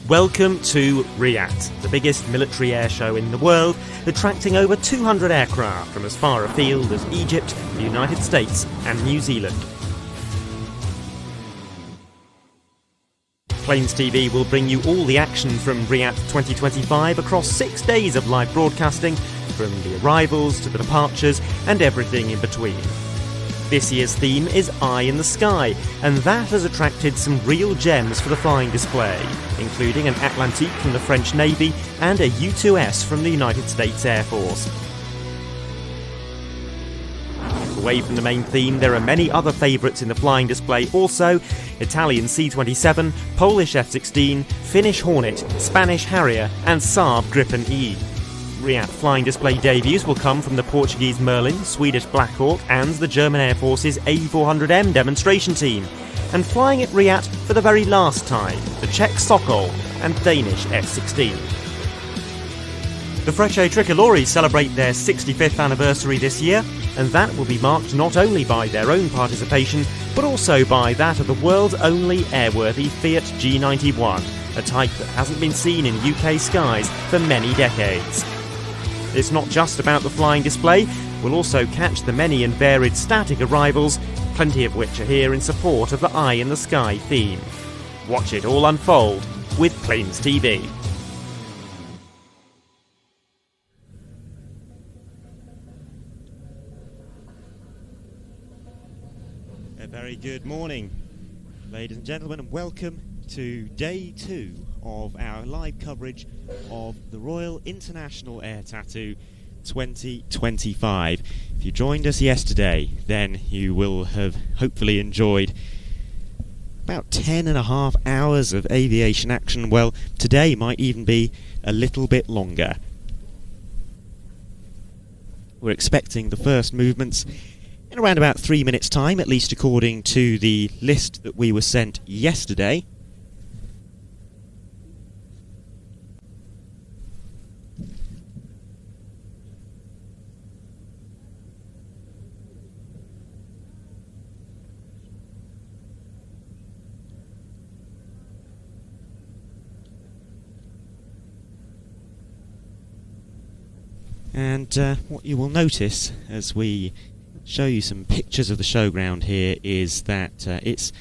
Welcome to RIAT, the biggest military air show in the world, attracting over 200 aircraft from as far afield as Egypt, the United States and New Zealand. Plains TV will bring you all the action from RIAT 2025 across 6 days of live broadcasting, from the arrivals to the departures and everything in between. This year's theme is Eye in the Sky, and that has attracted some real gems for the flying display, including an Atlantique from the French Navy and a U-2S from the United States Air Force. Away from the main theme, there are many other favourites in the flying display also: Italian C-27, Polish F-16, Finnish Hornet, Spanish Harrier and Saab Gripen E. RIAT flying display debuts will come from the Portuguese Merlin, Swedish Black Hawk and the German Air Force's A400M demonstration team. And flying at RIAT for the very last time, the Czech Sokol and Danish F-16. The Frecce Tricolori celebrate their 65th anniversary this year, and that will be marked not only by their own participation, but also by that of the world's only airworthy Fiat G91, a type that hasn't been seen in UK skies for many decades. It's not just about the flying display, we'll also catch the many and varied static arrivals, plenty of which are here in support of the Eye in the Sky theme. Watch it all unfold with Plains TV. A very good morning, ladies and gentlemen, and welcome to day 2 of our live coverage of the Royal International Air Tattoo 2025. If you joined us yesterday, then you will have hopefully enjoyed about 10.5 hours of aviation action. Well, today might even be a little bit longer. We're expecting the first movements in around about 3 minutes' time, at least according to the list that we were sent yesterday. And what you will notice as we show you some pictures of the showground here is that it's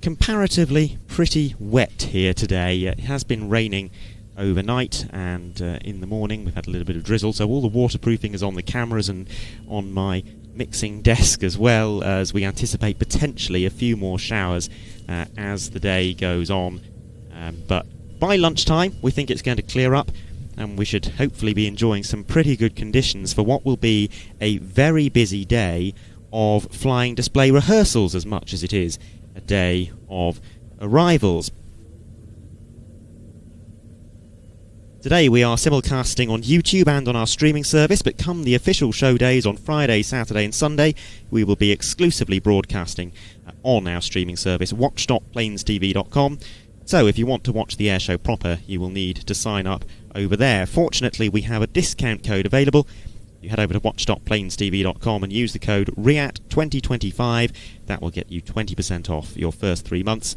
comparatively pretty wet here today. It has been raining overnight, and in the morning we've had a little bit of drizzle, so all the waterproofing is on the cameras and on my mixing desk, as well as we anticipate potentially a few more showers as the day goes on. But by lunchtime we think it's going to clear up, and we should hopefully be enjoying some pretty good conditions for what will be a very busy day of flying display rehearsals, as much as it is a day of arrivals. Today we are simulcasting on YouTube and on our streaming service, but come the official show days on Friday, Saturday and Sunday, we will be exclusively broadcasting on our streaming service, watch.plainstv.com. So if you want to watch the airshow proper, you will need to sign up over there. Fortunately, we have a discount code available. You head over to watch.plainstv.com and use the code RIAT2025. That will get you 20% off your first 3 months,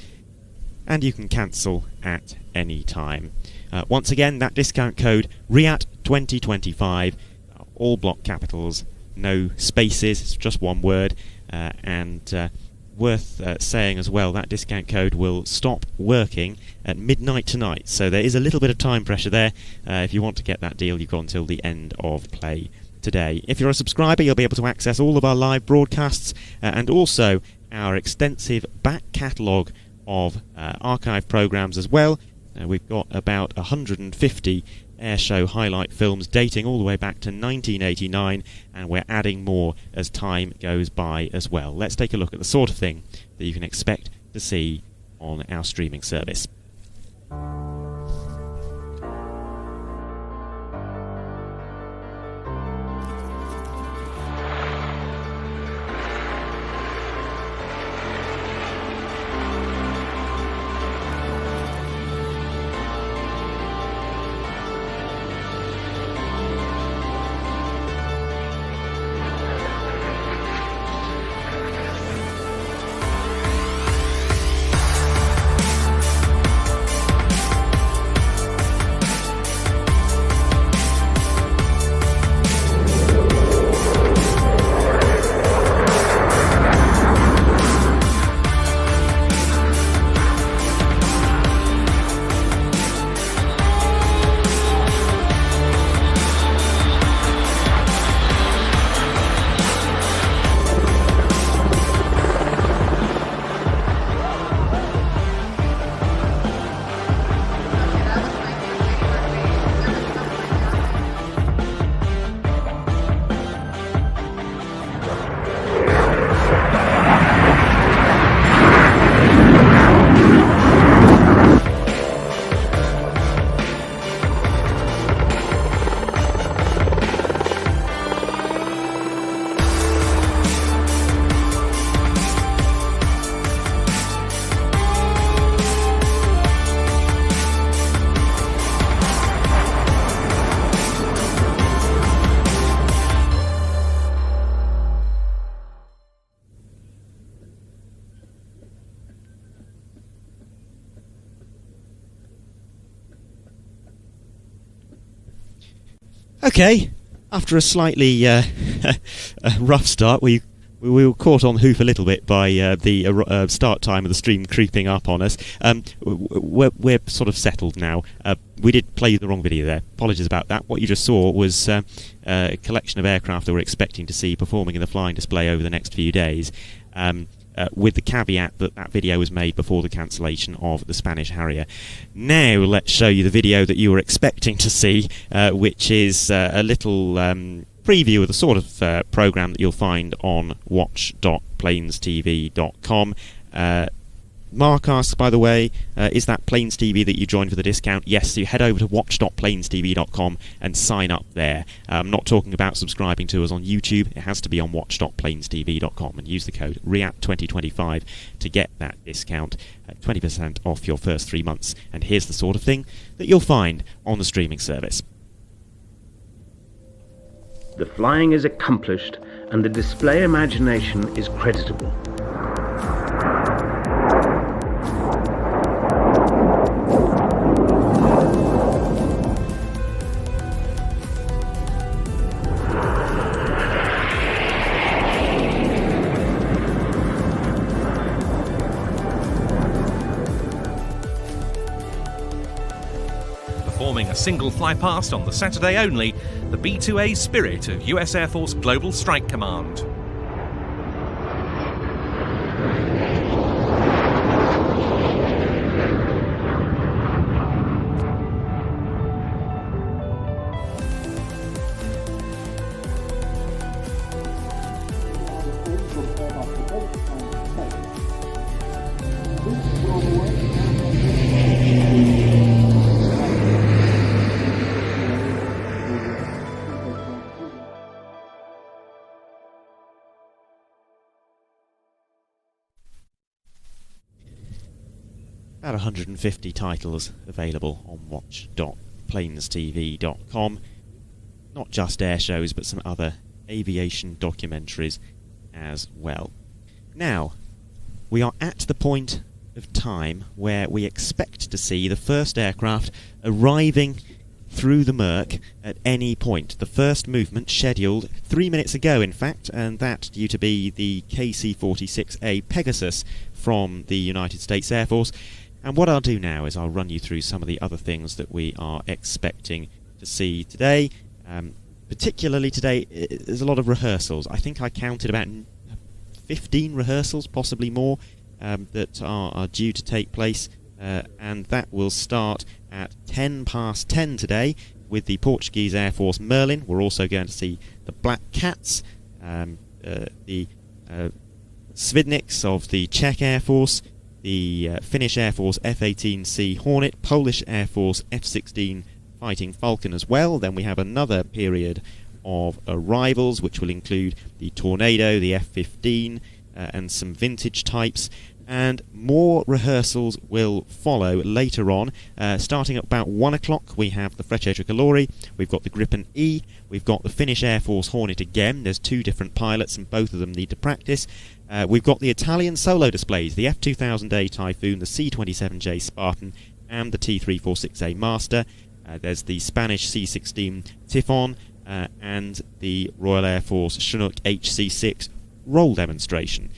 and you can cancel at any time. Once again, that discount code RIAT2025, all block capitals, no spaces, it's just one word, and worth saying as well, that discount code will stop working at midnight tonight, so there is a little bit of time pressure there. If you want to get that deal, you've got until the end of play today. If you're a subscriber, you'll be able to access all of our live broadcasts and also our extensive back catalogue of archive programmes as well. We've got about 150 airshow highlight films dating all the way back to 1989, and we're adding more as time goes by as well. Let's take a look at the sort of thing that you can expect to see on our streaming service. Okay, after a slightly rough start, we were caught on the hoof a little bit by the start time of the stream creeping up on us. We're sort of settled now. We did play the wrong video there. Apologies about that. What you just saw was a collection of aircraft that we're expecting to see performing in the flying display over the next few days. With the caveat that that video was made before the cancellation of the Spanish Harrier. Now let's show you the video that you were expecting to see, which is a little preview of the sort of program that you'll find on watch.planestv.com. Mark asks, by the way, is that Planes TV that you joined for the discount? Yes, so you head over to watch.planestv.com and sign up there. I'm not talking about subscribing to us on YouTube. It has to be on watch.planestv.com and use the code RIAT2025 to get that discount, 20% off your first 3 months. And here's the sort of thing that you'll find on the streaming service. The flying is accomplished and the display imagination is creditable. Performing a single flypast on the Saturday only, the B-2A Spirit of US Air Force Global Strike Command. About 150 titles available on watch.planestv.com. Not just air shows, but some other aviation documentaries as well. Now, we are at the point of time where we expect to see the first aircraft arriving through the murk at any point. The first movement scheduled 3 minutes ago, in fact, and that due to be the KC-46A Pegasus from the United States Air Force. And what I'll do now is I'll run you through some of the other things that we are expecting to see today. Particularly today, there's a lot of rehearsals. I think I counted about 15 rehearsals, possibly more, that are due to take place. And that will start at 10 past 10 today with the Portuguese Air Force Merlin. We're also going to see the Black Cats, the Svidniks of the Czech Air Force, the Finnish Air Force F-18C Hornet, Polish Air Force F-16 Fighting Falcon as well. Then we have another period of arrivals, which will include the Tornado, the F-15, and some vintage types. And more rehearsals will follow later on. Starting at about 1 o'clock, we have the Frecce Tricolori, we've got the Gripen E, we've got the Finnish Air Force Hornet again. There's 2 different pilots and both of them need to practice. We've got the Italian solo displays, the F-2000A Typhoon, the C-27J Spartan, and the T-346A Master. There's the Spanish C-16 Typhon, and the Royal Air Force Chinook HC-6 roll demonstration.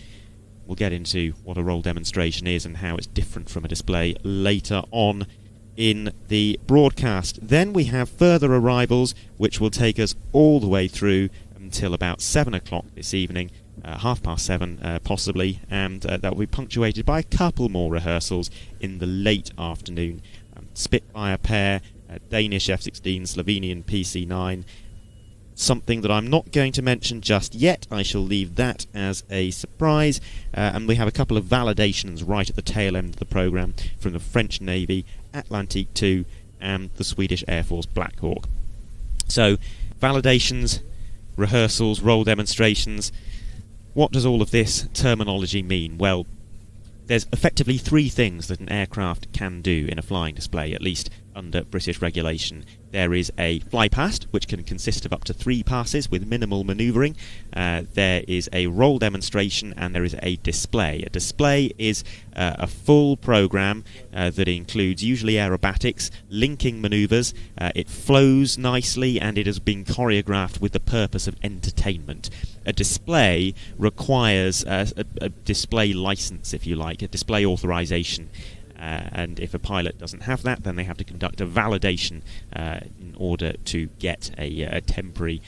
We'll get into what a roll demonstration is and how it's different from a display later on in the broadcast. Then we have further arrivals, which will take us all the way through until about 7 o'clock this evening, 7:30 possibly, and that will be punctuated by a couple more rehearsals in the late afternoon. Spitfire pair, Danish F-16, Slovenian PC-9, something that I'm not going to mention just yet. I shall leave that as a surprise. And we have a couple of validations right at the tail end of the programme from the French Navy, Atlantique 2, and the Swedish Air Force Black Hawk. So, validations, rehearsals, roll demonstrations. What does all of this terminology mean? Well, there's effectively 3 things that an aircraft can do in a flying display, at least under British regulation. There is a fly past, which can consist of up to 3 passes with minimal manoeuvring. There is a roll demonstration, and there is a display. A display is a full program that includes usually aerobatics, linking manoeuvres. It flows nicely, and it has been choreographed with the purpose of entertainment. A display requires a display license, if you like, a display authorization. And if a pilot doesn't have that, then they have to conduct a validation in order to get a temporary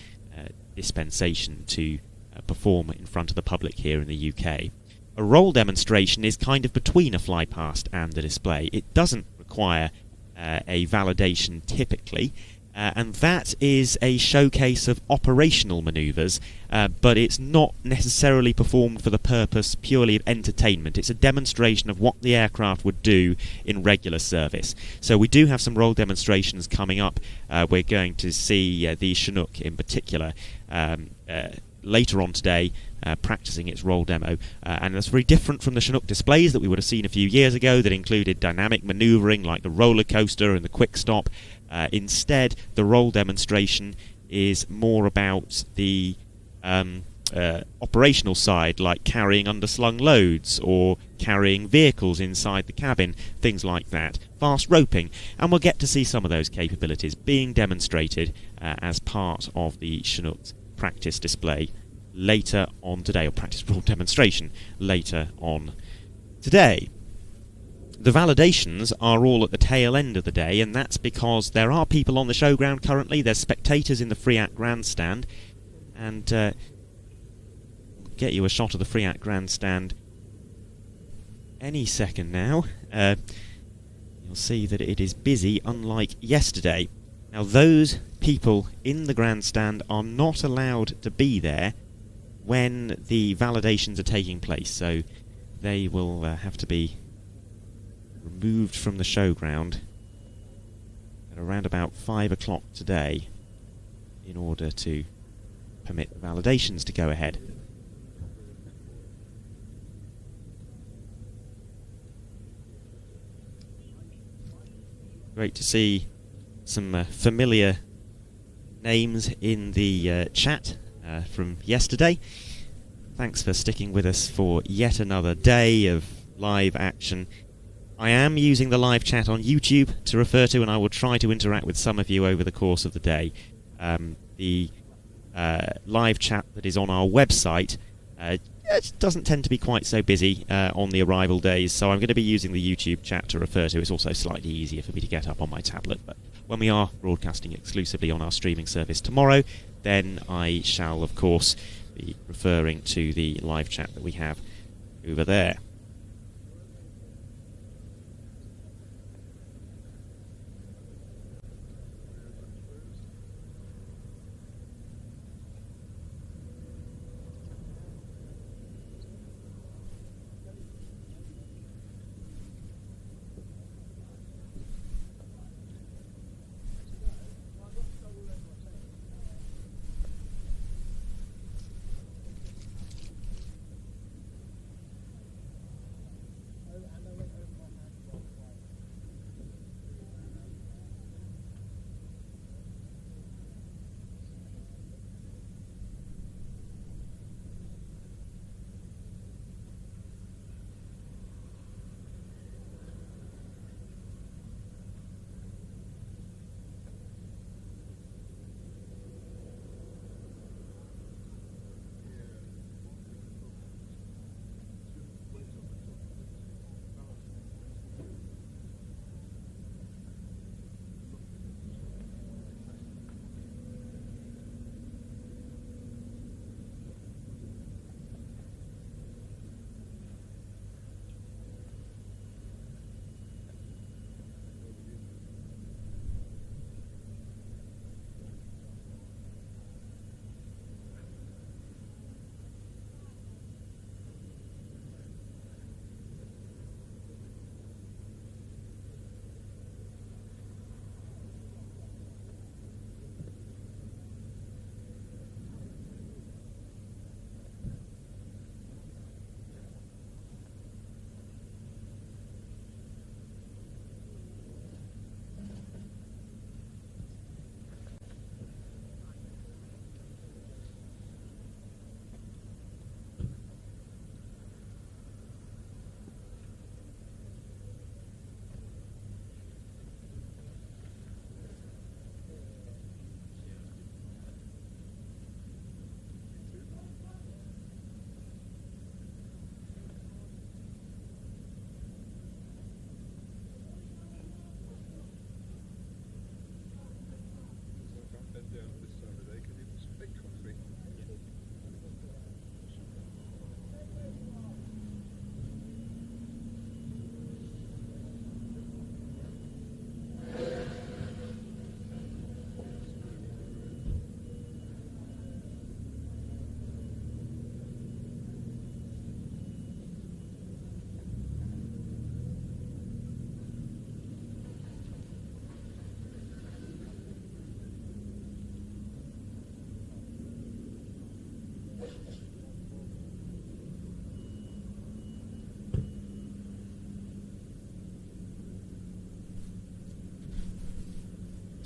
dispensation to perform in front of the public here in the UK. A roll demonstration is kind of between a fly past and the display. It doesn't require a validation typically, and that is a showcase of operational manoeuvres, but it's not necessarily performed for the purpose purely of entertainment. It's a demonstration of what the aircraft would do in regular service. So we do have some roll demonstrations coming up. We're going to see the Chinook in particular later on today, practicing its roll demo, and that's very different from the Chinook displays that we would have seen a few years ago that included dynamic manoeuvring like the roller coaster and the quick stop. Instead, the roll demonstration is more about the operational side, like carrying underslung loads or carrying vehicles inside the cabin, things like that. Fast roping, and we'll get to see some of those capabilities being demonstrated as part of the Chinook's practice display later on today, or practice roll demonstration later on today. The validations are all at the tail end of the day, and that's because there are people on the showground currently. There's spectators in the RIAT grandstand, and get you a shot of the RIAT grandstand any second now. You'll see that it is busy, unlike yesterday. Now, those people in the grandstand are not allowed to be there when the validations are taking place, so they will have to be removed from the showground at around about 5 o'clock today in order to permit the validations to go ahead. Great to see some familiar names in the chat from yesterday. Thanks for sticking with us for yet another day of live action. I am using the live chat on YouTube to refer to, and I will try to interact with some of you over the course of the day. The live chat that is on our website it doesn't tend to be quite so busy on the arrival days, so I'm going to be using the YouTube chat to refer to. It's also slightly easier for me to get up on my tablet, but when we are broadcasting exclusively on our streaming service tomorrow, then I shall, of course, be referring to the live chat that we have over there.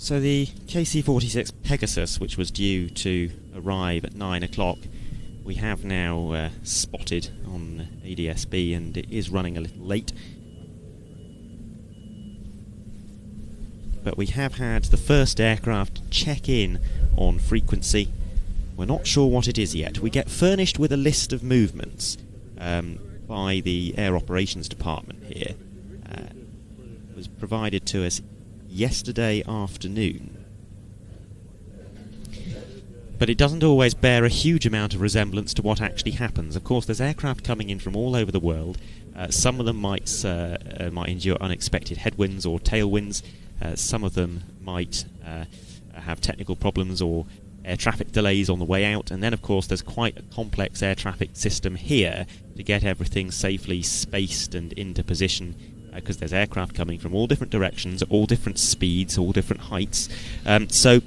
So the KC-46 Pegasus, which was due to arrive at 9 o'clock, we have now spotted on ADS-B, and it is running a little late. But we have had the first aircraft check in on frequency. We're not sure what it is yet. We get furnished with a list of movements by the Air Operations Department here. It was provided to us yesterday afternoon. But it doesn't always bear a huge amount of resemblance to what actually happens. Of course, there's aircraft coming in from all over the world. Some of them might endure unexpected headwinds or tailwinds. Some of them might have technical problems or air traffic delays on the way out, and then of course there's quite a complex air traffic system here to get everything safely spaced and into position, because there's aircraft coming from all different directions, all different speeds, all different heights. So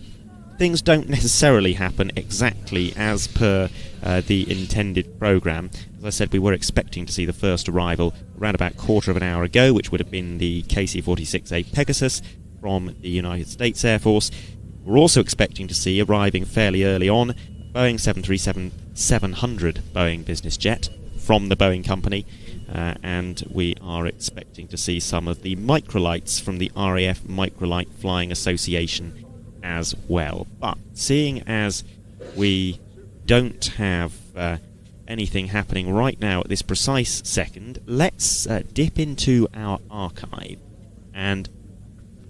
things don't necessarily happen exactly as per the intended program. As I said, we were expecting to see the first arrival around about quarter of an hour ago, which would have been the KC-46A Pegasus from the United States Air Force. We're also expecting to see, arriving fairly early on, Boeing 737-700 Boeing business jet from the Boeing company, and we are expecting to see some of the microlights from the RAF Microlight Flying Association as well. But seeing as we don't have anything happening right now at this precise second, let's dip into our archive, and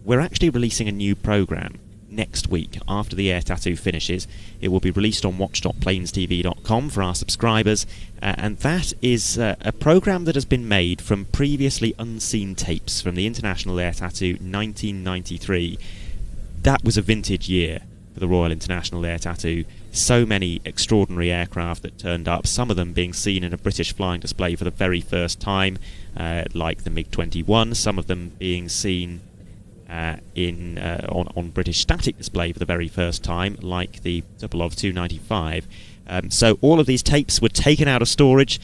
we're actually releasing a new program next week after the Air Tattoo finishes. It will be released on watch.planestv.com for our subscribers, and that is a program that has been made from previously unseen tapes from the International Air Tattoo 1993. That was a vintage year for the Royal International Air Tattoo. So many extraordinary aircraft that turned up, some of them being seen in a British flying display for the very first time, like the MiG-21, some of them being seen on British static display for the very first time, like the Tupolev 295. So all of these tapes were taken out of storage.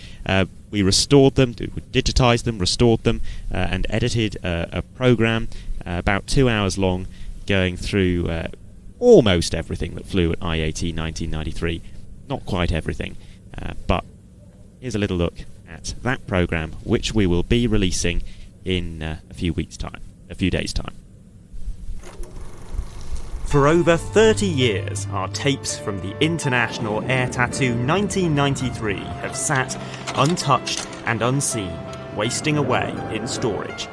We restored them, digitized them, restored them, and edited a program about 2 hours long, going through almost everything that flew at IAT 1993. Not quite everything, but here's a little look at that program, which we will be releasing in a few days' time. For over 30 years, our tapes from the International Air Tattoo 1993 have sat untouched and unseen, wasting away in storage.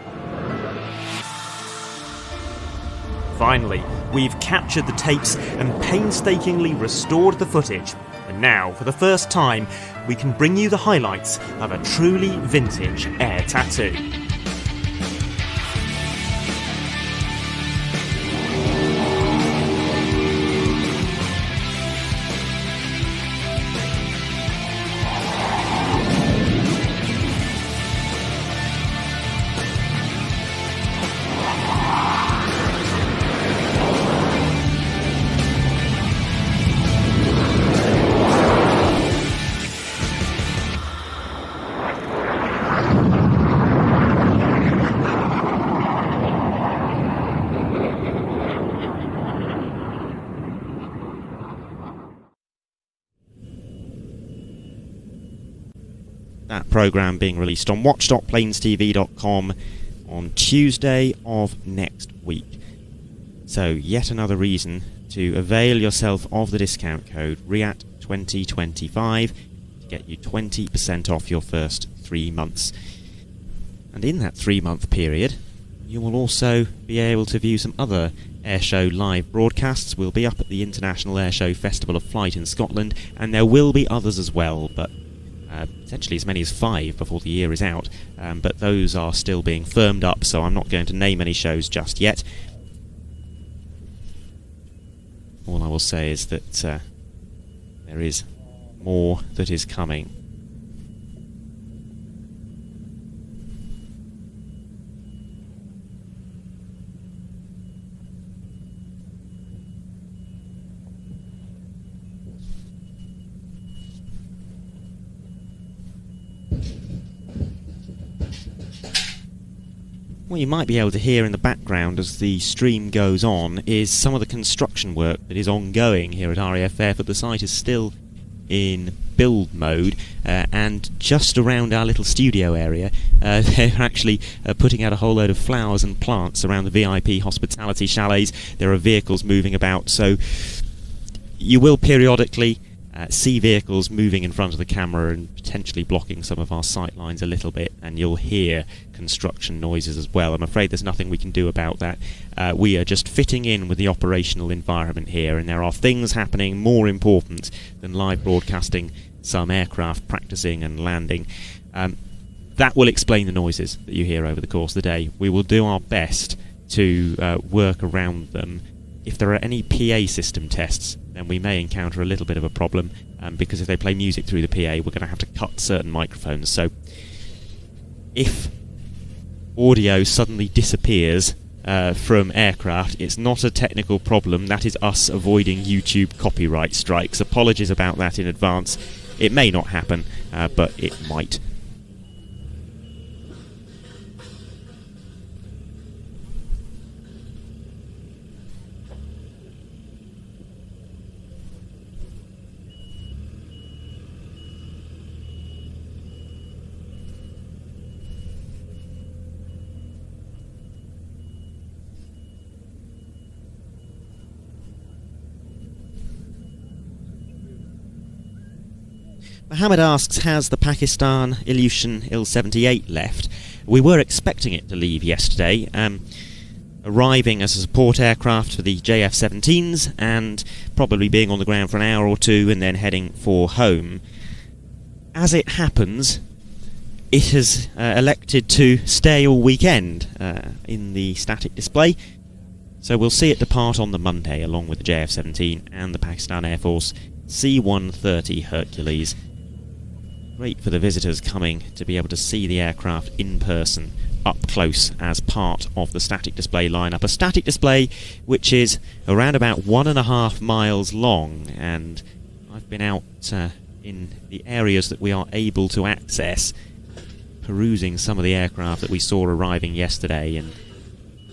Finally, we've captured the tapes and painstakingly restored the footage, and now, for the first time, we can bring you the highlights of a truly vintage air tattoo. That program being released on watch.planestv.com on Tuesday of next week. So yet another reason to avail yourself of the discount code RIAT 2025 to get you 20% off your first 3 months. And in that 3-month period, you will also be able to view some other airshow live broadcasts. We'll be up at the International Airshow Festival of Flight in Scotland, and there will be others as well, but potentially as many as 5 before the year is out, but those are still being firmed up, so I'm not going to name any shows just yet. All I will say is that there is more that is coming. What you might be able to hear in the background as the stream goes on is some of the construction work that is ongoing here at RAF Airport. The site is still in build mode, and just around our little studio area they're actually putting out a whole load of flowers and plants around the VIP hospitality chalets. There are vehicles moving about, so you will periodically see vehicles moving in front of the camera and potentially blocking some of our sight lines a little bit, and you'll hear construction noises as well. I'm afraid there's nothing we can do about that. We are just fitting in with the operational environment here, and there are things happening more important than live broadcasting some aircraft practicing and landing. That will explain the noises that you hear over the course of the day. We will do our best to work around them. If there are any PA system tests, then we may encounter a little bit of a problem, because if they play music through the PA, we're going to have to cut certain microphones. So if audio suddenly disappears from aircraft, it's not a technical problem. That is us avoiding YouTube copyright strikes. Apologies about that in advance. It may not happen, but it might. Mohammed asks, has the Pakistan Ilyushin Il-78 left? We were expecting it to leave yesterday, arriving as a support aircraft for the JF-17s and probably being on the ground for an hour or two and then heading for home. As it happens, it has elected to stay all weekend in the static display, so we'll see it depart on the Monday along with the JF-17 and the Pakistan Air Force C-130 Hercules. Great for the visitors coming to be able to see the aircraft in person, up close, as part of the static display lineup. A static display which is around about 1.5 miles long, and I've been out in the areas that we are able to access, perusing some of the aircraft that we saw arriving yesterday, and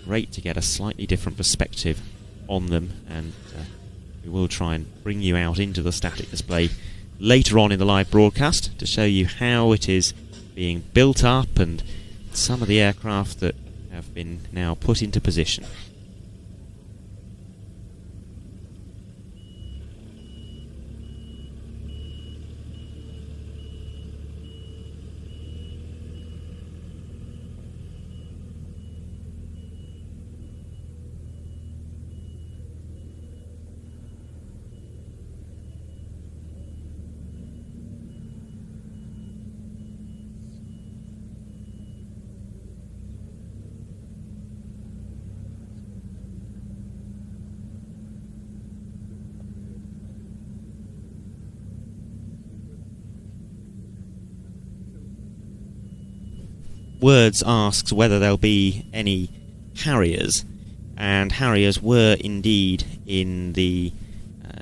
great to get a slightly different perspective on them, and we will try and bring you out into the static display later on in the live broadcast to show you how it is being built up and some of the aircraft that have been now put into position. Words asks whether there'll be any Harriers, and Harriers were indeed in the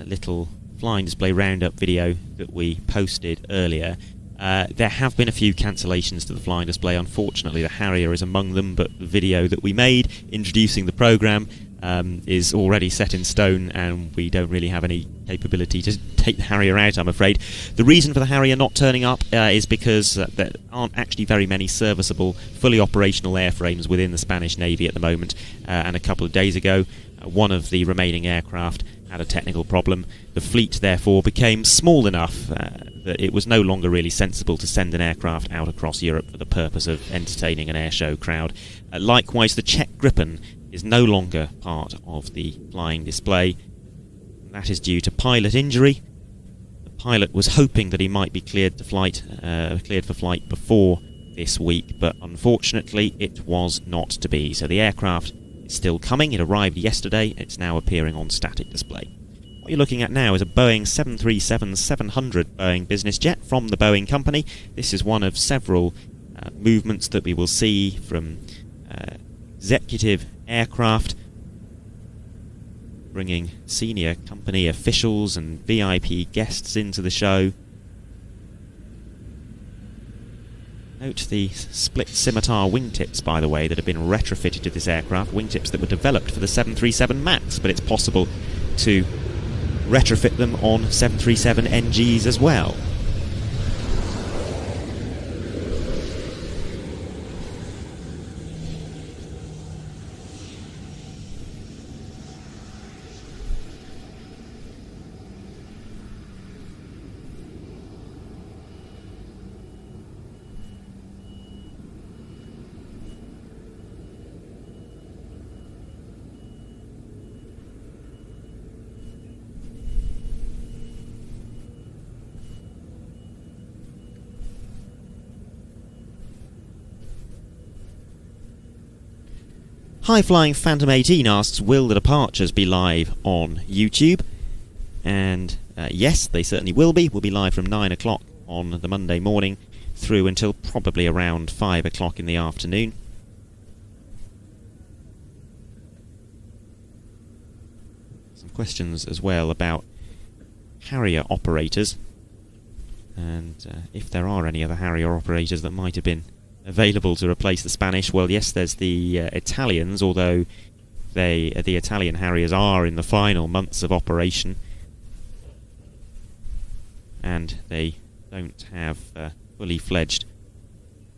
little flying display roundup video that we posted earlier. There have been a few cancellations to the flying display. Unfortunately, the Harrier is among them, but the video that we made introducing the programme is already set in stone, and we don't really have any capability to take the Harrier out, I'm afraid. The reason for the Harrier not turning up is because there aren't actually very many serviceable, fully operational airframes within the Spanish Navy at the moment, and a couple of days ago one of the remaining aircraft had a technical problem. The fleet therefore became small enough that it was no longer really sensible to send an aircraft out across Europe for the purpose of entertaining an airshow crowd. Likewise, the Czech Gripen is no longer part of the flying display. That is due to pilot injury. The pilot was hoping that he might be cleared for flight before this week, but unfortunately it was not to be. So the aircraft is still coming. It arrived yesterday. It's now appearing on static display. What you're looking at now is a Boeing 737-700 Boeing business jet from the Boeing company. This is one of several movements that we will see from executive aircraft, bringing senior company officials and VIP guests into the show. Note the split scimitar wingtips, by the way, that have been retrofitted to this aircraft, wingtips that were developed for the 737 MAX, but it's possible to retrofit them on 737 NGs as well. High Flying Phantom 18 asks, will the departures be live on YouTube? And yes, they certainly will be. We'll be live from 9 o'clock on the Monday morning through until probably around 5 o'clock in the afternoon. Some questions as well about Harrier operators, and if there are any other Harrier operators that might have been available to replace the Spanish. Well, yes, there's the Italians, although the Italian Harriers are in the final months of operation, and they don't have fully fledged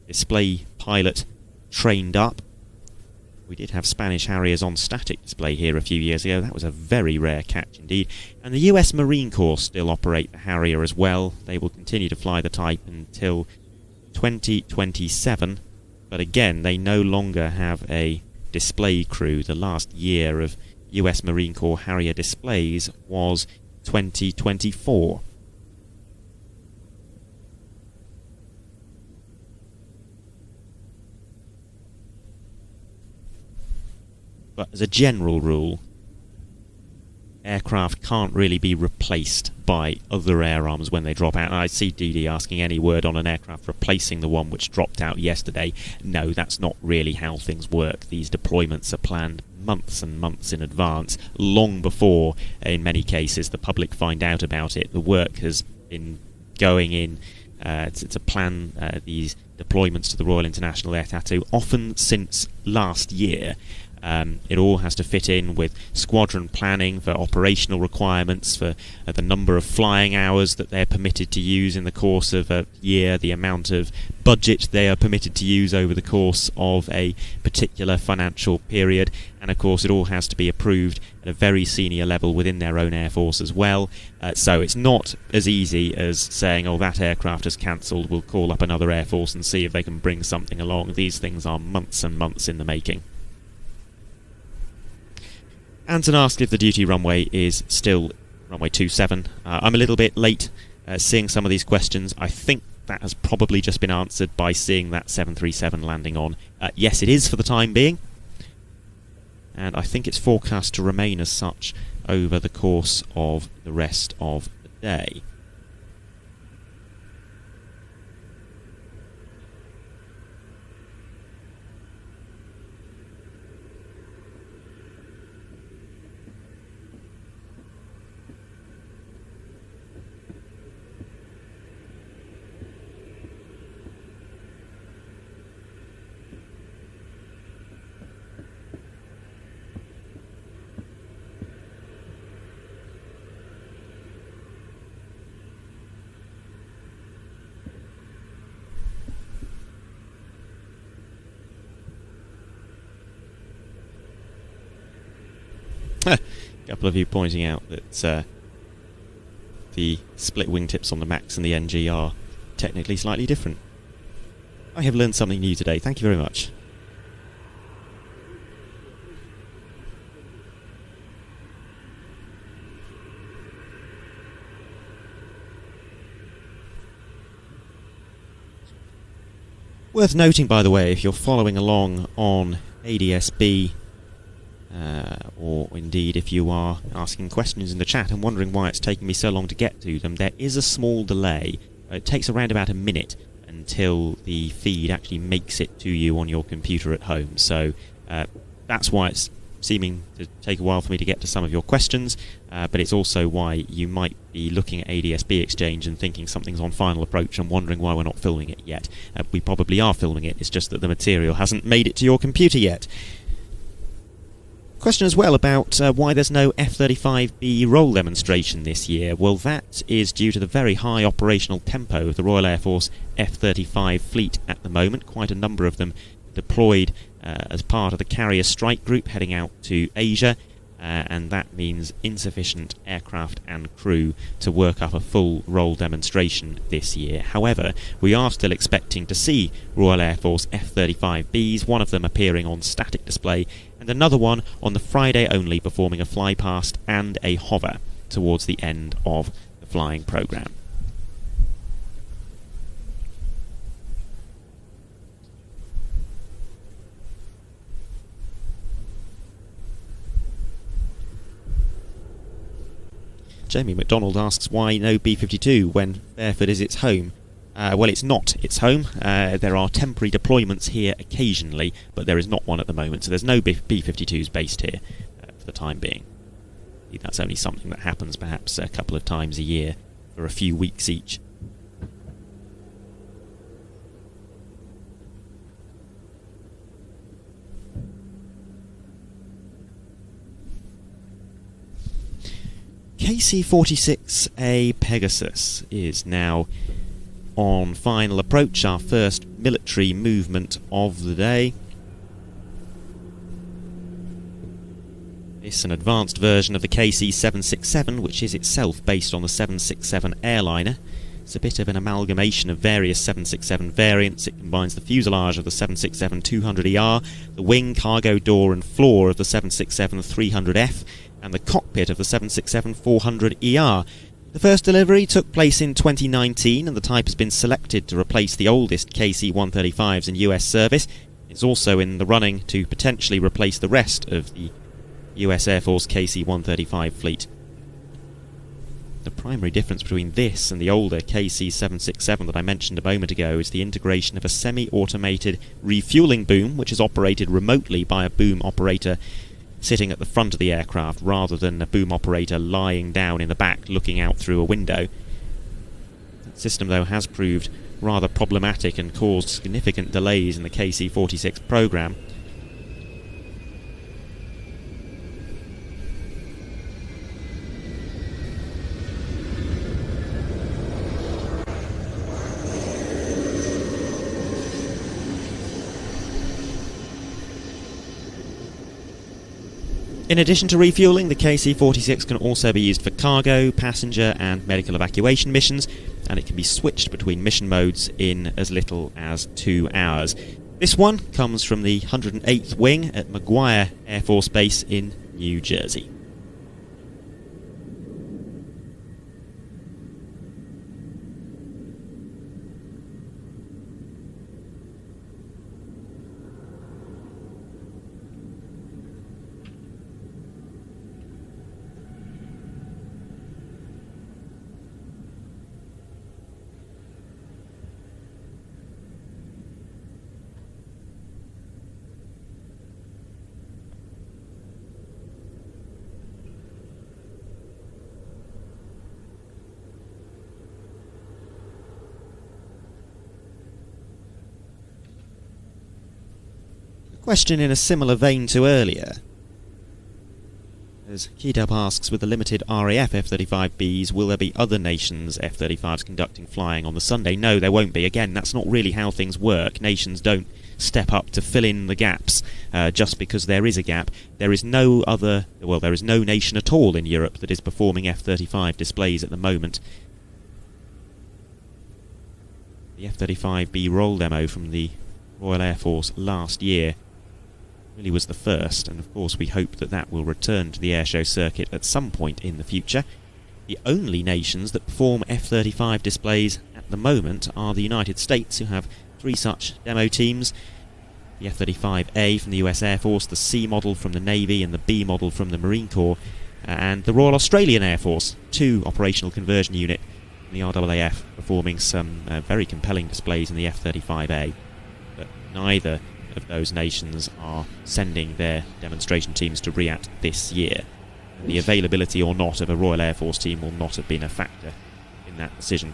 display pilot trained up. We did have Spanish Harriers on static display here a few years ago. That was a very rare catch indeed. And the US Marine Corps still operate the Harrier as well. They will continue to fly the type until 2027, but again, they no longer have a display crew. The last year of US Marine Corps Harrier displays was 2024. But as a general rule, aircraft can't really be replaced by other air arms when they drop out. And I see DD asking any word on an aircraft replacing the one which dropped out yesterday. No, that's not really how things work. These deployments are planned months and months in advance, long before, in many cases, the public find out about it. The work has been going in to plan these deployments to the Royal International Air Tattoo often since last year. It all has to fit in with squadron planning for operational requirements, for the number of flying hours that they're permitted to use in the course of a year, the amount of budget they are permitted to use over the course of a particular financial period, and of course it all has to be approved at a very senior level within their own Air Force as well. So it's not as easy as saying, oh, that aircraft has cancelled, we'll call up another Air Force and see if they can bring something along. These things are months and months in the making. Anton asked if the duty runway is still runway 27. I'm a little bit late seeing some of these questions. I think that has probably just been answered by seeing that 737 landing on. Yes, it is for the time being, and I think it's forecast to remain as such over the course of the rest of the day. A couple of you pointing out that the split wingtips on the MAX and the NG are technically slightly different. I have learned something new today. Thank you very much. Worth noting, by the way, if you're following along on ADSB, or indeed if you are asking questions in the chat and wondering why it's taking me so long to get to them, there is a small delay. It takes around about a minute until the feed actually makes it to you on your computer at home, so that's why it's seeming to take a while for me to get to some of your questions, but it's also why you might be looking at ADS-B Exchange and thinking something's on final approach and wondering why we're not filming it yet. We probably are filming it, it's just that the material hasn't made it to your computer yet. Question as well about why there's no F-35B roll demonstration this year. Well, that is due to the very high operational tempo of the Royal Air Force F-35 fleet at the moment. Quite a number of them deployed as part of the carrier strike group heading out to Asia, and that means insufficient aircraft and crew to work up a full roll demonstration this year. However, we are still expecting to see Royal Air Force F-35Bs, one of them appearing on static display and another one on the Friday only, performing a flypast and a hover towards the end of the flying programme. Jamie MacDonald asks why no B-52 when Fairford is its home. Well, it's not its home. There are temporary deployments here occasionally, but there is not one at the moment, so there's no B-52s based here for the time being. That's only something that happens perhaps a couple of times a year for a few weeks each. KC-46A Pegasus is now on final approach, our first military movement of the day. It's an advanced version of the KC-767, which is itself based on the 767 airliner. It's a bit of an amalgamation of various 767 variants. It combines the fuselage of the 767-200ER, the wing, cargo door and floor of the 767-300F, and the cockpit of the 767-400ER. The first delivery took place in 2019, and the type has been selected to replace the oldest KC-135s in US service. It's also in the running to potentially replace the rest of the US Air Force KC-135 fleet. The primary difference between this and the older KC-767 that I mentioned a moment ago is the integration of a semi-automated refuelling boom, which is operated remotely by a boom operator sitting at the front of the aircraft rather than a boom operator lying down in the back looking out through a window. That system, though, has proved rather problematic and caused significant delays in the KC-46 programme. In addition to refuelling, the KC-46 can also be used for cargo, passenger and medical evacuation missions, and it can be switched between mission modes in as little as 2 hours. This one comes from the 108th Wing at McGuire Air Force Base in New Jersey. Question in a similar vein to earlier. As Keydub asks, with the limited RAF F-35Bs, will there be other nations' F-35s conducting flying on the Sunday? No, there won't be. Again, that's not really how things work. Nations don't step up to fill in the gaps just because there is a gap. There is no other, well, there is no nation at all in Europe that is performing F-35 displays at the moment. The F-35B roll demo from the Royal Air Force last year really was the first, and of course we hope that that will return to the airshow circuit at some point in the future. The only nations that perform F-35 displays at the moment are the United States, who have 3 such demo teams. The F-35A from the US Air Force, the C model from the Navy and the B model from the Marine Corps, and the Royal Australian Air Force, 2 operational conversion unit from the RAAF, performing some very compelling displays in the F-35A. But neither of those nations are sending their demonstration teams to RIAT this year. The availability or not of a Royal Air Force team will not have been a factor in that decision.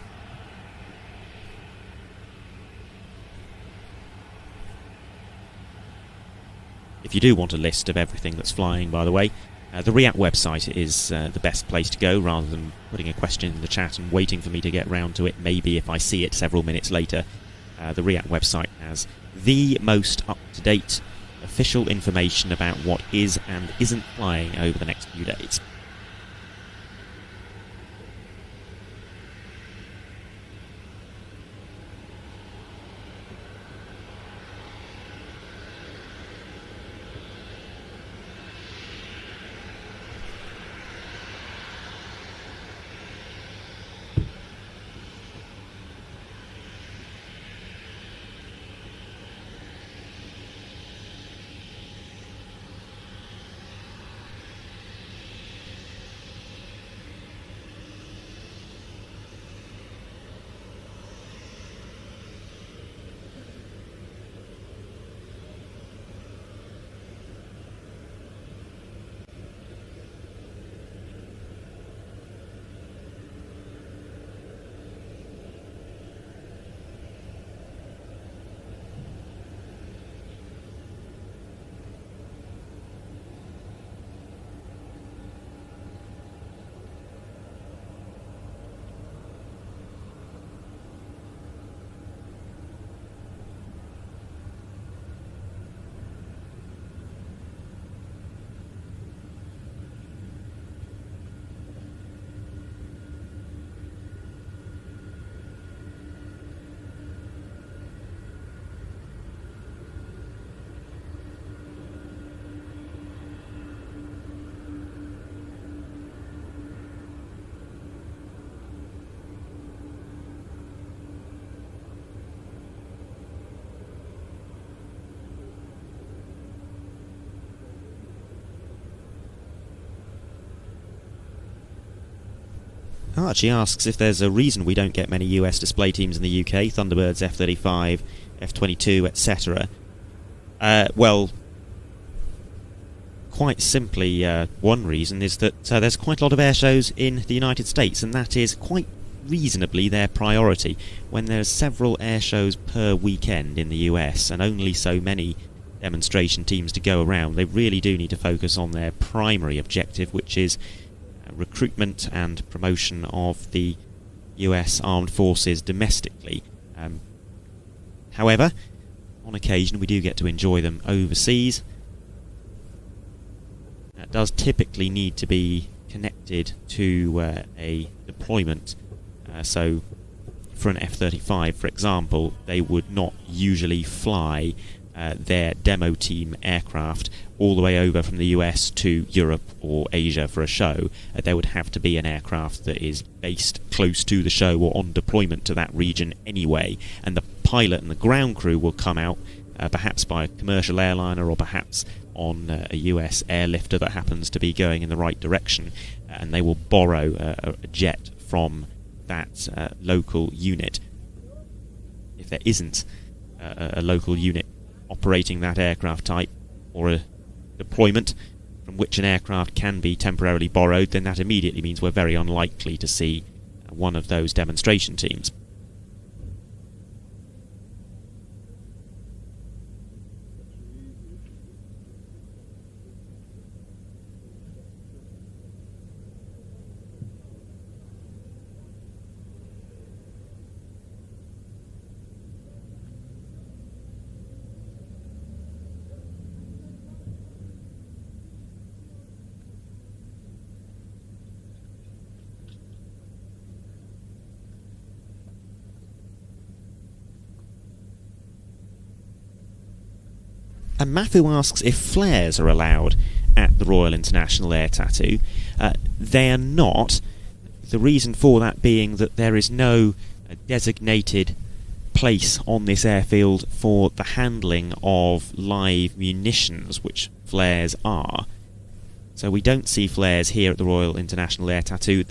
If you do want a list of everything that's flying, by the way, the RIAT website is the best place to go, rather than putting a question in the chat and waiting for me to get round to it, maybe if I see it several minutes later. The RIAT website has the most up-to-date official information about what is and isn't flying over the next few days. Archie asks if there's a reason we don't get many US display teams in the UK, Thunderbirds, F-35, F-22, etc. Well, quite simply, one reason is that there's quite a lot of air shows in the United States, and that is quite reasonably their priority. When there's several air shows per weekend in the US and only so many demonstration teams to go around, they really do need to focus on their primary objective, which is recruitment and promotion of the US Armed Forces domestically. However, on occasion we do get to enjoy them overseas. That does typically need to be connected to a deployment. So for an F-35, for example, they would not usually fly their demo team aircraft all the way over from the US to Europe or Asia for a show. There would have to be an aircraft that is based close to the show or on deployment to that region anyway, and the pilot and the ground crew will come out perhaps by a commercial airliner or perhaps on a US airlifter that happens to be going in the right direction, and they will borrow a jet from that local unit. If there isn't a local unit operating that aircraft type, or a deployment from which an aircraft can be temporarily borrowed, then that immediately means we're very unlikely to see one of those demonstration teams. And Matthew asks if flares are allowed at the Royal International Air Tattoo. They are not. The reason for that being that there is no designated place on this airfield for the handling of live munitions, which flares are. So we don't see flares here at the Royal International Air Tattoo.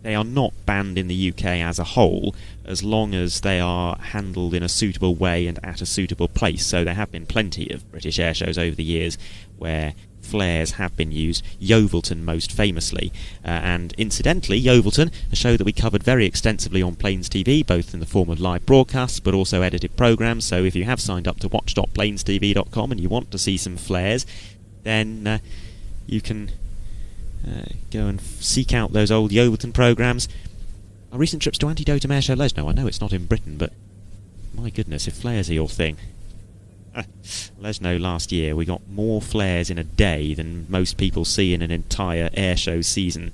they are not banned in the UK as a whole, as long as they are handled in a suitable way and at a suitable place. So there have been plenty of British air shows over the years where flares have been used, Yeovilton most famously, and incidentally Yeovilton, a show that we covered very extensively on Plains TV, both in the form of live broadcasts but also edited programmes. So if you have signed up to watch.plainstv.com and you want to see some flares, then you can go and seek out those old Yeovilton programmes. Our recent trips to Antidotum Airshow Lesno, I know it's not in Britain, but my goodness, if flares are your thing. Lesno last year, we got more flares in a day than most people see in an entire airshow season.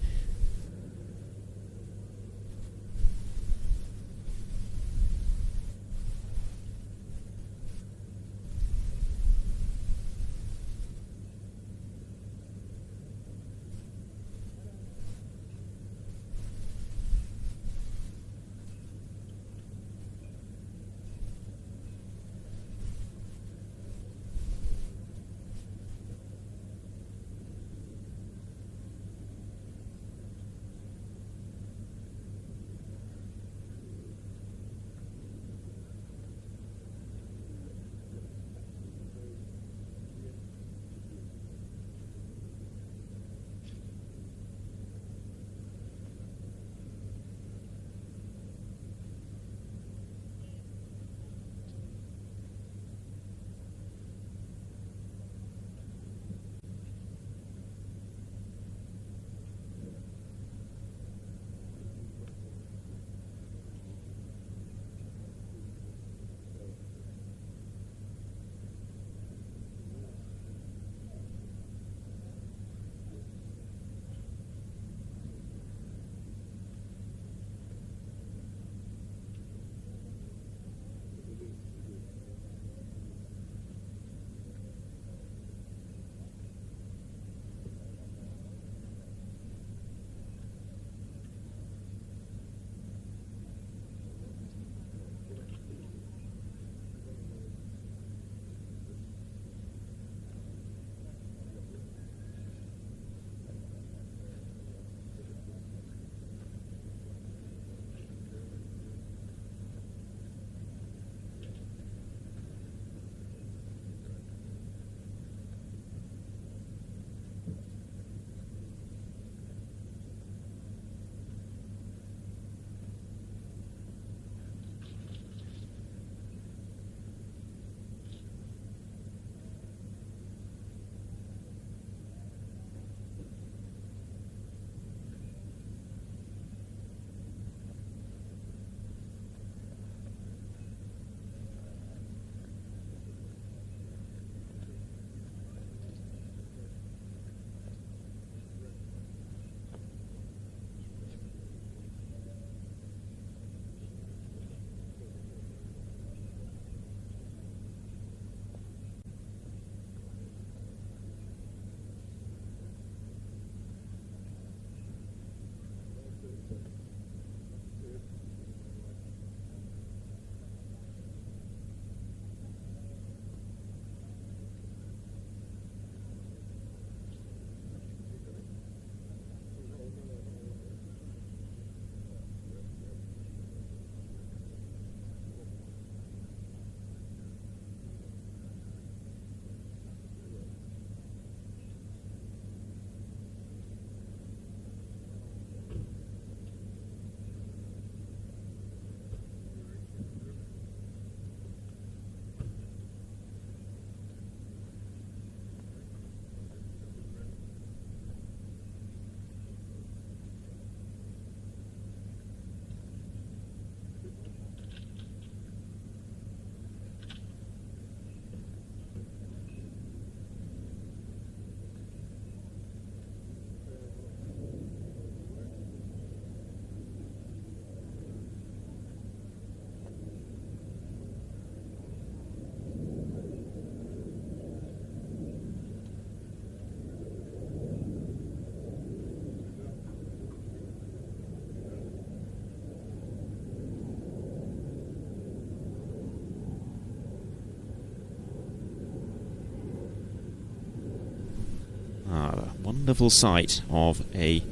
wonderful sight of a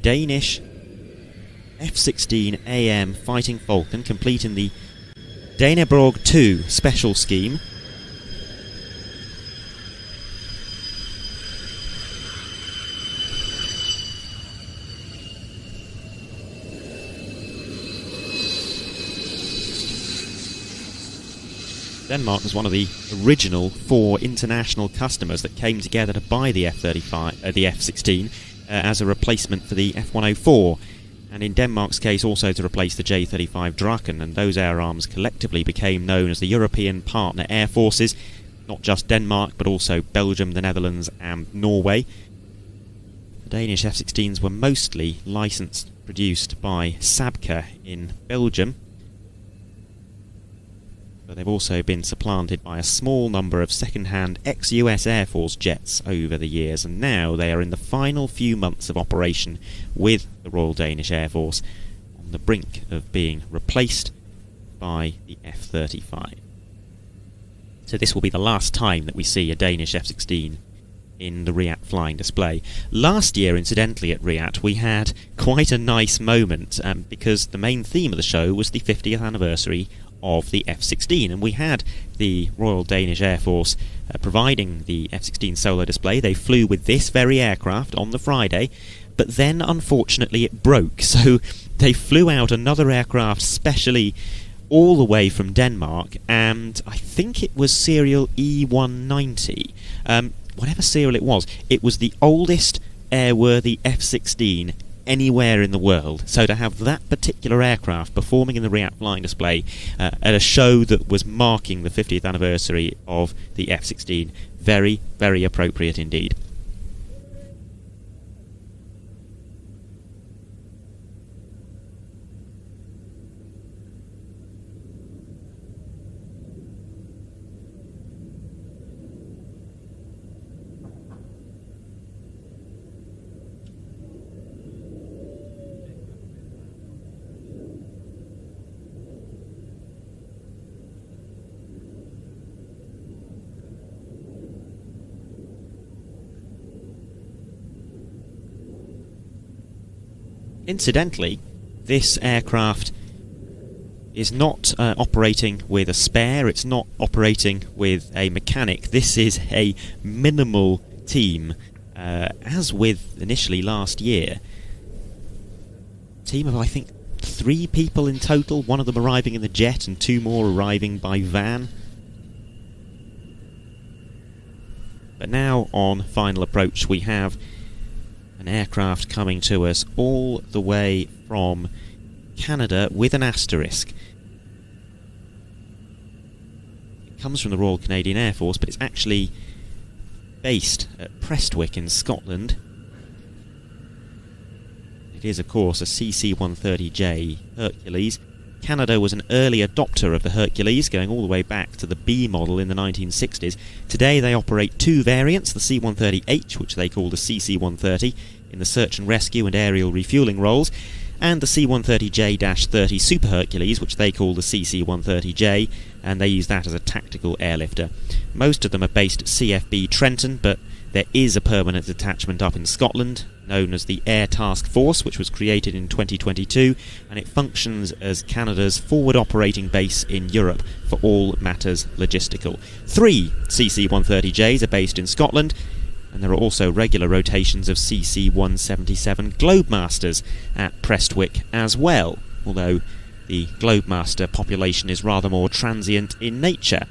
Danish F-16 Fighting Falcon, completing the Danebrog 2 special scheme. Denmark was one of the original 4 international customers that came together to buy the F-16 as a replacement for the F-104, and in Denmark's case also to replace the J-35 Draken, and those air arms collectively became known as the European Partner Air Forces, not just Denmark but also Belgium, the Netherlands and Norway. The Danish F-16s were mostly licensed, produced by Sabca in Belgium, but they've also been supplanted by a small number of second-hand ex-US Air Force jets over the years, and now they are in the final few months of operation with the Royal Danish Air Force, on the brink of being replaced by the F-35. So this will be the last time that we see a Danish F-16 in the RIAT flying display. Last year, incidentally, at RIAT we had quite a nice moment because the main theme of the show was the 50th anniversary of the F-16, and we had the Royal Danish Air Force providing the F-16 solar display. They flew with this very aircraft on the Friday, but then unfortunately it broke, so they flew out another aircraft specially all the way from Denmark, and I think it was serial E190, whatever serial it was the oldest airworthy F-16 anywhere in the world. So to have that particular aircraft performing in the RIAT flying display at a show that was marking the 50th anniversary of the F-16, very, very appropriate indeed. Incidentally, this aircraft is not operating with a spare, it's not operating with a mechanic. This is a minimal team, as with initially last year. Team of, I think, 3 people in total, one of them arriving in the jet and 2 more arriving by van. But now on final approach we have an aircraft coming to us all the way from Canada with an asterisk. It comes from the Royal Canadian Air Force, but it's actually based at Prestwick in Scotland. It is, of course, a CC-130J Hercules. Canada was an early adopter of the Hercules, going all the way back to the B model in the 1960s. Today they operate 2 variants, the C-130H, which they call the CC-130, in the search and rescue and aerial refuelling roles, and the C-130J-30 Super Hercules, which they call the CC-130J, and they use that as a tactical airlifter. Most of them are based at CFB Trenton, but there is a permanent detachment up in Scotland, known as the Air Task Force, which was created in 2022, and it functions as Canada's forward operating base in Europe for all matters logistical. 3 CC-130Js are based in Scotland, and there are also regular rotations of CC-177 Globemasters at Prestwick as well, although the Globemaster population is rather more transient in nature.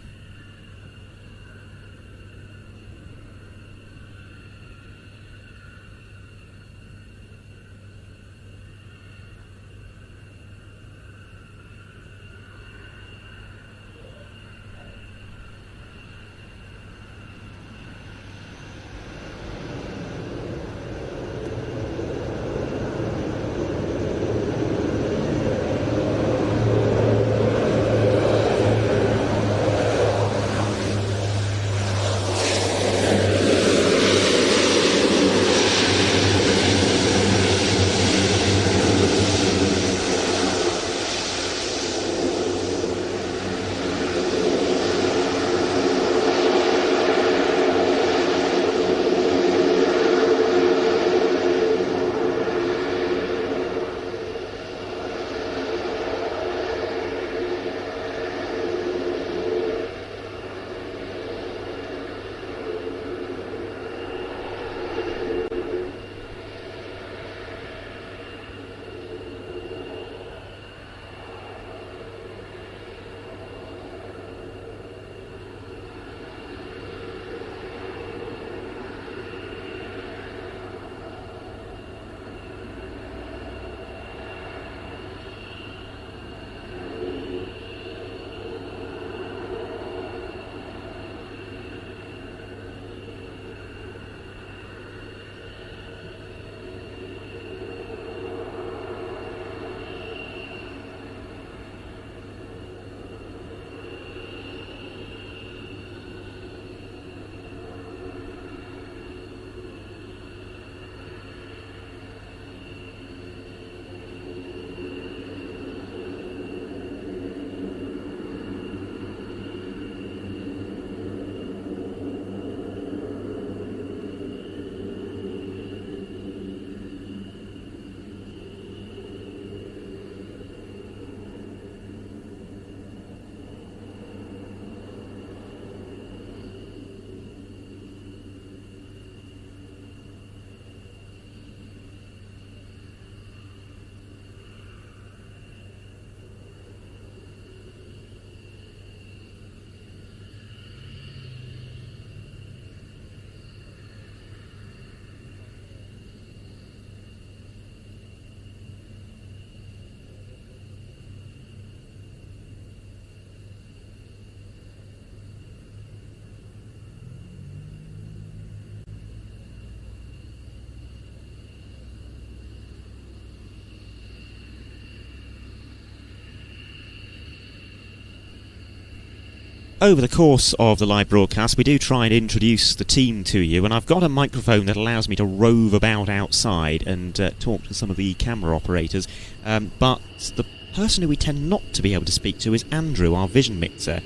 over the course of the live broadcast, we do try and introduce the team to you, and I've got a microphone that allows me to rove about outside and talk to some of the camera operators, but the person who we tend not to be able to speak to is Andrew, our vision mixer,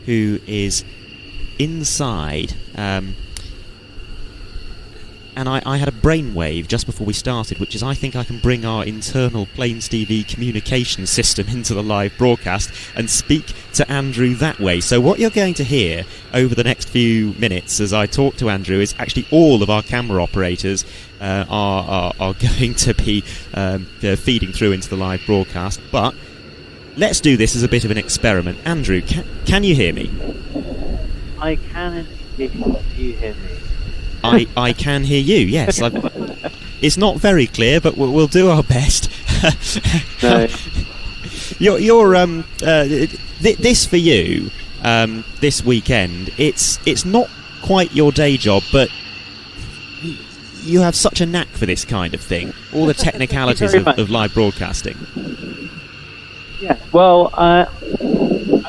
who is inside. And I had a brainwave just before we started, which is I think I can bring our internal Plains TV communication system into the live broadcast and speak to Andrew that way. So what you're going to hear over the next few minutes as I talk to Andrew is actually all of our camera operators are going to be feeding through into the live broadcast. But let's do this as a bit of an experiment. Andrew, can you hear me? I can indeed. You hear me? I can hear you, yes. It's not very clear, but we'll do our best. No. This for you, this weekend, it's not quite your day job, but you have such a knack for this kind of thing, all the technicalities of live broadcasting. Yeah, well, I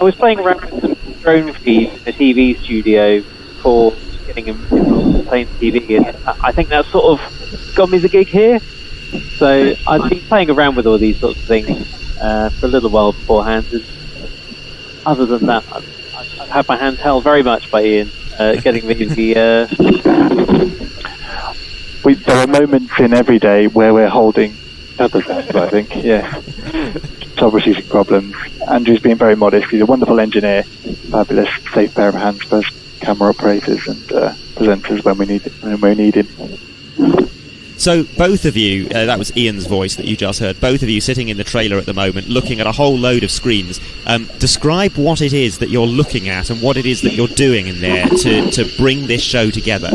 was playing around with some drone feeds in the TV studio for getting involved in Plains TV, and I think that sort of got me the gig here. So I've been playing around with all these sorts of things for a little while beforehand. And other than that, I've had my hands held very much by Ian, getting me there are moments in every day where we're holding other hands, I think, yeah. Obviously some problems. Andrew's been very modest. He's a wonderful engineer, fabulous, safe pair of hands for us camera operators and presenters when we need him. So both of you, that was Ian's voice that you just heard, both of you sitting in the trailer at the moment looking at a whole load of screens. Describe what it is that you're looking at and what it is that you're doing in there to bring this show together.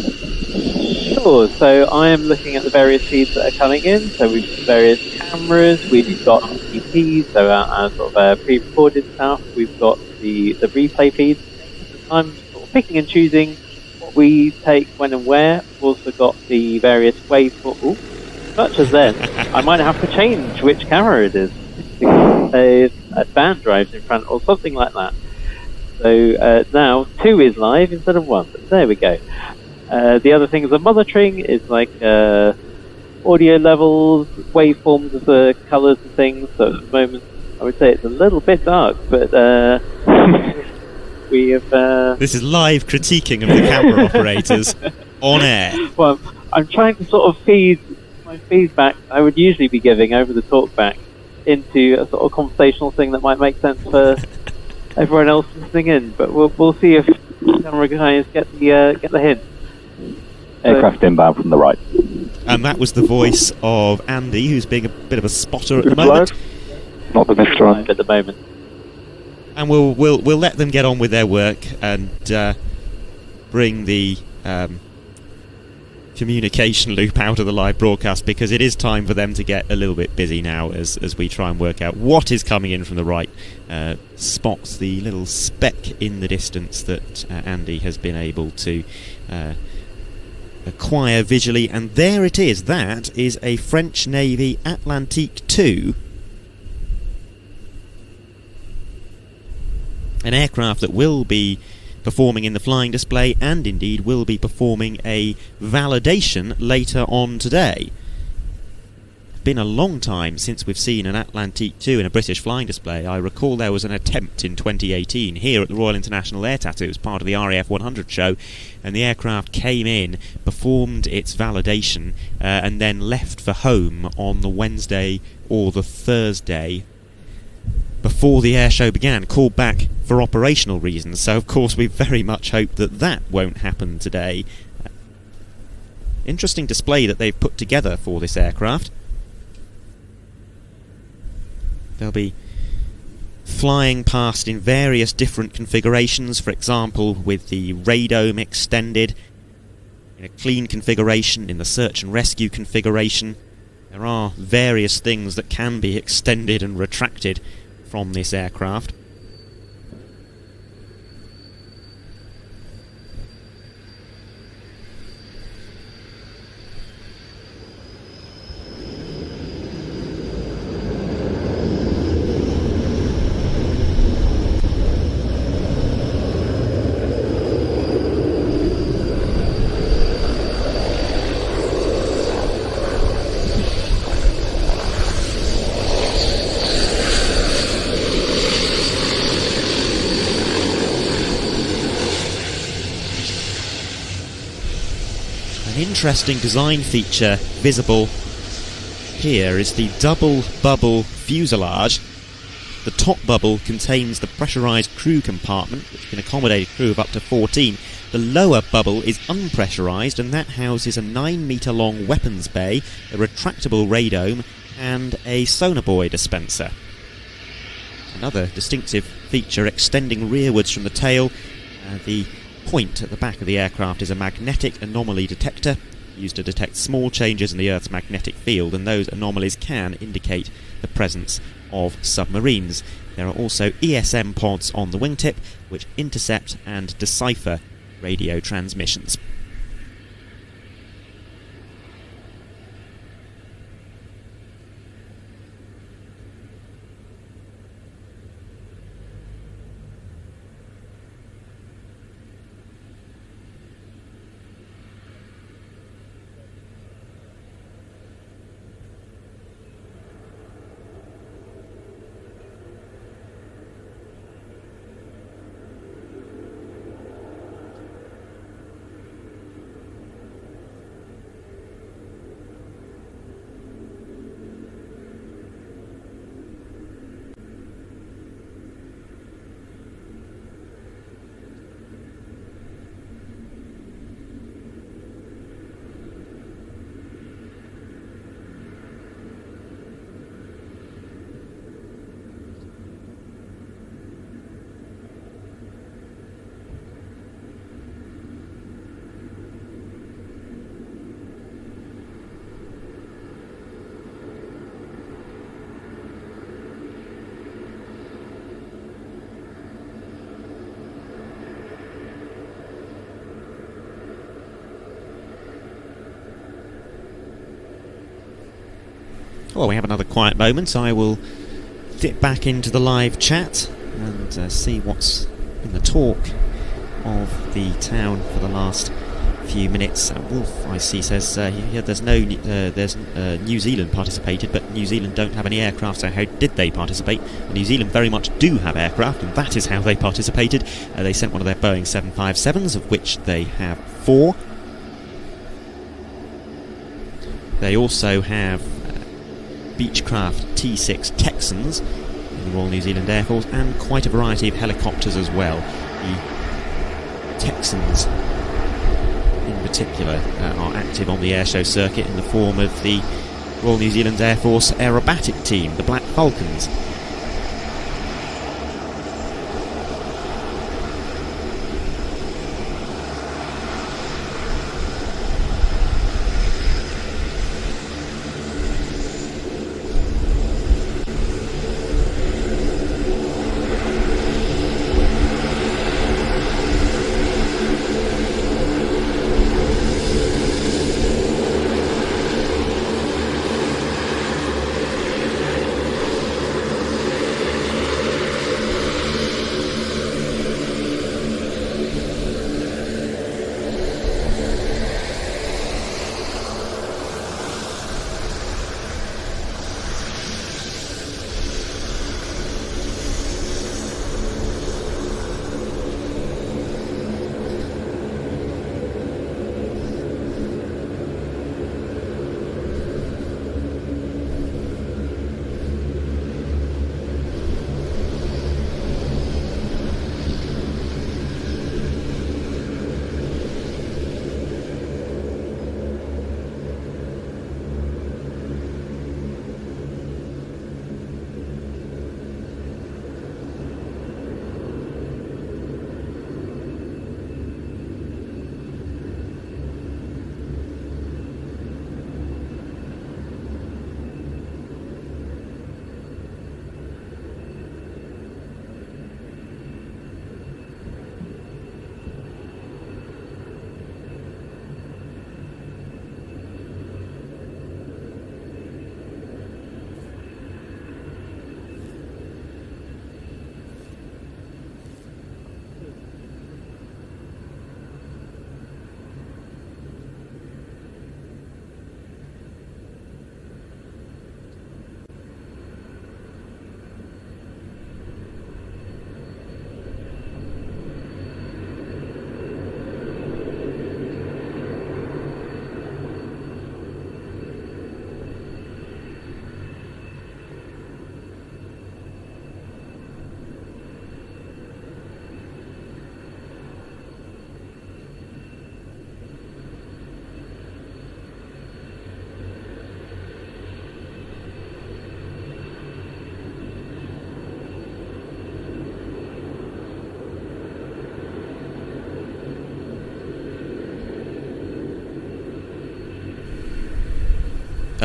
Sure, so I am looking at the various feeds that are coming in. So we've got various cameras, we've got EPs, so our sort of pre-recorded stuff, we've got the replay feeds. I'm sort of picking and choosing what we take when and where. We've also got the various waveforms. Such as then, I might have to change which camera it is. A band drives in front or something like that. So now 2 is live instead of 1. But there we go. The other things I'm monitoring is like audio levels, waveforms of the colours and things. So at the moment, I would say it's a little bit dark, but we have... This is live critiquing of the camera operators on air. Well, I'm trying to sort of feed my feedback I would usually be giving over the talkback into a sort of conversational thing that might make sense for everyone else listening in. But we'll see if camera guys get the hint. Aircraft inbound from the right. And that was the voice of Andy, who's being a bit of a spotter at the moment. Not the Mr. on. At the moment. And we'll let them get on with their work and bring the communication loop out of the live broadcast, because it is time for them to get a little bit busy now as we try and work out what is coming in from the right. Spots the little speck in the distance that Andy has been able to acquire visually, and there it is. That is a French Navy Atlantique 2, an aircraft that will be performing in the flying display and indeed will be performing a validation later on today. It's been a long time since we've seen an Atlantique 2 in a British flying display. I recall there was an attempt in 2018 here at the Royal International Air Tattoo. It was part of the RAF 100 show, and the aircraft came in, performed its validation, and then left for home on the Wednesday or the Thursday before the air show began, called back for operational reasons. So of course we very much hope that that won't happen today. Interesting display that they've put together for this aircraft. They'll be flying past in various different configurations, for example with the radome extended in a clean configuration, in the search and rescue configuration. There are various things that can be extended and retracted from this aircraft. interesting design feature visible here is the double bubble fuselage. The top bubble contains the pressurised crew compartment, which can accommodate a crew of up to 14. The lower bubble is unpressurised, and that houses a 9-metre long weapons bay, a retractable radome, and a sonar buoy dispenser. Another distinctive feature extending rearwards from the tail, the point at the back of the aircraft is a magnetic anomaly detector used to detect small changes in the Earth's magnetic field, and those anomalies can indicate the presence of submarines. There are also ESM pods on the wingtip which intercept and decipher radio transmissions. Well, we have another quiet moment. I will dip back into the live chat and see what's been the talk of the town for the last few minutes. Wolf, I see, says there's New Zealand participated, but New Zealand don't have any aircraft, so how did they participate? New Zealand very much do have aircraft, and that is how they participated. They sent one of their Boeing 757s, of which they have 4. They also have Beechcraft T6 Texans in the Royal New Zealand Air Force, and quite a variety of helicopters as well. The Texans in particular are active on the airshow circuit in the form of the Royal New Zealand Air Force aerobatic team, the Black Falcons.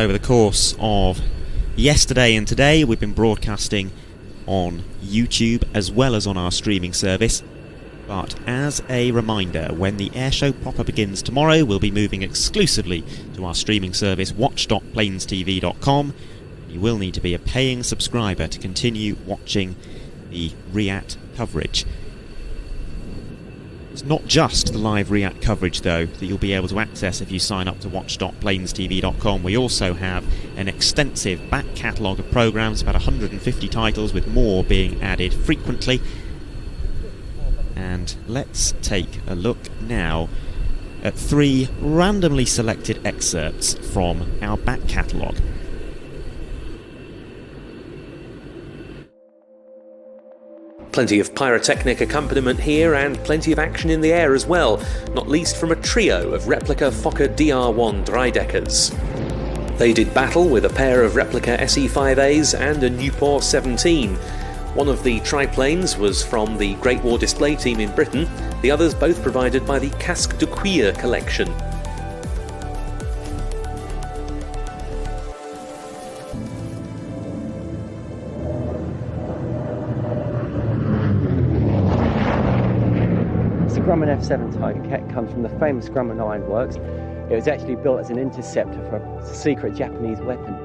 over the course of yesterday and today. We've been broadcasting on YouTube as well as on our streaming service. But as a reminder, when the airshow proper begins tomorrow, we'll be moving exclusively to our streaming service, watch.plainstv.com. You will need to be a paying subscriber to continue watching the RIAT coverage. It's not just the live RIAT coverage, though, that you'll be able to access if you sign up to watch.plainstv.com. We also have an extensive back catalogue of programmes, about 150 titles, with more being added frequently. And let's take a look now at 3 randomly selected excerpts from our back catalogue. Plenty of pyrotechnic accompaniment here and plenty of action in the air as well, not least from a trio of replica Fokker DR-1 Dreideckers. They did battle with a pair of replica SE-5As and a Nieuport 17. One of the triplanes was from the Great War Display Team in Britain, the others both provided by the Casque de Cuir collection. The Grumman F7 Tiger comes from the famous Grumman Iron Works. It was actually built as an interceptor for a secret Japanese weapon.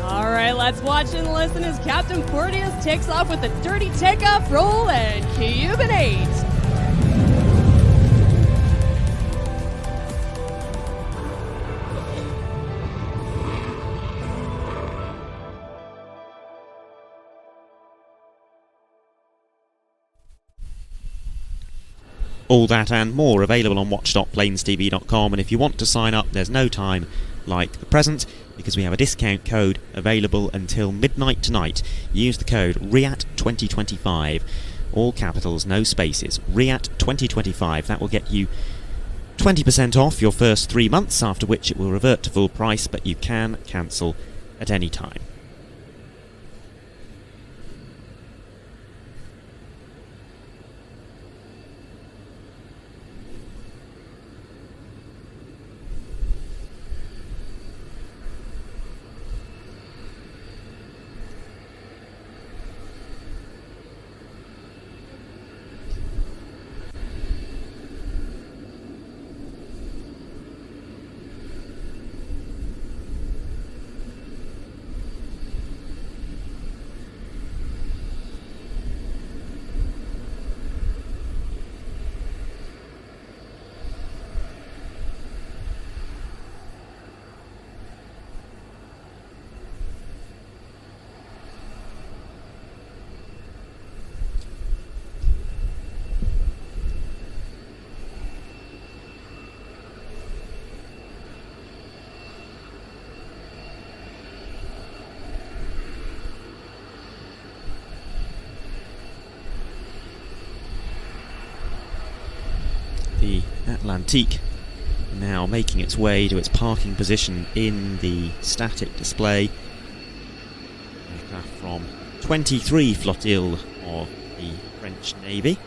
All right, let's watch and listen as Captain Porteous takes off with a dirty takeoff roll and Cuban 8. All that and more available on watch.plainstv.com, and if you want to sign up, there's no time like the present, because we have a discount code available until midnight tonight. Use the code RIAT2025, all capitals, no spaces, RIAT2025. That will get you 20% off your first 3 months, after which it will revert to full price, but you can cancel at any time. The Atlantique now making its way to its parking position in the static display. Aircraft from 23 Flotille of the French Navy.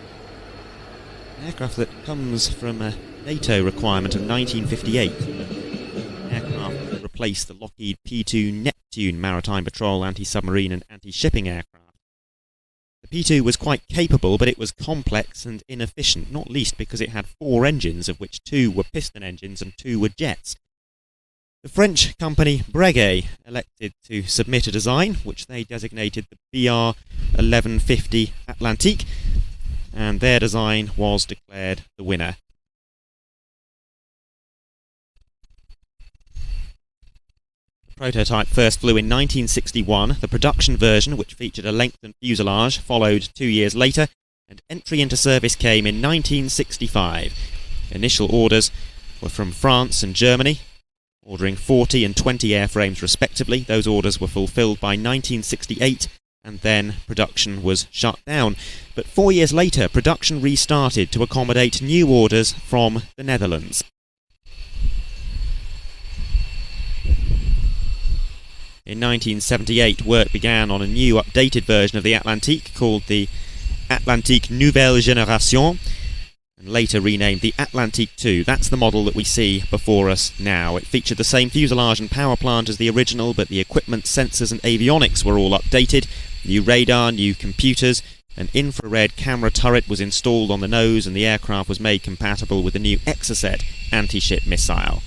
An aircraft that comes from a NATO requirement of 1958. An aircraft that replaced the Lockheed P-2 Neptune maritime patrol anti-submarine and anti-shipping aircraft. The P-2 was quite capable, but it was complex and inefficient, not least because it had 4 engines, of which 2 were piston engines and 2 were jets. The French company Breguet elected to submit a design, which they designated the BR-1150 Atlantique, and their design was declared the winner. Prototype first flew in 1961. The production version, which featured a lengthened fuselage, followed 2 years later, and entry into service came in 1965. Initial orders were from France and Germany, ordering 40 and 20 airframes respectively. Those orders were fulfilled by 1968, and then production was shut down. But 4 years later, production restarted to accommodate new orders from the Netherlands. In 1978, work began on a new updated version of the Atlantique called the Atlantique Nouvelle Génération, and later renamed the Atlantique 2. That's the model that we see before us now. It featured the same fuselage and power plant as the original, but the equipment, sensors and avionics were all updated. New radar, new computers, an infrared camera turret was installed on the nose, and the aircraft was made compatible with the new Exocet anti-ship missile.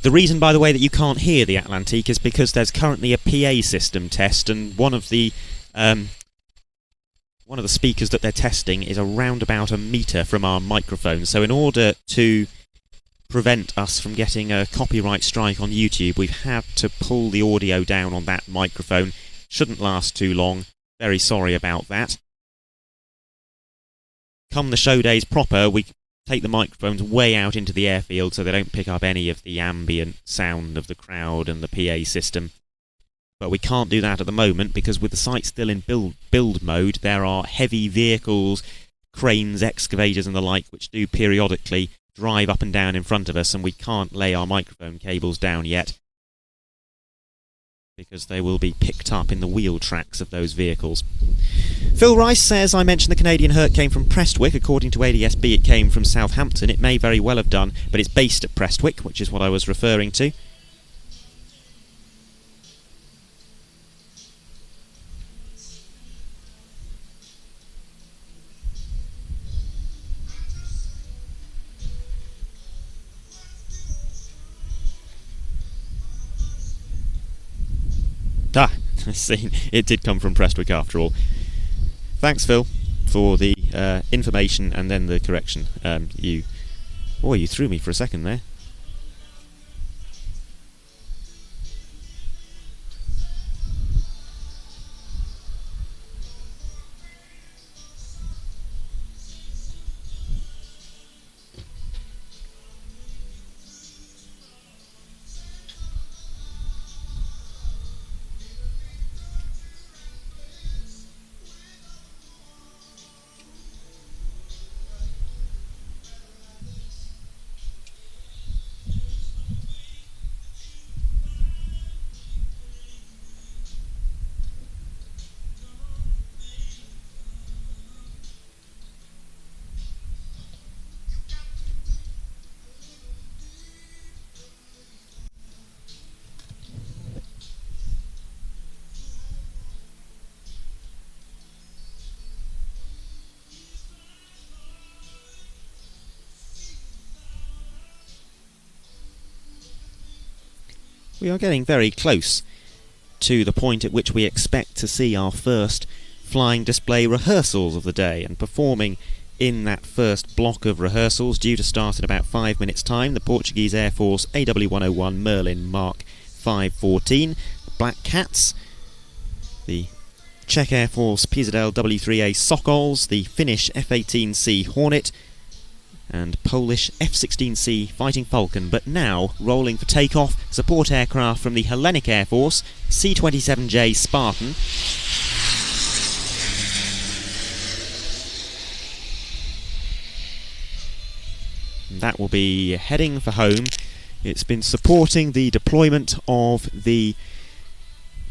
The reason, by the way, that you can't hear the Atlantique is because there's currently a PA system test, and one of the speakers that they're testing is around about a metre from our microphone. So in order to prevent us from getting a copyright strike on YouTube, we've had to pull the audio down on that microphone. Shouldn't last too long. Very sorry about that. Come the show days proper, we take the microphones way out into the airfield so they don't pick up any of the ambient sound of the crowd and the PA system. But we can't do that at the moment because with the site still in build mode, there are heavy vehicles, cranes, excavators and the like which do periodically drive up and down in front of us, and we can't lay our microphone cables down yet because they will be picked up in the wheel tracks of those vehicles. Phil Rice says, I mentioned the Canadian Hurt came from Prestwick. According to ADSB, it came from Southampton. It may very well have done, but it's based at Prestwick, which is what I was referring to. Ah, I see. It did come from Prestwick after all. Thanks, Phil, for the information and then the correction. You threw me for a second there. We are getting very close to the point at which we expect to see our first flying display rehearsals of the day, and performing in that first block of rehearsals, due to start in about 5 minutes' time, the Portuguese Air Force AW101 Merlin Mark 514, Black Cats, the Czech Air Force PZL W3A Sokols, the Finnish F-18C Hornet, and Polish F-16C Fighting Falcon. But now, rolling for takeoff, support aircraft from the Hellenic Air Force, C-27J Spartan. And that will be heading for home. It's been supporting the deployment of the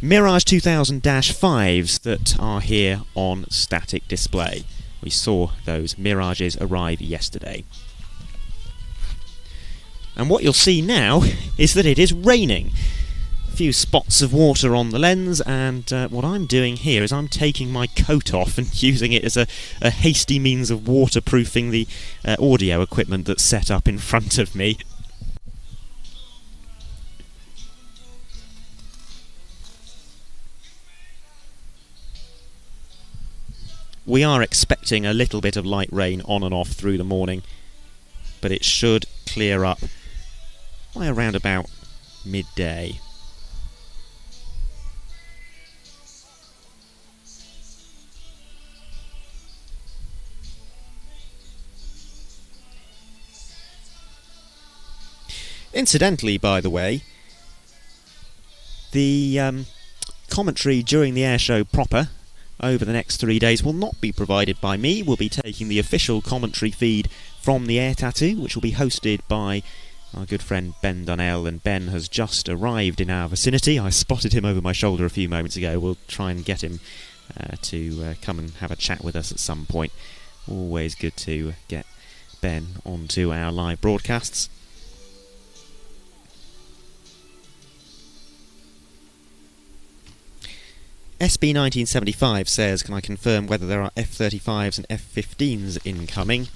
Mirage 2000-5s that are here on static display. We saw those Mirages arrive yesterday. And what you'll see now is that it is raining. A few spots of water on the lens, and what I'm doing here is I'm taking my coat off and using it as a hasty means of waterproofing the audio equipment that's set up in front of me. We are expecting a little bit of light rain on and off through the morning, but it should clear up by around about midday. Incidentally, by the way, the commentary during the airshow proper over the next 3 days will not be provided by me. We'll be taking the official commentary feed from the Air Tattoo, which will be hosted by our good friend Ben Donnell, and Ben has just arrived in our vicinity. I spotted him over my shoulder a few moments ago. We'll try and get him to come and have a chat with us at some point. Always good to get Ben onto our live broadcasts. SB1975 says, can I confirm whether there are F-35s and F-15s incoming?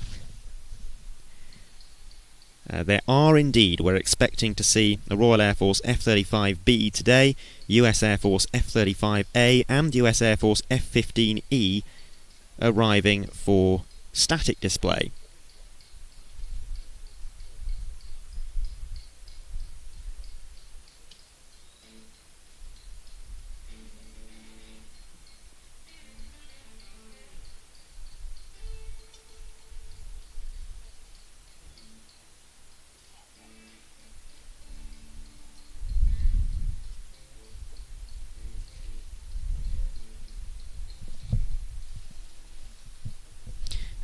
There are indeed. We're expecting to see the Royal Air Force F-35B today, US Air Force F-35A and US Air Force F-15E arriving for static display.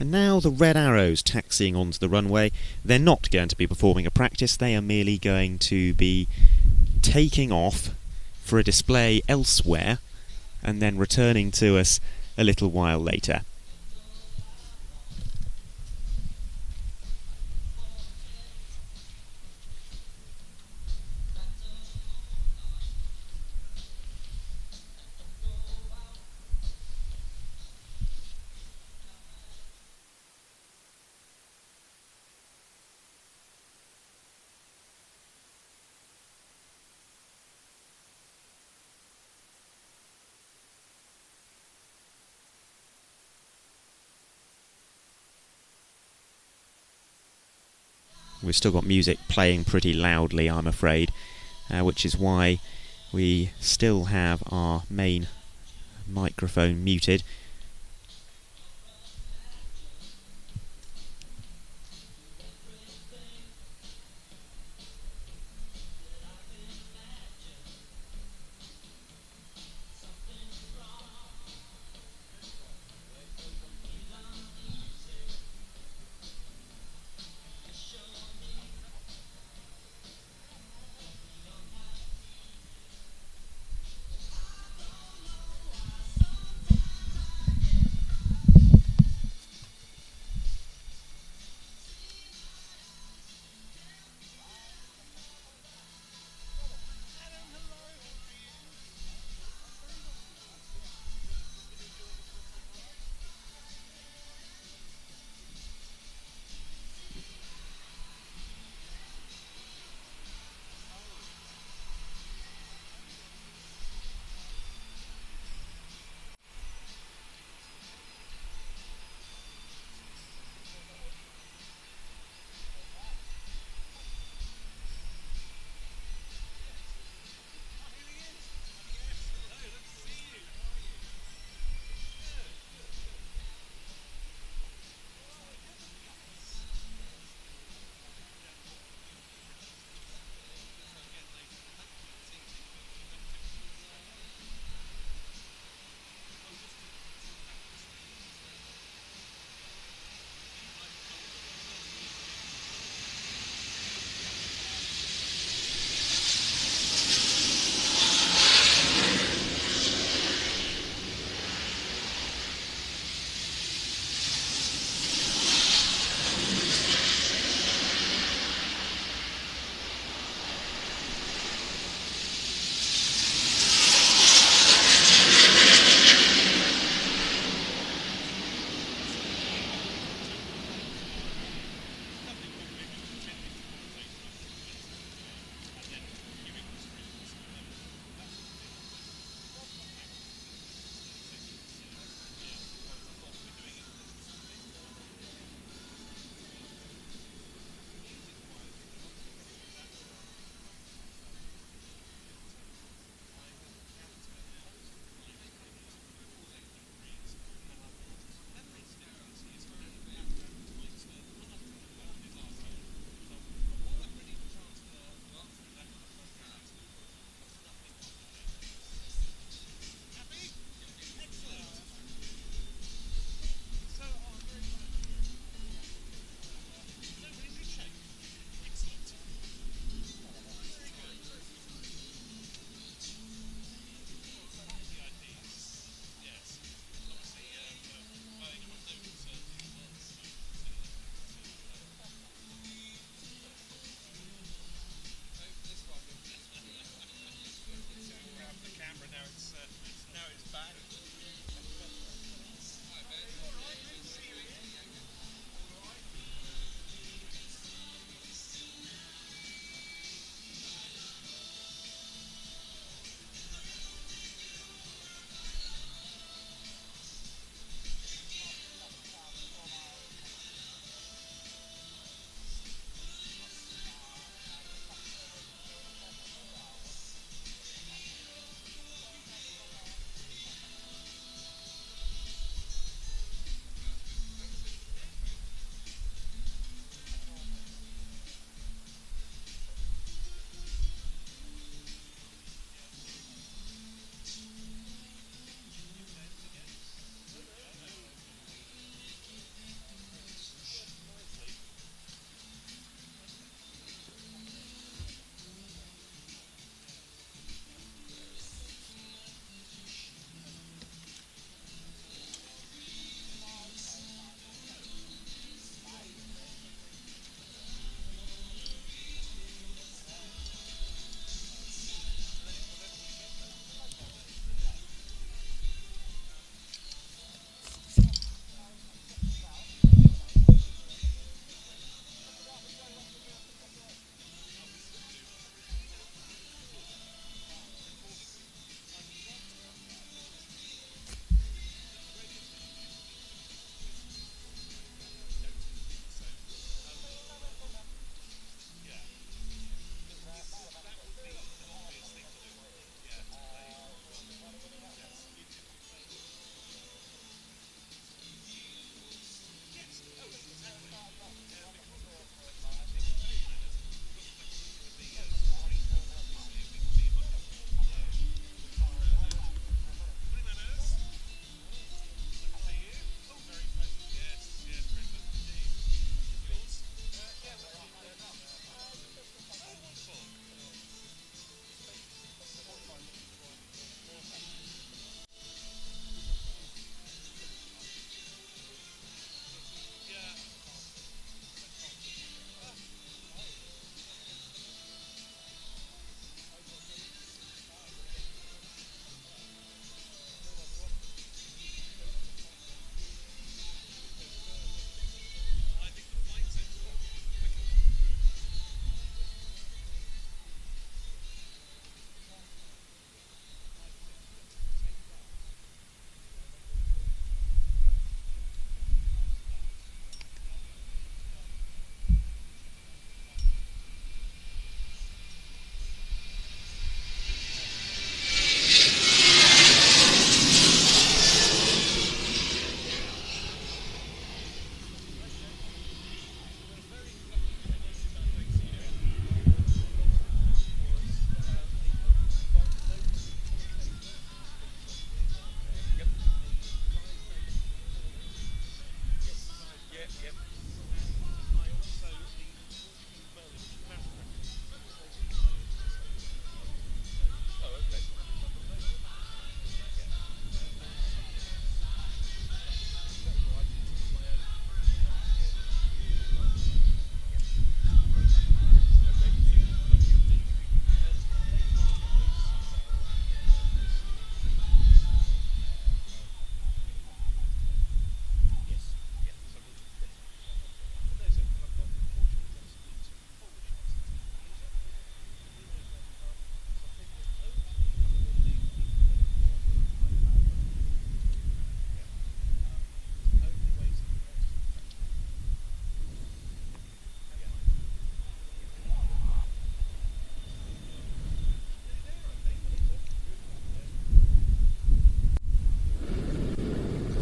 And now the Red Arrows taxiing onto the runway. They're not going to be performing a practice, they are merely going to be taking off for a display elsewhere and then returning to us a little while later. We've still got music playing pretty loudly, I'm afraid, which is why we still have our main microphone muted.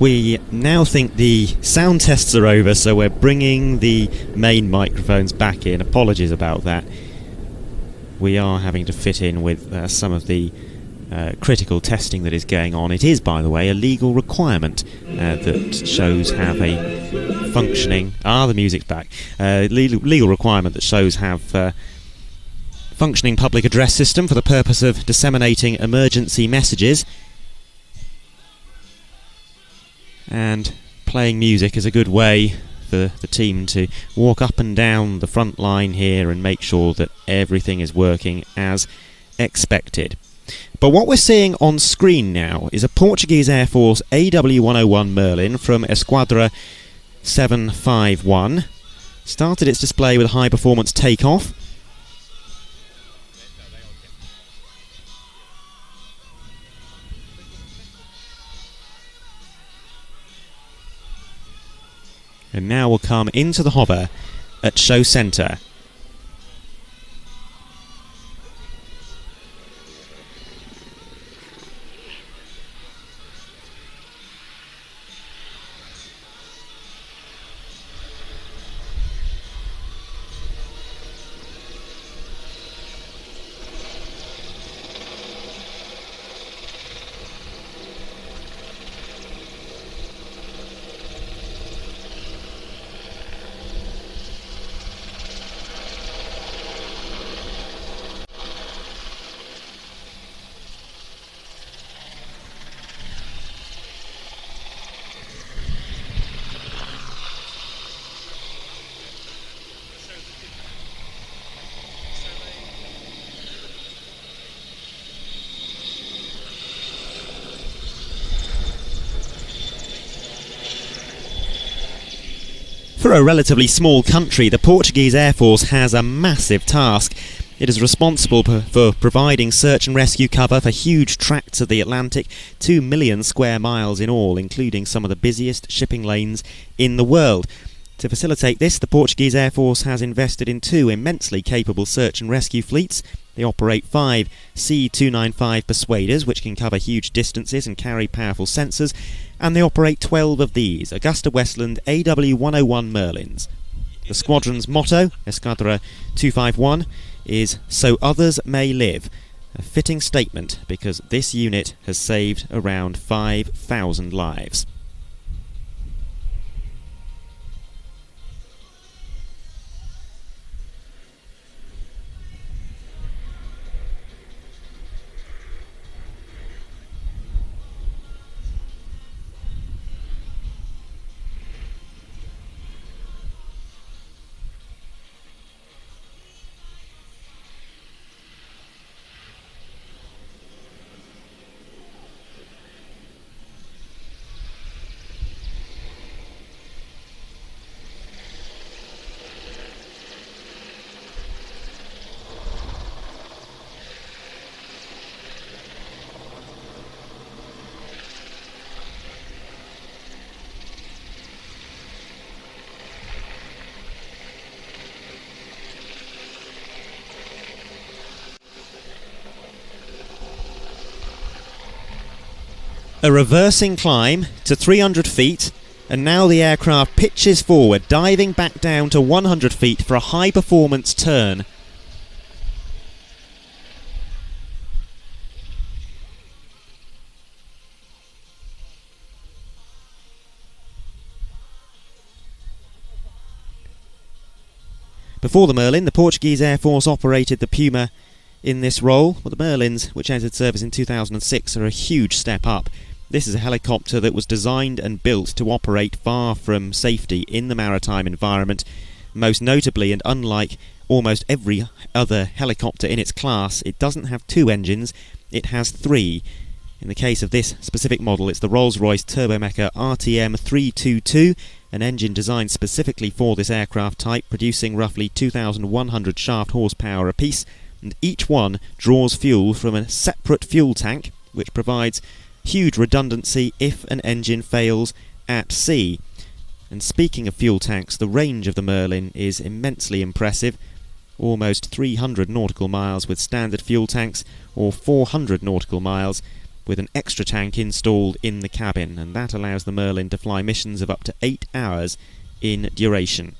We now think the sound tests are over, so we're bringing the main microphones back in. Apologies about that. We are having to fit in with some of the critical testing that is going on. It is, by the way, a legal requirement that shows have a functioning... the music's back. Legal requirement that shows have functioning public address system for the purpose of disseminating emergency messages. And playing music is a good way for the team to walk up and down the front line here and make sure that everything is working as expected. But what we're seeing on screen now is a Portuguese Air Force AW101 Merlin from Esquadra 751. Started its display with a high performance takeoff. And now we'll come into the hover at Show Centre. For a relatively small country, the Portuguese Air Force has a massive task. It is responsible for providing search and rescue cover for huge tracts of the Atlantic, 2 million square miles in all, including some of the busiest shipping lanes in the world. To facilitate this, the Portuguese Air Force has invested in 2 immensely capable search and rescue fleets. They operate 5 C-295 Persuaders, which can cover huge distances and carry powerful sensors, and they operate 12 of these Augusta Westland AW101 Merlins. The squadron's motto, Esquadra 251, is "So others may live." A fitting statement because this unit has saved around 5,000 lives. A reversing climb to 300 feet, and now the aircraft pitches forward, diving back down to 100 feet for a high-performance turn. Before the Merlin, the Portuguese Air Force operated the Puma in this role, but the Merlins, which entered service in 2006, are a huge step up. This is a helicopter that was designed and built to operate far from safety in the maritime environment. Most notably, and unlike almost every other helicopter in its class, it doesn't have 2 engines, it has 3. In the case of this specific model, it's the Rolls-Royce Turbomeca RTM 322, an engine designed specifically for this aircraft type, producing roughly 2,100 shaft horsepower apiece, and each one draws fuel from a separate fuel tank, which provides huge redundancy if an engine fails at sea. And speaking of fuel tanks, the range of the Merlin is immensely impressive. Almost 300 nautical miles with standard fuel tanks, or 400 nautical miles with an extra tank installed in the cabin, and that allows the Merlin to fly missions of up to 8 hours in duration.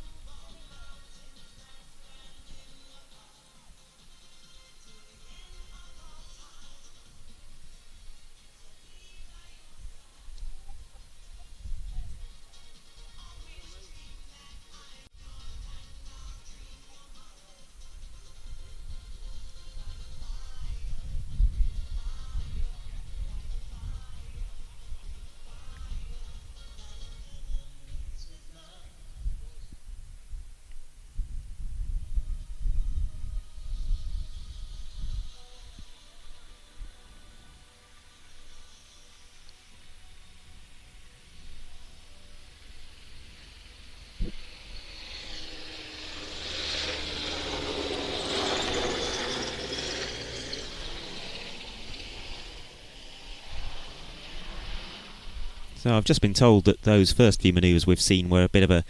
So I've just been told that those first few manoeuvres we've seen were a bit of a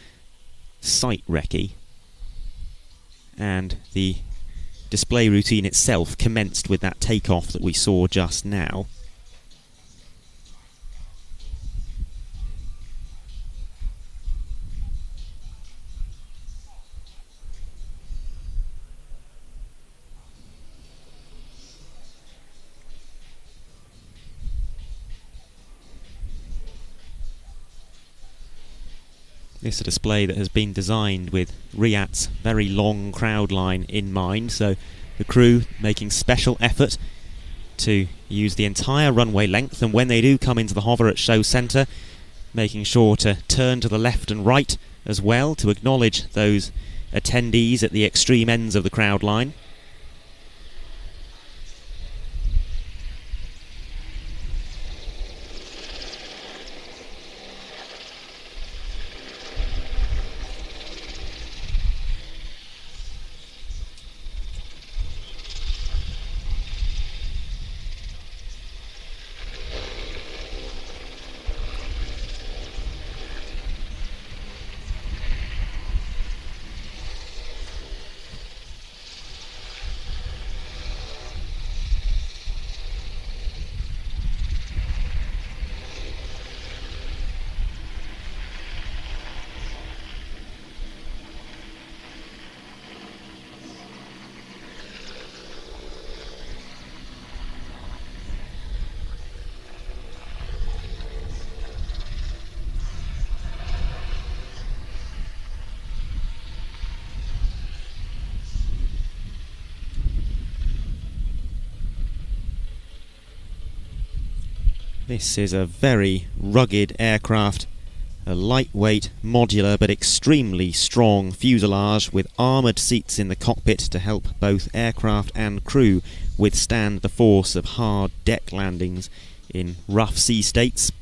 sight recce, and the display routine itself commenced with that takeoff that we saw just now. This is a display that has been designed with RIAT's very long crowd line in mind, so the crew making special effort to use the entire runway length, and when they do come into the hover at show centre, making sure to turn to the left and right as well to acknowledge those attendees at the extreme ends of the crowd line. This is a very rugged aircraft, a lightweight, modular but extremely strong fuselage with armoured seats in the cockpit to help both aircraft and crew withstand the force of hard deck landings in rough sea states.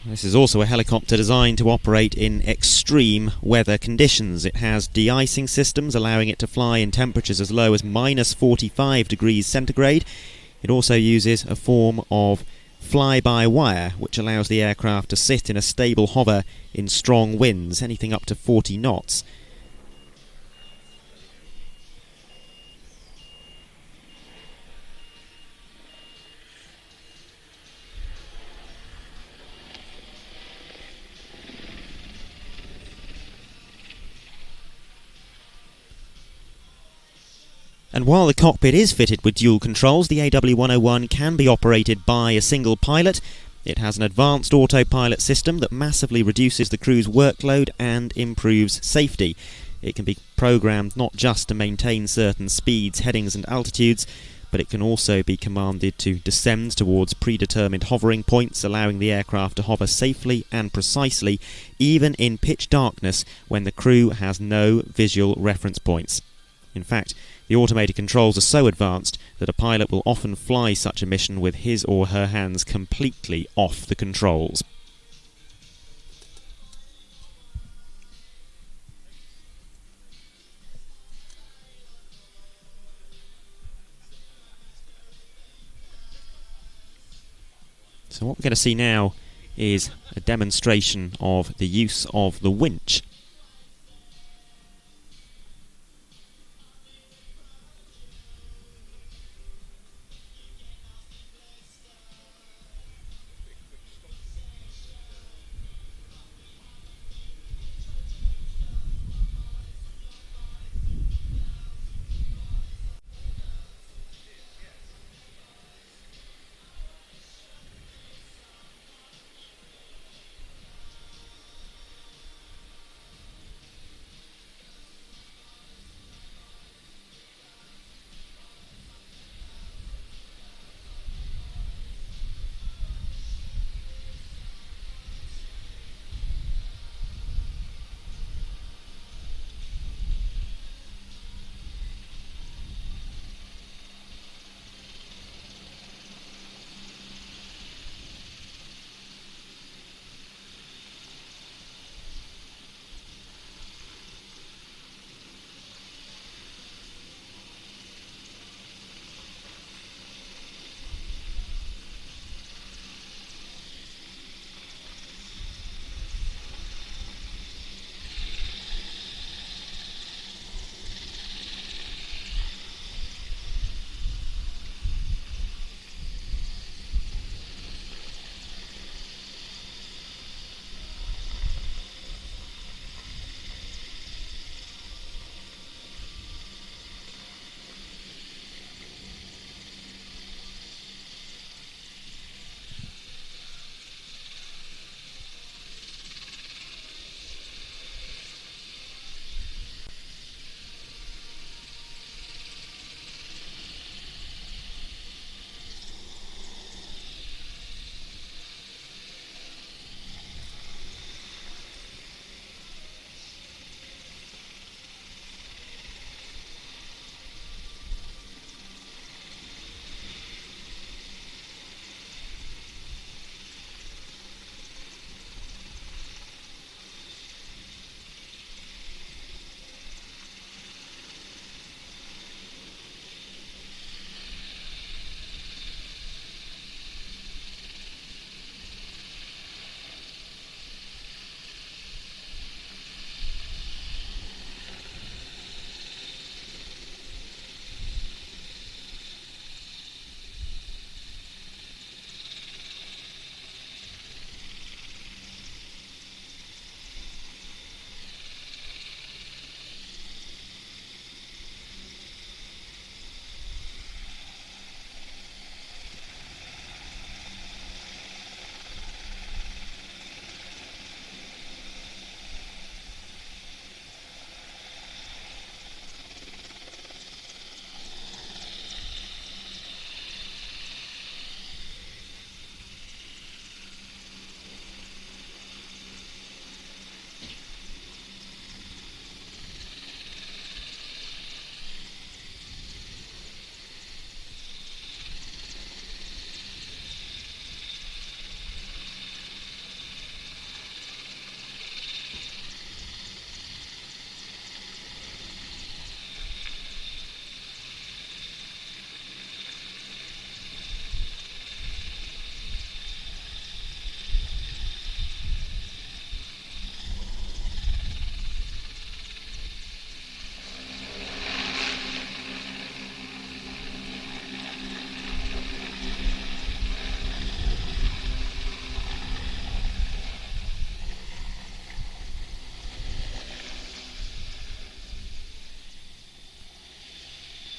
This is also a helicopter designed to operate in extreme weather conditions. It has de-icing systems allowing it to fly in temperatures as low as -45 degrees centigrade. It also uses a form of fly-by-wire, which allows the aircraft to sit in a stable hover in strong winds, anything up to 40 knots. And while the cockpit is fitted with dual controls, the AW101 can be operated by a single pilot. It has an advanced autopilot system that massively reduces the crew's workload and improves safety. It can be programmed not just to maintain certain speeds, headings and altitudes, but it can also be commanded to descend towards predetermined hovering points, allowing the aircraft to hover safely and precisely, even in pitch darkness when the crew has no visual reference points. In fact, the automated controls are so advanced that a pilot will often fly such a mission with his or her hands completely off the controls. So what we're going to see now is a demonstration of the use of the winch.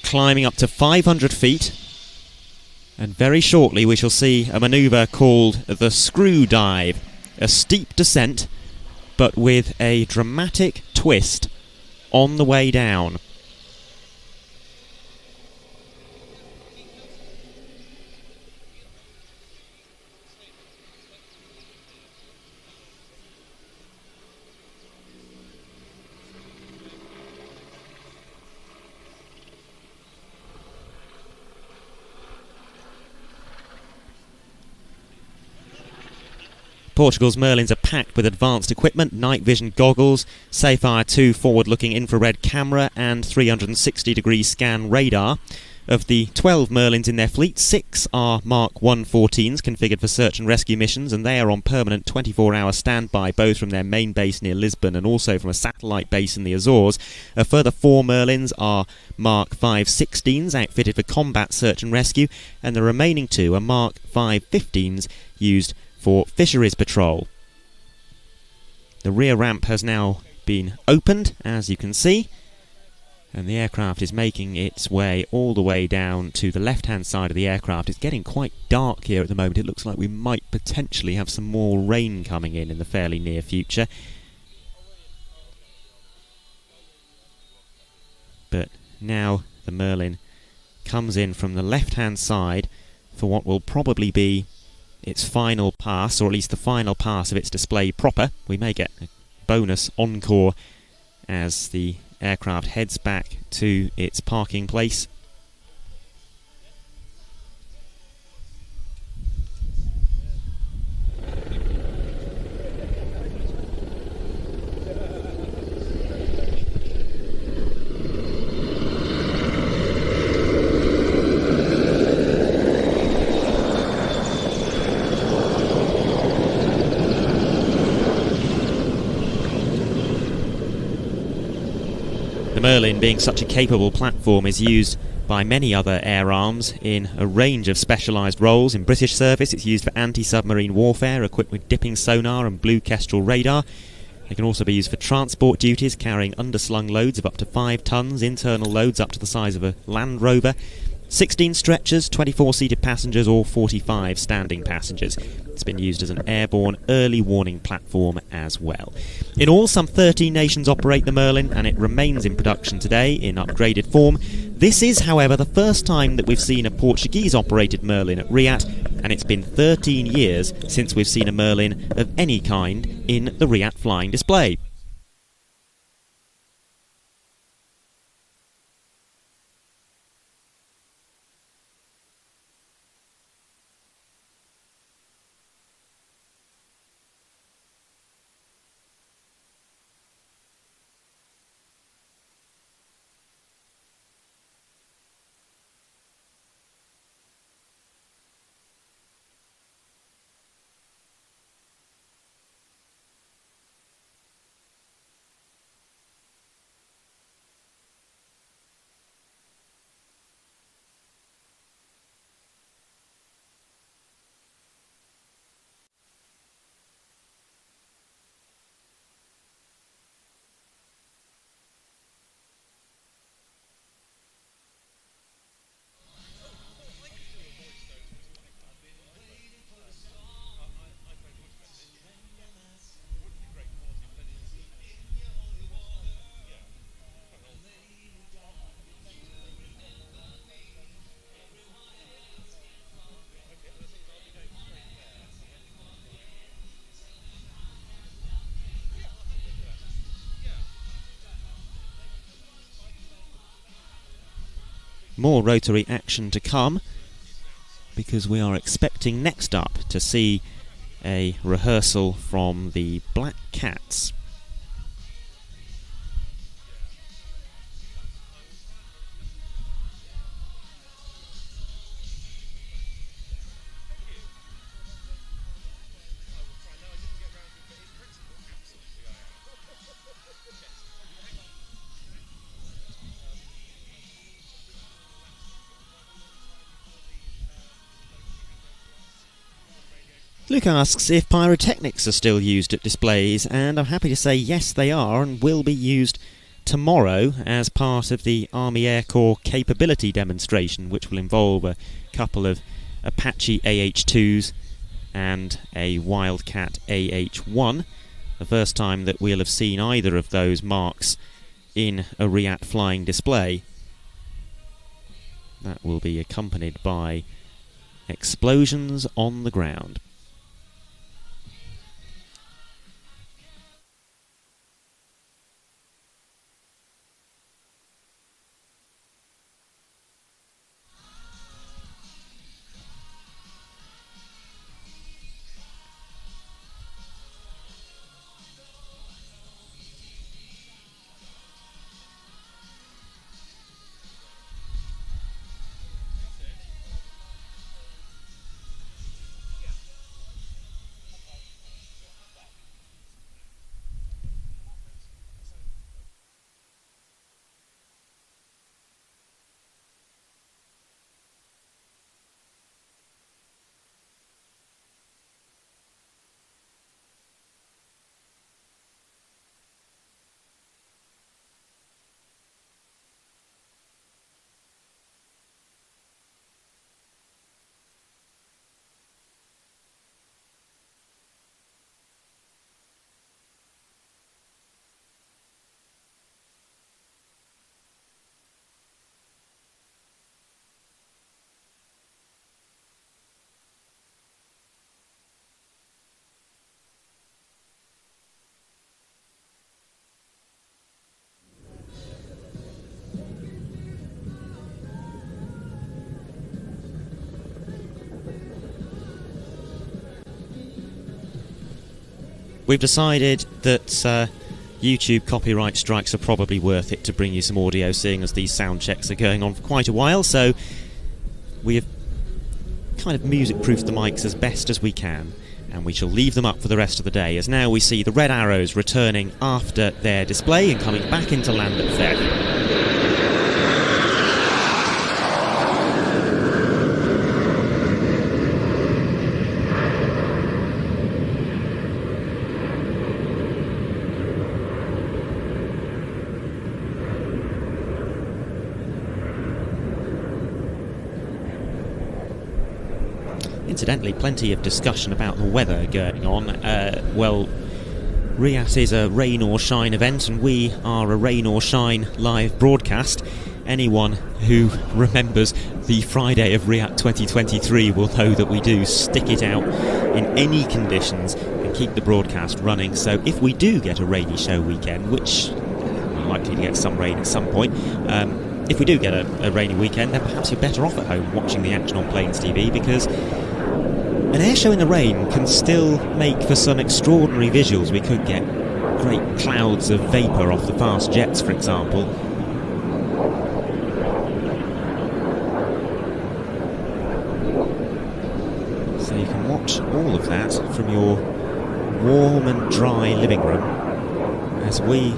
climbing up to 500 feet, and very shortly we shall see a manoeuvre called the screw dive, a steep descent but with a dramatic twist on the way down. Portugal's Merlins are packed with advanced equipment, night vision goggles, Sapphire 2 forward-looking infrared camera and 360-degree scan radar. Of the 12 Merlins in their fleet, 6 are Mark 114s configured for search and rescue missions, and they are on permanent 24-hour standby both from their main base near Lisbon and also from a satellite base in the Azores. A further 4 Merlins are Mark 516s outfitted for combat search and rescue, and the remaining 2 are Mark 515s used for fisheries patrol. The rear ramp has now been opened, as you can see, and the aircraft is making its way all the way down to the left-hand side of the aircraft. It's getting quite dark here at the moment. It looks like we might potentially have some more rain coming in the fairly near future. But now the Merlin comes in from the left-hand side for what will probably be its final pass, or at least the final pass of its display proper. We may get a bonus encore as the aircraft heads back to its parking place. The Merlin, being such a capable platform, is used by many other air arms in a range of specialised roles. In British service, it's used for anti-submarine warfare, equipped with dipping sonar and blue kestrel radar. It can also be used for transport duties, carrying underslung loads of up to 5 tons, internal loads up to the size of a Land Rover, 16 stretchers, 24 seated passengers or 45 standing passengers. It's been used as an airborne early warning platform as well. In all, some 13 nations operate the Merlin, and it remains in production today in upgraded form. This is, however, the first time that we've seen a Portuguese-operated Merlin at RIAT, and it's been 13 years since we've seen a Merlin of any kind in the RIAT flying display. More rotary action to come, because we are expecting next up to see a rehearsal from the Black Cats. Luke asks if pyrotechnics are still used at displays, and I'm happy to say yes, they are, and will be used tomorrow as part of the Army Air Corps capability demonstration, which will involve a couple of Apache AH-2s and a Wildcat AH-1. The first time that we'll have seen either of those marks in a RIAT flying display. That will be accompanied by explosions on the ground. We've decided that YouTube copyright strikes are probably worth it to bring you some audio, seeing as these sound checks are going on for quite a while, so we have kind of music-proofed the mics as best as we can, and we shall leave them up for the rest of the day, as now we see the red arrows returning after their display and coming back into land at Fairview. Incidentally, plenty of discussion about the weather going on. Well, RIAT is a rain or shine event, and we are a rain or shine live broadcast. Anyone who remembers the Friday of RIAT 2023 will know that we do stick it out in any conditions and keep the broadcast running. So if we do get a rainy show weekend, which we're likely to get some rain at some point, if we do get a rainy weekend, then perhaps you're better off at home watching the action on Plains TV, because an air show in the rain can still make for some extraordinary visuals. We could get great clouds of vapour off the fast jets, for example. So you can watch all of that from your warm and dry living room as we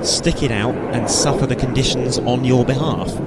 stick it out and suffer the conditions on your behalf.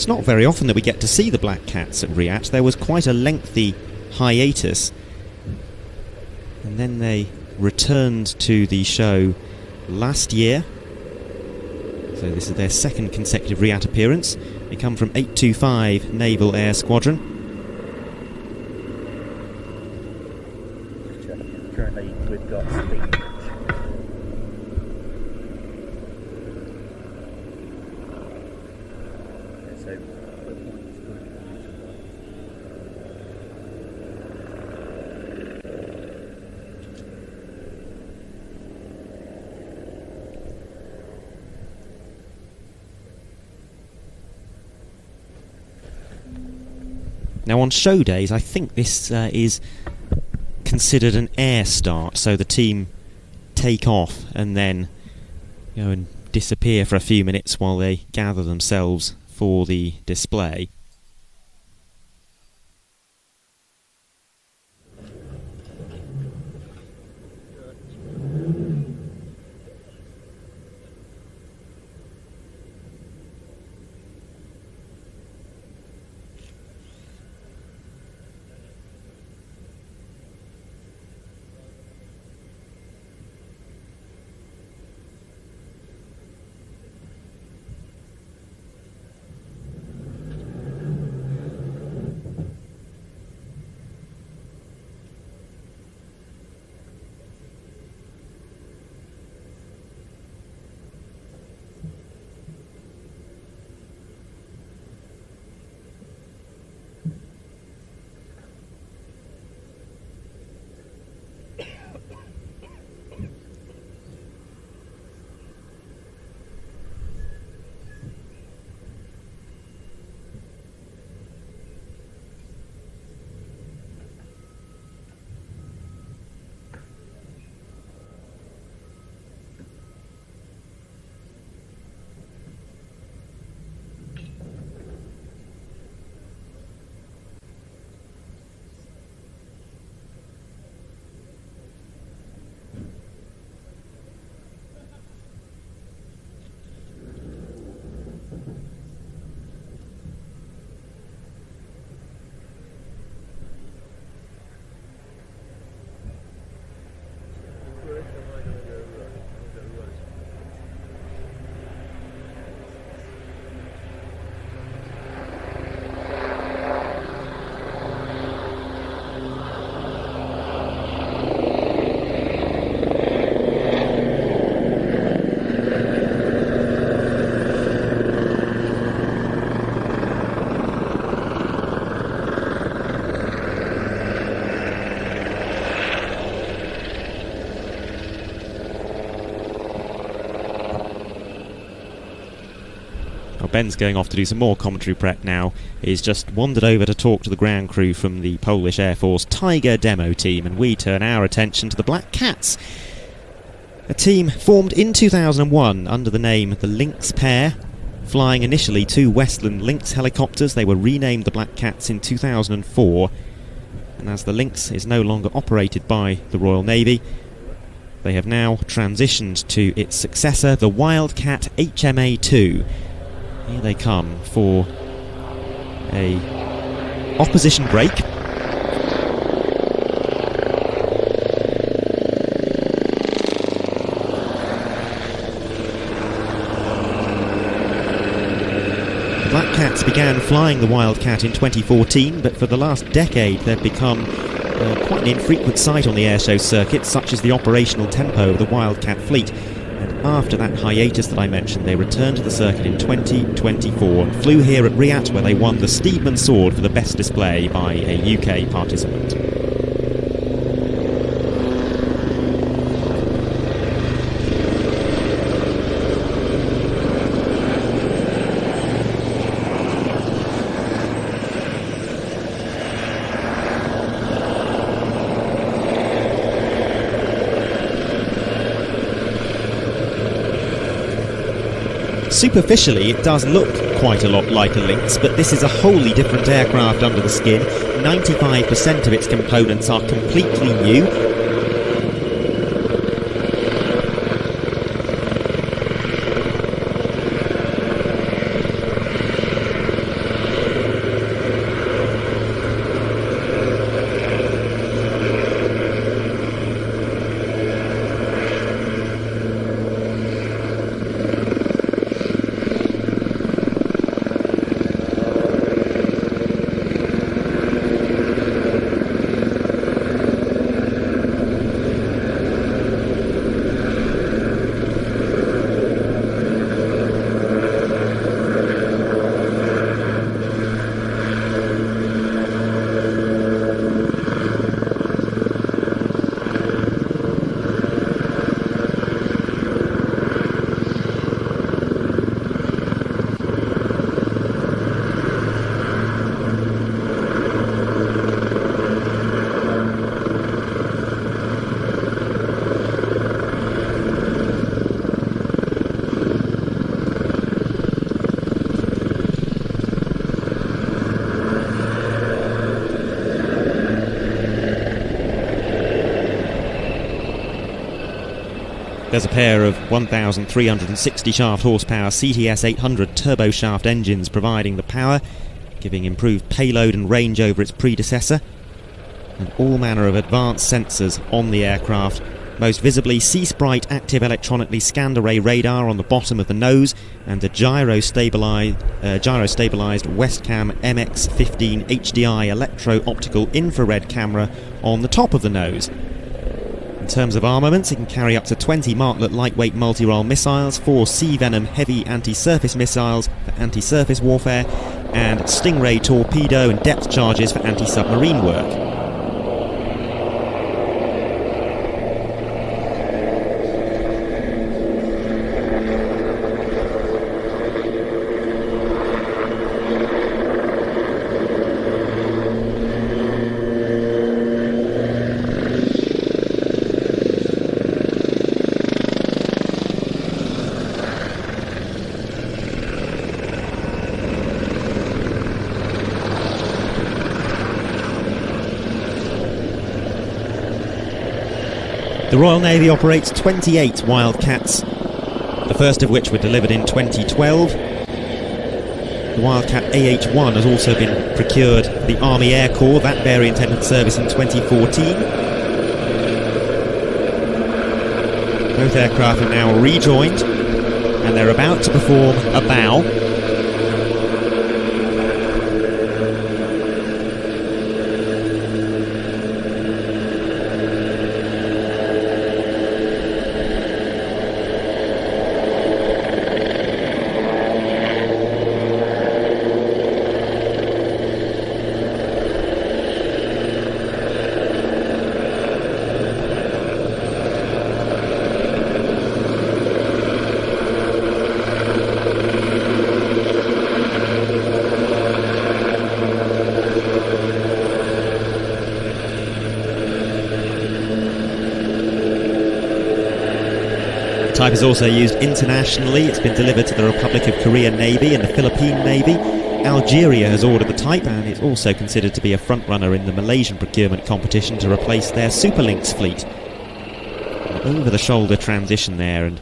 It's not very often that we get to see the Black Cats at RIAT. There was quite a lengthy hiatus, and then they returned to the show last year. So this is their second consecutive RIAT appearance. They come from 825 Naval Air Squadron. Currently we've got speed. Now on show days, I think this is considered an air start, so the team take off and then go and disappear for a few minutes while they gather themselves for the display. Ben's going off to do some more commentary prep now. He's just wandered over to talk to the ground crew from the Polish Air Force Tiger demo team, and we turn our attention to the Black Cats, a team formed in 2001 under the name the Lynx Pair, flying initially two Westland Lynx helicopters. They were renamed the Black Cats in 2004, and as the Lynx is no longer operated by the Royal Navy, they have now transitioned to its successor, the Wildcat HMA-2. Here they come for a opposition break. The Black Cats began flying the Wildcat in 2014, but for the last decade they've become quite an infrequent sight on the airshow circuit, such as the operational tempo of the Wildcat fleet. And after that hiatus that I mentioned, they returned to the circuit in 2024 and flew here at RIAT, where they won the Steedman Sword for the best display by a UK participant. Superficially, it does look quite a lot like a Lynx, but this is a wholly different aircraft under the skin. 95% of its components are completely new. There's a pair of 1,360 shaft horsepower CTS 800 turboshaft engines providing the power, giving improved payload and range over its predecessor, and all manner of advanced sensors on the aircraft, most visibly C-Sprite active electronically scanned array radar on the bottom of the nose and a gyro-stabilized Westcam MX-15 HDI electro-optical infrared camera on the top of the nose. In terms of armaments, it can carry up to 20 Martlet lightweight multi-role missiles, 4 Sea Venom heavy anti-surface missiles for anti-surface warfare, and Stingray torpedo and depth charges for anti-submarine work. The Royal Navy operates 28 Wildcats, the first of which were delivered in 2012. The Wildcat AH-1 has also been procured for the Army Air Corps. That variant entered service in 2014. Both aircraft are now rejoined and they're about to perform a bow. Type is also used internationally. It's been delivered to the Republic of Korea Navy and the Philippine Navy. Algeria has ordered the type, and it's also considered to be a front-runner in the Malaysian procurement competition to replace their Superlynx fleet. An over-the-shoulder transition there, and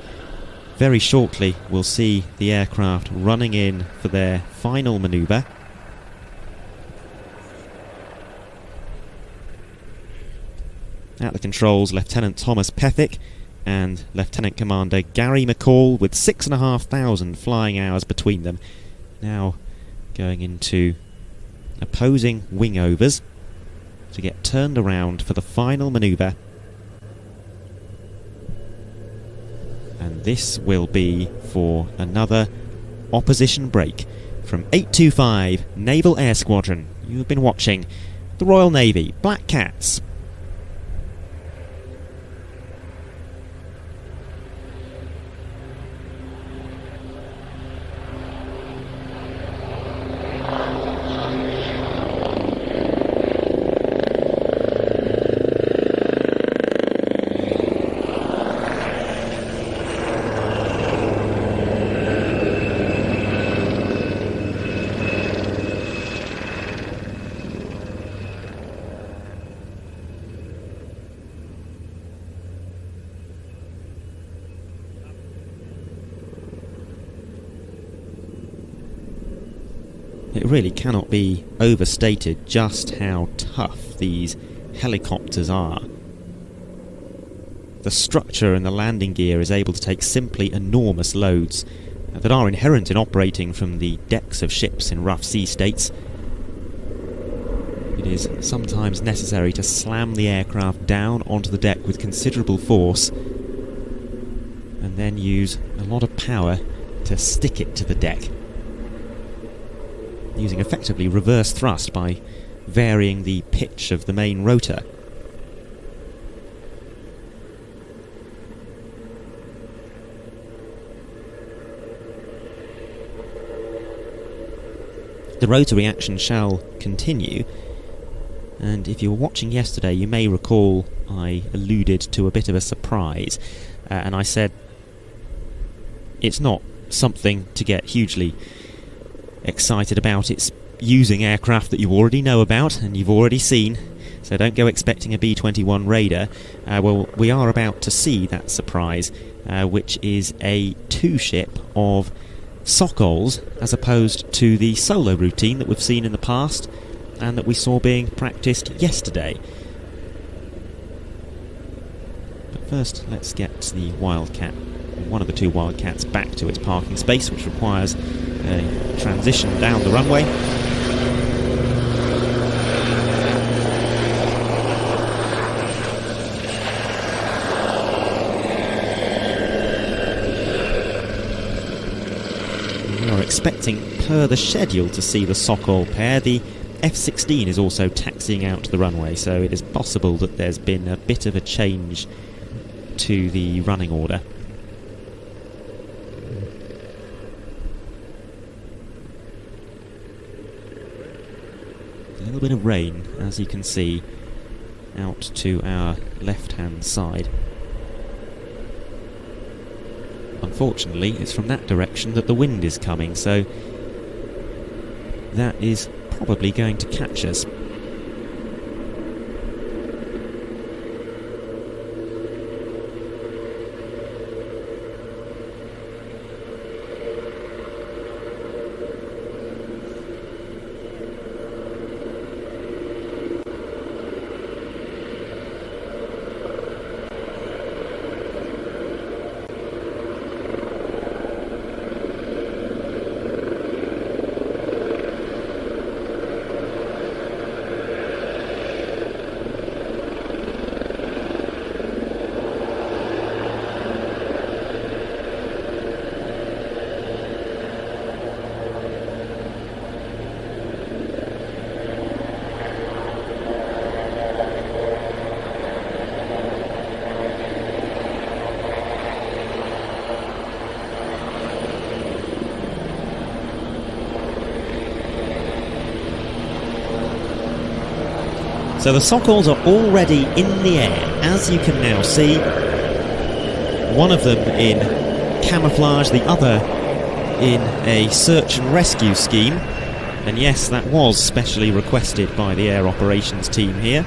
very shortly we'll see the aircraft running in for their final manoeuvre. At the controls, Lieutenant Thomas Pethick and Lieutenant Commander Gary McCall with 6,500 flying hours between them. Now going into opposing wing overs to get turned around for the final manoeuvre. And this will be for another opposition break from 825 Naval Air Squadron. You've been watching the Royal Navy Black Cats. It really cannot be overstated just how tough these helicopters are. The structure and the landing gear is able to take simply enormous loads that are inherent in operating from the decks of ships in rough sea states. It is sometimes necessary to slam the aircraft down onto the deck with considerable force and then use a lot of power to stick it to the deck, using effectively reverse thrust by varying the pitch of the main rotor. The rotary action shall continue, and if you were watching yesterday you may recall I alluded to a bit of a surprise, and I said it's not something to get hugely excited about. It's using aircraft that you already know about and you've already seen. So don't go expecting a B-21 Raider. Well, we are about to see that surprise, which is a two-ship of Sokols, as opposed to the solo routine that we've seen in the past and that we saw being practiced yesterday. But first, let's get the Wildcat, one of the two Wildcats, back to its parking space, which requires a transition down the runway. We are expecting, per the schedule, to see the Sokol pair. The F-16 is also taxiing out to the runway, so it is possible that there's been a bit of a change to the running order. A little bit of rain, as you can see, out to our left-hand side. Unfortunately, it's from that direction that the wind is coming, so that is probably going to catch us. So the Sokols are already in the air, as you can now see. One of them in camouflage, the other in a search and rescue scheme. And yes, that was specially requested by the air operations team here.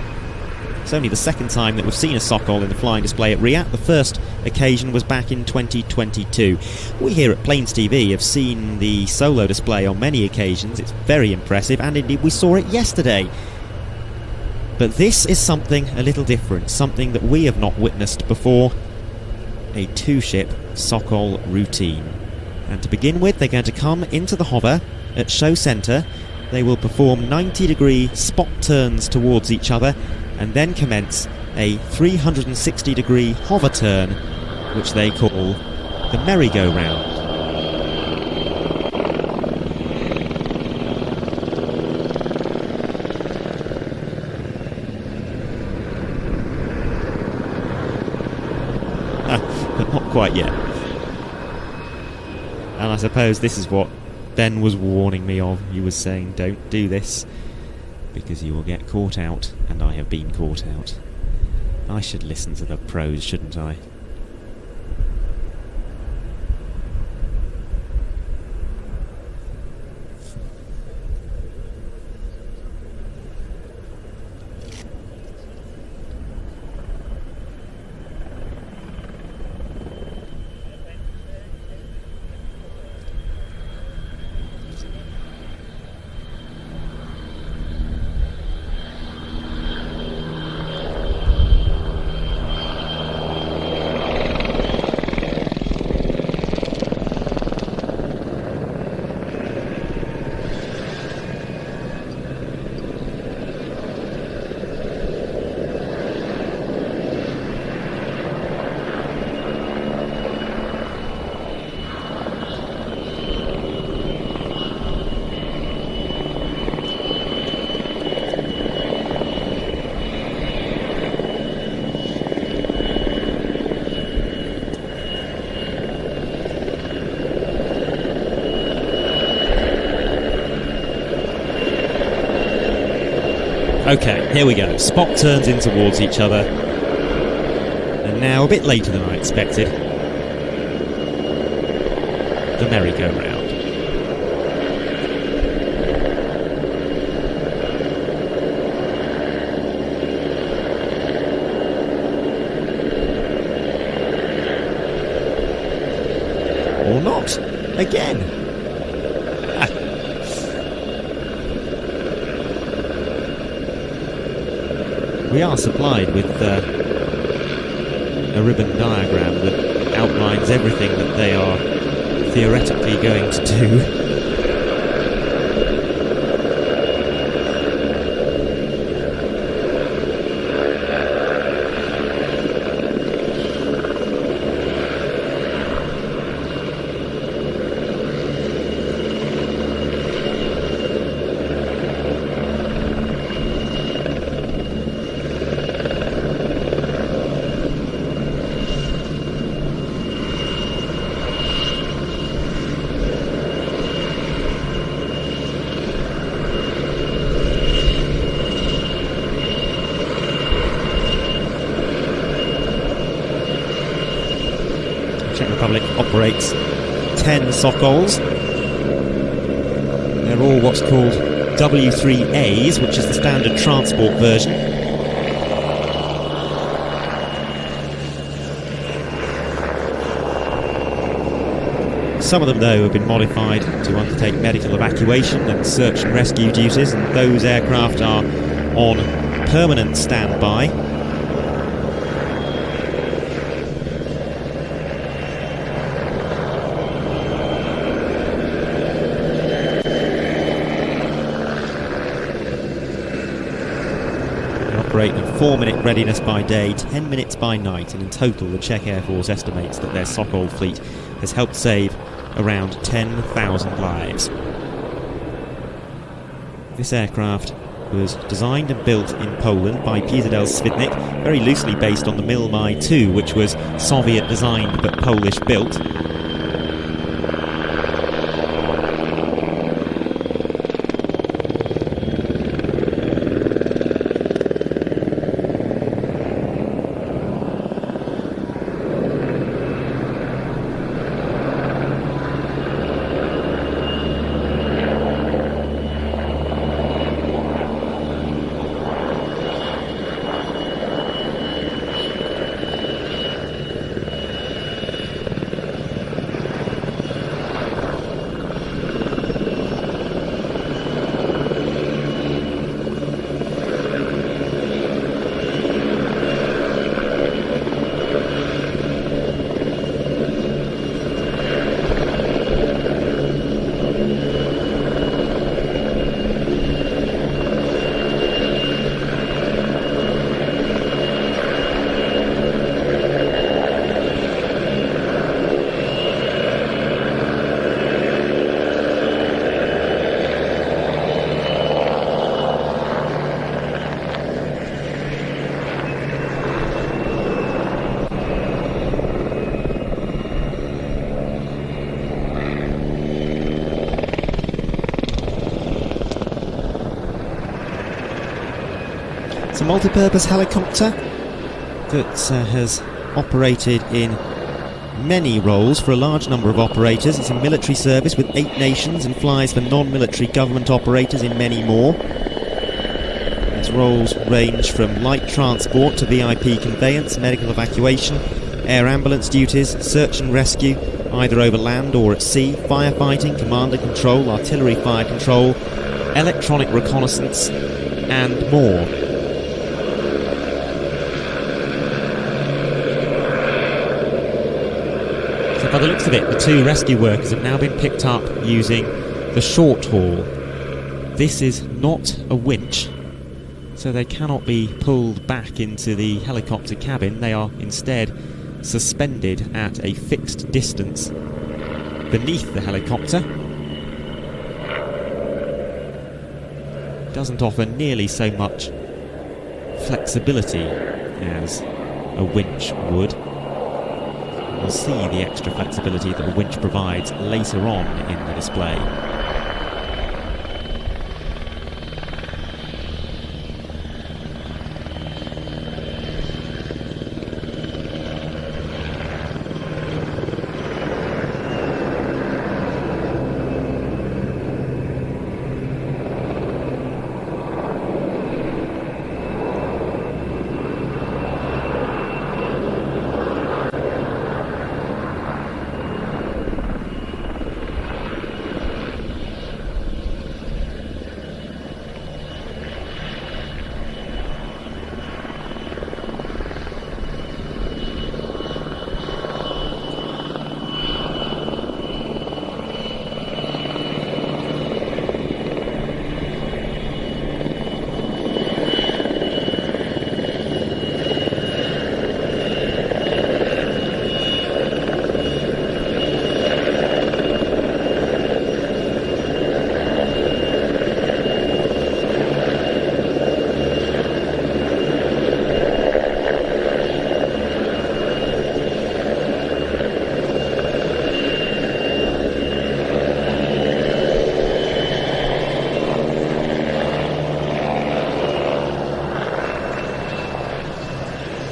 It's only the second time that we've seen a Sokol in the flying display at RIAT. The first occasion was back in 2022. We here at Planes TV have seen the solo display on many occasions. It's very impressive, and indeed we saw it yesterday. But this is something a little different, something that we have not witnessed before, a two-ship Sokol routine. And to begin with, they're going to come into the hover at show centre. They will perform 90-degree spot turns towards each other and then commence a 360-degree hover turn, which they call the merry-go-round. But not quite yet. And I suppose this is what Ben was warning me of. He was saying, don't do this, because you will get caught out, and I have been caught out. I should listen to the pros, shouldn't I? Okay, here we go. Spot turns in towards each other. And now, a bit later than I expected, the merry-go-round. Again. We are supplied with a ribbon diagram that outlines everything that they are theoretically going to do. Czech Republic operates 10 Sokols. They're all what's called W3As, which is the standard transport version. Some of them, though, have been modified to undertake medical evacuation and search and rescue duties, and those aircraft are on permanent standby. Operate in 4-minute readiness by day, 10 minutes by night, and in total the Czech Air Force estimates that their Sokol fleet has helped save around 10,000 lives. This aircraft was designed and built in Poland by Pisadel Swidnik, very loosely based on the Mil-My 2, which was Soviet designed but Polish built. It's a multi-purpose helicopter that has operated in many roles for a large number of operators. It's in military service with 8 nations and flies for non-military government operators in many more. Its roles range from light transport to VIP conveyance, medical evacuation, air ambulance duties, search and rescue, either over land or at sea, firefighting, command and control, artillery fire control, electronic reconnaissance, and more. So by the looks of it, the 2 rescue workers have now been picked up using the short haul. This is not a winch, so they cannot be pulled back into the helicopter cabin. They are instead suspended at a fixed distance beneath the helicopter. Doesn't offer nearly so much flexibility as a winch would. We'll see the extra flexibility that the winch provides later on in the display.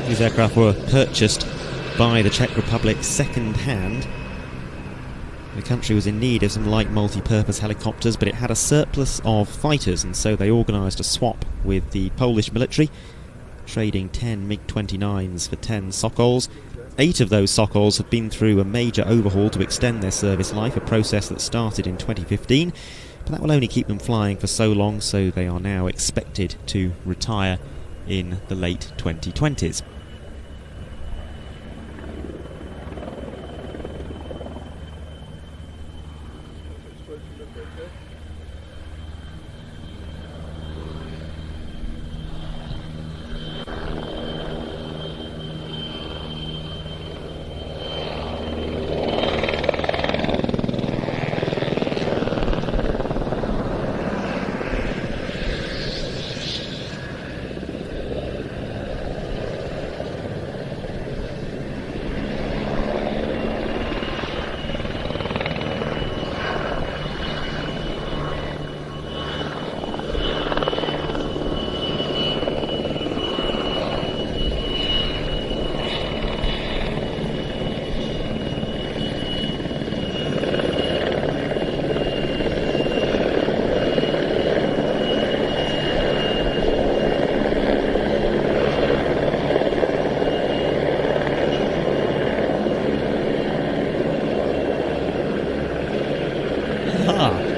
These aircraft were purchased by the Czech Republic second hand. The country was in need of some light multi-purpose helicopters, but it had a surplus of fighters, and so they organised a swap with the Polish military, trading 10 MiG-29s for 10 Sokols. 8 of those Sokols have been through a major overhaul to extend their service life, a process that started in 2015, but that will only keep them flying for so long, so they are now expected to retire in the late 2020s.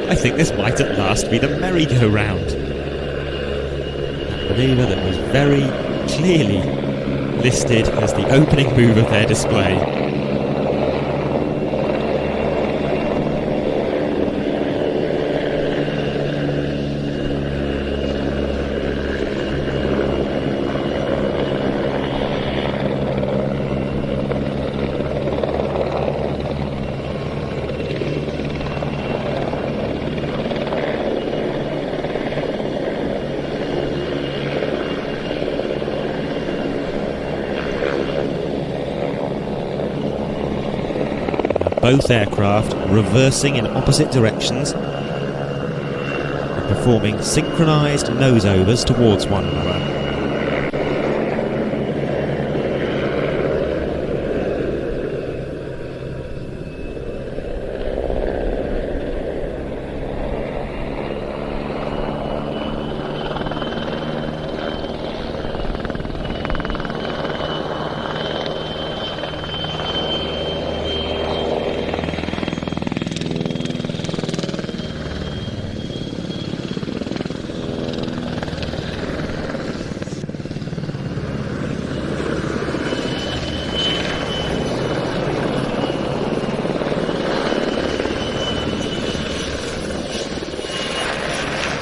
I think this might at last be the merry-go-round. That manoeuvre that was very clearly listed as the opening move of their display. Both aircraft reversing in opposite directions and performing synchronised nose-overs towards one another.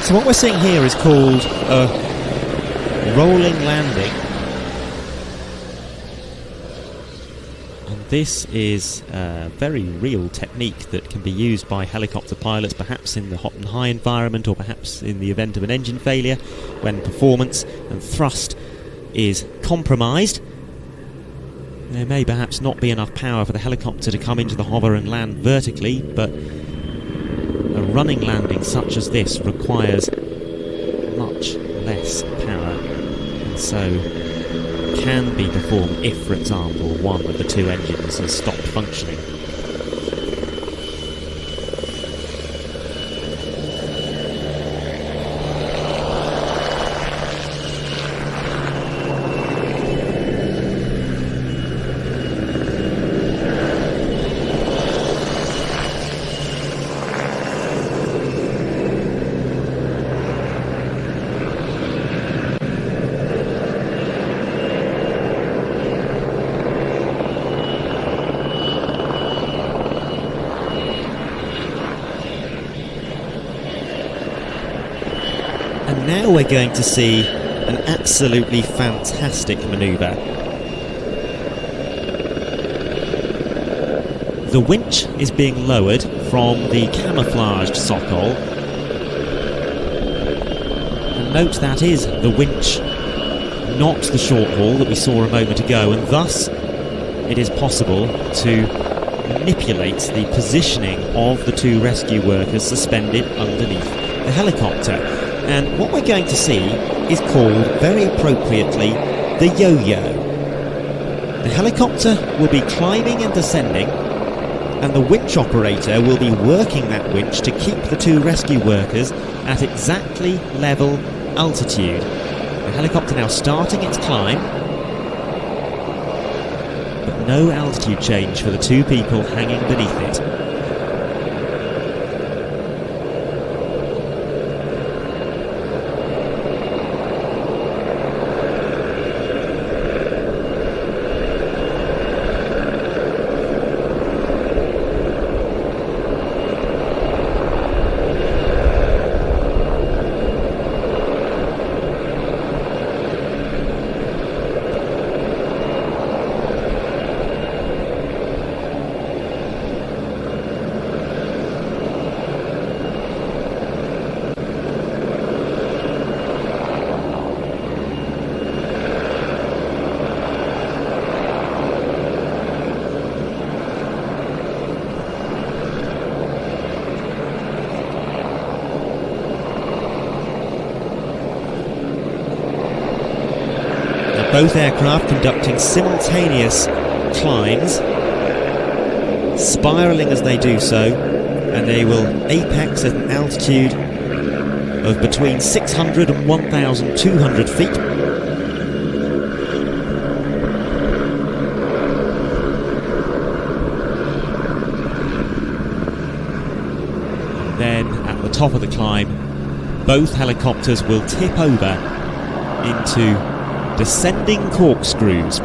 So what we're seeing here is called a rolling landing, and this is a very real technique that can be used by helicopter pilots, perhaps in the hot and high environment, or perhaps in the event of an engine failure, when performance and thrust is compromised. There may perhaps not be enough power for the helicopter to come into the hover and land vertically, but a running landing such as this requires much less power, and so can be performed if, for example, one of the two engines has stopped functioning. Now we're going to see an absolutely fantastic manoeuvre. The winch is being lowered from the camouflaged Sokol. And note that is the winch, not the short haul that we saw a moment ago, and thus it is possible to manipulate the positioning of the two rescue workers suspended underneath the helicopter. And what we're going to see is called, very appropriately, the yo-yo. The helicopter will be climbing and descending, and the winch operator will be working that winch to keep the two rescue workers at exactly level altitude. The helicopter now starting its climb, but no altitude change for the two people hanging beneath it. Both aircraft conducting simultaneous climbs, spiralling as they do so, and they will apex at an altitude of between 600 and 1,200 feet. And then at the top of the climb, both helicopters will tip over into descending corkscrews.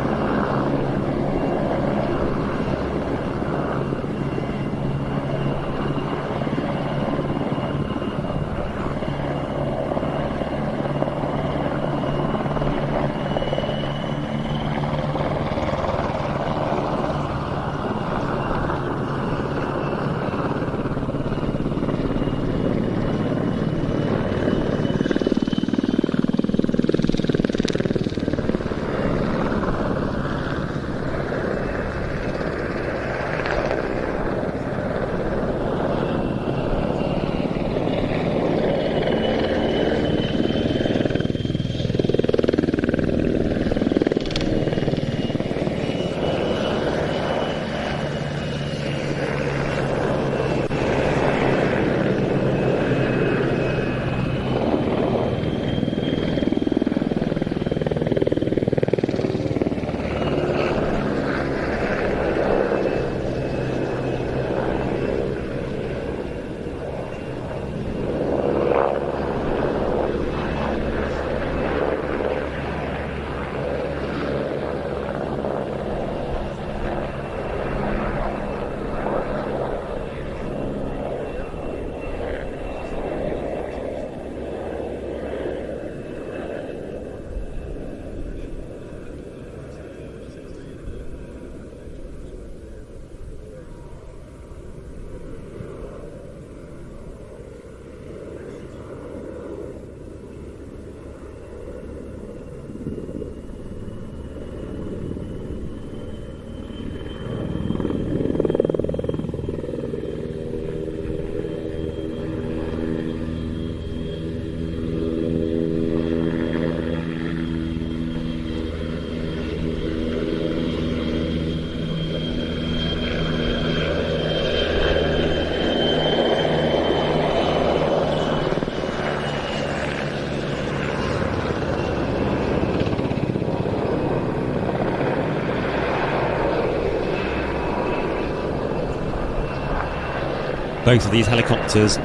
Both of these helicopters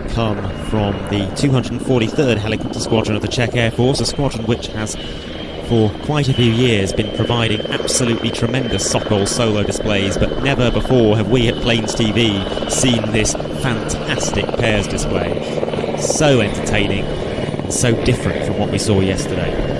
come from the 243rd Helicopter Squadron of the Czech Air Force, a squadron which has for quite a few years been providing absolutely tremendous Sokol solo displays, but never before have we at Planes TV seen this fantastic pairs display. So entertaining and so different from what we saw yesterday.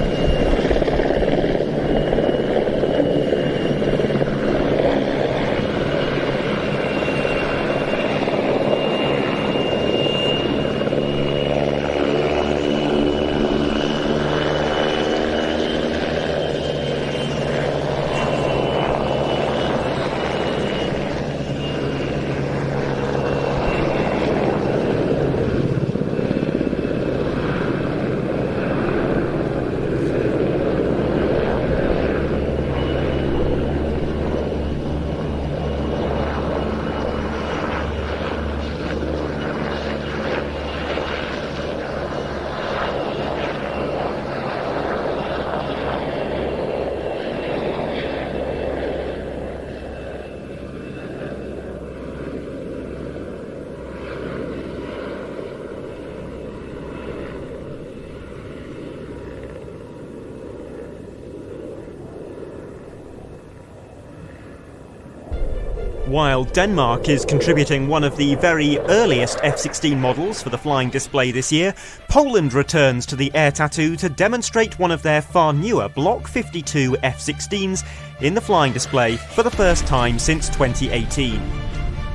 While Denmark is contributing one of the very earliest F-16 models for the flying display this year, Poland returns to the air tattoo to demonstrate one of their far newer Block 52 F-16s in the flying display for the first time since 2018.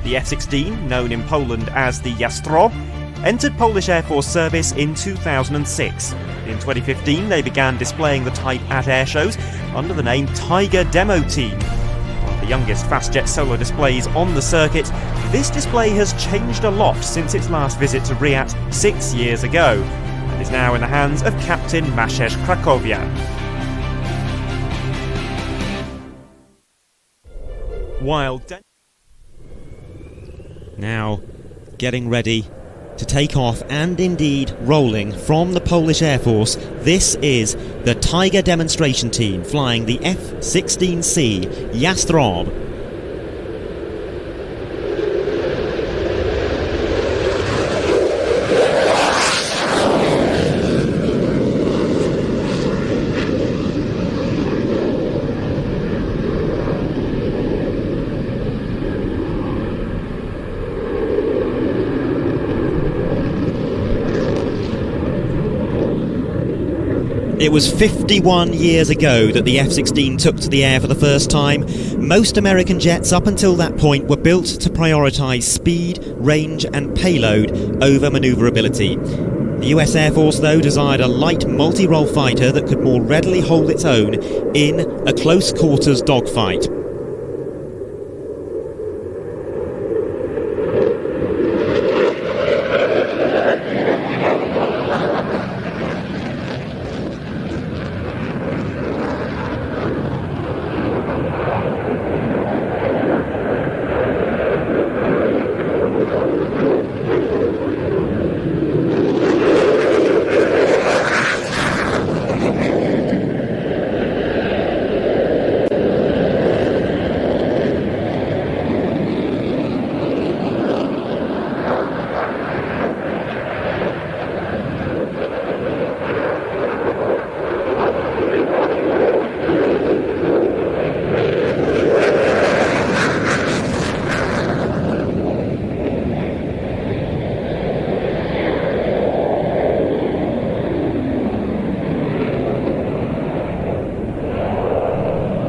The F-16, known in Poland as the Jastrzębie, entered Polish Air Force service in 2006. In 2015 they began displaying the type at air shows under the name Tiger Demo Team. The youngest fast-jet solo displays on the circuit, this display has changed a lot since its last visit to RIAT 6 years ago, and is now in the hands of Captain Maciej Krakowiak. While now getting ready to take off and indeed rolling from the Polish Air Force, this is the Tiger demonstration team flying the F-16C Jastrzębie. It was 51 years ago that the F-16 took to the air for the first time. Most American jets up until that point were built to prioritise speed, range and payload over manoeuvrability. The US Air Force, though, desired a light multi-role fighter that could more readily hold its own in a close-quarters dogfight.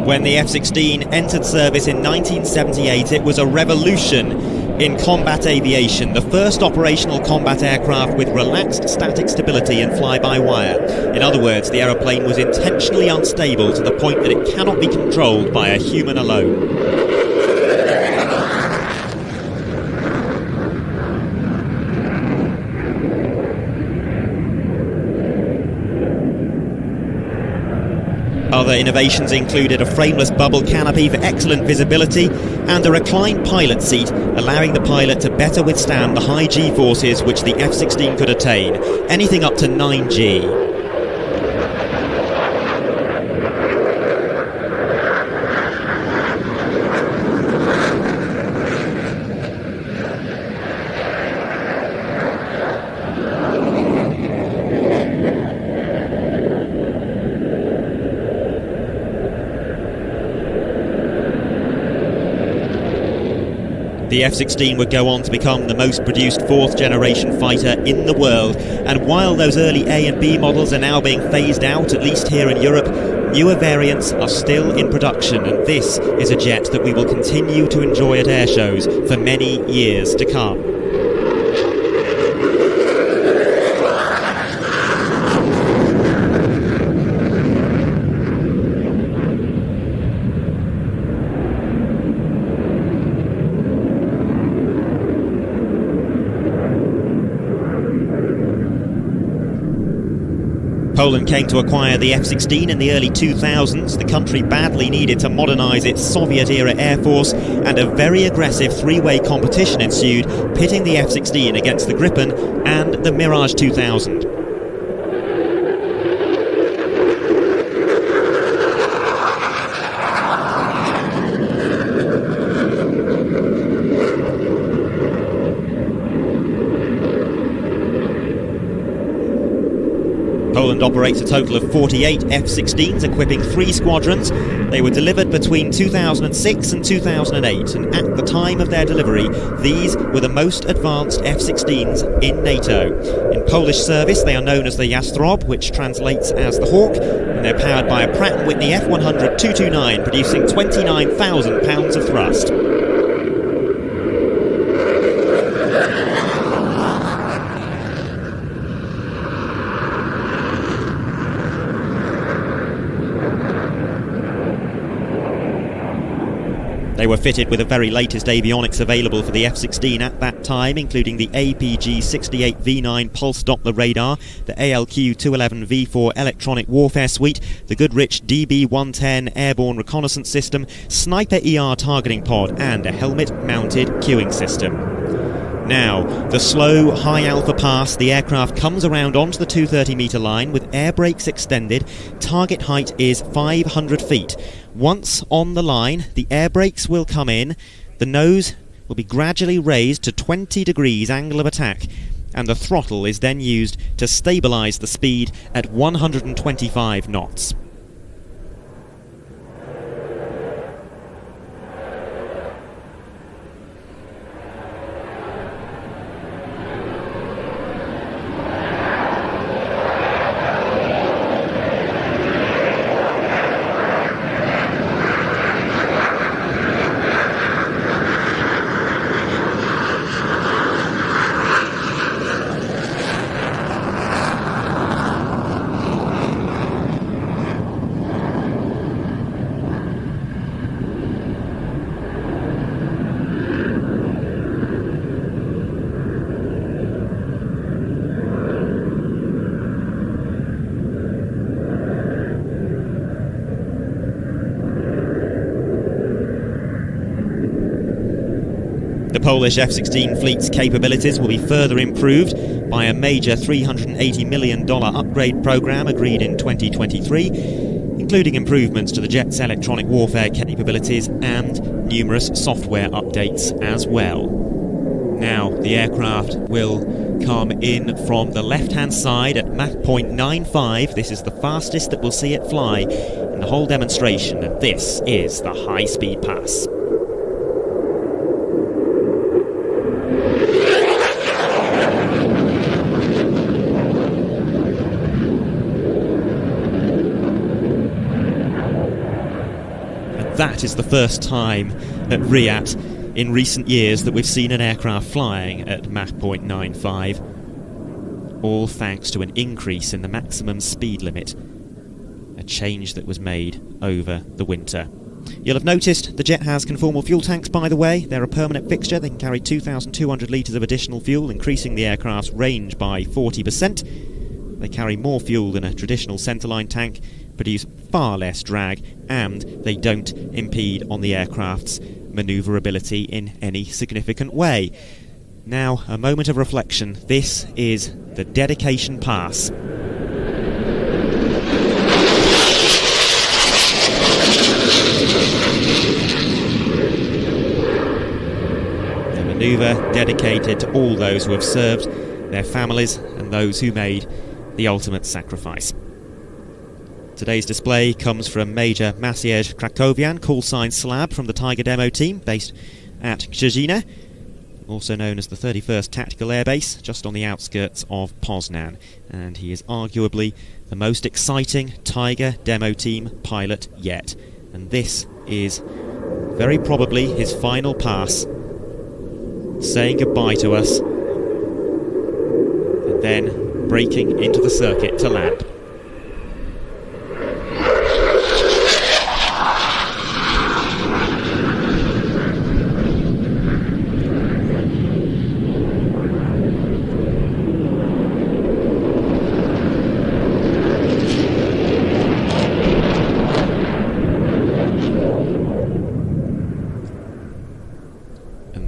When the F-16 entered service in 1978, it was a revolution in combat aviation, the first operational combat aircraft with relaxed static stability and fly-by-wire. In other words, the aeroplane was intentionally unstable to the point that it cannot be controlled by a human alone. Other innovations included a frameless bubble canopy for excellent visibility and a reclined pilot seat, allowing the pilot to better withstand the high G-forces which the F-16 could attain, anything up to 9G. The F-16 would go on to become the most produced fourth-generation fighter in the world, and while those early A and B models are now being phased out, at least here in Europe, newer variants are still in production, and this is a jet that we will continue to enjoy at air shows for many years to come. Poland came to acquire the F-16 in the early 2000s. The country badly needed to modernise its Soviet-era air force, and a very aggressive three-way competition ensued, pitting the F-16 against the Gripen and the Mirage 2000. Poland operates a total of 48 F-16s, equipping 3 squadrons. They were delivered between 2006 and 2008, and at the time of their delivery, these were the most advanced F-16s in NATO. In Polish service, they are known as the Jastrob, which translates as the Hawk, and they're powered by a Pratt & Whitney F100 229, producing 29,000 pounds of thrust. They were fitted with the very latest avionics available for the F-16 at that time, including the APG-68V9 pulse Doppler radar, the ALQ-211V4 electronic warfare suite, the Goodrich DB-110 airborne reconnaissance system, Sniper ER targeting pod, and a helmet-mounted queuing system. Now, the slow, high-alpha pass, the aircraft comes around onto the 230-metre line with air brakes extended. Target height is 500 feet. Once on the line, the air brakes will come in, the nose will be gradually raised to 20 degrees angle of attack, and the throttle is then used to stabilise the speed at 125 knots. The Polish F-16 fleet's capabilities will be further improved by a major $380 million upgrade programme agreed in 2023, including improvements to the jet's electronic warfare capabilities and numerous software updates as well. Now, the aircraft will come in from the left-hand side at Mach 0.95. This is the fastest that we'll see it fly in the whole demonstration, and this is the high-speed pass. That is the first time at RIAT in recent years that we've seen an aircraft flying at Mach 0.95, all thanks to an increase in the maximum speed limit, a change that was made over the winter. You'll have noticed the jet has conformal fuel tanks, by the way. They're a permanent fixture. They can carry 2,200 litres of additional fuel, increasing the aircraft's range by 40%. They carry more fuel than a traditional centreline tank, produce far less drag, and they don't impede on the aircraft's manoeuvrability in any significant way. Now, a moment of reflection. This is the dedication pass. A manoeuvre dedicated to all those who have served, their families, and those who made the ultimate sacrifice. Today's display comes from Major Maciej Krakowian, call-sign Slab, from the Tiger demo team based at Szczecin, also known as the 31st Tactical Air Base, just on the outskirts of Poznan. And he is arguably the most exciting Tiger demo team pilot yet. And this is very probably his final pass, saying goodbye to us, and then breaking into the circuit to land.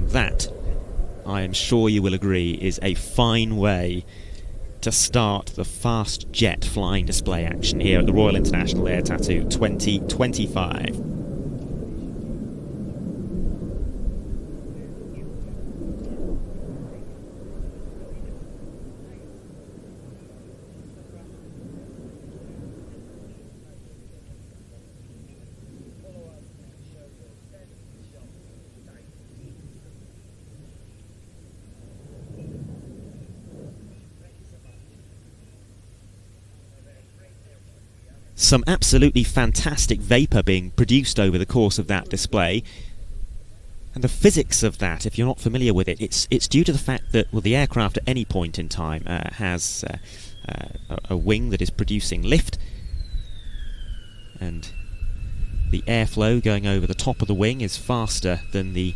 That, I am sure you will agree, is a fine way to start the fast jet flying display action here at the Royal International Air Tattoo 2025. some absolutely fantastic vapour being produced over the course of that display. And the physics of that, if you're not familiar with it, it's due to the fact that, well, the aircraft at any point in time has a wing that is producing lift, and the airflow going over the top of the wing is faster than the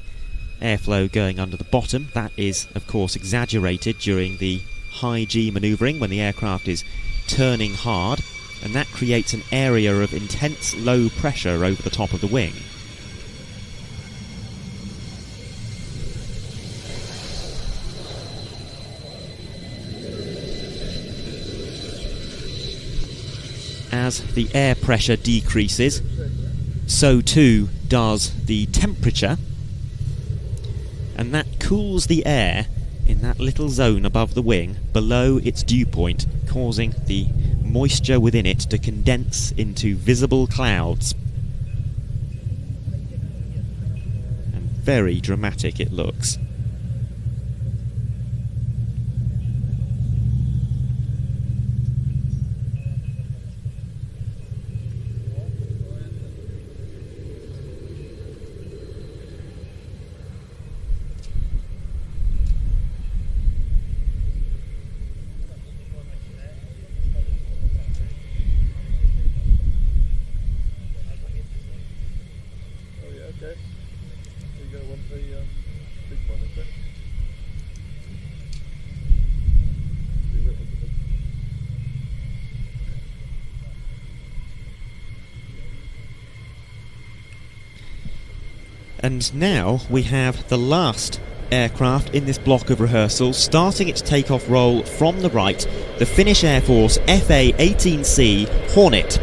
airflow going under the bottom. That is, of course, exaggerated during the high G manoeuvring when the aircraft is turning hard, and that creates an area of intense low pressure over the top of the wing. As the air pressure decreases, so too does the temperature, and that cools the air in that little zone above the wing below its dew point, causing the moisture within it to condense into visible clouds. And very dramatic it looks. And now we have the last aircraft in this block of rehearsals starting its takeoff roll from the right, the Finnish Air Force FA-18C Hornet.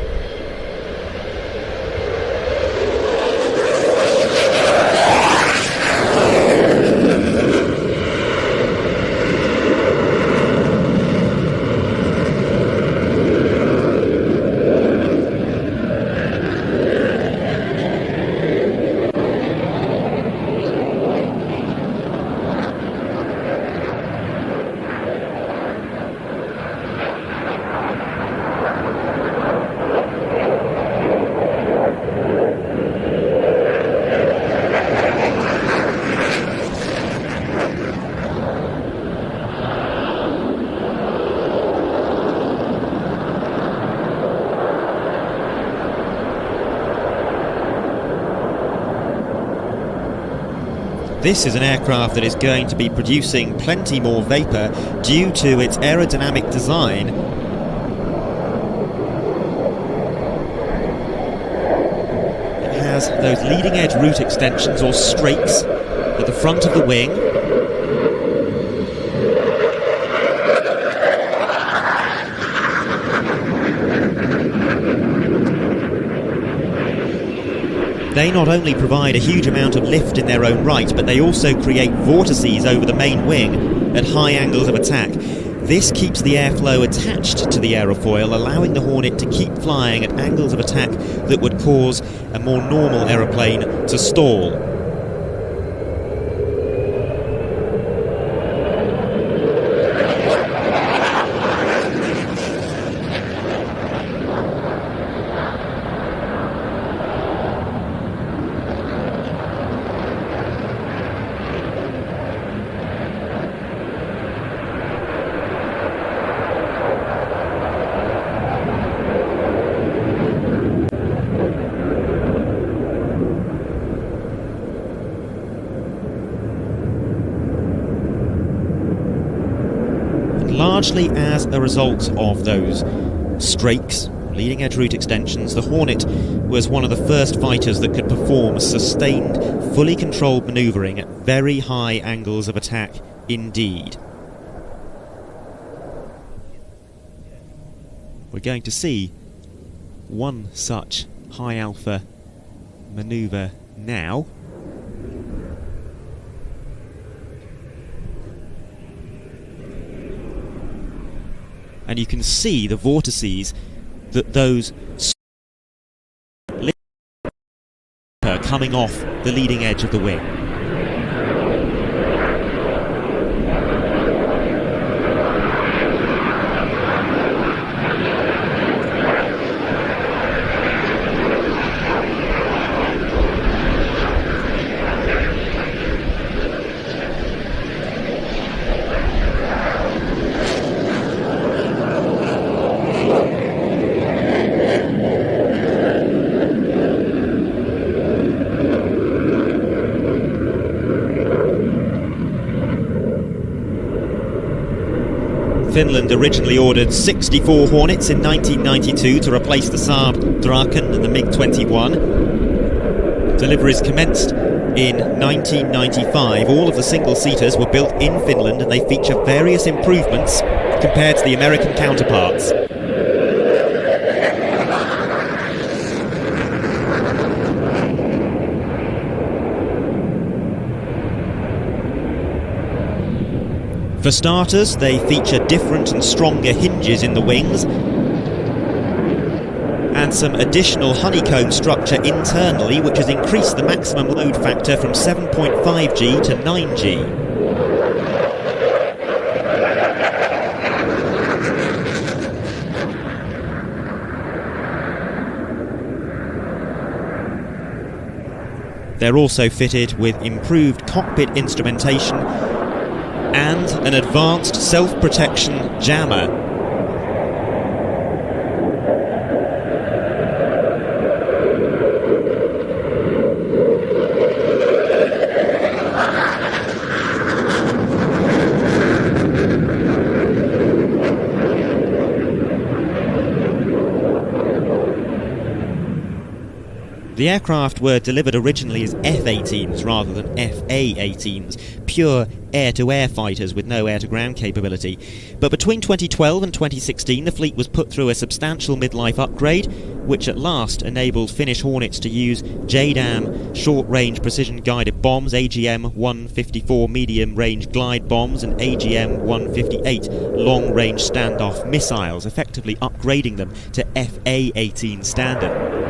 This is an aircraft that is going to be producing plenty more vapour due to its aerodynamic design. It has those leading edge root extensions or strakes at the front of the wing. They not only provide a huge amount of lift in their own right, but they also create vortices over the main wing at high angles of attack. This keeps the airflow attached to the aerofoil, allowing the Hornet to keep flying at angles of attack that would cause a more normal aeroplane to stall. Largely as a result of those strakes, leading edge route extensions, the Hornet was one of the first fighters that could perform sustained, fully controlled manoeuvring at very high angles of attack indeed. We're going to see one such high alpha manoeuvre now. And you can see the vortices that those are coming off the leading edge of the wing. Finland originally ordered 64 Hornets in 1992 to replace the Saab Draken and the MiG-21. Deliveries commenced in 1995. All of the single-seaters were built in Finland and they feature various improvements compared to the American counterparts. For starters, they feature different and stronger hinges in the wings and some additional honeycomb structure internally, which has increased the maximum load factor from 7.5G to 9G. They're also fitted with improved cockpit instrumentation and an advanced self-protection jammer. The aircraft were delivered originally as F-18s rather than FA-18s, pure air-to-air fighters with no air-to-ground capability. But between 2012 and 2016 the fleet was put through a substantial midlife upgrade, which at last enabled Finnish Hornets to use JDAM short-range precision-guided bombs, AGM-154 medium-range glide bombs and AGM-158 long-range standoff missiles, effectively upgrading them to FA-18 standard.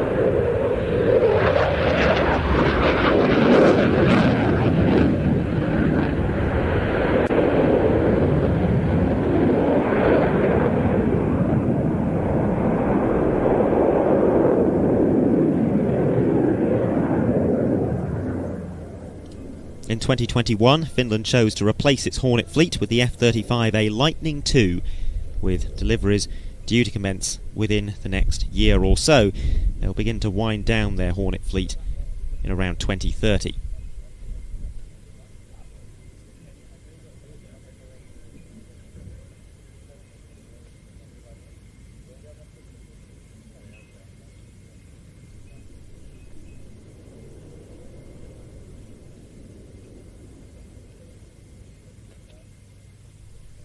In 2021, Finland chose to replace its Hornet fleet with the F-35A Lightning II, with deliveries due to commence within the next year or so. They'll begin to wind down their Hornet fleet in around 2030.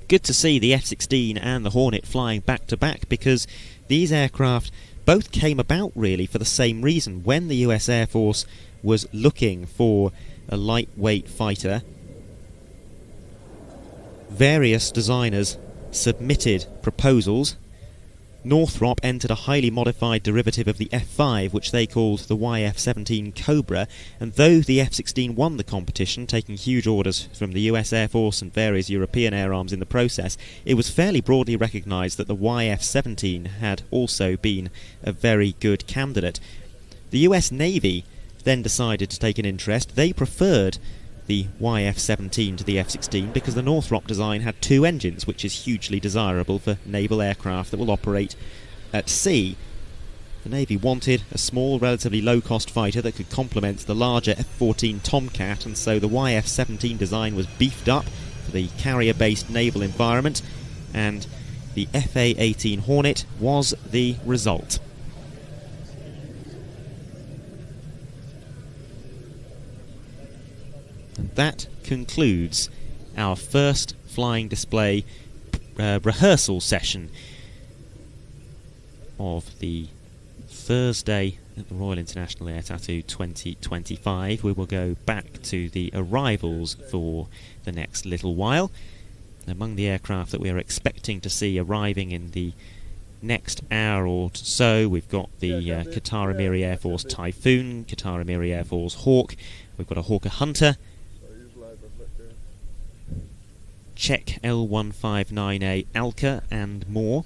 Good to see the F-16 and the Hornet flying back to back, because these aircraft both came about really for the same reason. When the US Air Force was looking for a lightweight fighter, various designers submitted proposals. Northrop entered a highly modified derivative of the F-5, which they called the YF-17 Cobra, and though the F-16 won the competition, taking huge orders from the US Air Force and various European air arms in the process, it was fairly broadly recognised that the YF-17 had also been a very good candidate. The US Navy then decided to take an interest. They preferred the YF-17 to the F-16 because the Northrop design had two engines, which is hugely desirable for naval aircraft that will operate at sea. The Navy wanted a small, relatively low-cost fighter that could complement the larger F-14 Tomcat, and so the YF-17 design was beefed up for the carrier-based naval environment, and the FA-18 Hornet was the result. And that concludes our first flying display rehearsal session of the Thursday at the Royal International Air Tattoo 2025. We will go back to the arrivals for the next little while. Among the aircraft that we are expecting to see arriving in the next hour or so, we've got the Qatar Emiri Air Force Typhoon, Qatar Emiri Air Force Hawk, we've got a Hawker Hunter, Czech L159A Alka, and more.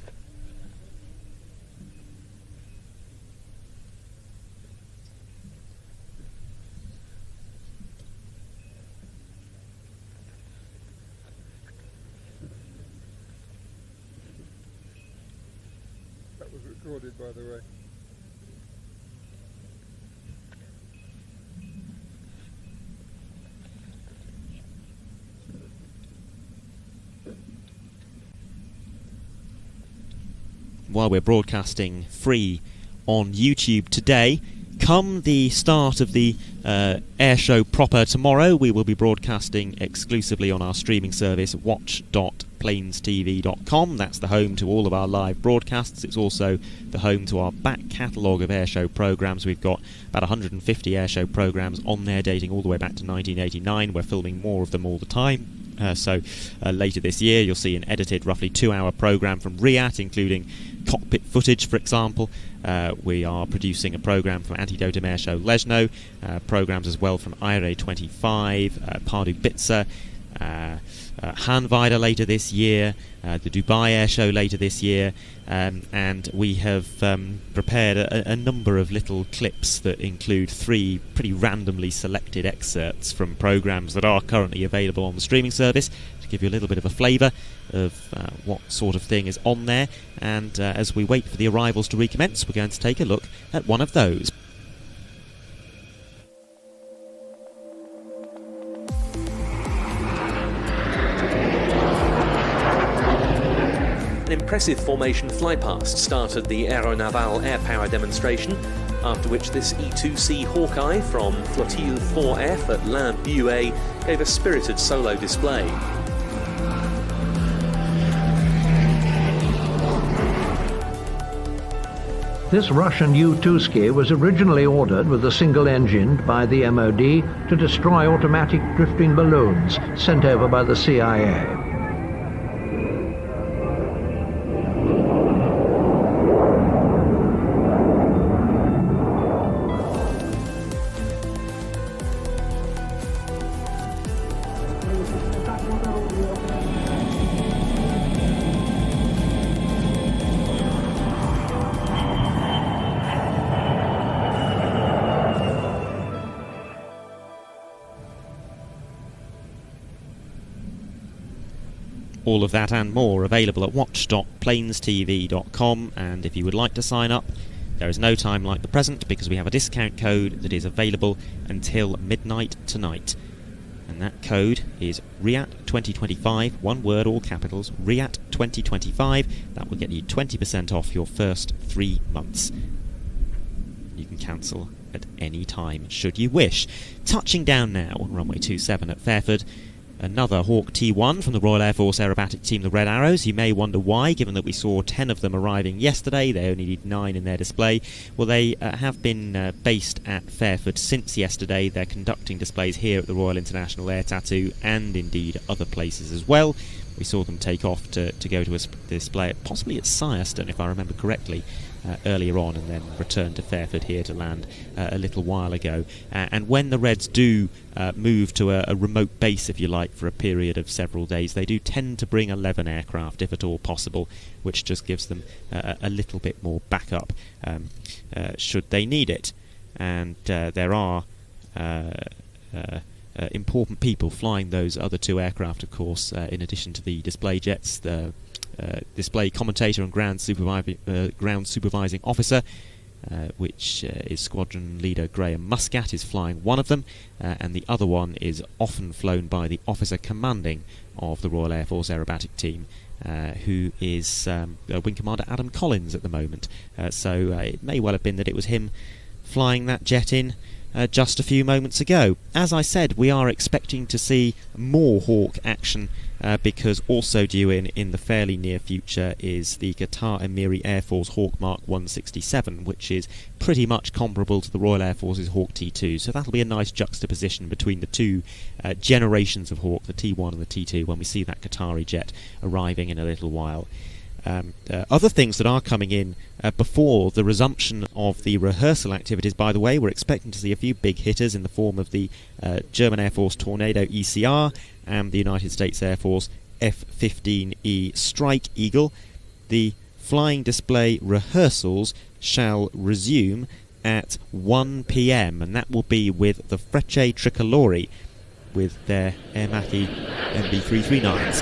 That was recorded, by the way. while we're broadcasting free on YouTube today. Come the start of the airshow proper tomorrow, we will be broadcasting exclusively on our streaming service watch.plainstv.com. That's the home to all of our live broadcasts. It's also the home to our back catalogue of airshow programmes. We've got about 150 airshow programmes on there dating all the way back to 1989. We're filming more of them all the time. So later this year you'll see an edited roughly 2-hour programme from RIAT, including cockpit footage, for example. We are producing a programme from Antidotum Airshow Leszno, programmes as well from IRA 25, Pardubice, Hanweiler later this year, the Dubai Airshow later this year, and we have prepared a number of little clips that include 3 pretty randomly selected excerpts from programmes that are currently available on the streaming service, to give you a little bit of a flavour of what sort of thing is on there. And as we wait for the arrivals to recommence, we're going to take a look at one of those. An impressive formation flypast started the Aeronaval air power demonstration, after which this E2C Hawkeye from Flottille 4F at L'Imbué gave a spirited solo display. This Russian U-2ski was originally ordered with a single engine by the MOD to destroy automatic drifting balloons sent over by the CIA. All of that and more available at watch.plainstv.com, and if you would like to sign up, there is no time like the present because we have a discount code that is available until midnight tonight. And that code is RIAT 2025, one word, all capitals, RIAT 2025. That will get you 20% off your first 3 months. You can cancel at any time should you wish. Touching down now on runway 27 at Fairford. Another Hawk T1 from the Royal Air Force aerobatic team, the Red Arrows. You may wonder why, given that we saw 10 of them arriving yesterday. They only need 9 in their display. Well, they have been based at Fairford since yesterday. They're conducting displays here at the Royal International Air Tattoo and indeed other places as well. We saw them take off to go to a display possibly at Silverstone, if I remember correctly, earlier on, and then returned to Fairford here to land a little while ago. And when the Reds do move to a remote base, if you like, for a period of several days, they do tend to bring 11 aircraft, if at all possible, which just gives them a little bit more backup should they need it. And there are important people flying those other 2 aircraft, of course, in addition to the display jets. The display commentator and ground supervising officer, which is squadron leader Graham Muscat, is flying one of them, and the other one is often flown by the officer commanding of the Royal Air Force aerobatic team, who is Wing Commander Adam Collins at the moment. So it may well have been that it was him flying that jet in just a few moments ago. As I said, we are expecting to see more Hawk action because also due in the fairly near future is the Qatar Emiri Air Force Hawk Mark 167, which is pretty much comparable to the Royal Air Force's Hawk T2. So that'll be a nice juxtaposition between the 2 generations of Hawk, the T1 and the T2, when we see that Qatari jet arriving in a little while. Other things that are coming in before the resumption of the rehearsal activities, by the way, we're expecting to see a few big hitters in the form of the German Air Force Tornado ECR and the United States Air Force F-15E Strike Eagle. The flying display rehearsals shall resume at 1 p.m. and that will be with the Frecce Tricolori with their Air Macchi MB339s.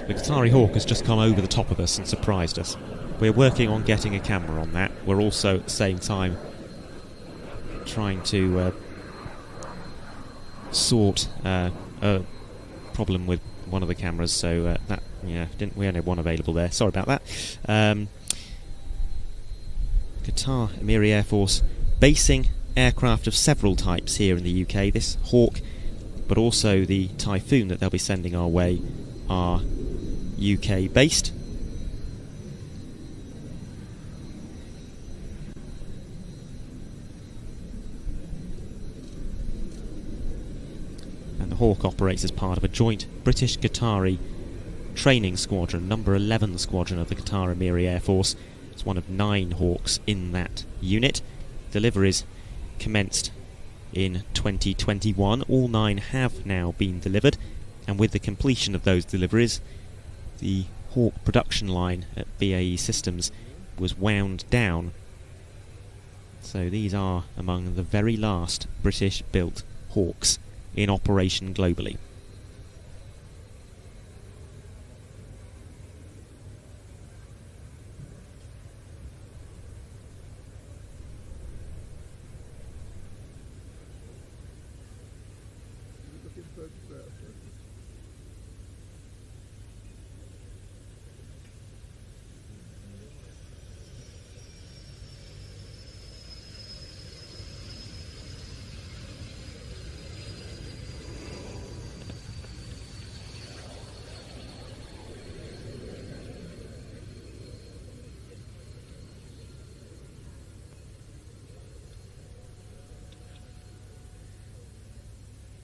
The Qatari Hawk has just come over the top of us and surprised us. we're working on getting a camera on that. We're also at the same time trying to sort a problem with one of the cameras, so that we only had one available there. Sorry about that. Qatar Emiri Air Force basing aircraft of several types here in the UK. This Hawk, but also the Typhoon that they'll be sending our way, are UK based. And the Hawk operates as part of a joint British-Qatari training squadron, number 11 squadron of the Qatar Emiri Air Force. It's one of 9 Hawks in that unit. Deliveries commenced in 2021. All 9 have now been delivered, and with the completion of those deliveries, the Hawk production line at BAE Systems was wound down. So these are among the very last British-built Hawks in operation globally.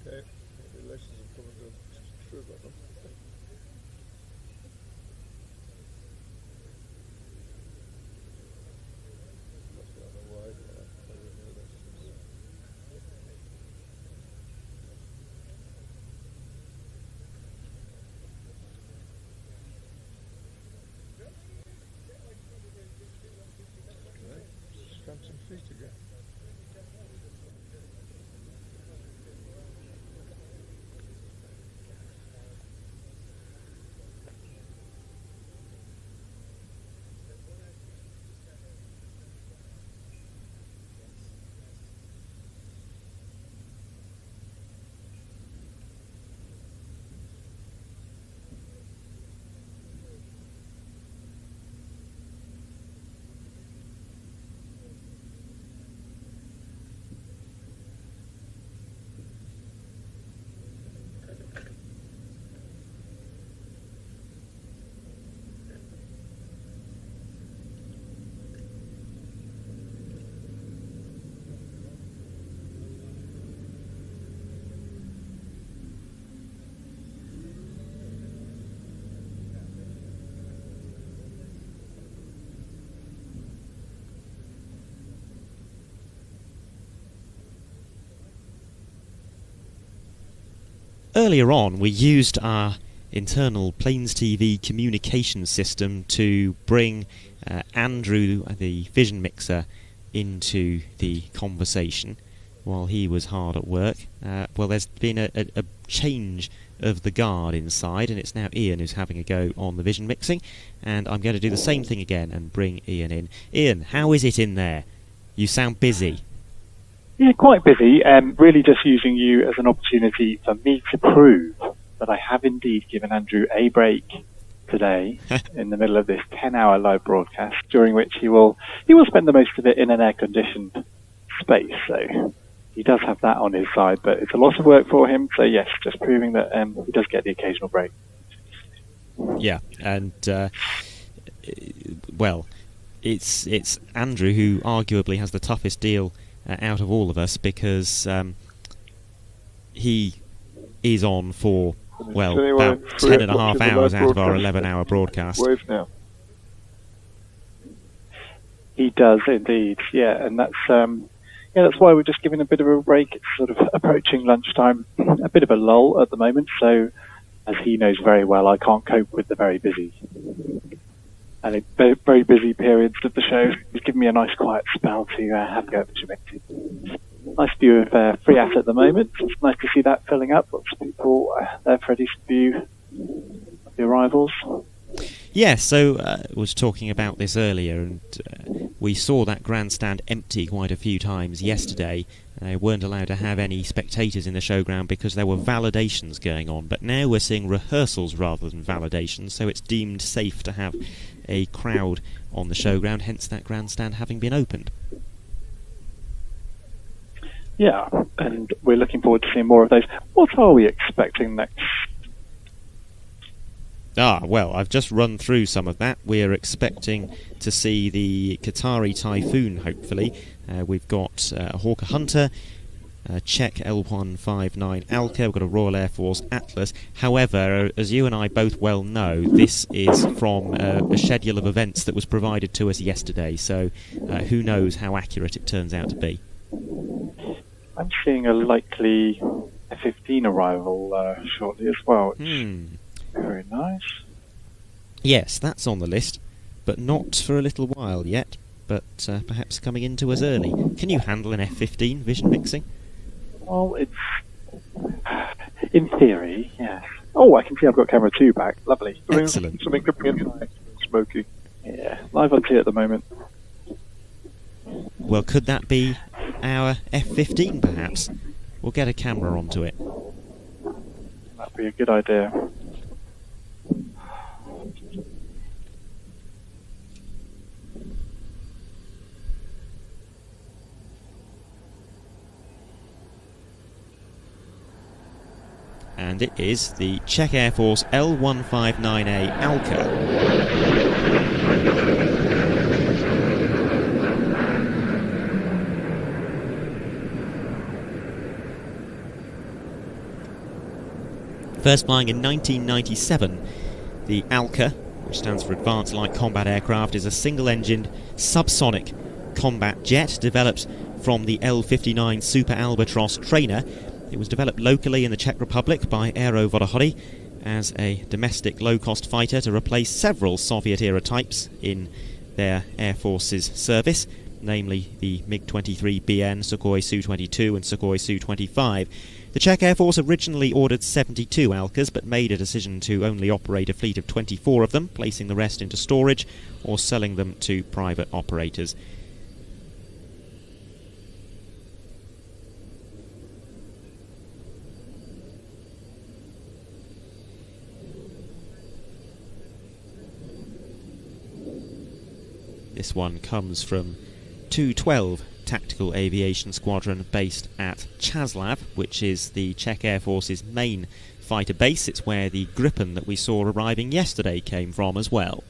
Okay, the elections are coming true about them. Stamp some feet again. Earlier on, we used our internal Planes TV communication system to bring Andrew, the vision mixer, into the conversation while he was hard at work. Well, there's been a change of the guard inside, and it's now Ian who's having a go on the vision mixing, and I'm going to do the same thing again and bring Ian in. Ian, how is it in there? You sound busy. Yeah, quite busy. Really just using you as an opportunity for me to prove that I have indeed given Andrew a break today in the middle of this 10-hour live broadcast, during which he will spend the most of it in an air-conditioned space. So he does have that on his side, but it's a lot of work for him. So yes, just proving that he does get the occasional break. Yeah, and well, it's Andrew who arguably has the toughest deal out of all of us, because he is on for, well, about 10.5 hours out of our 11-hour broadcast. Now. He does indeed, yeah, and that's why we're just giving a bit of a break. It's sort of approaching lunchtime, a bit of a lull at the moment. So, as he knows very well, I can't cope with the very busy and very busy periods of the show. He's given me a nice quiet spell to have a go at the nice view of RIAT at the moment. It's nice to see that filling up. Lots of people there for a decent view of the arrivals. Yeah, so I was talking about this earlier, and we saw that grandstand empty quite a few times yesterday. They weren't allowed to have any spectators in the showground because there were validations going on, but now we're seeing rehearsals rather than validations, so it's deemed safe to have a crowd on the showground, hence that grandstand having been opened. Yeah, and we're looking forward to seeing more of those. What are we expecting next? Well, I've just run through some of that. We're expecting to see the Qatari Typhoon, hopefully. We've got a Hawker Hunter, a Czech L159 Alka, we've got a Royal Air Force Atlas. However, as you and I both well know, this is from a schedule of events that was provided to us yesterday, so who knows how accurate it turns out to be. I'm seeing a likely F-15 arrival shortly as well. Very nice. Yes, that's on the list, but not for a little while yet, but perhaps coming into us early. Can you handle an F-15 vision mixing? Well, it's... in theory, yes. Oh, I can see I've got camera 2 back. Lovely. Excellent. Something to bring in smoky. Yeah, live on T at the moment. Well, could that be our F-15 perhaps? We'll get a camera onto it. That'd be a good idea. And it is the Czech Air Force L159A Alka. First flying in 1997, the Alka, which stands for Advanced Light Combat Aircraft, is a single-engined subsonic combat jet developed from the L-59 Super Albatros trainer. It was developed locally in the Czech Republic by Aero Vodochody as a domestic low-cost fighter to replace several Soviet-era types in their Air Force's service, namely the MiG-23BN, Sukhoi Su-22 and Sukhoi Su-25. The Czech Air Force originally ordered 72 Alkas, but made a decision to only operate a fleet of 24 of them, placing the rest into storage or selling them to private operators. This one comes from 212 Tactical Aviation Squadron based at Čáslav, which is the Czech Air Force's main fighter base. It's where the Gripen that we saw arriving yesterday came from as well.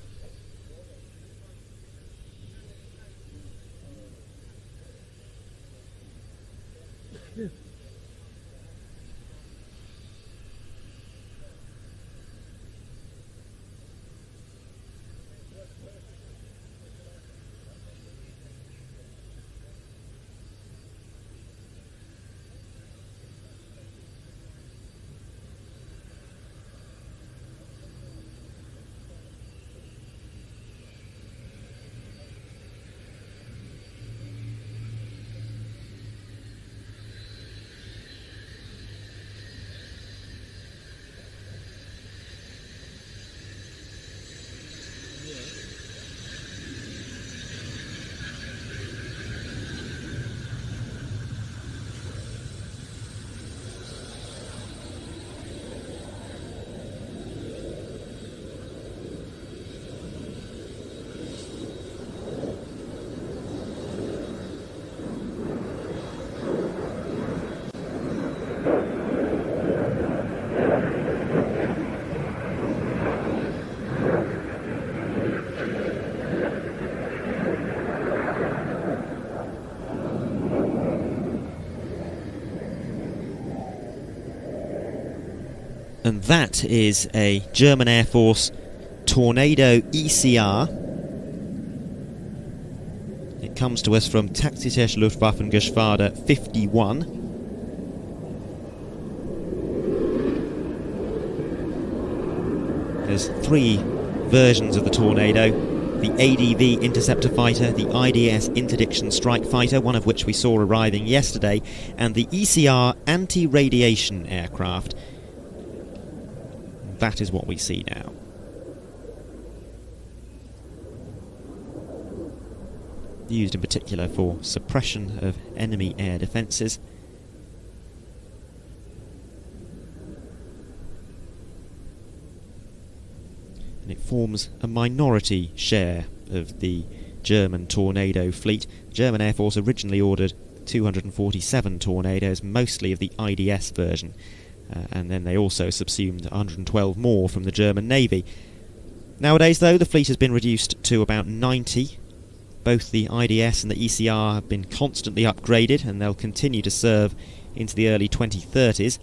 And that is a German Air Force Tornado ECR. It comes to us from Taktische Luftwaffengeschwader 51. There's 3 versions of the Tornado: the ADV Interceptor Fighter, the IDS Interdiction Strike Fighter, one of which we saw arriving yesterday, and the ECR Anti-Radiation Aircraft. That is what we see now. used in particular for suppression of enemy air defences. And it forms a minority share of the German Tornado fleet. The German Air Force originally ordered 247 Tornadoes, mostly of the IDS version, and then they also subsumed 112 more from the German Navy. Nowadays, though, the fleet has been reduced to about 90. Both the IDS and the ECR have been constantly upgraded, and they'll continue to serve into the early 2030s,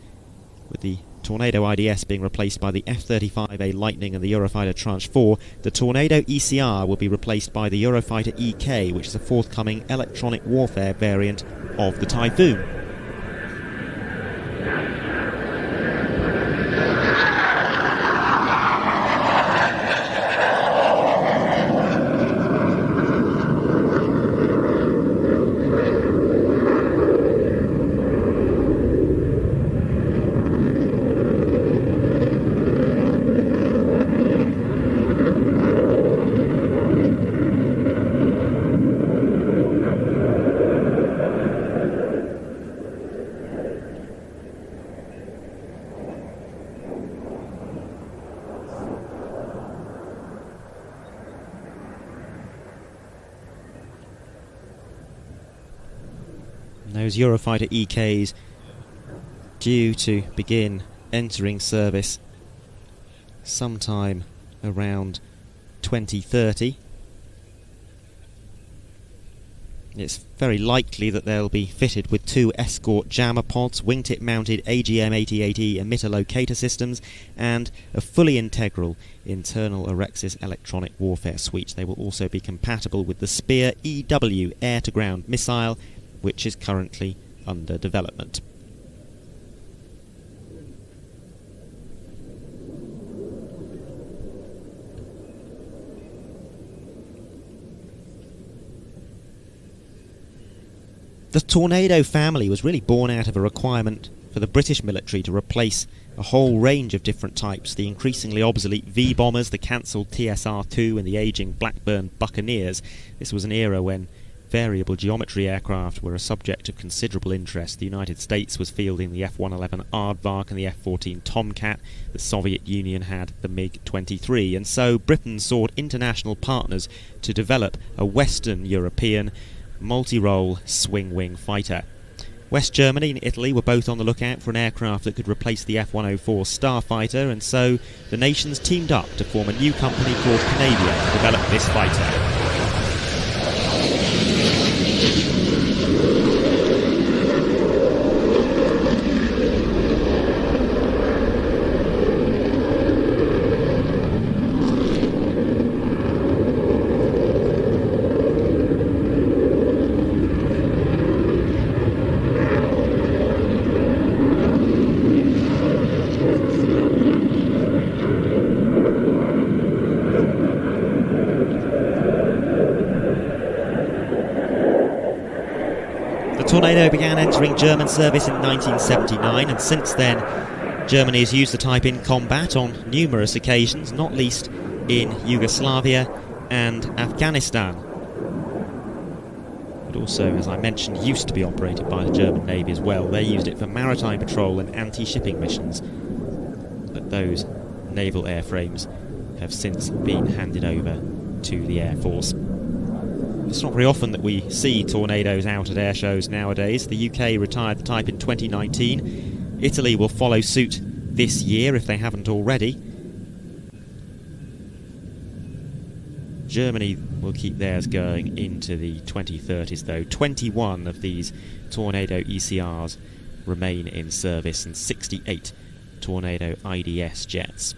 with the Tornado IDS being replaced by the F-35A Lightning and the Eurofighter Tranche 4. The Tornado ECR will be replaced by the Eurofighter EK, which is a forthcoming electronic warfare variant of the Typhoon. Those Eurofighter EKs due to begin entering service sometime around 2030. It's very likely that they'll be fitted with 2 escort jammer pods, wingtip mounted AGM-8080 emitter locator systems, and a fully integral internal Arexis electronic warfare suite. They will also be compatible with the Spear EW air-to-ground missile, which is currently under development. The Tornado family was really born out of a requirement for the British military to replace a whole range of different types, the increasingly obsolete V-bombers, the cancelled TSR-2 and the ageing Blackburn Buccaneers. This was an era when variable geometry aircraft were a subject of considerable interest. The United States was fielding the F-111 Aardvark and the F-14 Tomcat. The Soviet Union had the MiG-23, and so Britain sought international partners to develop a Western European multi-role swing-wing fighter. West Germany and Italy were both on the lookout for an aircraft that could replace the F-104 Starfighter, and so the nations teamed up to form a new company called Canavia to develop this fighter. Tornado began entering German service in 1979, and since then Germany has used the type in combat on numerous occasions, not least in Yugoslavia and Afghanistan. But also, as I mentioned, used to be operated by the German Navy as well. They used it for maritime patrol and anti-shipping missions, but those naval airframes have since been handed over to the Air Force. It's not very often that we see Tornadoes out at air shows nowadays. The UK retired the type in 2019. Italy will follow suit this year if they haven't already. Germany will keep theirs going into the 2030s though. 21 of these Tornado ECRs remain in service and 68 Tornado IDS jets.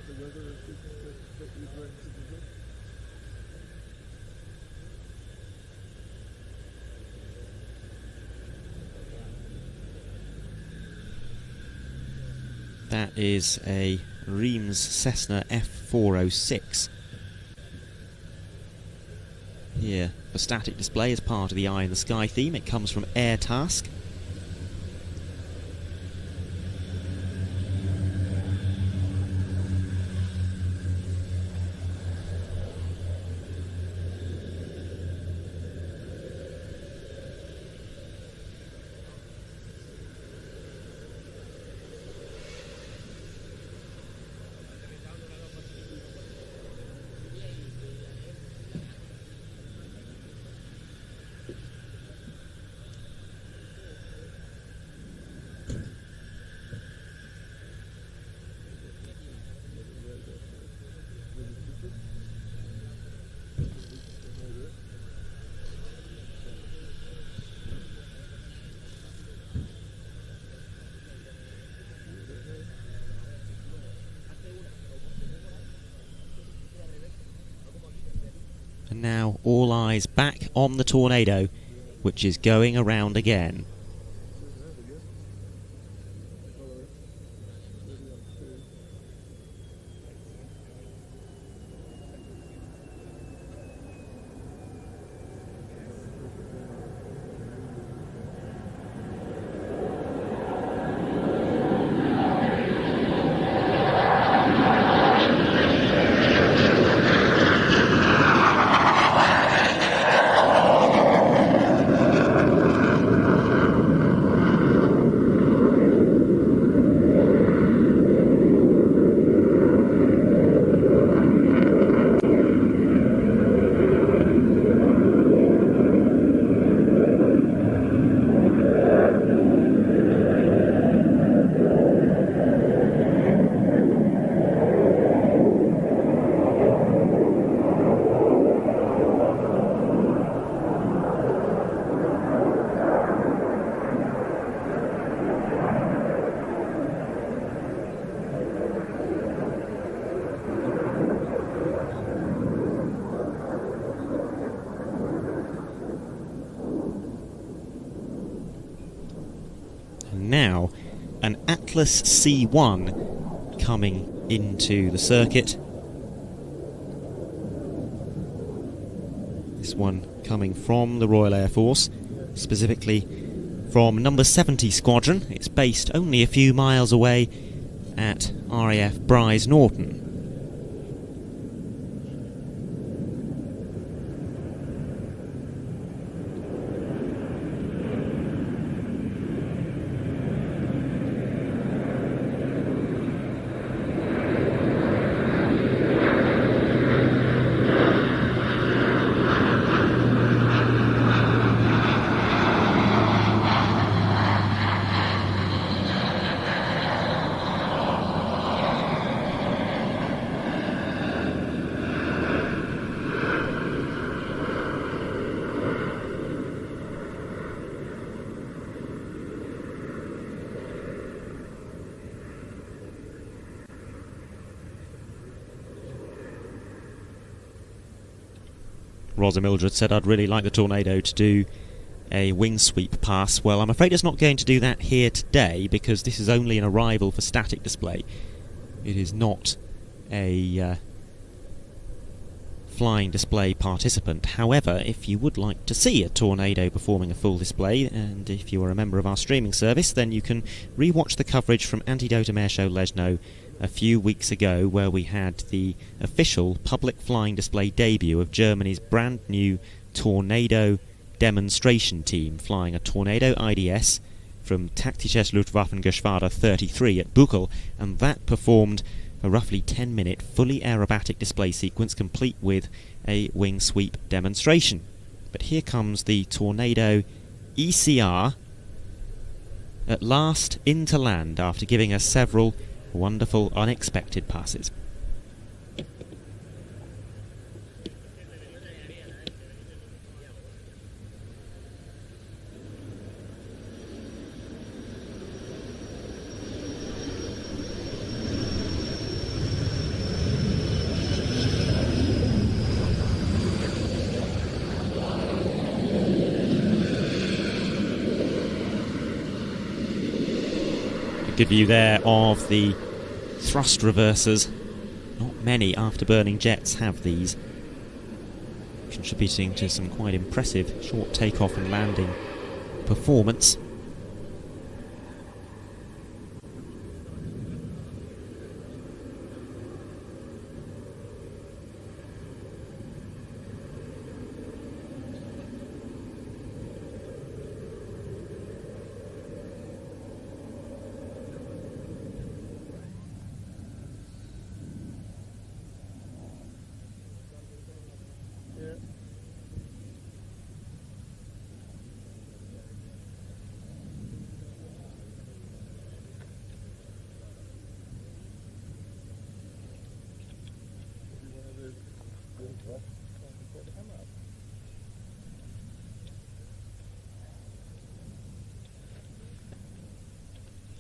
the weather and see if get these rents in the good. That is a Reims Cessna F406. Here, for static display as part of the Eye in the Sky theme, it comes from AirTask. And now all eyes back on the tornado, which is going around again. Now, an Atlas C1 coming into the circuit. This one coming from the Royal Air Force, specifically from number 70 Squadron. It's based only a few miles away at RAF Bryce Norton. Rosa Mildred said, "I'd really like the Tornado to do a wing sweep pass." Well, I'm afraid it's not going to do that here today because this is only an arrival for static display. It is not a flying display participant. However, if you would like to see a Tornado performing a full display, and if you are a member of our streaming service, then you can re-watch the coverage from Antidotum Airshow Leszno a few weeks ago, where we had the official public flying display debut of Germany's brand new Tornado demonstration team, flying a Tornado IDS from Taktisches Luftwaffengeschwader 33 at Buchel, and that performed a roughly 10-minute fully aerobatic display sequence complete with a wing sweep demonstration. But here comes the Tornado ECR at last into land after giving us several wonderful unexpected passes. Good view there of the thrust reversers. Not many afterburning jets have these, contributing to some quite impressive short takeoff and landing performance.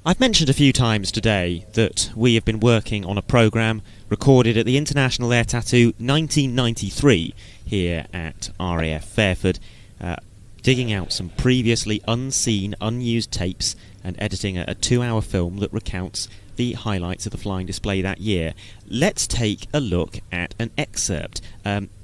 I've mentioned a few times today that we have been working on a programme recorded at the International Air Tattoo 1993 here at RAF Fairford, digging out some previously unseen, unused tapes and editing a 2-hour film that recounts the highlights of the flying display that year. Let's take a look at an excerpt.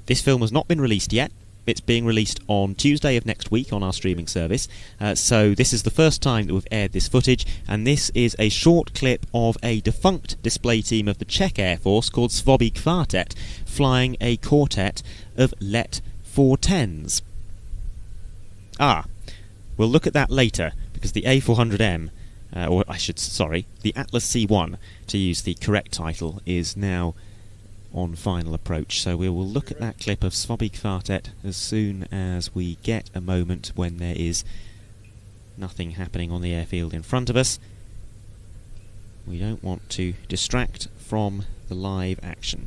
This film has not been released yet. It's being released on Tuesday of next week on our streaming service, so this is the first time that we've aired this footage, and this is a short clip of a defunct display team of the Czech Air Force called Svobý Kvartet flying a quartet of Let 410s. We'll look at that later, because the A400M, the Atlas C1, to use the correct title, is now on final approach, so we will look at that clip of Svobý Kvartet as soon as we get a moment when there is nothing happening on the airfield in front of us. We don't want to distract from the live action.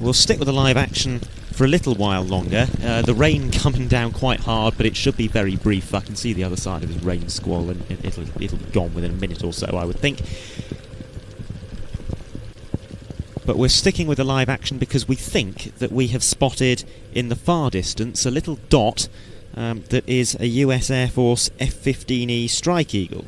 We'll stick with the live action for a little while longer. The rain coming down quite hard, but it should be very brief. I can see the other side of this rain squall, and it'll be gone within a minute or so, I would think. But we're sticking with the live action because we think that we have spotted in the far distance a little dot that is a US Air Force F-15E Strike Eagle.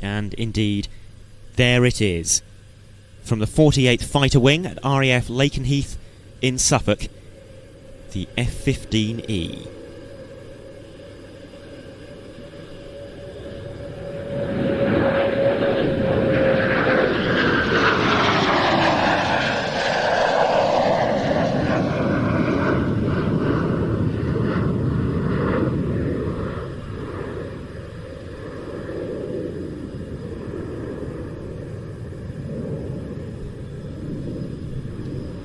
And indeed, there it is. From the 48th Fighter Wing at RAF Lakenheath in Suffolk, the F-15E.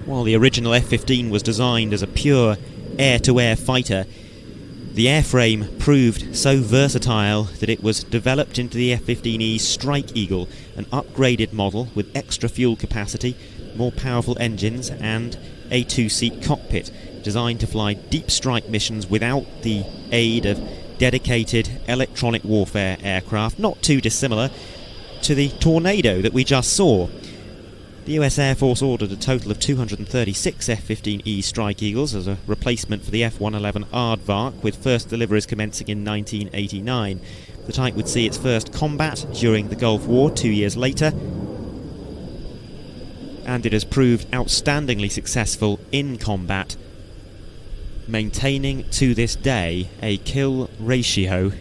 While the original F-15 was designed as a pure air-to-air fighter, The airframe proved so versatile that it was developed into the F-15E Strike Eagle, an upgraded model with extra fuel capacity, more powerful engines and a two-seat cockpit, designed to fly deep strike missions without the aid of dedicated electronic warfare aircraft, not too dissimilar to the Tornado that we just saw. The US Air Force ordered a total of 236 F-15E Strike Eagles as a replacement for the F-111 Aardvark, with first deliveries commencing in 1989. The type would see its first combat during the Gulf War 2 years later, and it has proved outstandingly successful in combat, maintaining to this day a kill ratio,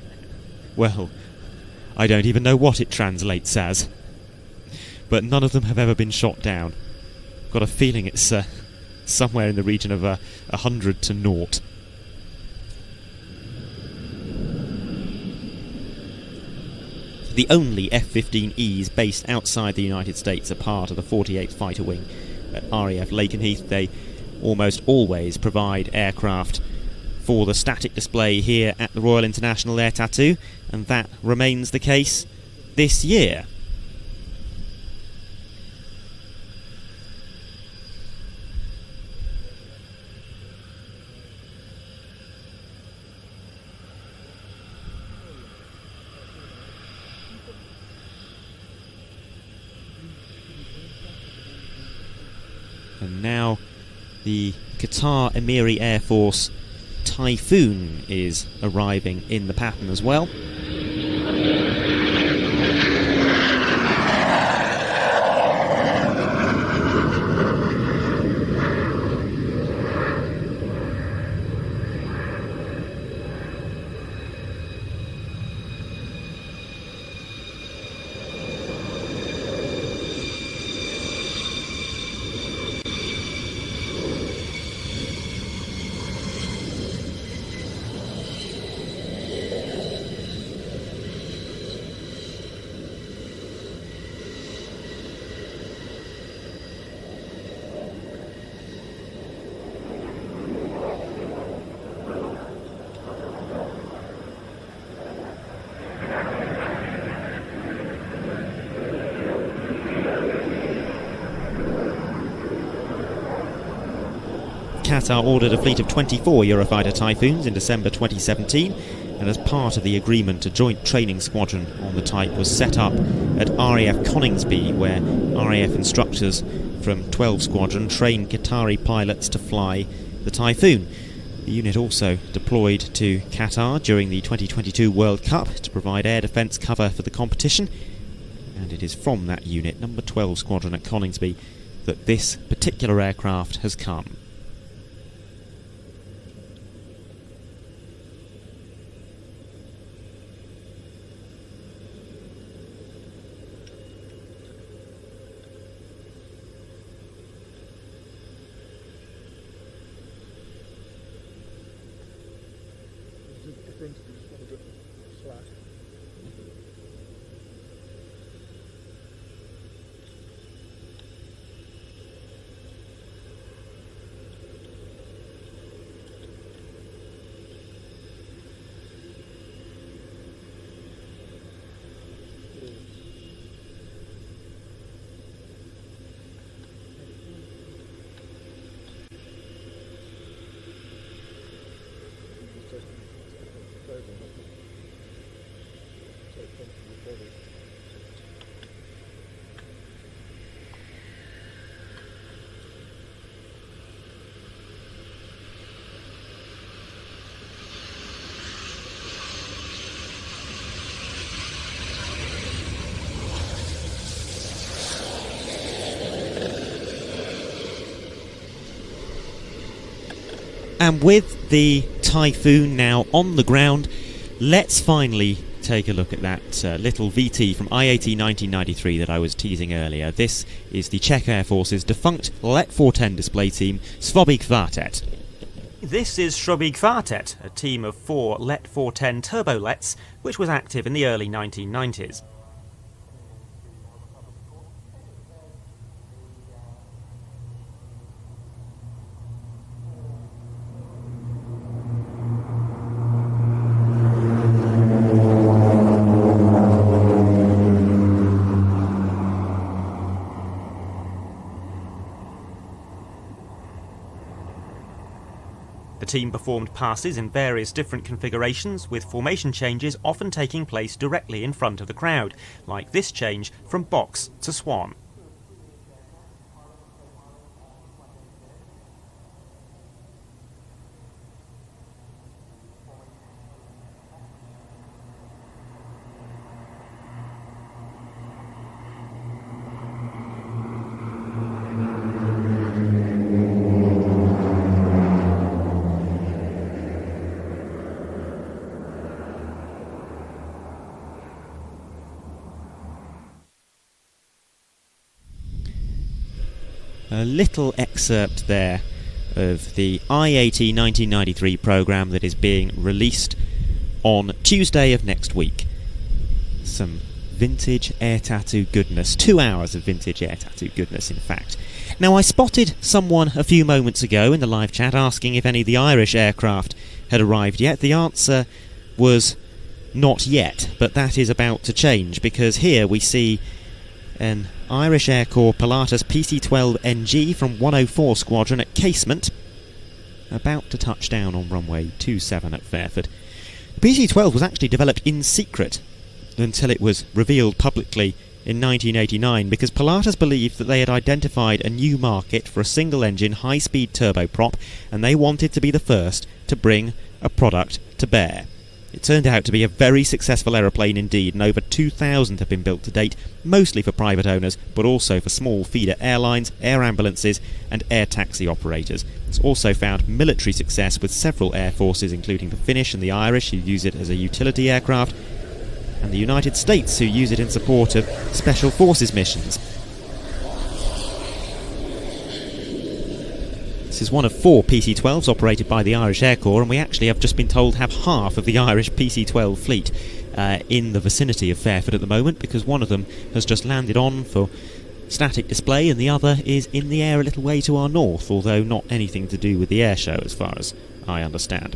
well, I don't even know what it translates as. But none of them have ever been shot down. Got a feeling it's somewhere in the region of 100 to 0. The only F-15Es based outside the United States are part of the 48th Fighter Wing at RAF Lakenheath. They almost always provide aircraft for the static display here at the Royal International Air Tattoo, and that remains the case this year. And now the Qatar Emiri Air Force Typhoon is arriving in the pattern as well. Qatar ordered a fleet of 24 Eurofighter Typhoons in December 2017, and as part of the agreement, a joint training squadron on the type was set up at RAF Coningsby, where RAF instructors from 12 Squadron trained Qatari pilots to fly the Typhoon. The unit also deployed to Qatar during the 2022 World Cup to provide air defence cover for the competition, and it is from that unit, number 12 Squadron at Coningsby, that this particular aircraft has come. And with the Typhoon now on the ground, let's finally take a look at that little VT from IAT 1993 that I was teasing earlier. This is the Czech Air Force's defunct Let 410 display team, Svobig Kvartet. This is Svobig Kvartet, a team of 4 Let 410 turbolets, which was active in the early 1990s. The team performed passes in various different configurations, with formation changes often taking place directly in front of the crowd, like this change from box to swan. A little excerpt there of the IAT 1993 programme that is being released on Tuesday of next week. Some vintage air tattoo goodness. 2 hours of vintage air tattoo goodness, in fact. Now, I spotted someone a few moments ago in the live chat asking if any of the Irish aircraft had arrived yet. The answer was not yet, but that is about to change, because here we see an Irish Air Corps Pilatus PC-12NG from 104 Squadron at Casement, about to touch down on runway 27 at Fairford. The PC-12 was actually developed in secret until it was revealed publicly in 1989, because Pilatus believed that they had identified a new market for a single-engine high-speed turboprop, and they wanted to be the first to bring a product to bear. It turned out to be a very successful aeroplane indeed, and over 2,000 have been built to date, mostly for private owners, but also for small feeder airlines, air ambulances and air taxi operators. It's also found military success with several air forces, including the Finnish and the Irish, who use it as a utility aircraft, and the United States, who use it in support of special forces missions. This is one of 4 PC-12s operated by the Irish Air Corps, and we actually have just been told have half of the Irish PC-12 fleet in the vicinity of Fairford at the moment, because one of them has just landed on for static display and the other is in the air a little way to our north, although not anything to do with the airshow as far as I understand.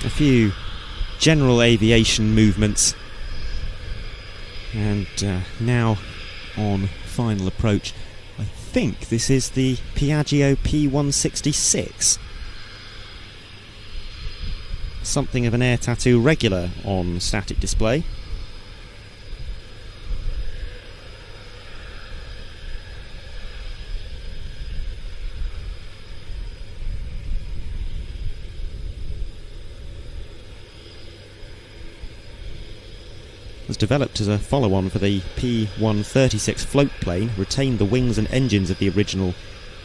A few general aviation movements, and now on final approach. I think this is the Piaggio P166. Something of an air tattoo regular on static display. Was developed as a follow-on for the P136 floatplane, retained the wings and engines of the original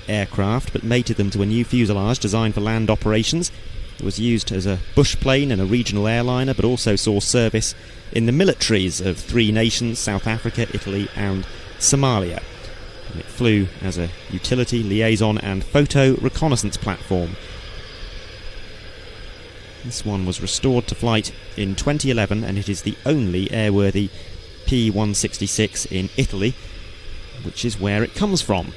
aircraft but mated them to a new fuselage designed for land operations. It was used as a bush plane and a regional airliner, but also saw service in the militaries of 3 nations, South Africa, Italy and Somalia. And it flew as a utility, liaison and photo reconnaissance platform. This one was restored to flight in 2011, and it is the only airworthy P166 in Italy, which is where it comes from.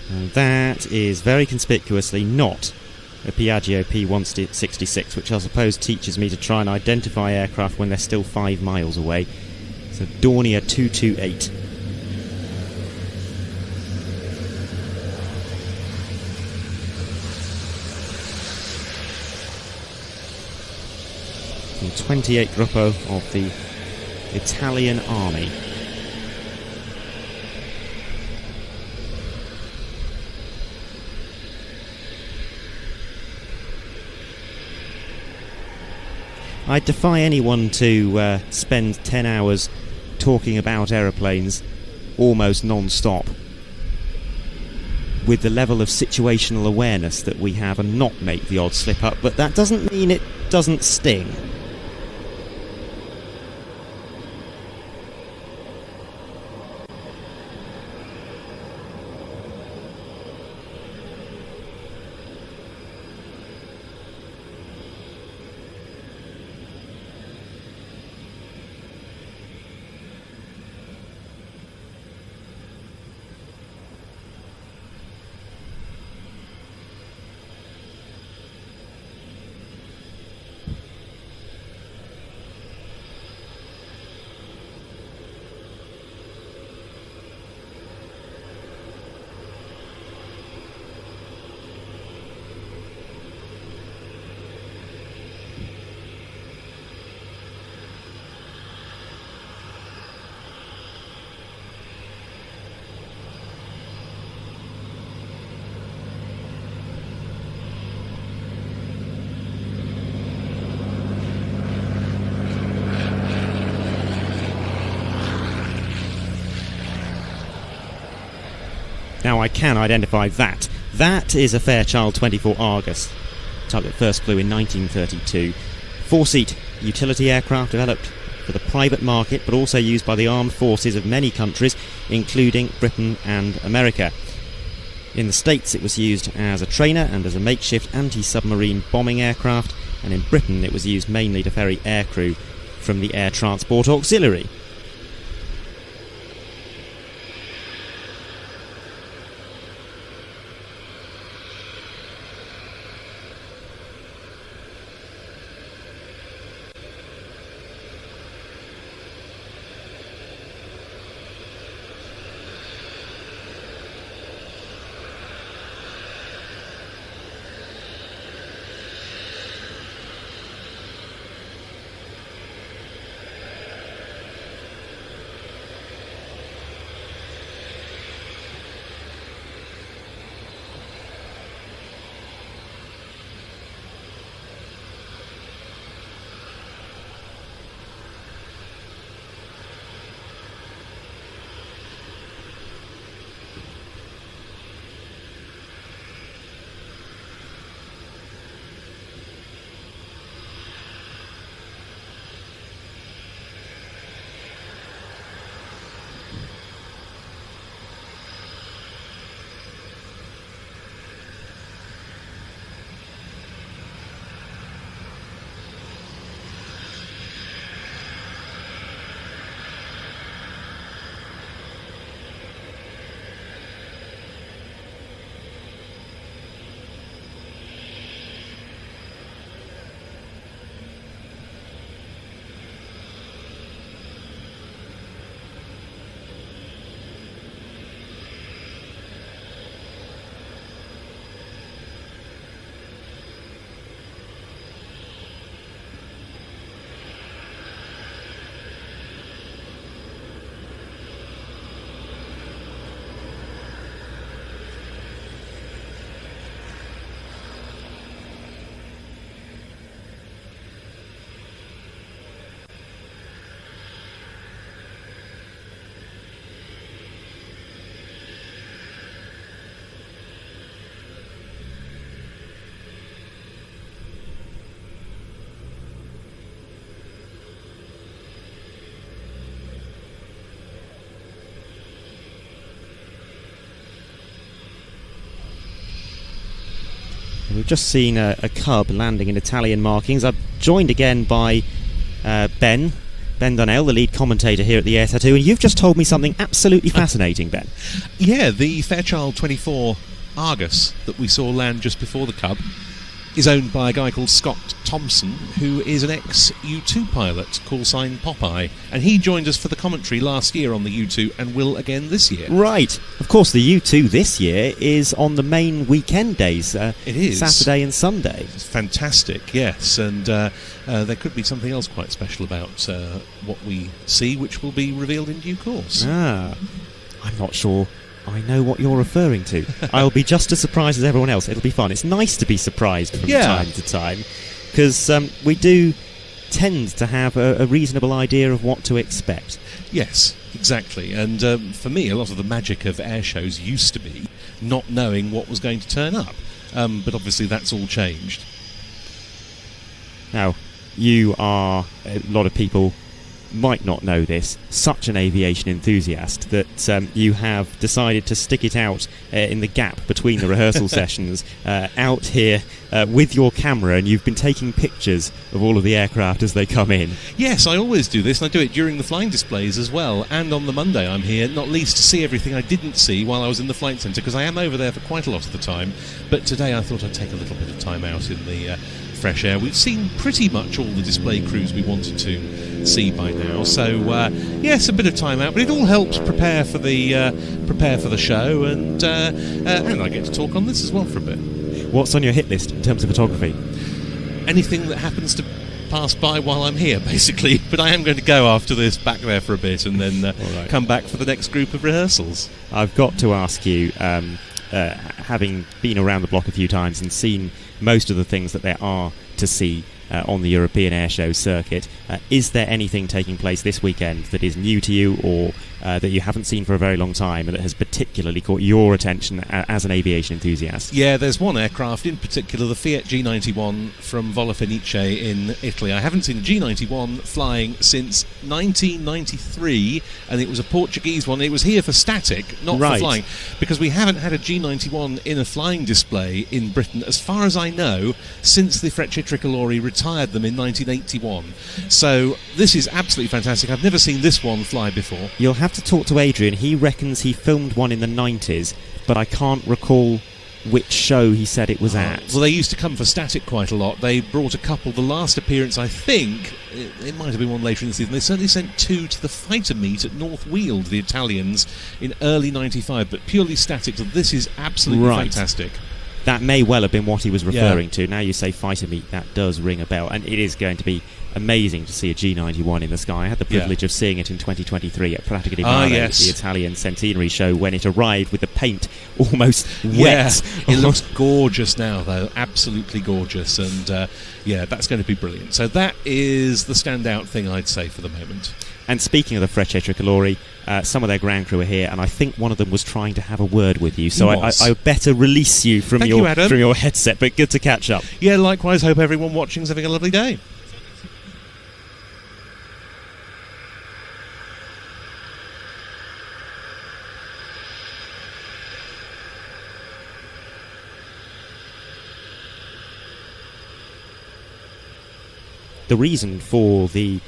And that is very conspicuously not a Piaggio P166, which I suppose teaches me to try and identify aircraft when they're still 5 miles away. It's a Dornier 228. From 28 Gruppo of the Italian Army. I defy anyone to spend 10 hours talking about aeroplanes almost non-stop with the level of situational awareness that we have and not make the odd slip up, but that doesn't mean it doesn't sting. Now I can identify that. That is a Fairchild 24 Argus. Type that first flew in 1932. 4-seat utility aircraft developed for the private market, but also used by the armed forces of many countries, including Britain and America. In the States it was used as a trainer and as a makeshift anti-submarine bombing aircraft, and in Britain it was used mainly to ferry aircrew from the Air Transport Auxiliary. We've just seen a Cub landing in Italian markings. I'm joined again by Ben Donnell, the lead commentator here at the Air Tattoo, and you've just told me something absolutely fascinating, Ben. Yeah, the Fairchild 24 Argus that we saw land just before the Cub is owned by a guy called Scott Thompson, who is an ex-U2 pilot, call sign Popeye, and he joined us for the commentary last year on the U2 and will again this year. Right. Of course, the U2 this year is on the main weekend days. It is. Saturday and Sunday. It's fantastic, yes, and there could be something else quite special about what we see, which will be revealed in due course. I'm not sure I know what you're referring to. I'll be just as surprised as everyone else. It'll be fun. It's nice to be surprised from time to time, because we do tend to have a reasonable idea of what to expect. Yes, exactly. And for me, a lot of the magic of air shows used to be not knowing what was going to turn up. But obviously that's all changed. Now, you are, a lot of people might not know this, such an aviation enthusiast that you have decided to stick it out in the gap between the rehearsal sessions out here with your camera, and you've been taking pictures of all of the aircraft as they come in. Yes, I always do this, and I do it during the flying displays as well, and on the Monday I'm here, not least to see everything I didn't see while I was in the flight centre, because I am over there for quite a lot of the time, but today I thought I'd take a little bit of time out in the fresh air. We've seen pretty much all the display crews we wanted to see by now, so yes, a bit of time out, but it all helps prepare for the show, and I get to talk on this as well for a bit. What's on your hit list in terms of photography? Anything that happens to pass by while I'm here, basically, but I am going to go after this back there for a bit and then come back for the next group of rehearsals. I've got to ask you, having been around the block a few times and seen most of the things that there are to see on the European Airshow circuit, is there anything taking place this weekend that is new to you, or that you haven't seen for a very long time and that has particularly caught your attention as an aviation enthusiast? Yeah, there's one aircraft in particular, the Fiat G91 from Volo Fenice in Italy. I haven't seen a G91 flying since 1993, and it was a Portuguese one. It was here for static, not for flying, because we haven't had a G91 in a flying display in Britain, as far as I know, since the Frecce Tricolori retired them in 1981. So this is absolutely fantastic. I've never seen this one fly before. You'll have to talk to Adrian. He reckons he filmed one in the 90s, but I can't recall which show he said it was at. Well, they used to come for static quite a lot. They brought a couple. The last appearance, I think, it might have been one later in the season, they certainly sent two to the fighter meet at North Weald, the Italians, in early 95, but purely static. So this is absolutely fantastic. That may well have been what he was referring to. Now you say fighter meet, that does ring a bell, and it is going to be amazing to see a G91 in the sky. I had the privilege of seeing it in 2023 at Pratica di Mare, the Italian centenary show, when it arrived with the paint almost wet. It looks gorgeous now, though, absolutely gorgeous, and that's going to be brilliant. So that is the standout thing, I'd say, for the moment. And speaking of the Frecce Tricolori, some of their ground crew are here, and I think one of them was trying to have a word with you, so I better release you from your headset, but good to catch up. Yeah, likewise. Hope everyone watching is having a lovely day. The reason for the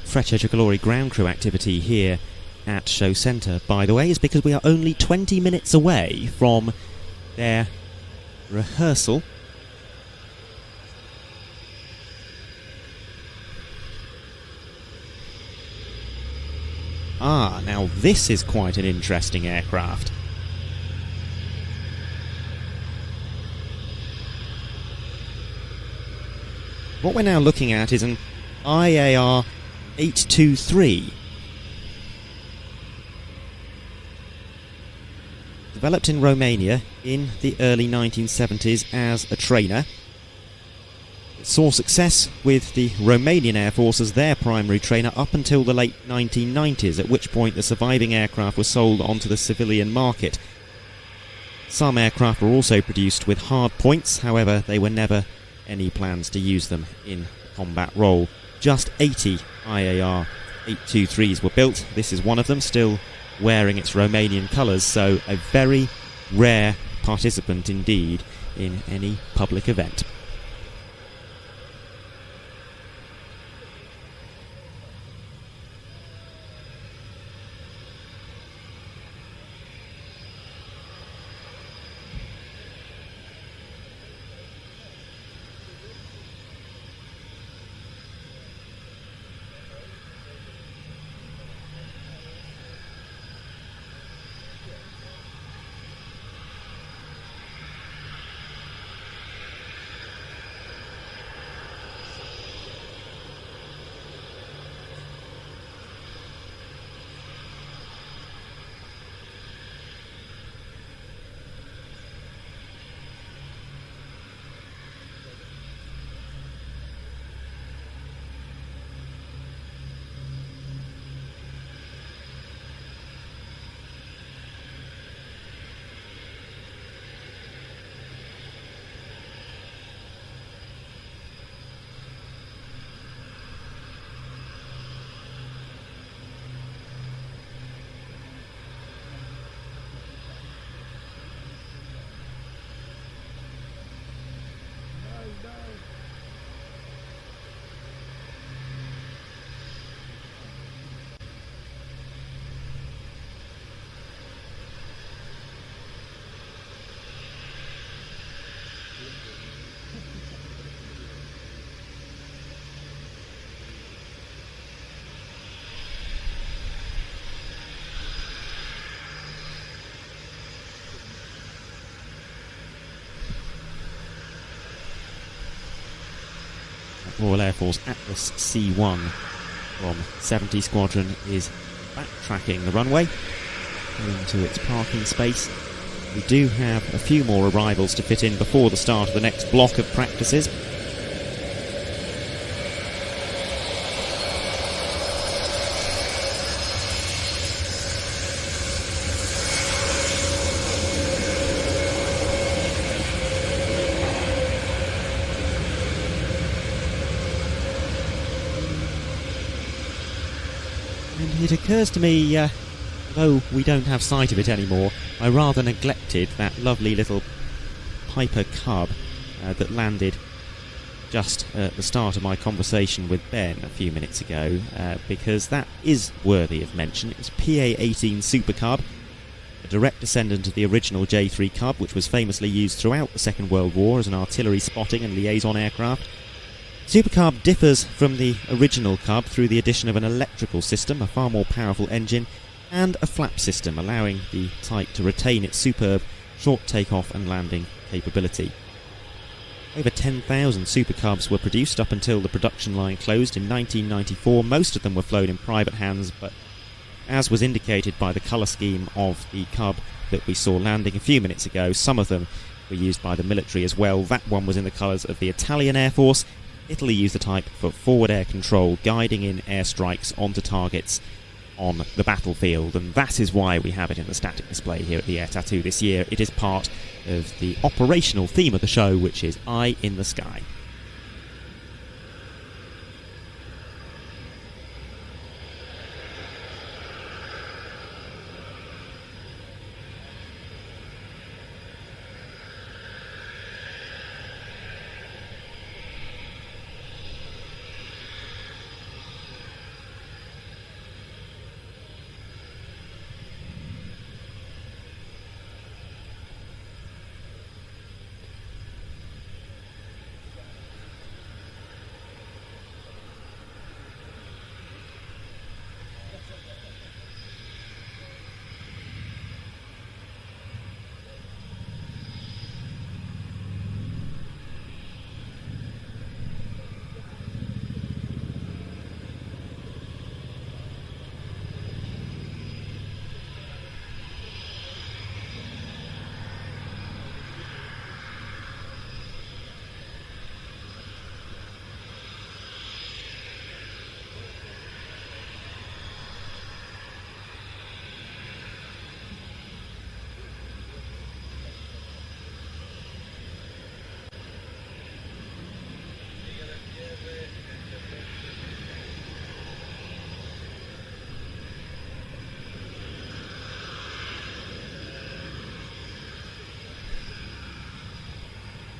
Frecce Tricolori ground crew activity here at Show Centre, by the way, is because we are only 20 minutes away from their rehearsal. Now this is quite an interesting aircraft. What we're now looking at is an IAR 823. Developed in Romania in the early 1970s as a trainer. It saw success with the Romanian Air Force as their primary trainer up until the late 1990s, at which point the surviving aircraft were sold onto the civilian market. Some aircraft were also produced with hard points, however there were never any plans to use them in combat role. Just 80 IAR 823s were built. This is one of them, still wearing its Romanian colours, so a very rare participant indeed in any public event. Royal Air Force Atlas C1 from 70 Squadron is backtracking the runway into its parking space. We do have a few more arrivals to fit in before the start of the next block of practices. And it occurs to me, though we don't have sight of it anymore, I rather neglected that lovely little Piper Cub that landed just at the start of my conversation with Ben a few minutes ago, because that is worthy of mention. It's PA-18 Super Cub, a direct descendant of the original J3 Cub, which was famously used throughout the Second World War as an artillery spotting and liaison aircraft. Super Cub differs from the original Cub through the addition of an electrical system, a far more powerful engine, and a flap system, allowing the type to retain its superb short takeoff and landing capability. Over 10,000 Super Cubs were produced up until the production line closed in 1994. Most of them were flown in private hands, but as was indicated by the colour scheme of the Cub that we saw landing a few minutes ago, some of them were used by the military as well. That one was in the colours of the Italian Air Force. Italy used the type for forward air control, guiding in airstrikes onto targets on the battlefield, and that is why we have it in the static display here at the Air Tattoo this year. It is part of the operational theme of the show, which is Eye in the Sky.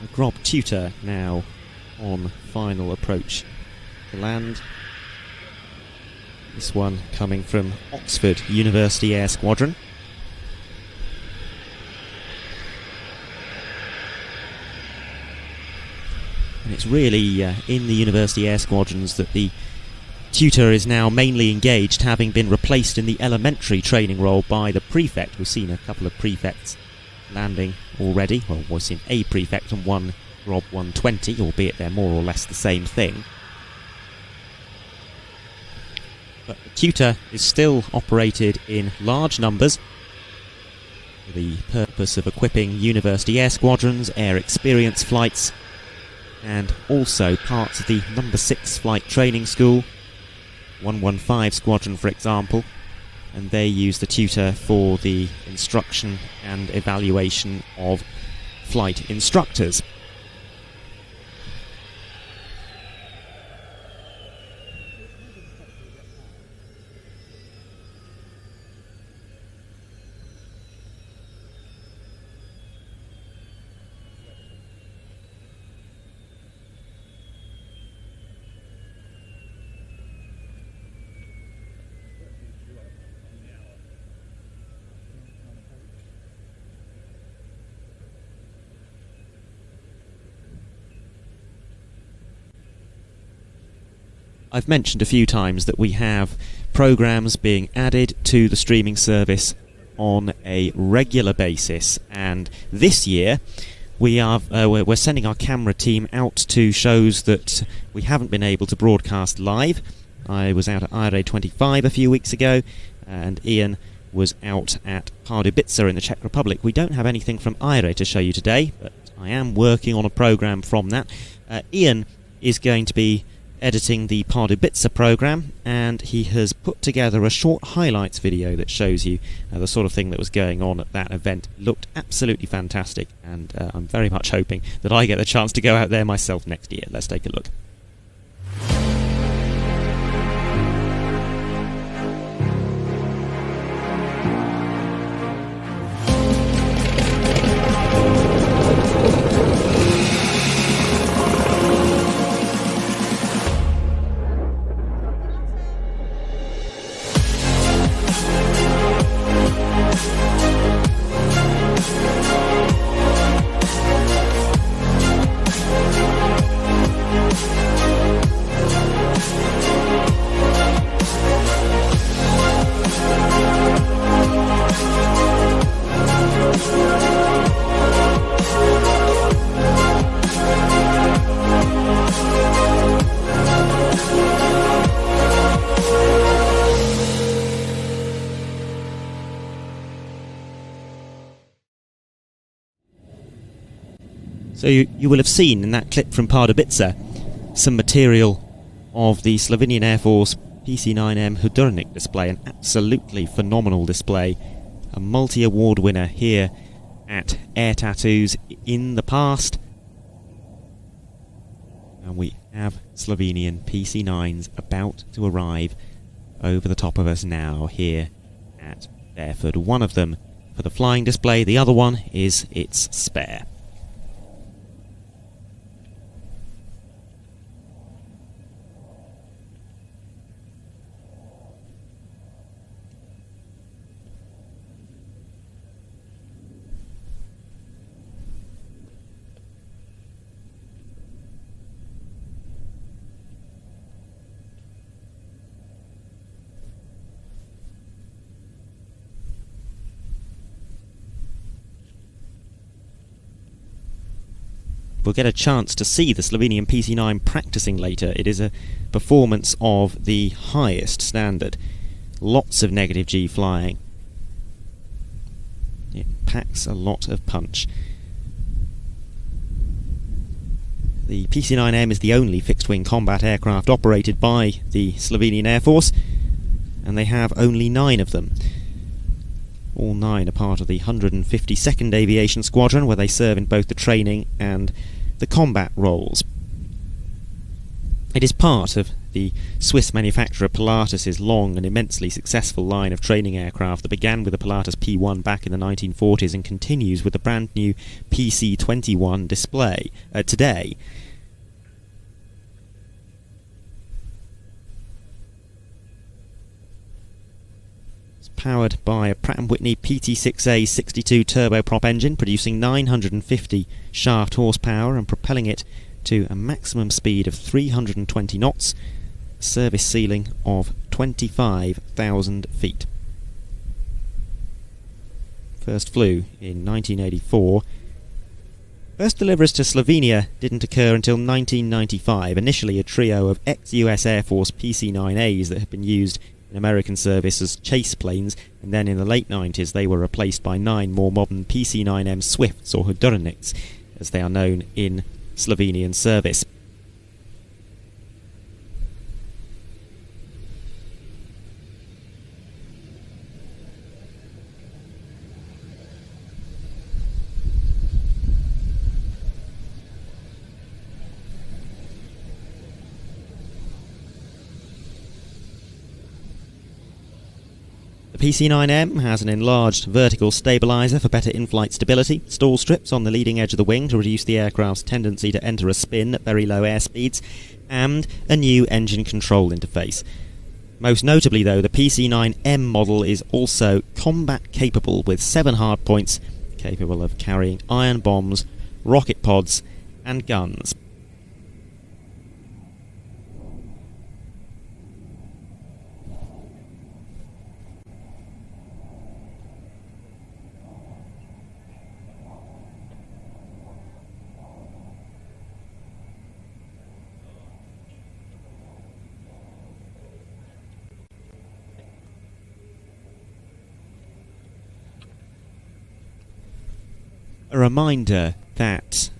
A Grob Tutor now on final approach to land. This one coming from Oxford University Air Squadron. And it's really in the University Air Squadrons that the tutor is now mainly engaged, having been replaced in the elementary training role by the prefect. We've seen a couple of prefects landing already. Well, we've seen a prefect and one Grob 120, albeit they're more or less the same thing. But the tutor is still operated in large numbers for the purpose of equipping University Air Squadrons, air experience flights, and also parts of the number 6 flight training school, 115 Squadron for example, and they use the tutor for the instruction and evaluation of flight instructors. I've mentioned a few times that we have programs being added to the streaming service on a regular basis, and this year we're sending our camera team out to shows that we haven't been able to broadcast live. I was out at IRA 25 a few weeks ago, and Ian was out at Pardubice in the Czech Republic. We don't have anything from IRA to show you today, but I am working on a program from that. Ian is going to be editing the Pardubice program, and he has put together a short highlights video that shows you the sort of thing that was going on at that event. Looked absolutely fantastic, and I'm very much hoping that I get the chance to go out there myself next year. Let's take a look. So you will have seen in that clip from Pardubice some material of the Slovenian Air Force PC-9M Hudurnik display, an absolutely phenomenal display, a multi-award winner here at Air Tattoos in the past. And we have Slovenian PC-9s about to arrive over the top of us now here at Fairford. One of them for the flying display, the other one is its spare. We'll get a chance to see the Slovenian PC-9 practicing later. It is a performance of the highest standard. Lots of negative G flying. It packs a lot of punch. The PC-9M is the only fixed-wing combat aircraft operated by the Slovenian Air Force, and they have only 9 of them. All 9 are part of the 152nd Aviation Squadron, where they serve in both the training and the combat roles. It is part of the Swiss manufacturer Pilatus' long and immensely successful line of training aircraft that began with the Pilatus P1 back in the 1940s and continues with the brand new PC-21 display today. Powered by a Pratt & Whitney PT6A 62 turboprop engine, producing 950 shaft horsepower and propelling it to a maximum speed of 320 knots, a service ceiling of 25,000 feet. First flew in 1984. First deliveries to Slovenia didn't occur until 1995, initially a trio of ex-US Air Force PC-9As that had been used in American service as chase planes, and then in the late 90s they were replaced by 9 more modern PC-9M Swifts, or Hudurniks, as they are known in Slovenian service. The PC-9M has an enlarged vertical stabiliser for better in-flight stability, stall strips on the leading edge of the wing to reduce the aircraft's tendency to enter a spin at very low airspeeds, and a new engine control interface. Most notably though, the PC-9M model is also combat capable with 7 hardpoints, capable of carrying iron bombs, rocket pods and guns. A reminder that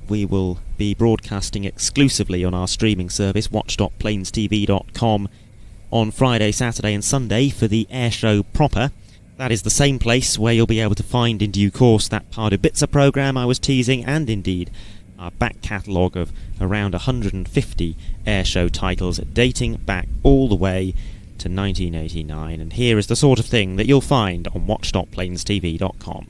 we will be broadcasting exclusively on our streaming service, watch.planestv.com, on Friday, Saturday and Sunday for the airshow proper. That is the same place where you'll be able to find in due course that Pardubitsa programme I was teasing, and indeed our back catalogue of around 150 airshow titles dating back all the way to 1989. And here is the sort of thing that you'll find on watch.planestv.com.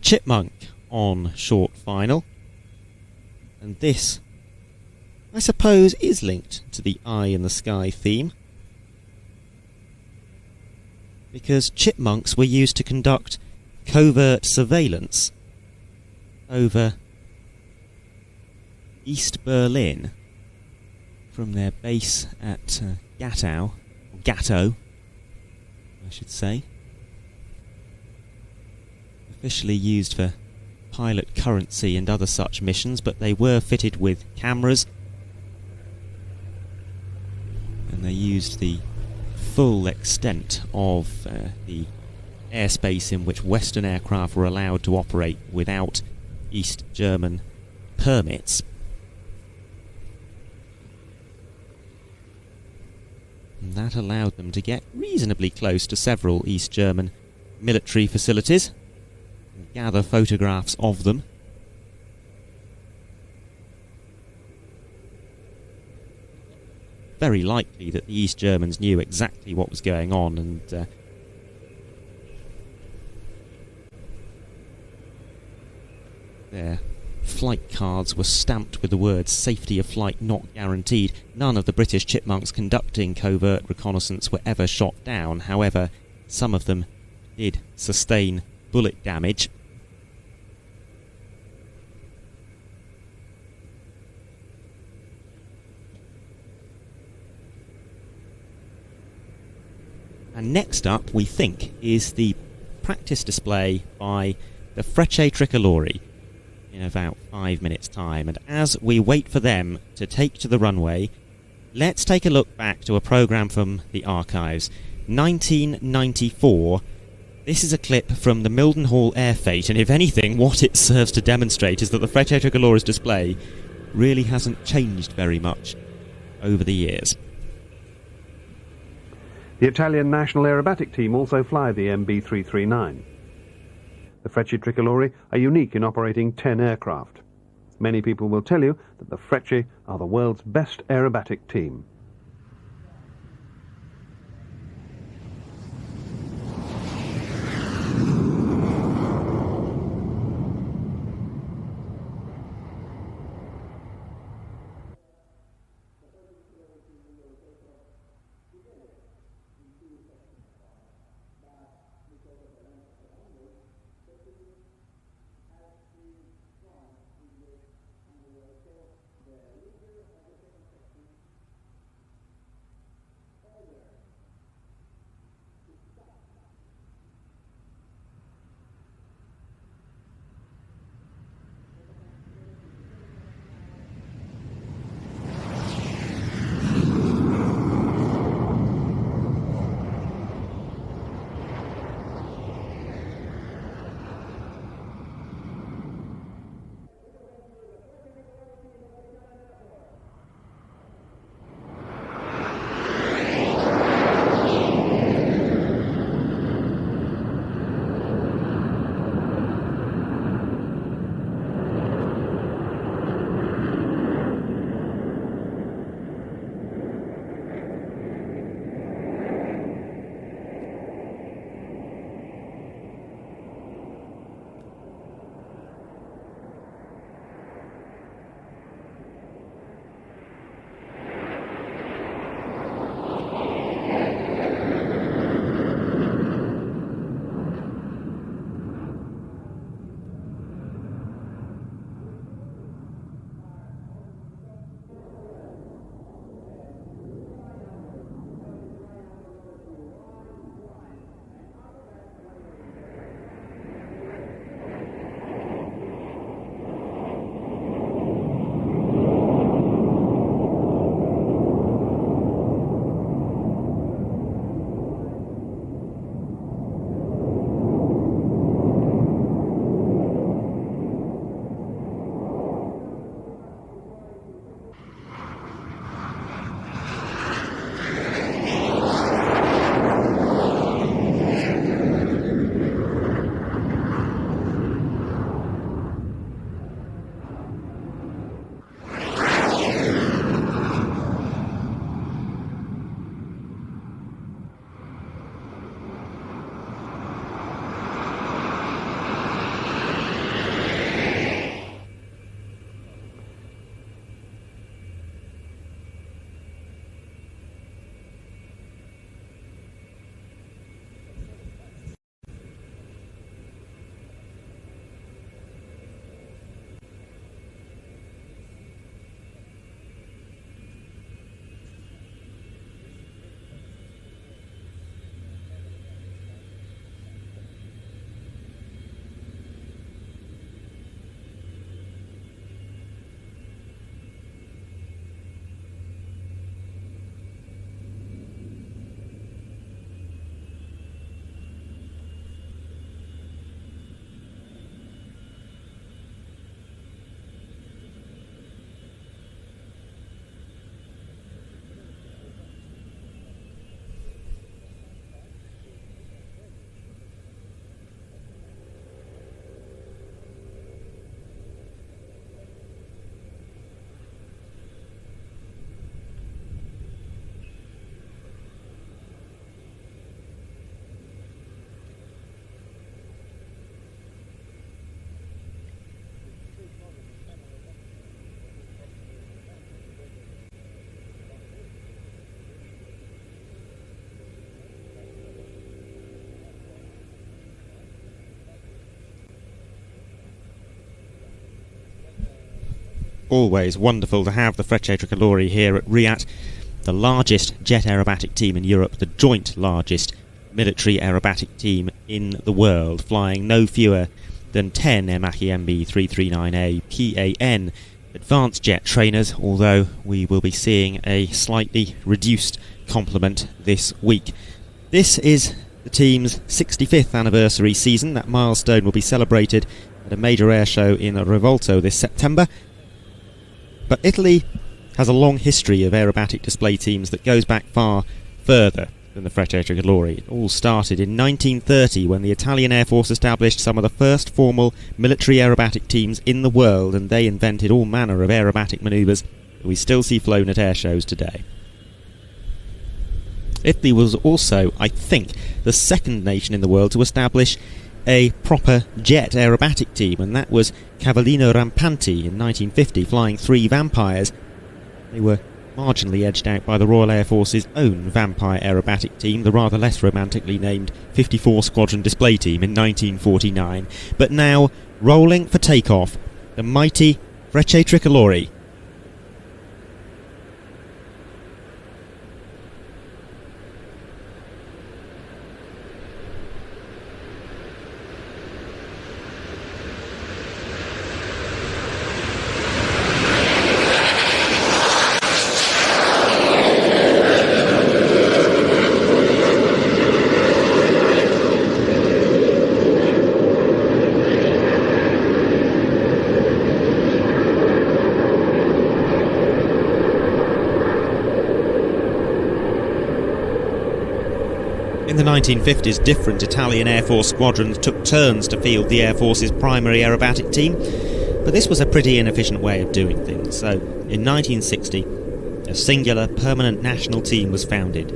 Chipmunk on short final, and this, I suppose, is linked to the Eye in the Sky theme, because chipmunks were used to conduct covert surveillance over East Berlin from their base at Gatto, I should say. Officially used for pilot currency and other such missions, but they were fitted with cameras, and they used the full extent of the airspace in which Western aircraft were allowed to operate without East German permits. And that allowed them to get reasonably close to several East German military facilities and gather photographs of them. Very likely that the East Germans knew exactly what was going on, and their flight cards were stamped with the words "safety of flight not guaranteed." None of the British chipmunks conducting covert reconnaissance were ever shot down. However, some of them did sustain bullet damage. And next up, we think, is the practice display by the Frecce Tricolori in about 5 minutes' time. And as we wait for them to take to the runway, let's take a look back to a programme from the archives. 1994. This is a clip from the Mildenhall Air Fete, and if anything, what it serves to demonstrate is that the Frecce Tricolori's display really hasn't changed very much over the years. The Italian national aerobatic team also fly the MB339. The Frecce Tricolori are unique in operating 10 aircraft. Many people will tell you that the Frecce are the world's best aerobatic team. always wonderful to have the Frecce Tricolori here at RIAT, the largest jet aerobatic team in Europe, the joint largest military aerobatic team in the world, flying no fewer than 10 Emaki MB339A PAN advanced jet trainers, although we will be seeing a slightly reduced complement this week. This is the team's 65th anniversary season. That milestone will be celebrated at a major air show in Rivolto this September. But Italy has a long history of aerobatic display teams that goes back far further than the Frecce Tricolori. It all started in 1930 when the Italian Air Force established some of the first formal military aerobatic teams in the world, and they invented all manner of aerobatic manoeuvres that we still see flown at air shows today. Italy was also, I think, the second nation in the world to establish a proper jet aerobatic team, and that was Cavallino Rampanti in 1950, flying 3 Vampires. They were marginally edged out by the Royal Air Force's own Vampire aerobatic team, the rather less romantically named 54 Squadron Display Team in 1949. But now, rolling for takeoff, the mighty Frecce Tricolori. In the 1950s, different Italian Air Force squadrons took turns to field the Air Force's primary aerobatic team, but this was a pretty inefficient way of doing things. So, in 1960, a singular permanent national team was founded,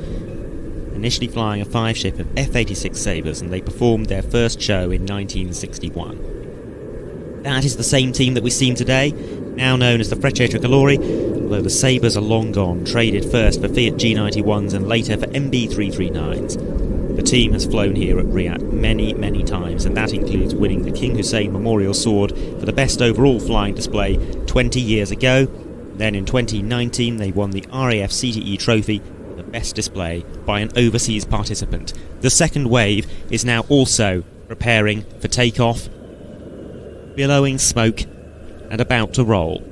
initially flying a 5-ship of F-86 Sabres, and they performed their first show in 1961. That is the same team that we've seen today, now known as the Frecce Tricolori, although the Sabres are long gone, traded first for Fiat G91s and later for MB339s. The team has flown here at RIAT many, many times, and that includes winning the King Hussein Memorial Sword for the best overall flying display 20 years ago. Then in 2019 they won the RAF CTE Trophy for the best display by an overseas participant. The second wave is now also preparing for takeoff, billowing smoke and about to roll.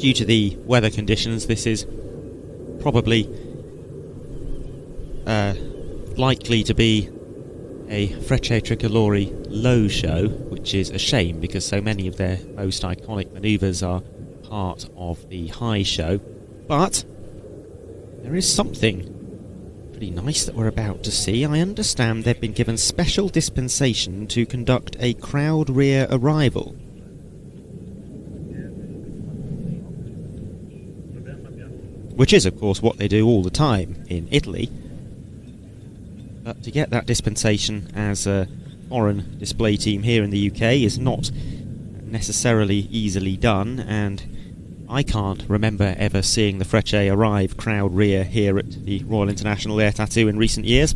due to the weather conditions, this is probably likely to be a Frecce Tricolori low show, which is a shame because so many of their most iconic manoeuvres are part of the high show. But there is something pretty nice that we're about to see. I understand they've been given special dispensation to conduct a crowd rear arrival. Which is, of course, what they do all the time in Italy. But to get that dispensation as a foreign display team here in the UK is not necessarily easily done, and I can't remember ever seeing the Frecce arrive crowd rear here at the Royal International Air Tattoo in recent years.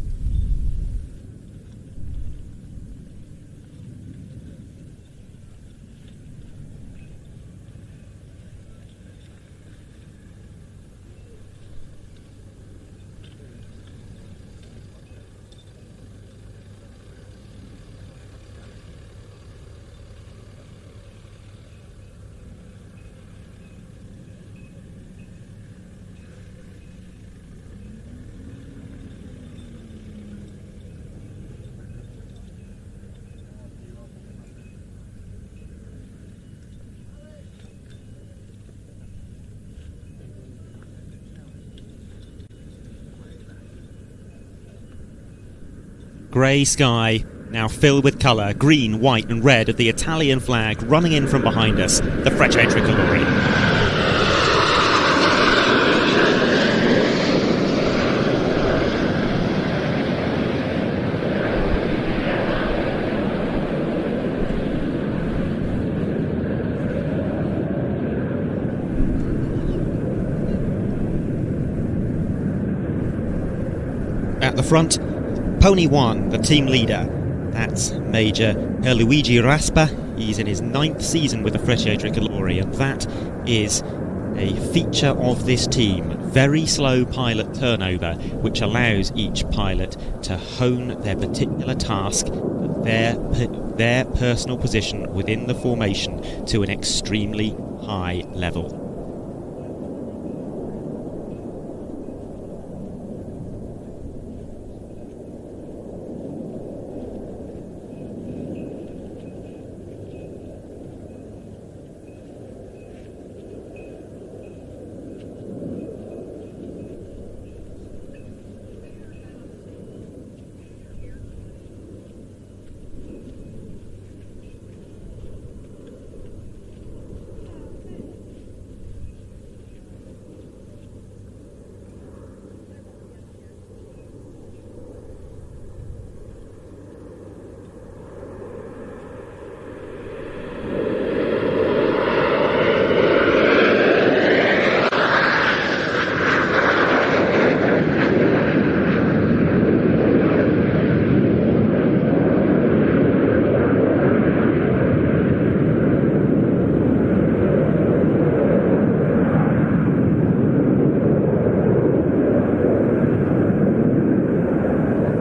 Grey sky, now filled with colour, green, white and red of the Italian flag running in from behind us, the Frecce Tricolori. At the front, Pony 1, the team leader. That's Major Pierluigi Raspa. He's in his 9th season with the Frecce Tricolori, and that is a feature of this team. Very slow pilot turnover, which allows each pilot to hone their particular task, their personal position within the formation to an extremely high level.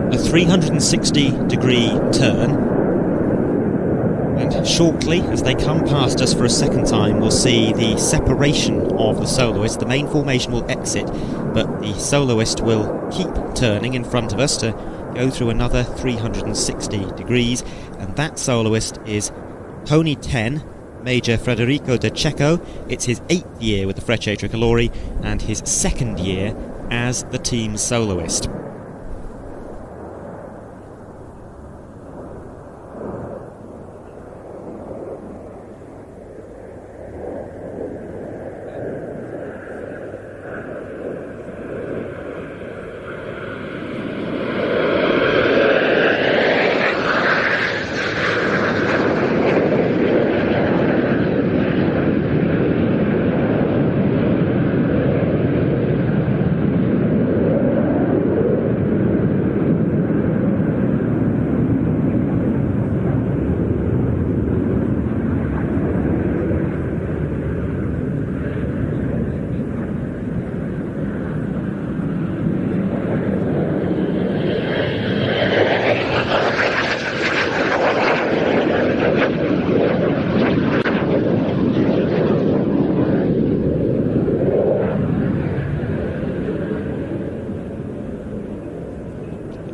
A 360-degree turn, and shortly, as they come past us for a second time, we'll see the separation of the soloist. The main formation will exit, but the soloist will keep turning in front of us to go through another 360 degrees, and that soloist is Pony 10, Major Federico De Cecco. It's his 8th year with the Frecce Tricolori and his 2nd year as the team's soloist.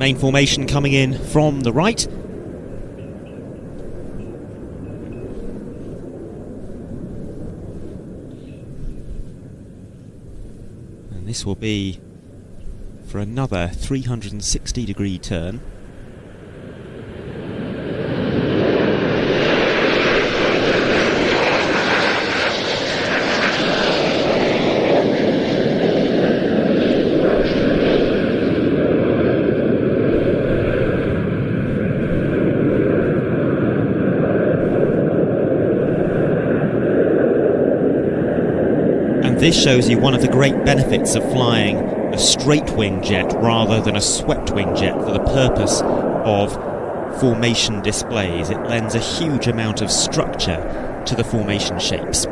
Main formation coming in from the right. And this will be for another 360-degree turn. This shows you one of the great benefits of flying a straight-wing jet rather than a swept-wing jet for the purpose of formation displays. It lends a huge amount of structure to the formation shapes.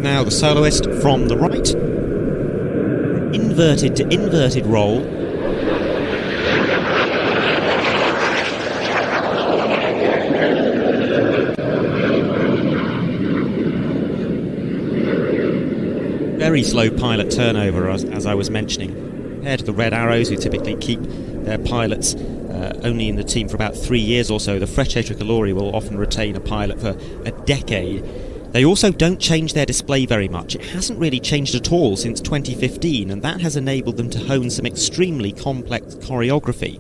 Now the soloist from the right, inverted to inverted roll. Very slow pilot turnover, as I was mentioning, compared to the Red Arrows, who typically keep their pilots only in the team for about 3 years or so. The Frecce Tricolori will often retain a pilot for a decade. They also don't change their display very much. It hasn't really changed at all since 2015, and that has enabled them to hone some extremely complex choreography.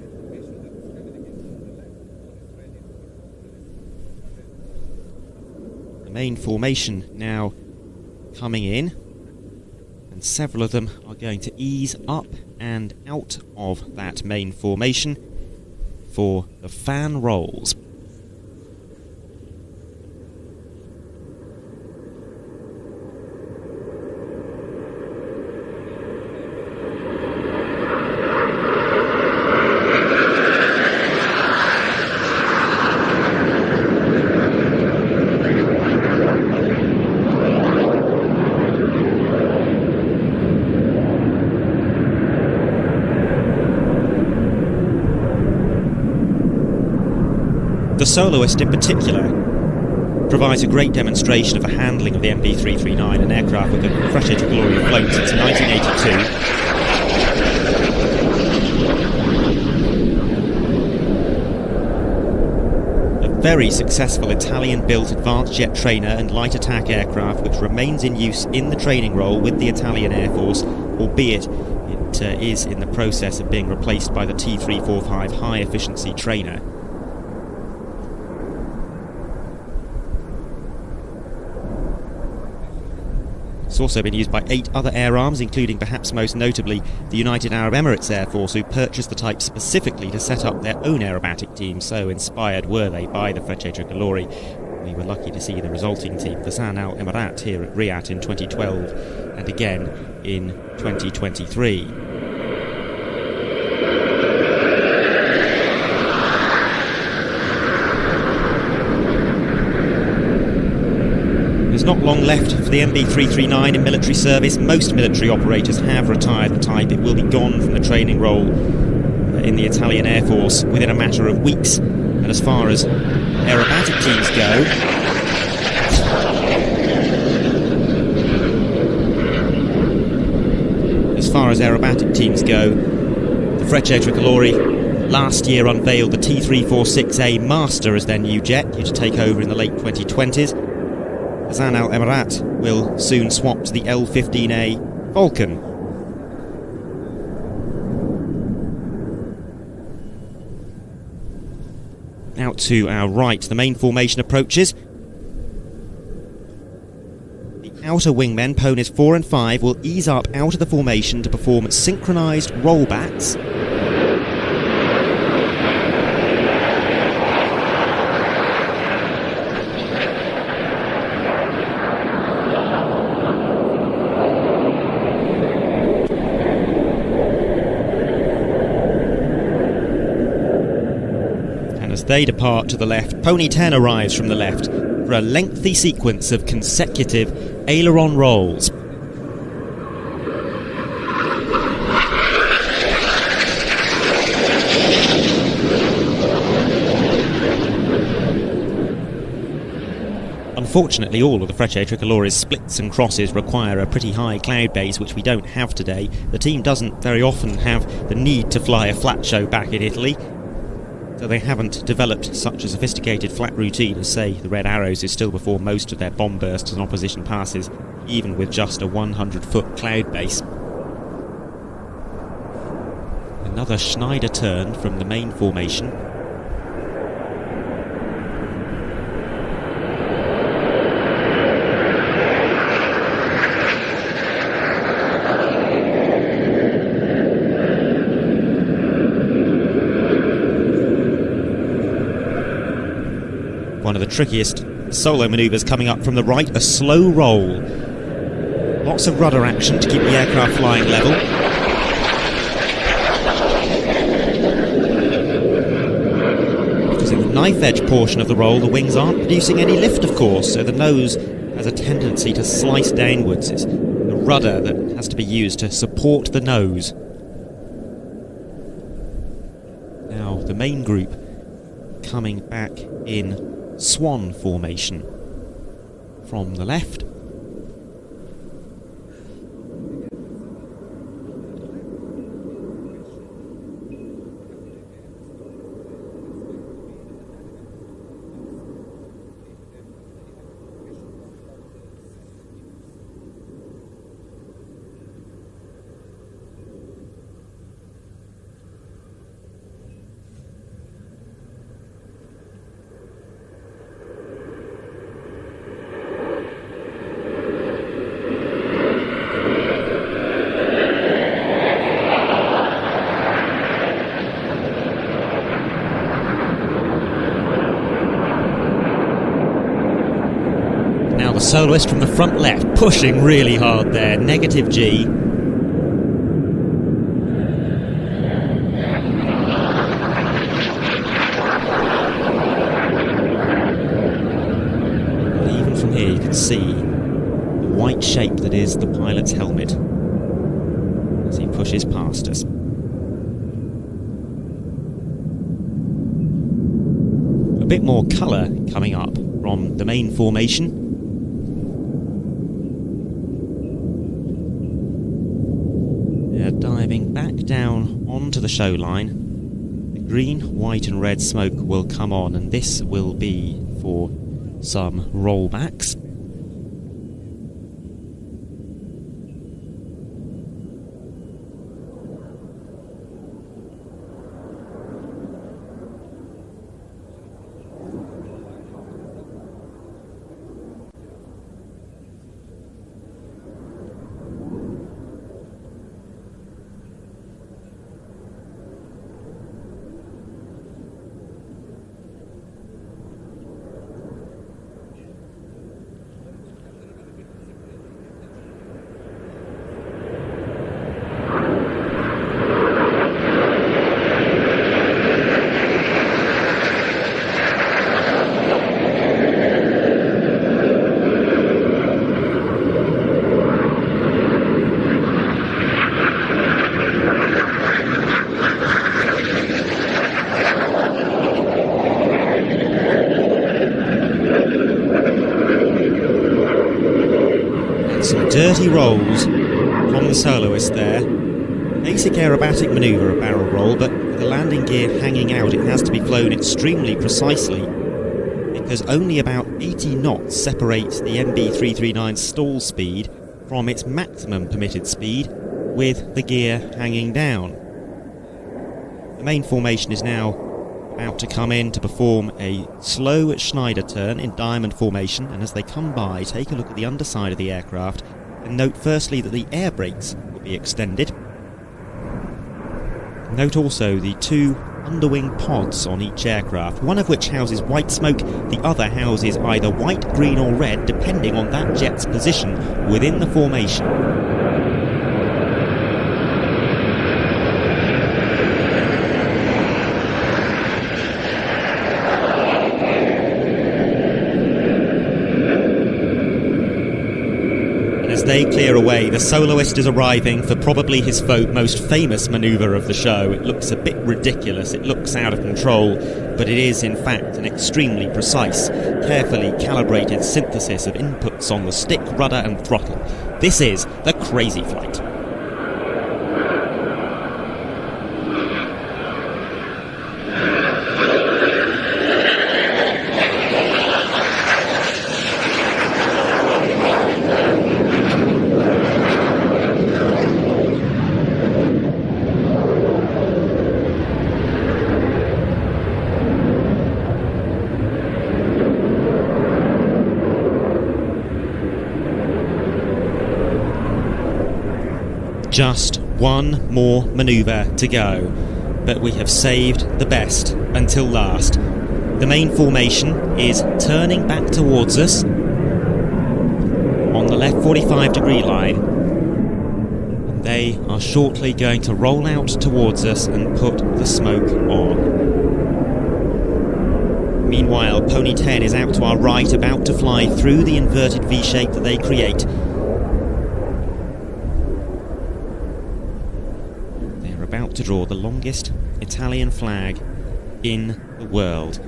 The main formation now coming in, and several of them are going to ease up and out of that main formation for the fan rolls. The soloist in particular provides a great demonstration of the handling of the MB339, an aircraft with the Frecce Tricolori flown since 1982. A very successful Italian-built advanced jet trainer and light attack aircraft which remains in use in the training role with the Italian Air Force, albeit it is in the process of being replaced by the T345 high-efficiency trainer. It's also been used by 8 other air arms, including perhaps most notably the United Arab Emirates Air Force, who purchased the type specifically to set up their own aerobatic team. So inspired were they by the Frecce Tricolori. We were lucky to see the resulting team, Hassan Al Emirat, here at RIAT in 2012 and again in 2023. There's not long left for the MB339 in military service. Most military operators have retired the type. It will be gone from the training role in the Italian Air Force within a matter of weeks. And as far as aerobatic teams go, the Frecce Tricolori last year unveiled the T346A Master as their new jet, due to take over in the late 2020s. Hassan Al Emirat will soon swap to the L-15A Falcon. Out to our right, the main formation approaches. The outer wingmen, ponies 4 and 5, will ease up out of the formation to perform synchronised rollbacks. they depart to the left. Pony 10 arrives from the left for a lengthy sequence of consecutive aileron rolls. Unfortunately, all of the Frecce Tricolores splits and crosses require a pretty high cloud base, which we don't have today. The team doesn't very often have the need to fly a flat show back in Italy, so they haven't developed such a sophisticated flat routine as, say, the Red Arrows, who still perform most of their bomb bursts and opposition passes, even with just a 100-foot cloud base. Another Schneider turn from the main formation. One of the trickiest solo manoeuvres coming up from the right, a slow roll. Lots of rudder action to keep the aircraft flying level. Because in the knife edge portion of the roll, the wings aren't producing any lift, of course, so the nose has a tendency to slice downwards. It's the rudder that has to be used to support the nose. Now, the main group coming back in swan formation from the left. Soloist from the front left, pushing really hard there, negative G. And even from here you can see the white shape that is the pilot's helmet as he pushes past us. A bit more colour coming up from the main formation. Diving back down onto the show line. The green, white and red smoke will come on, and this will be for some rollbacks. Dirty rolls from the soloist there. Basic aerobatic manoeuvre, a barrel roll, but with the landing gear hanging out, it has to be flown extremely precisely because only about 80 knots separate the MB339's stall speed from its maximum permitted speed with the gear hanging down. The main formation is now about to come in to perform a slow Schneider turn in diamond formation, and as they come by, take a look at the underside of the aircraft and note firstly that the air brakes will be extended. Note also the two underwing pods on each aircraft, one of which houses white smoke, the other houses either white, green or red, depending on that jet's position within the formation. they clear away, the soloist is arriving for probably his most famous manoeuvre of the show. It looks a bit ridiculous, it looks out of control, but it is in fact an extremely precise, carefully calibrated synthesis of inputs on the stick, rudder and throttle. This is the Crazy Flight. Just one more manoeuvre to go, but we have saved the best until last. The main formation is turning back towards us on the left 45-degree line. They are shortly going to roll out towards us and put the smoke on. Meanwhile, Pony 10 is out to our right, about to fly through the inverted V shape that they create. About to draw the longest Italian flag in the world.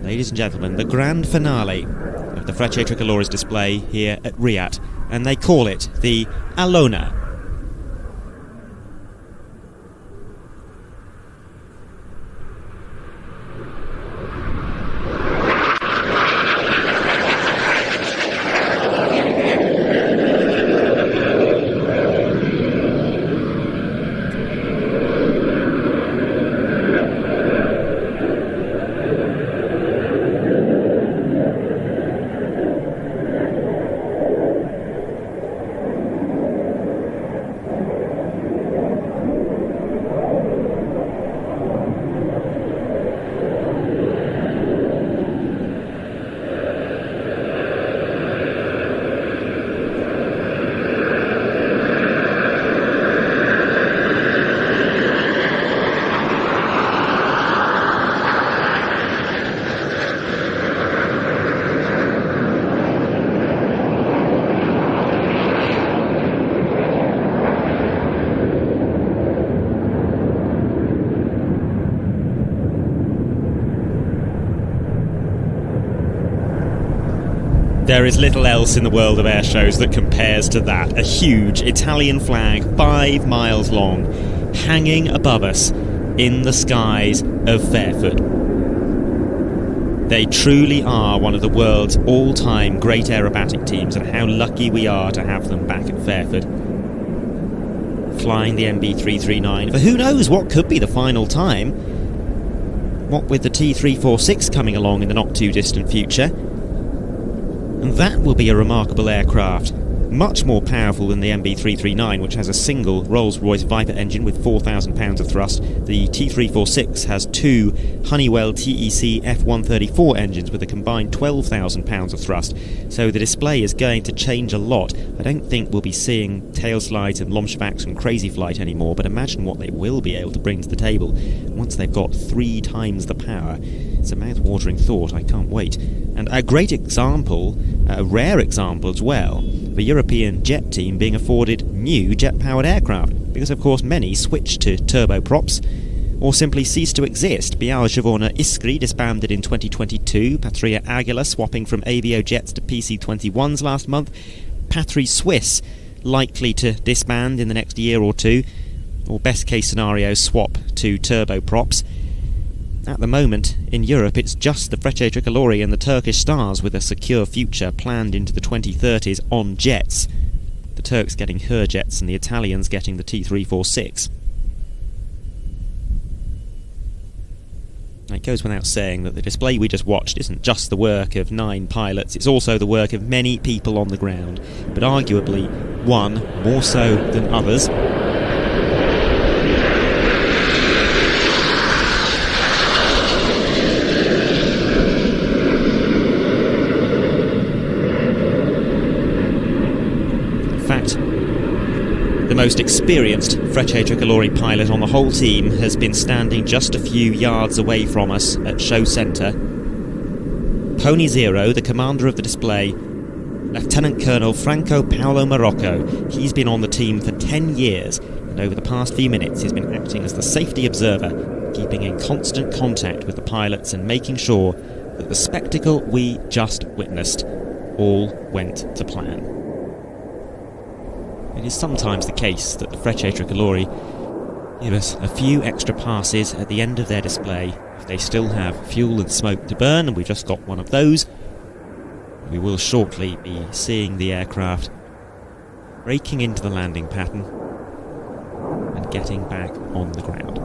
Ladies and gentlemen, the grand finale of the Frecce Tricolores display here at RIAT, and they call it the Alona. There is little else in the world of air shows that compares to that. A huge Italian flag, 5 miles long, hanging above us in the skies of Fairford. They truly are one of the world's all-time great aerobatic teams, and how lucky we are to have them back at Fairford, flying the MB339 for who knows what could be the final time. What with the T346 coming along in the not too distant future. And that will be a remarkable aircraft, much more powerful than the MB339, which has a single Rolls-Royce Viper engine with 4,000 pounds of thrust. The T346 has 2 Honeywell TEC F134 engines with a combined 12,000 pounds of thrust. So the display is going to change a lot. I don't think we'll be seeing tail slides and Lomschbachs and Crazy Flight anymore, but imagine what they will be able to bring to the table once they've got 3 times the power. It's a mouth-watering thought, I can't wait. And a great example, a rare example as well, the European jet team being afforded new jet-powered aircraft, because of course many switched to turboprops or simply ceased to exist. Bial Givona Iskri disbanded in 2022, Patria Aguila swapping from Avio jets to PC-21s last month, Patrie Swiss likely to disband in the next year or two, or best case scenario swap to turboprops. At the moment, in Europe, it's just the Frecce Tricolore and the Turkish Stars with a secure future planned into the 2030s on jets. The Turks getting her jets and the Italians getting the T346. It goes without saying that the display we just watched isn't just the work of 9 pilots, it's also the work of many people on the ground, but arguably one more so than others. The most experienced Frecce Tricolore pilot on the whole team has been standing just a few yards away from us at Show Centre. Pony Zero, the commander of the display, Lieutenant Colonel Franco Paolo Marocco. He's been on the team for 10 years, and over the past few minutes he's been acting as the safety observer, keeping in constant contact with the pilots and making sure that the spectacle we just witnessed all went to plan. It is sometimes the case that the Frecce Tricolori give us a few extra passes at the end of their display if they still have fuel and smoke to burn, and we've just got one of those. We will shortly be seeing the aircraft breaking into the landing pattern and getting back on the ground.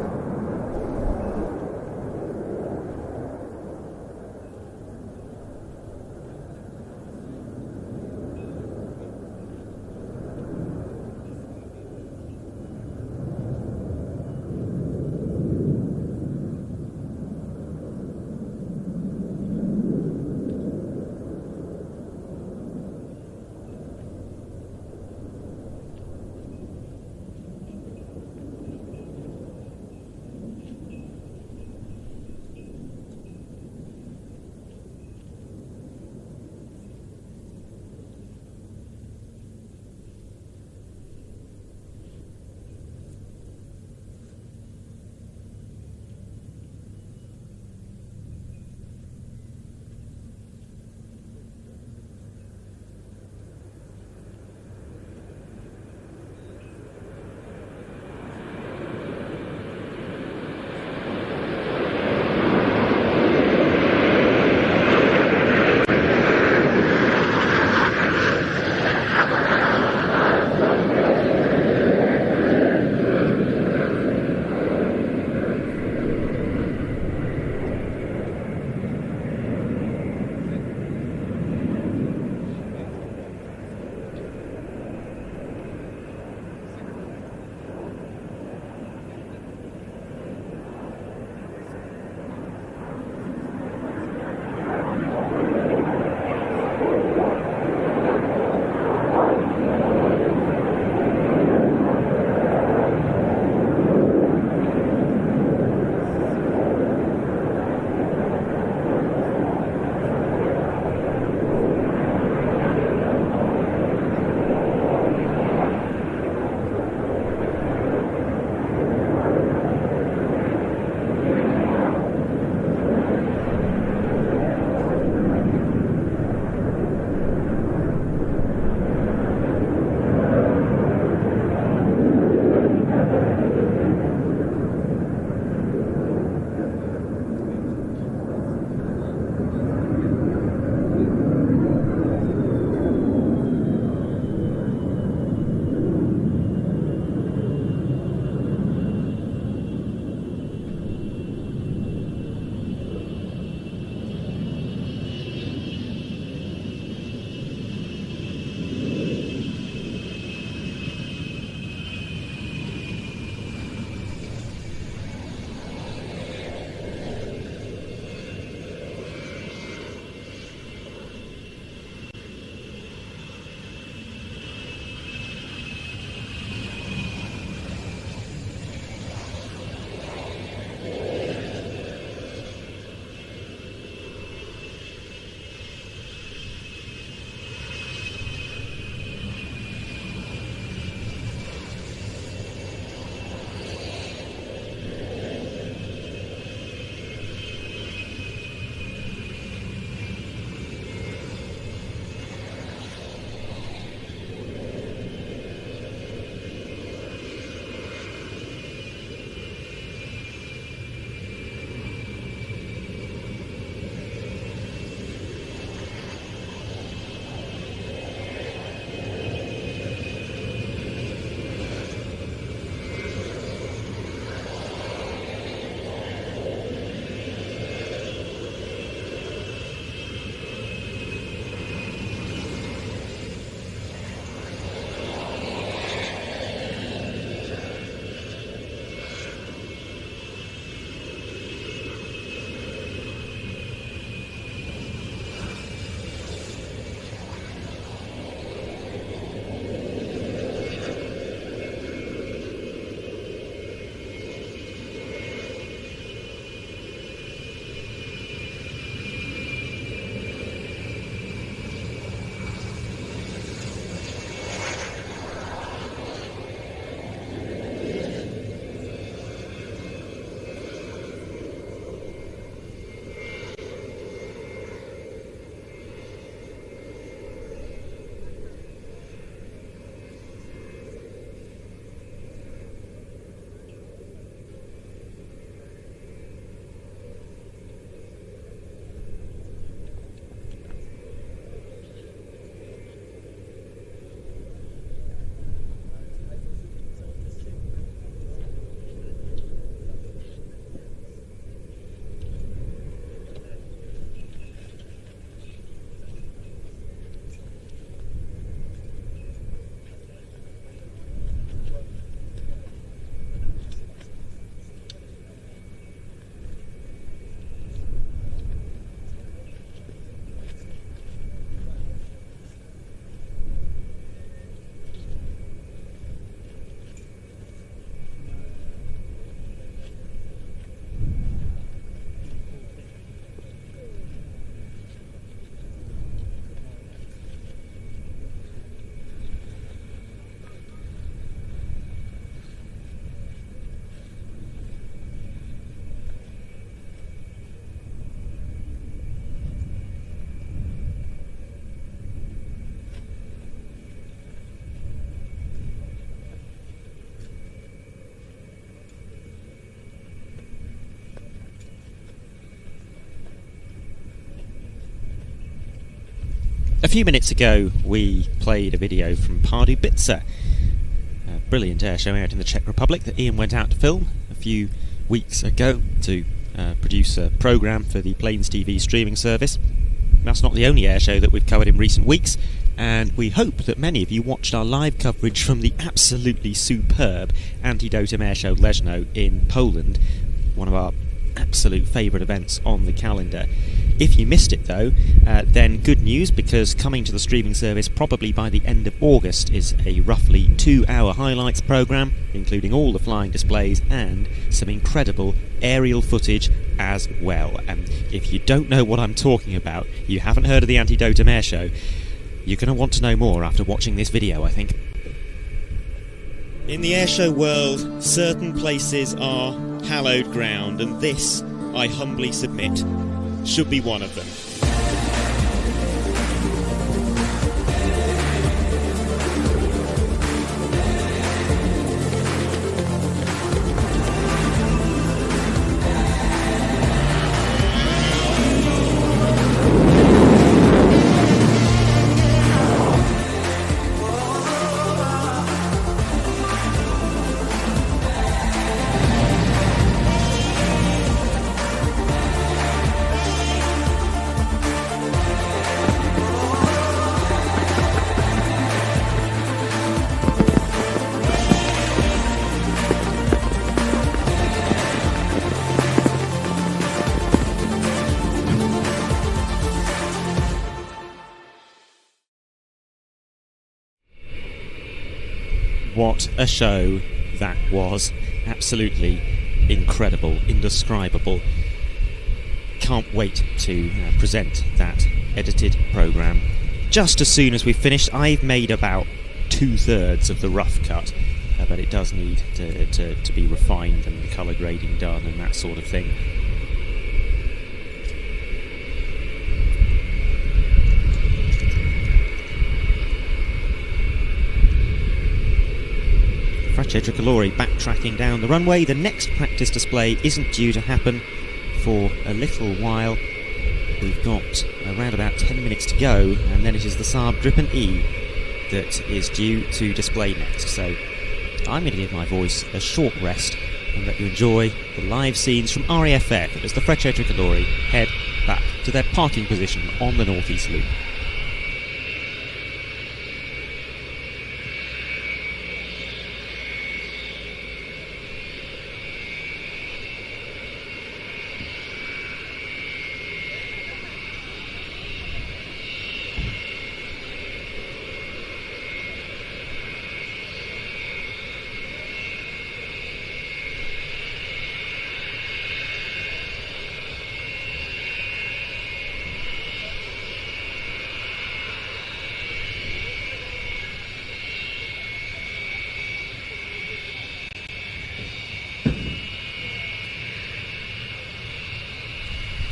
A few minutes ago we played a video from Pardubice, a brilliant airshow out in the Czech Republic that Ian went out to film a few weeks ago to produce a programme for the Plains TV streaming service. That's not the only airshow that we've covered in recent weeks, and we hope that many of you watched our live coverage from the absolutely superb Antidotum Airshow Leszno in Poland, one of our absolute favourite events on the calendar. If you missed it though, then good news, because coming to the streaming service probably by the end of August is a roughly 2-hour highlights programme, including all the flying displays and some incredible aerial footage as well. And if you don't know what I'm talking about, you haven't heard of the Antidotum Airshow, you're going to want to know more after watching this video, I think. In the airshow world, certain places are hallowed ground, and this, I humbly submit, should be one of them. What a show that was. Absolutely incredible, indescribable. Can't wait to present that edited programme. Just as soon as we've finished, I've made about 2/3 of the rough cut, but it does need to be refined and the colour grading done and that sort of thing. Frecce Tricolore backtracking down the runway. The next practice display isn't due to happen for a little while. We've got around about 10 minutes to go, and then it is the Saab Gripen E that is due to display next. So I'm going to give my voice a short rest and let you enjoy the live scenes from RAF as the Frecce Tricolore head back to their parking position on the northeast loop.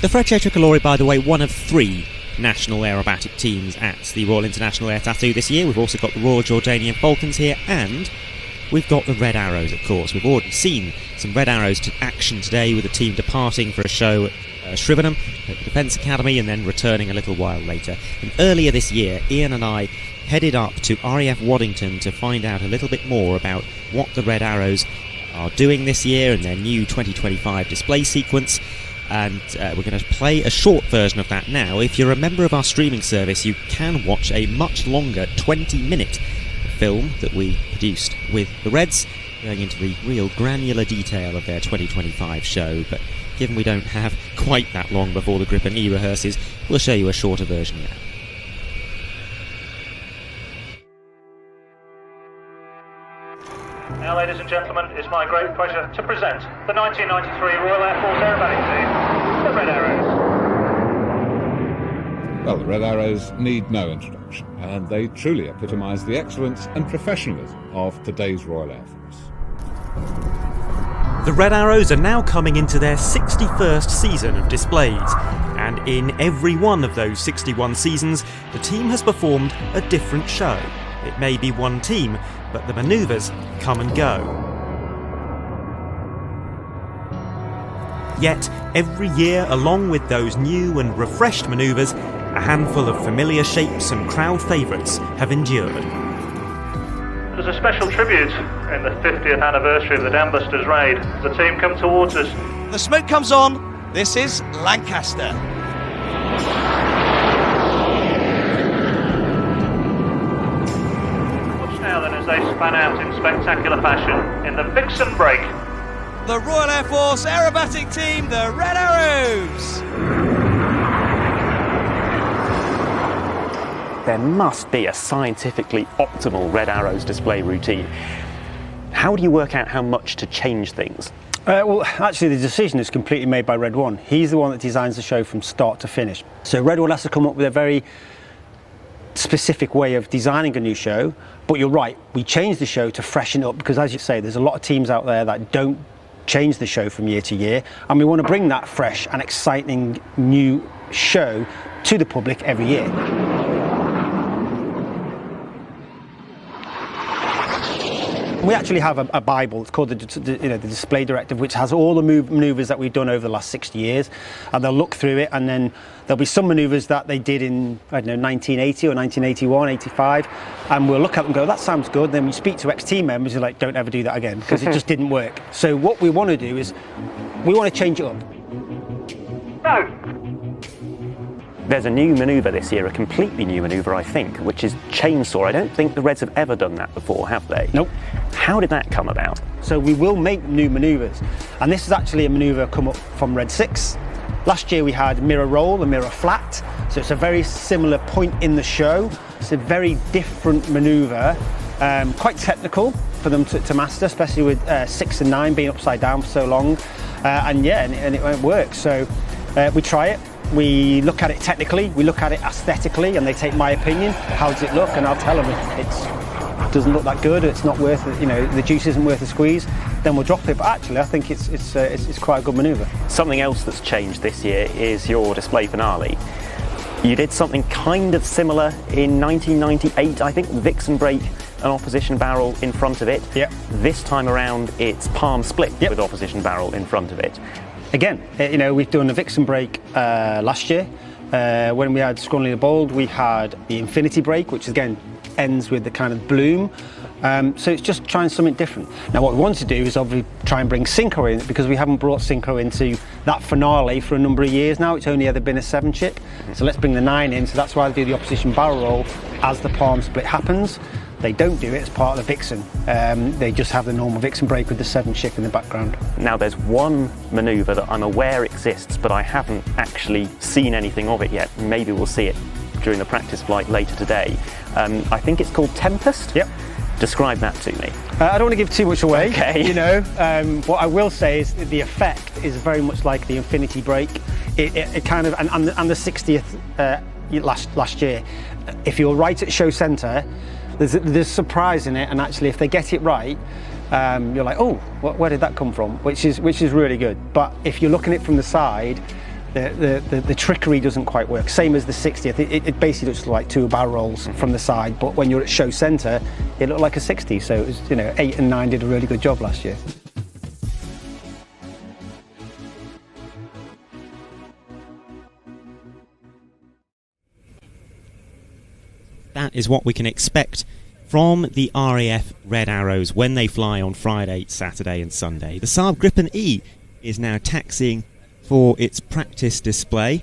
The Frecce Tricolore, by the way, one of 3 national aerobatic teams at the Royal International Air Tattoo this year. We've also got the Royal Jordanian Falcons here, and we've got the Red Arrows, of course. We've already seen some Red Arrows to action today, with the team departing for a show at Shrivenham at the Defence Academy and then returning a little while later. And earlier this year, Ian and I headed up to RAF Waddington to find out a little bit more about what the Red Arrows are doing this year and their new 2025 display sequence. And we're going to play a short version of that now. If you're a member of our streaming service, you can watch a much longer 20-minute film that we produced with the Reds, going into the real granular detail of their 2025 show. But given we don't have quite that long before the Gripen E rehearses, we'll show you a shorter version now. Now, ladies and gentlemen, it's my great pleasure to present the 1993 Royal Air Force Aerobatic Team, the Red Arrows. Well, the Red Arrows need no introduction, and they truly epitomise the excellence and professionalism of today's Royal Air Force. The Red Arrows are now coming into their 61st season of displays, and in every one of those 61 seasons, the team has performed a different show. It may be one team, but the manoeuvres come and go. Yet, every year, along with those new and refreshed manoeuvres, a handful of familiar shapes and crowd favourites have endured. There's a special tribute in the 50th anniversary of the Dambusters raid. The team come towards us. The smoke comes on. This is Lancaster. Watch now then as they span out in spectacular fashion in the Vixen break. The Royal Air Force aerobatic team, the Red Arrows. There must be a scientifically optimal Red Arrows display routine. How do you work out how much to change things? Well, actually the decision is completely made by Red One. He's the one that designs the show from start to finish. So Red One has to come up with a very specific way of designing a new show, but you're right, we changed the show to freshen it up because, as you say, there's a lot of teams out there that don't change the show from year to year, and we want to bring that fresh and exciting new show to the public every year. We actually have a Bible. It's called the Display Directive, which has all the manoeuvres that we've done over the last 60 years, and they'll look through it, and then there'll be some manoeuvres that they did in, I don't know, 1980 or 1981, 85, and we'll look at them and go, that sounds good. Then we speak to ex-team members who are like, don't ever do that again, because it just didn't work. So what we want to do is we want to change it up. No. There's a new manoeuvre this year, a completely new manoeuvre, I think, which is chainsaw. I don't think the Reds have ever done that before, have they? Nope. How did that come about? So we will make new manoeuvres, and this is actually a manoeuvre come up from Red 6. Last year we had mirror roll and mirror flat, so it's a very similar point in the show. It's a very different manoeuvre, quite technical for them to master, especially with 6 and 9 being upside down for so long, and it won't work. So we try it. We look at it technically, we look at it aesthetically, and they take my opinion. How does it look? And I'll tell them it doesn't look that good. It's not worth it. You know, the juice isn't worth the squeeze. Then we'll drop it. But actually, I think it's quite a good manoeuvre. Something else that's changed this year is your display finale. You did something kind of similar in 1998. I think Vixen break, an opposition barrel in front of it. Yep. This time around, it's palm split with opposition barrel in front of it. Again, you know, we've done the Vixen break last year. When we had Scrunley the Bold, we had the Infinity break, which again ends with the kind of bloom. So it's just trying something different. Now what we want to do is obviously try and bring Synchro in, because we haven't brought Synchro into that finale for a number of years now. It's only ever been a 7 chip. So let's bring the 9 in. So that's why they do the opposition barrel roll as the palm split happens. They don't do it as part of the Vixen. They just have the normal Vixen break with the 7 chip in the background. Now there's one manoeuvre that I'm aware exists, but I haven't actually seen anything of it yet. Maybe we'll see it during the practice flight later today. I think it's called Tempest. Yep. Describe that to me. I don't want to give too much away. Okay. You know, what I will say is the effect is very much like the Infinity break. It kind of, and the 60th last year. If you're right at show centre, there's surprise in it, and actually if they get it right, you're like, oh, where did that come from? Which is really good. But if you're looking at it from the side, the trickery doesn't quite work. Same as the 60th, it basically looks like 2 barrel rolls from the side, but when you're at show centre, it looked like a 60. So it was, you know, 8 and 9 did a really good job last year. That is what we can expect from the RAF Red Arrows when they fly on Friday, Saturday and Sunday. The Saab Gripen E is now taxiing for its practice display.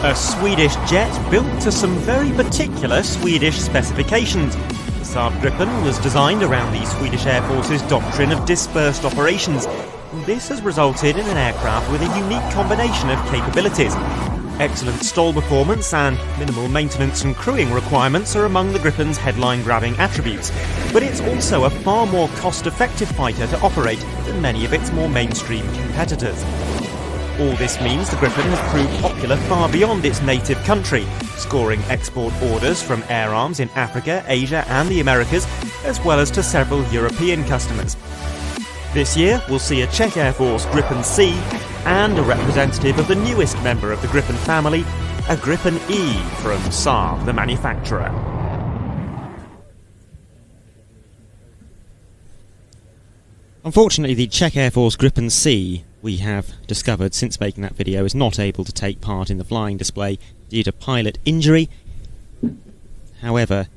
A Swedish jet built to some very particular Swedish specifications. The Saab Gripen was designed around the Swedish Air Force's doctrine of dispersed operations. This has resulted in an aircraft with a unique combination of capabilities. Excellent stall performance and minimal maintenance and crewing requirements are among the Gripen's headline-grabbing attributes, but it's also a far more cost-effective fighter to operate than many of its more mainstream competitors. All this means the Gripen has proved popular far beyond its native country, scoring export orders from air arms in Africa, Asia and the Americas, as well as to several European customers. This year, we'll see a Czech Air Force Gripen C and a representative of the newest member of the Gripen family, a Gripen E from Saab, the manufacturer. Unfortunately, the Czech Air Force Gripen C, we have discovered since making that video, is not able to take part in the flying display due to pilot injury. However,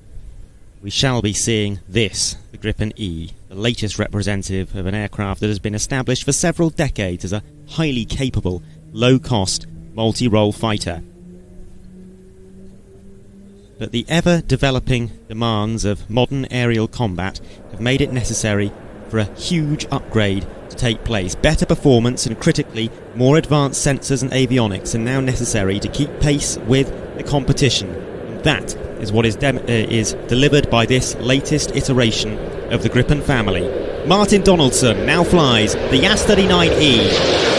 we shall be seeing this, the Gripen E, the latest representative of an aircraft that has been established for several decades as a highly capable, low-cost, multi-role fighter. But the ever-developing demands of modern aerial combat have made it necessary for a huge upgrade to take place. Better performance and, critically, more advanced sensors and avionics are now necessary to keep pace with the competition. And that is what is delivered by this latest iteration of the Gripen family. Martin Donaldson now flies the JAS 39E.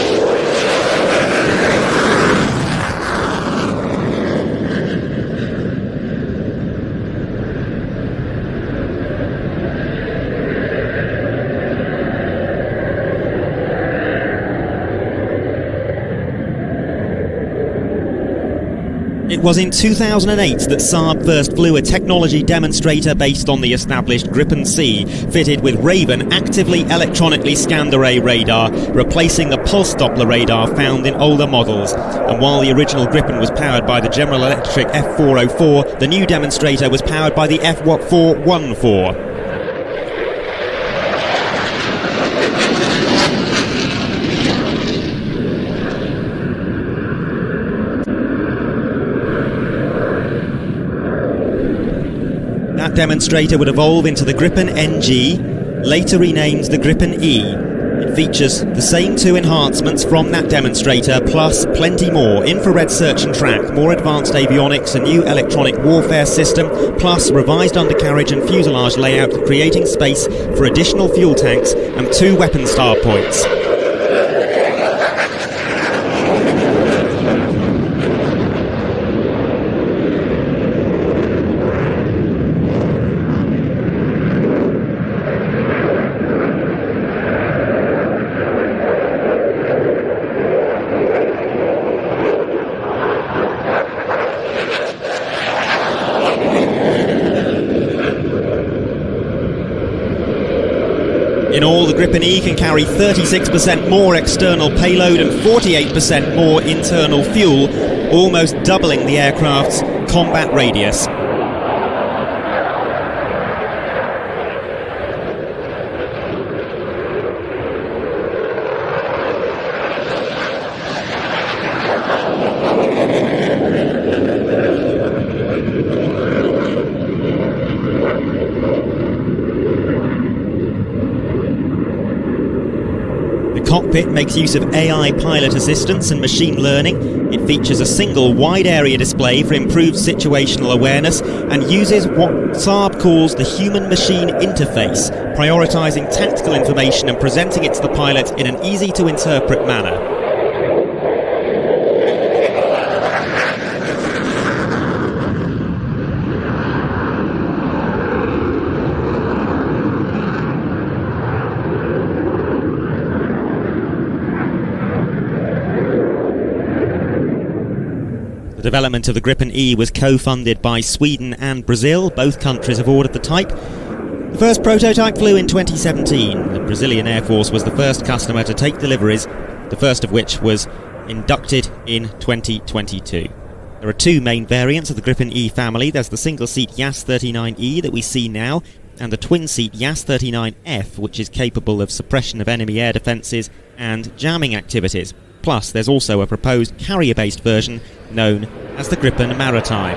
It was in 2008 that Saab first flew a technology demonstrator based on the established Gripen C, fitted with Raven actively electronically scanned array radar, replacing the pulse Doppler radar found in older models. And while the original Gripen was powered by the General Electric F404, the new demonstrator was powered by the F414. That demonstrator would evolve into the Gripen NG, later renamed the Gripen E. It features the same two enhancements from that demonstrator, plus plenty more: infrared search and track, more advanced avionics, a new electronic warfare system, plus revised undercarriage and fuselage layout, creating space for additional fuel tanks and 2 weapon star points. In all, the Gripen E can carry 36% more external payload and 48% more internal fuel, almost doubling the aircraft's combat radius. The cockpit makes use of AI pilot assistance and machine learning. It features a single wide area display for improved situational awareness and uses what Saab calls the human-machine interface, prioritising tactical information and presenting it to the pilot in an easy-to-interpret manner. The development of the Gripen E was co-funded by Sweden and Brazil. Both countries have ordered the type. The first prototype flew in 2017. The Brazilian Air Force was the first customer to take deliveries, the first of which was inducted in 2022. There are 2 main variants of the Gripen E family. There's the single-seat JAS 39E that we see now, and the twin-seat JAS 39F, which is capable of suppression of enemy air defences and jamming activities. Plus, there's also a proposed carrier-based version known as the Gripen Maritime.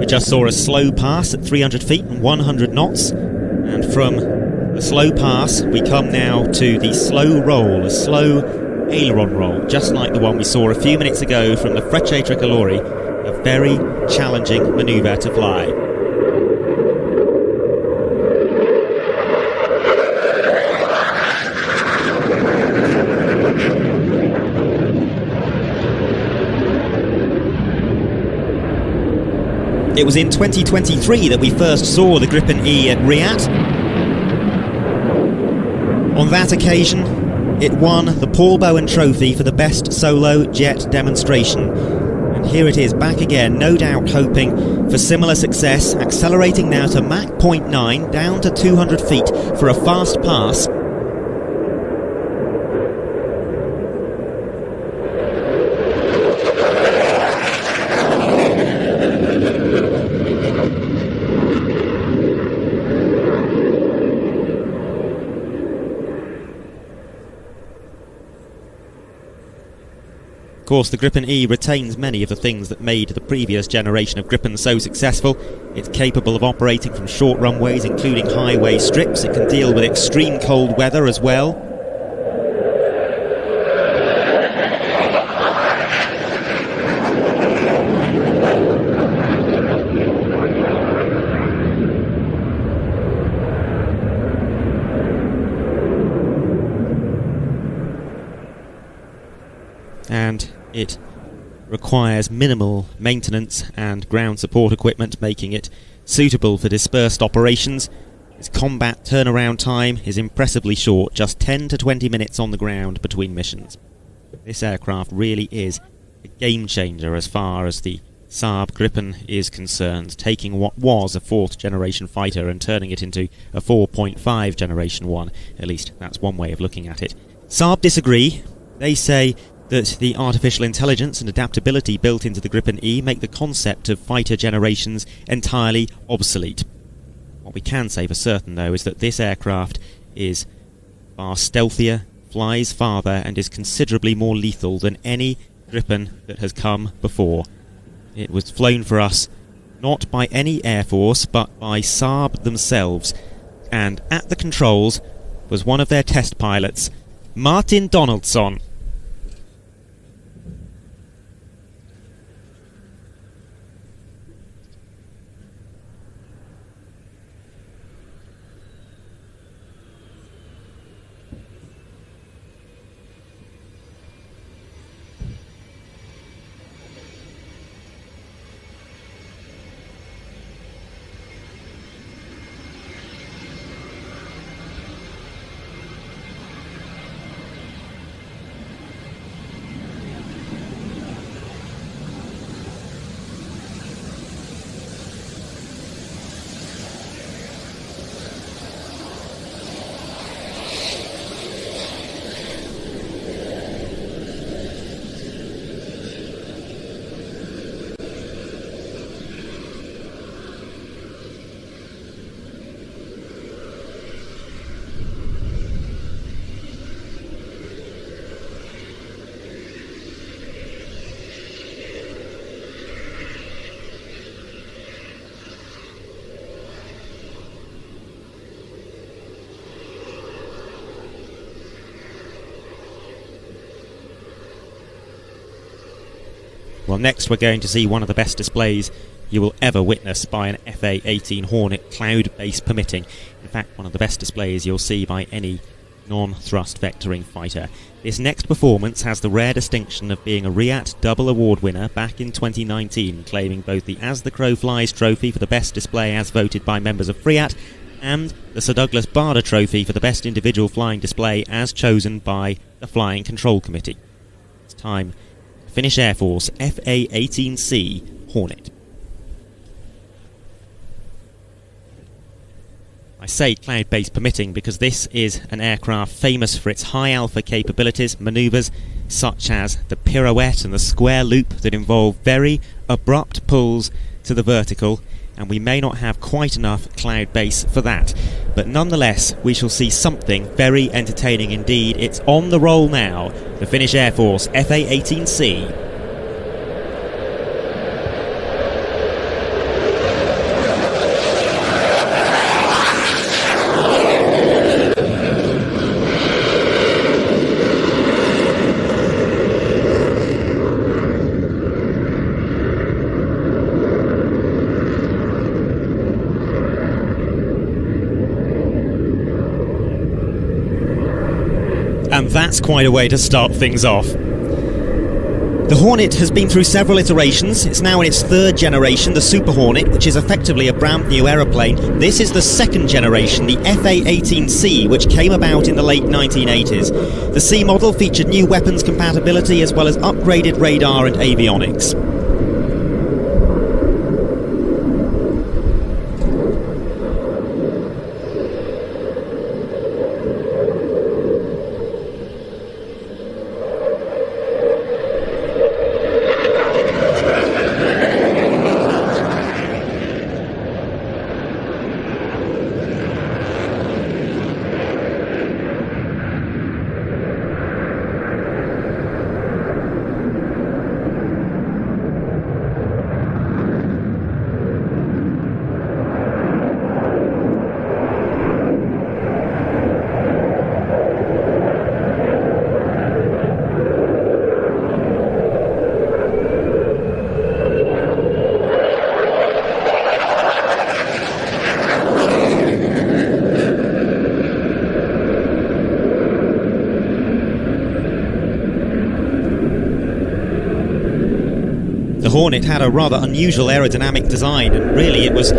just saw a slow pass at 300 feet and 100 knots, and from the slow pass we come now to the slow roll, a slow aileron roll, just like the one we saw a few minutes ago from the Frecce Tricolori, a very challenging manoeuvre to fly. It was in 2023 that we first saw the Gripen E at RIAT. On that occasion, it won the Paul Bowen Trophy for the best solo jet demonstration. And here it is back again, no doubt hoping for similar success, accelerating now to Mach 0.9, down to 200 feet for a fast pass. Of course, the Gripen E retains many of the things that made the previous generation of Gripens so successful. It's capable of operating from short runways, including highway strips. It can deal with extreme cold weather as well. And it requires minimal maintenance and ground support equipment, making it suitable for dispersed operations. Its combat turnaround time is impressively short, just 10 to 20 minutes on the ground between missions. This aircraft really is a game changer as far as the Saab Gripen is concerned, taking what was a 4th generation fighter and turning it into a 4.5 generation one. At least that's one way of looking at it. Saab disagree. They say that the artificial intelligence and adaptability built into the Gripen E make the concept of fighter generations entirely obsolete. What we can say for certain, though, is that this aircraft is far stealthier, flies farther, and is considerably more lethal than any Gripen that has come before. It was flown for us not by any Air Force, but by Saab themselves, and at the controls was one of their test pilots, Martin Donaldsson. Well, next we're going to see one of the best displays you will ever witness by an FA-18 Hornet, cloud base permitting. In fact, one of the best displays you'll see by any non-thrust vectoring fighter. This next performance has the rare distinction of being a RIAT double award winner back in 2019, claiming both the As the Crow Flies trophy for the best display as voted by members of FRIAT, and the Sir Douglas Bader trophy for the best individual flying display as chosen by the Flying Control Committee. It's time. Finnish Air Force FA-18C Hornet. I say cloud base permitting because this is an aircraft famous for its high alpha capabilities, manoeuvres such as the pirouette and the square loop that involve very abrupt pulls to the vertical, and we may not have quite enough cloud base for that. But nonetheless, we shall see something very entertaining indeed. It's on the roll now, the Finnish Air Force FA-18C. And that's quite a way to start things off. The Hornet has been through several iterations. It's now in its third generation, the Super Hornet, which is effectively a brand new aeroplane. This is the second generation, the FA-18C, which came about in the late 1980s. The C model featured new weapons compatibility as well as upgraded radar and avionics. The Hornet had a rather unusual aerodynamic design, and really it was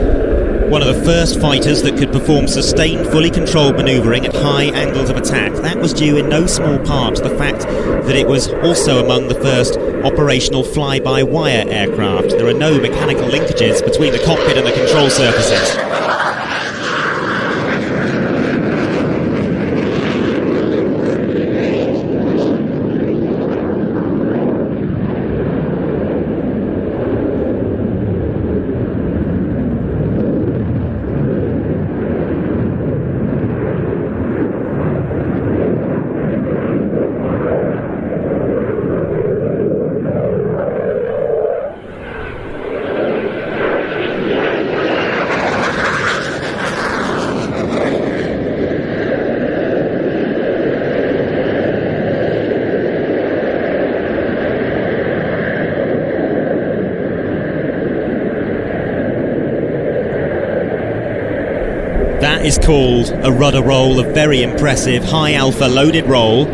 one of the first fighters that could perform sustained, fully controlled manoeuvring at high angles of attack. That was due in no small part to the fact that it was also among the first operational fly-by-wire aircraft. There are no mechanical linkages between the cockpit and the control surfaces. That is called a rudder roll, a very impressive high alpha loaded roll.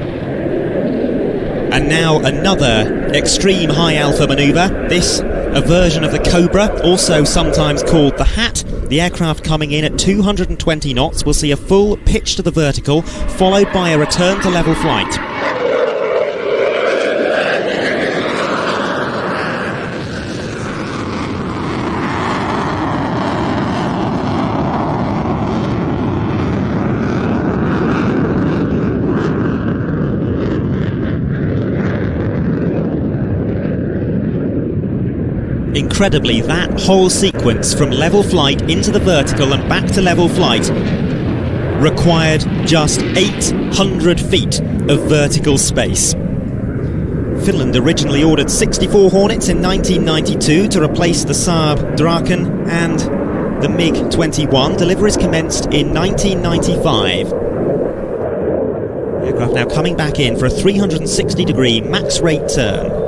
And now another extreme high alpha manoeuvre. This, a version of the Cobra, also sometimes called the Hat. The aircraft coming in at 220 knots will see a full pitch to the vertical, followed by a return to level flight. Incredibly, that whole sequence from level flight into the vertical and back to level flight required just 800 feet of vertical space. Finland originally ordered 64 Hornets in 1992 to replace the Saab Draken and the MiG-21. Deliveries commenced in 1995. The aircraft now coming back in for a 360-degree max rate turn.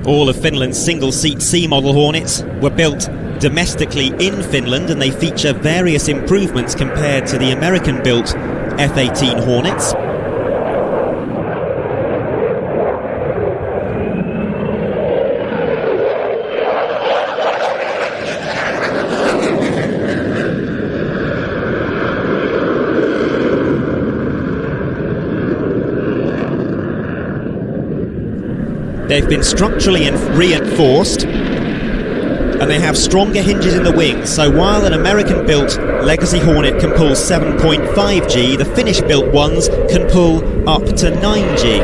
All of Finland's single-seat C-model Hornets were built domestically in Finland, and they feature various improvements compared to the American-built F-18 Hornets. They've been structurally reinforced, and they have stronger hinges in the wings, so while an American-built Legacy Hornet can pull 7.5G, the Finnish-built ones can pull up to 9G.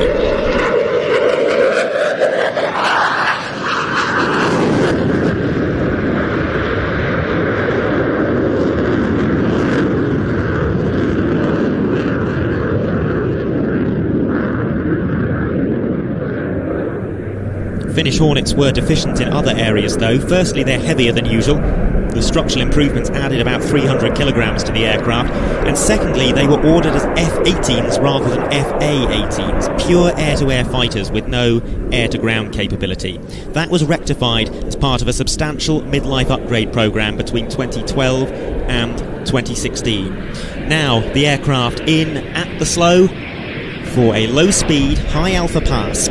Finnish Hornets were deficient in other areas though. Firstly, they're heavier than usual. The structural improvements added about 300 kilograms to the aircraft. And secondly, they were ordered as F-18s rather than FA-18s, pure air-to-air fighters with no air-to-ground capability. That was rectified as part of a substantial midlife upgrade program between 2012 and 2016. Now, the aircraft in at the slow for a low-speed, high-alpha pass.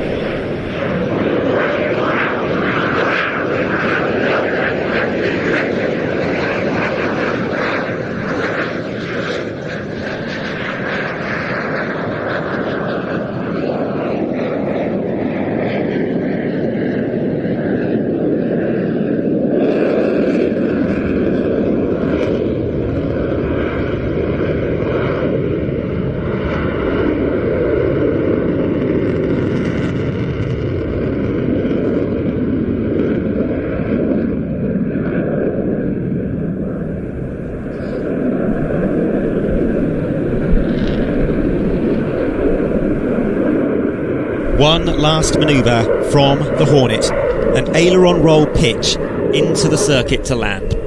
One last manoeuvre from the Hornet, an aileron roll pitch into the circuit to land.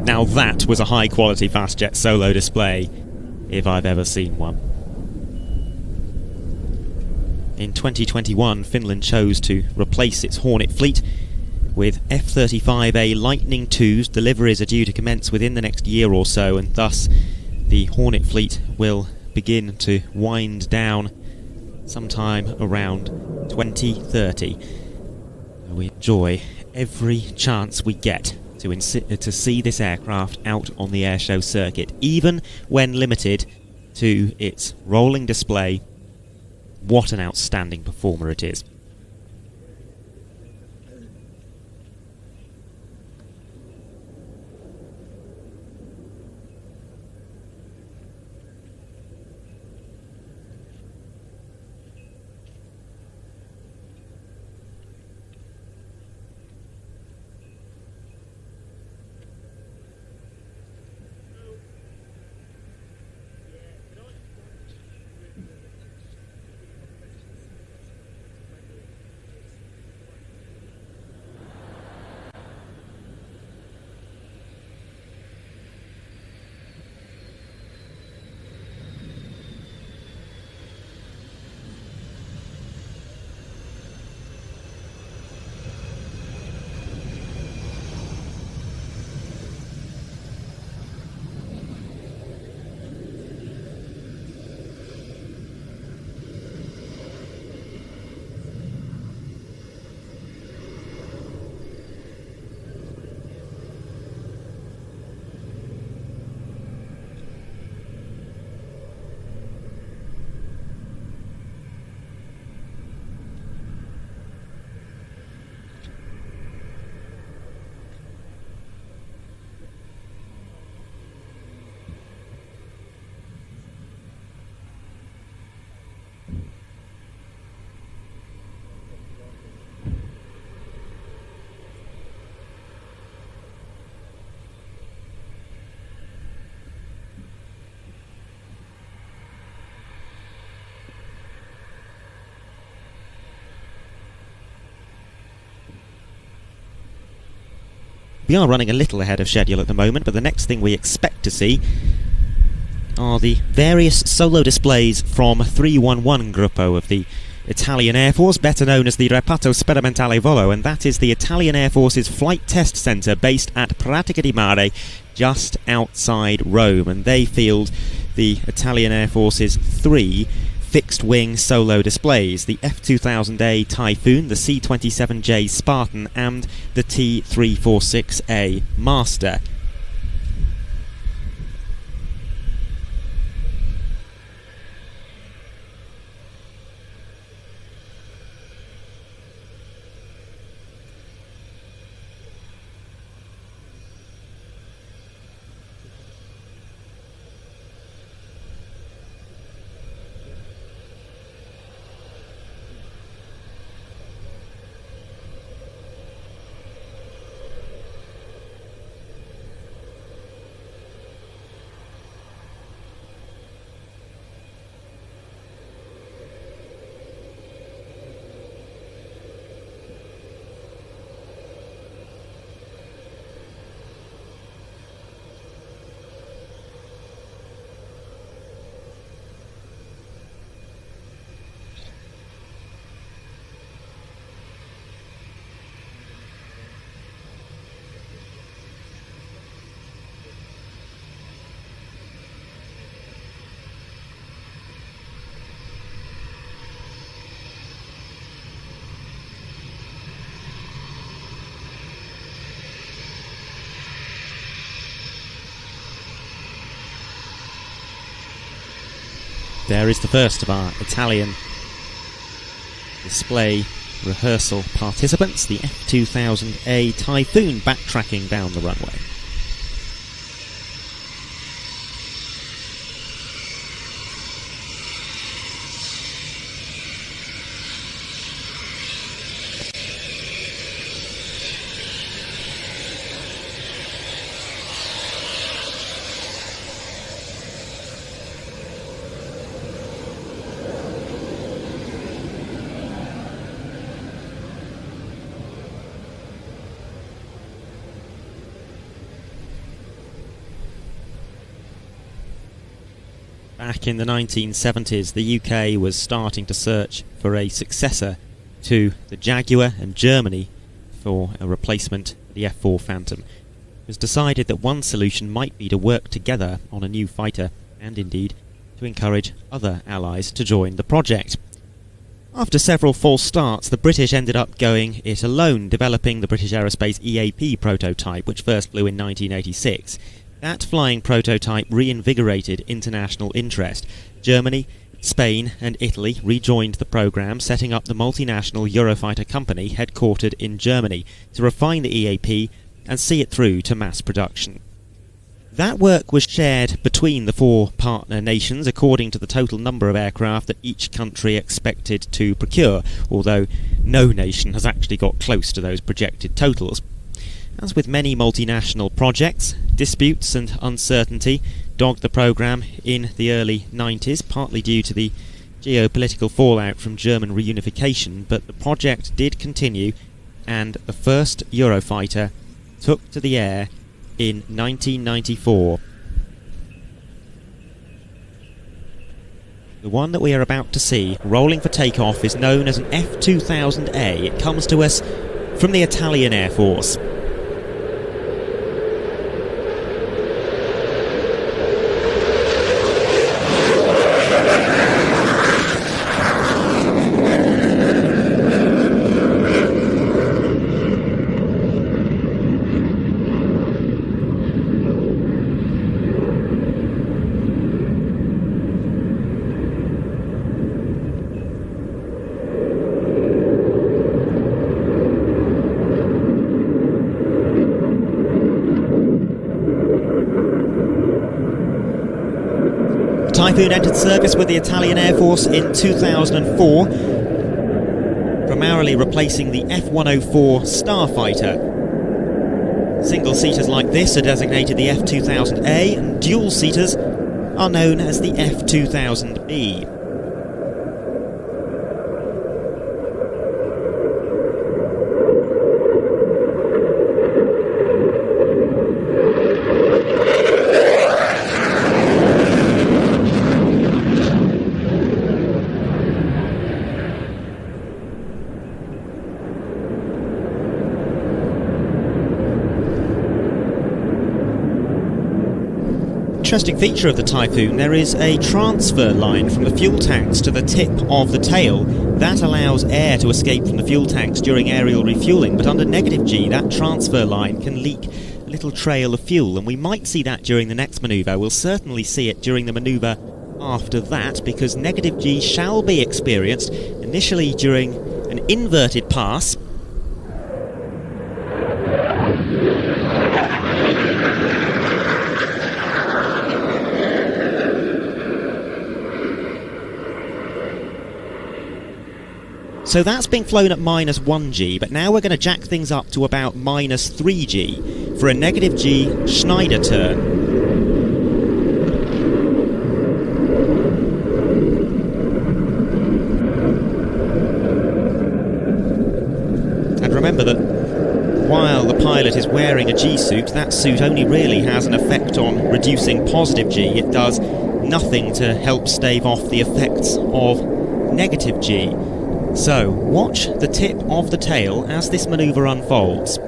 Now that was a high-quality fast-jet solo display, if I've ever seen one. In 2021, Finland chose to replace its Hornet fleet with F-35A Lightning IIs. Deliveries are due to commence within the next year or so, and thus the Hornet fleet will begin to wind down sometime around 2030. We enjoy every chance we get to see this aircraft out on the airshow circuit, even when limited to its rolling display. What an outstanding performer it is. We are running a little ahead of schedule at the moment, but the next thing we expect to see are the various solo displays from 311 Gruppo of the Italian Air Force, better known as the Reparto Sperimentale Volo, and that is the Italian Air Force's flight test centre based at Pratica di Mare, just outside Rome, and they field the Italian Air Force's 3 fixed-wing solo displays: the F-2000A Typhoon, the C-27J Spartan, and the T-346A Master. There is the first of our Italian display rehearsal participants, the F2000A Typhoon backtracking down the runway. Back in the 1970s, the UK was starting to search for a successor to the Jaguar, and Germany for a replacement for the F4 Phantom. It was decided that one solution might be to work together on a new fighter, and indeed to encourage other allies to join the project. After several false starts, the British ended up going it alone, developing the British Aerospace EAP prototype, which first flew in 1986. That flying prototype reinvigorated international interest. Germany, Spain and Italy rejoined the programme, setting up the multinational Eurofighter company headquartered in Germany to refine the EAP and see it through to mass production. That work was shared between the four partner nations according to the total number of aircraft that each country expected to procure, although no nation has actually got close to those projected totals. As with many multinational projects, disputes and uncertainty dogged the programme in the early 90s, partly due to the geopolitical fallout from German reunification, but the project did continue, and the first Eurofighter took to the air in 1994. The one that we are about to see rolling for takeoff is known as an F2000A. It comes to us from the Italian Air Force. Typhoon entered service with the Italian Air Force in 2004, primarily replacing the F-104 Starfighter. Single-seaters like this are designated the F-2000A, and dual-seaters are known as the F-2000B. Interesting feature of the Typhoon, there is a transfer line from the fuel tanks to the tip of the tail. That allows air to escape from the fuel tanks during aerial refuelling, but under negative G that transfer line can leak a little trail of fuel, and we might see that during the next manoeuvre. We'll certainly see it during the manoeuvre after that, because negative G shall be experienced initially during an inverted pass. So that's being flown at minus 1G, but now we're going to jack things up to about minus 3G for a negative G Schneider turn. And remember that while the pilot is wearing a G suit, that suit only really has an effect on reducing positive G. It does nothing to help stave off the effects of negative G. So, watch the tip of the tail as this manoeuvre unfolds.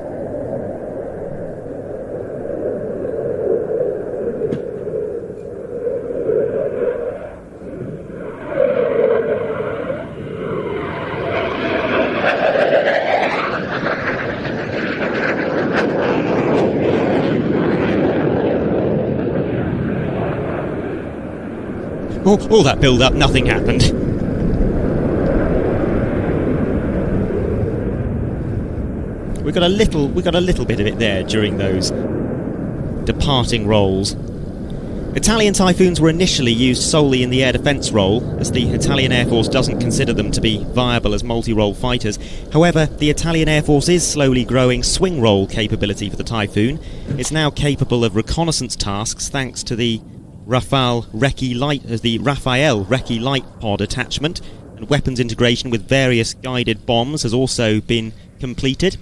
all that build-up, nothing happened. We got a little bit of it there during those departing rolls. Italian Typhoons were initially used solely in the air defence role, as the Italian Air Force doesn't consider them to be viable as multi-role fighters. However, the Italian Air Force is slowly growing swing role capability for the Typhoon. It's now capable of reconnaissance tasks thanks to the Rafael Recce Light Pod attachment, and weapons integration with various guided bombs has also been completed.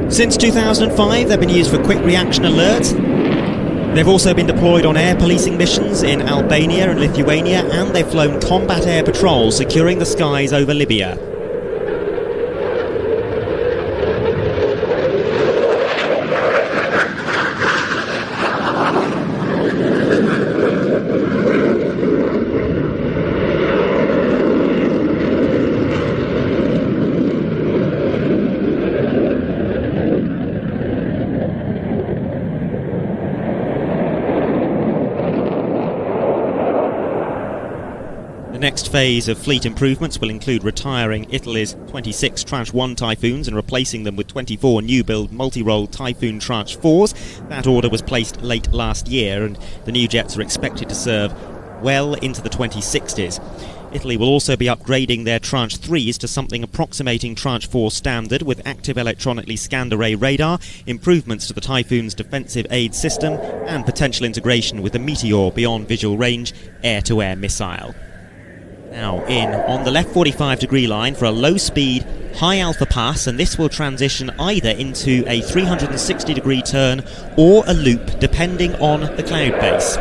Since 2005, they've been used for quick reaction alerts. They've also been deployed on air policing missions in Albania and Lithuania, and they've flown combat air patrols securing the skies over Libya. The next phase of fleet improvements will include retiring Italy's 26 Tranche 1 Typhoons and replacing them with 24 new-build multi-role Typhoon Tranche 4s. That order was placed late last year, and the new jets are expected to serve well into the 2060s. Italy will also be upgrading their Tranche 3s to something approximating Tranche 4 standard, with active electronically scanned array radar, improvements to the Typhoon's defensive aid system, and potential integration with the Meteor beyond visual range air-to-air missile. Now in on the left 45-degree line for a low-speed, high-alpha pass, and this will transition either into a 360-degree turn or a loop, depending on the cloud base.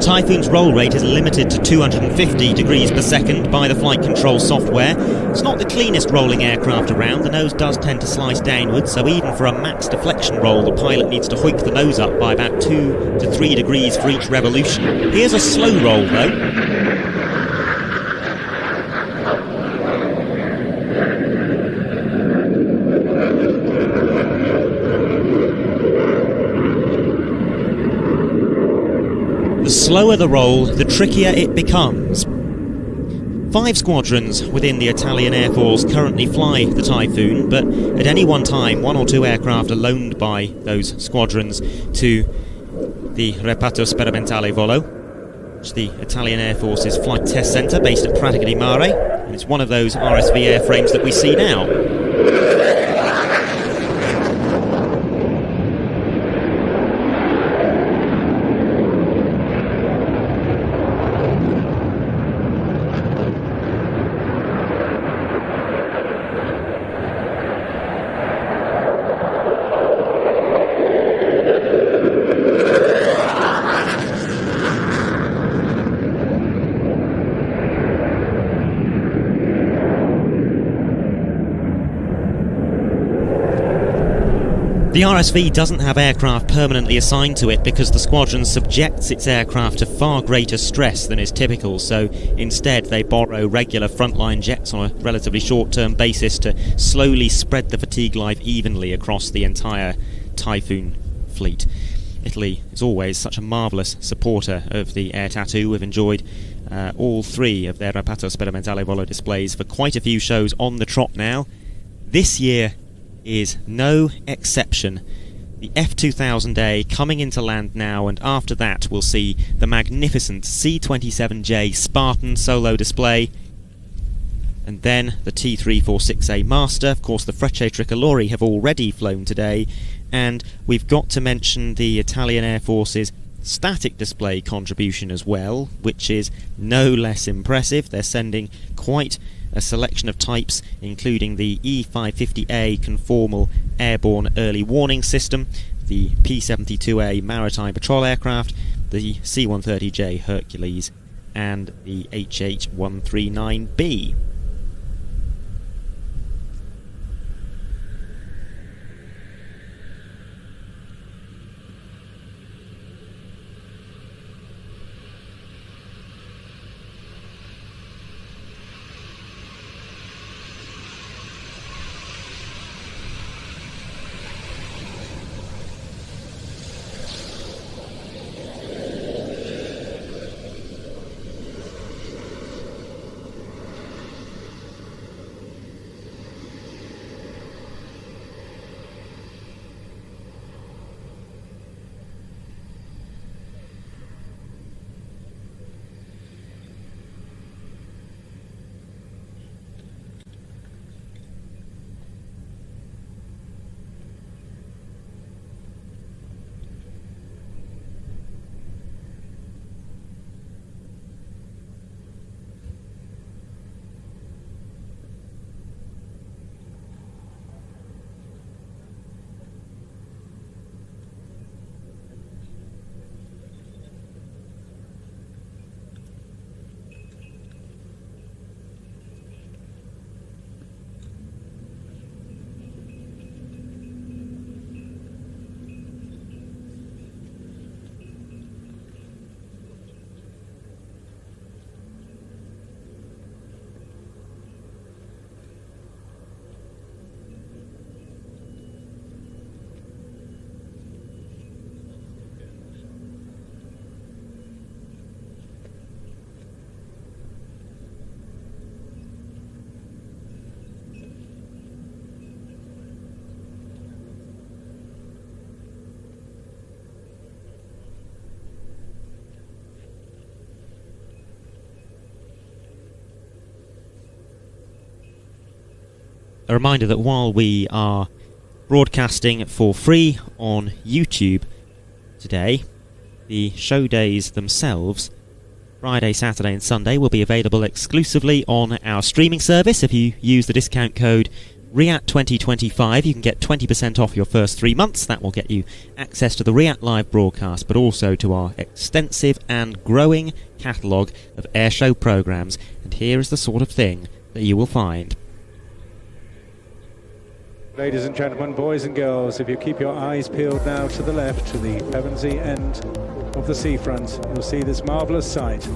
Typhoon's roll rate is limited to 250 degrees per second by the flight control software. It's not the cleanest rolling aircraft around. The nose does tend to slice downwards, so even for a max deflection roll, the pilot needs to hoik the nose up by about 2 to 3 degrees for each revolution. Here's a slow roll though. The slower the roll, the trickier it becomes. 5 squadrons within the Italian Air Force currently fly the Typhoon, but at any one time 1 or 2 aircraft are loaned by those squadrons to the Reparto Sperimentale Volo, which is the Italian Air Force's flight test centre based at Pratica di Mare, and it's one of those RSV airframes that we see now. The RSV doesn't have aircraft permanently assigned to it because the squadron subjects its aircraft to far greater stress than is typical, so instead they borrow regular frontline jets on a relatively short-term basis to slowly spread the fatigue life evenly across the entire Typhoon fleet. Italy is always such a marvellous supporter of the Air Tattoo. We've enjoyed all three of their Reparto Sperimentale Volo displays for quite a few shows on the trot now. This year is no exception. The F2000A coming into land now, and after that we'll see the magnificent C27J Spartan solo display, and then the T346A Master. Of course, the Frecce Tricolori have already flown today, and we've got to mention the Italian Air Force's static display contribution as well, which is no less impressive. They're sending quite a selection of types, including the E550A conformal airborne early warning system, the P-72A maritime patrol aircraft, the C-130J Hercules, and the HH-139B. A reminder that while we are broadcasting for free on YouTube today, the show days themselves, Friday, Saturday and Sunday, will be available exclusively on our streaming service. If you use the discount code RIAT 2025, you can get 20% off your first 3 months. That will get you access to the RIAT live broadcast, but also to our extensive and growing catalogue of airshow programmes. And here is the sort of thing that you will find. Ladies and gentlemen, boys and girls, if you keep your eyes peeled now to the left, to the Pevensey end of the seafront, you'll see this marvellous sight.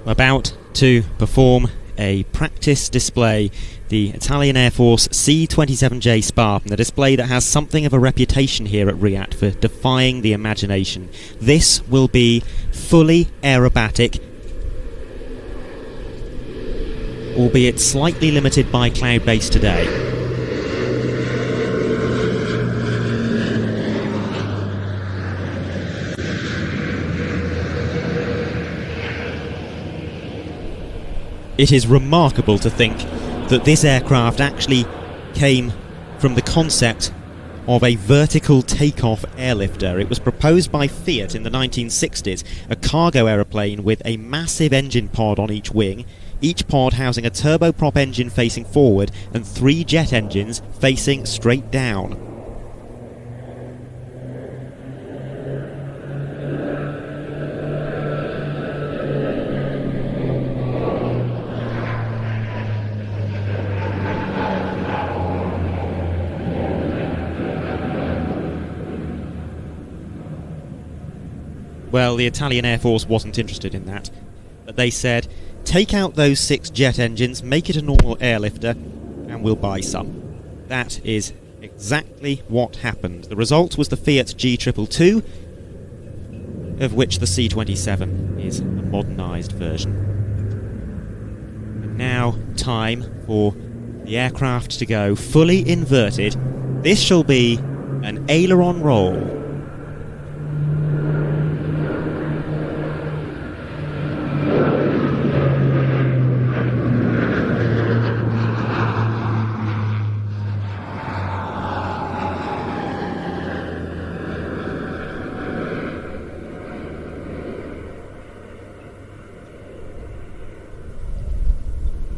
About to perform a practice display, the Italian Air Force C-27J Spartan, a display that has something of a reputation here at RIAT for defying the imagination. This will be fully aerobatic, albeit slightly limited by cloud base today. It is remarkable to think that this aircraft actually came from the concept of a vertical takeoff airlifter. It was proposed by Fiat in the 1960s, a cargo aeroplane with a massive engine pod on each wing, each pod housing a turboprop engine facing forward and 3 jet engines facing straight down. Well, the Italian Air Force wasn't interested in that, but they said, take out those 6 jet engines, make it a normal airlifter, and we'll buy some. That is exactly what happened. The result was the Fiat G222, of which the C-27 is a modernised version. And now, time for the aircraft to go fully inverted. This shall be an aileron roll.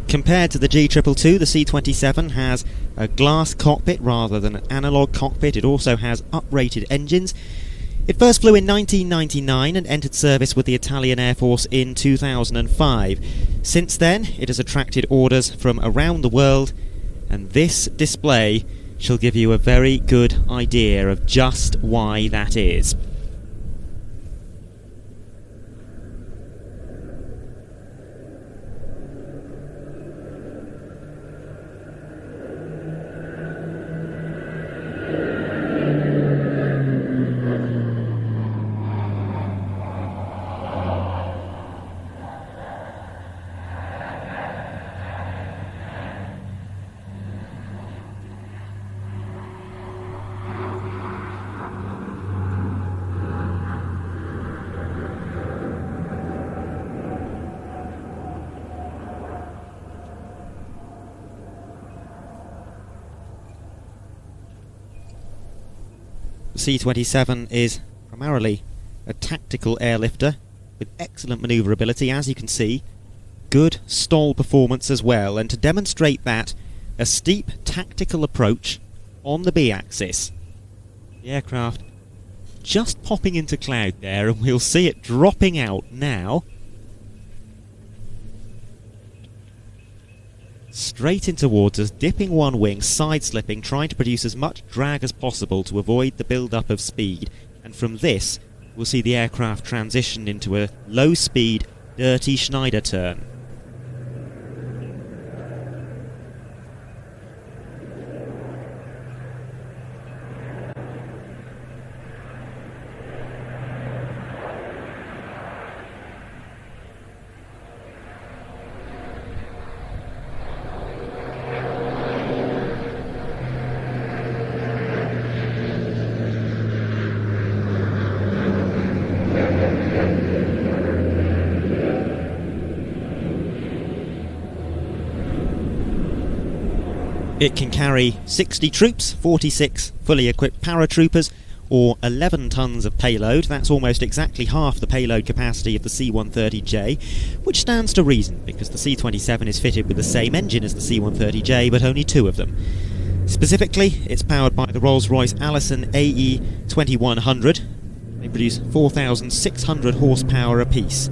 Compared to the G222, the C-27 has a glass cockpit rather than an analogue cockpit. It also has uprated engines. It first flew in 1999 and entered service with the Italian Air Force in 2005. Since then, it has attracted orders from around the world, and this display shall give you a very good idea of just why that is. C-27 is primarily a tactical airlifter with excellent manoeuvrability, as you can see, good stall performance as well, and to demonstrate that, a steep tactical approach on the B-axis. The aircraft just popping into cloud there, and we'll see it dropping out now. Straight in towards us, dipping one wing, side-slipping, trying to produce as much drag as possible to avoid the build-up of speed. And from this, we'll see the aircraft transition into a low-speed, dirty Schneider turn. It can carry 60 troops, 46 fully equipped paratroopers, or 11 tons of payload. That's almost exactly half the payload capacity of the C-130J, which stands to reason, because the C-27 is fitted with the same engine as the C-130J, but only 2 of them. Specifically, it's powered by the Rolls-Royce Allison AE 2100. They produce 4,600 horsepower apiece.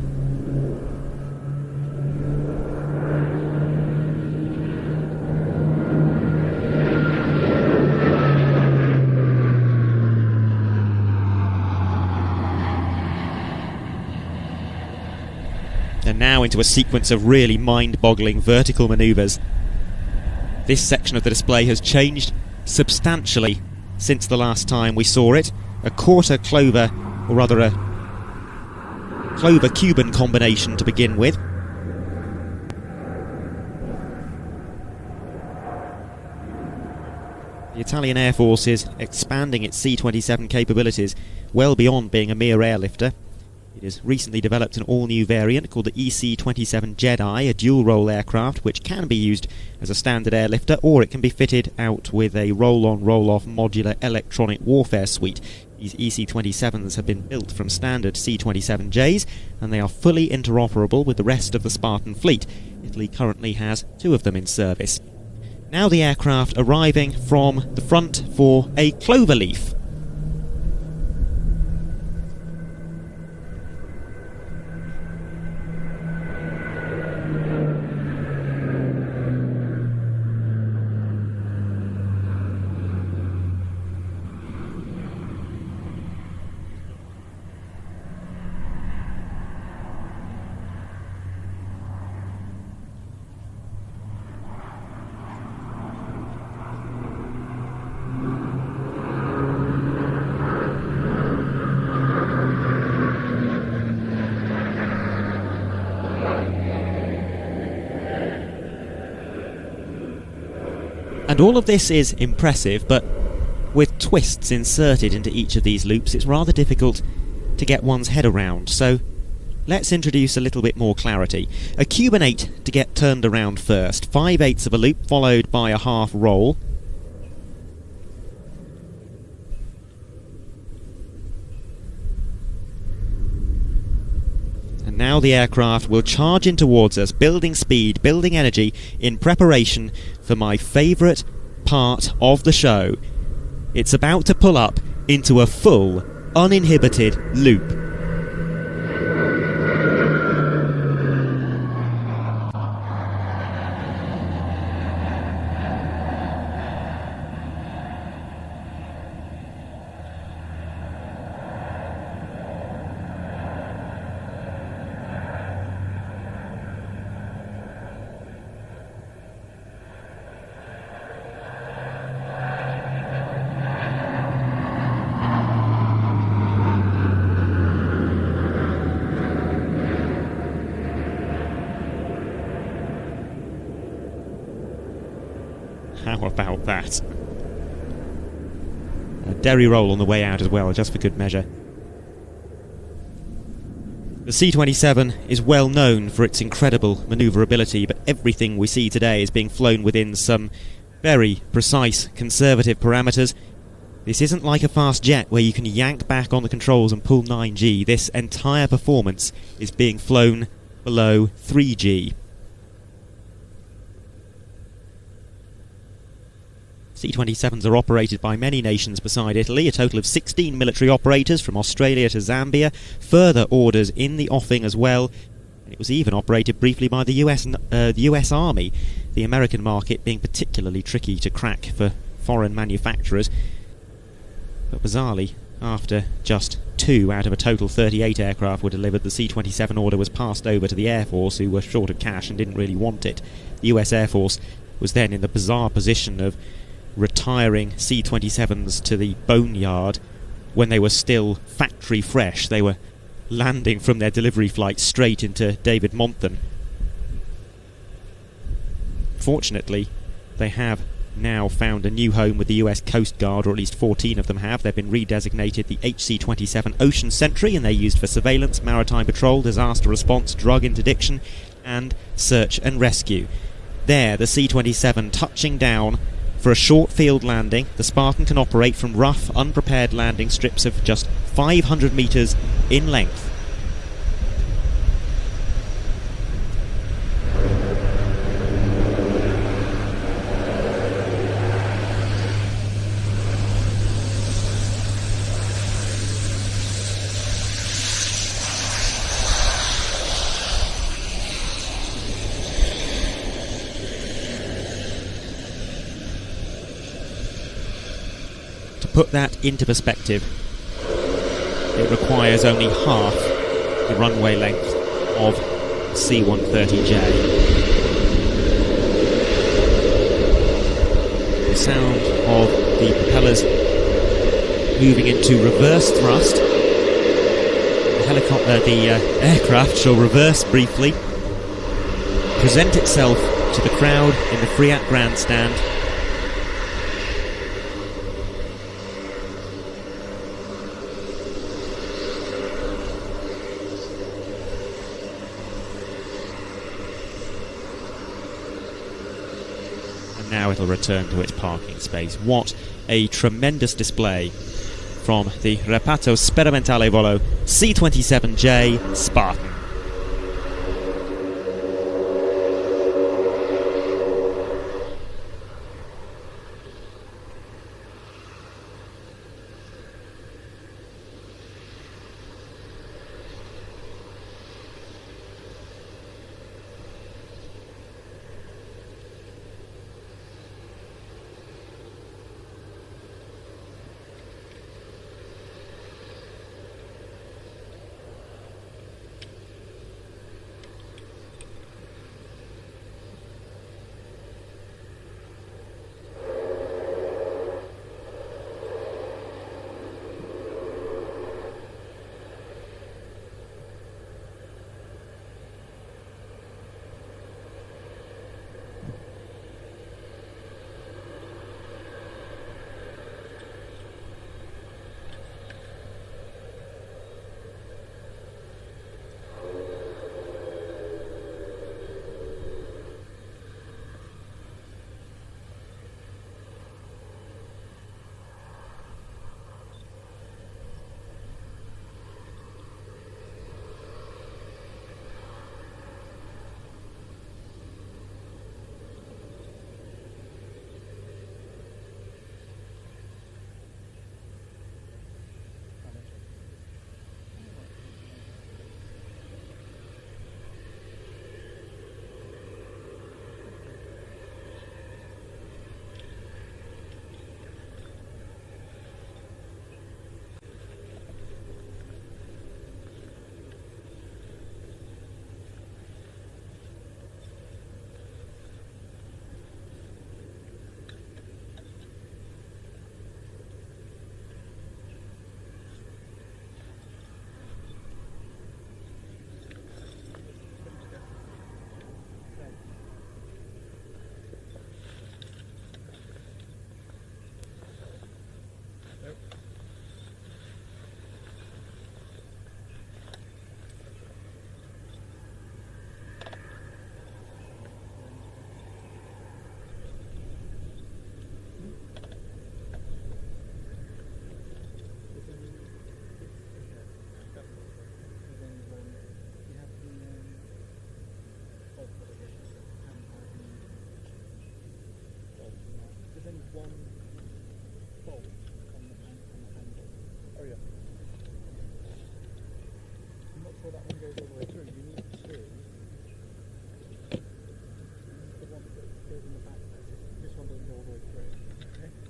And now into a sequence of really mind-boggling vertical manoeuvres. This section of the display has changed substantially since the last time we saw it. A quarter clover, or rather a clover-Cuban combination to begin with. The Italian Air Force is expanding its C-27 capabilities well beyond being a mere airlifter. It has recently developed an all-new variant called the EC-27 Jedi, a dual-role aircraft which can be used as a standard airlifter, or it can be fitted out with a roll-on, roll-off modular electronic warfare suite. These EC-27s have been built from standard C-27Js, and they are fully interoperable with the rest of the Spartan fleet. Italy currently has 2 of them in service. Now the aircraft arriving from the front for a cloverleaf. And all of this is impressive, but with twists inserted into each of these loops, it's rather difficult to get one's head around. So let's introduce a little bit more clarity. A Cuban 8 to get turned around first. 5/8 of a loop, followed by a half roll. And now the aircraft will charge in towards us, building speed, building energy, in preparation for my favourite part of the show. It's about to pull up into a full, uninhibited loop. How about that? A derry roll on the way out as well, just for good measure. The C-27 is well known for its incredible manoeuvrability, but everything we see today is being flown within some very precise, conservative parameters. This isn't like a fast jet where you can yank back on the controls and pull 9G. This entire performance is being flown below 3G. C-27s are operated by many nations beside Italy, a total of 16 military operators from Australia to Zambia, further orders in the offing as well. It was even operated briefly by the US Army, the American market being particularly tricky to crack for foreign manufacturers. But bizarrely, after just 2 out of a total 38 aircraft were delivered, the C-27 order was passed over to the Air Force, who were short of cash and didn't really want it. The US Air Force was then in the bizarre position of retiring C-27s to the boneyard when they were still factory fresh. They were landing from their delivery flight straight into David Monthan. Fortunately, they have now found a new home with the US Coast Guard, or at least 14 of them have. They've been redesignated the HC-27 Ocean Sentry, and they're used for surveillance, maritime patrol, disaster response, drug interdiction, and search and rescue. There, the C-27 touching down for a short field landing. The Spartan can operate from rough, unprepared landing strips of just 500 metres in length. Put that into perspective, it requires only half the runway length of C-130J. The sound of the propellers moving into reverse thrust. The aircraft shall reverse briefly, present itself to the crowd in the RIAT grandstand. And now it'll return to its parking space. What a tremendous display from the Reparto Sperimentale Volo C-27J Spartan.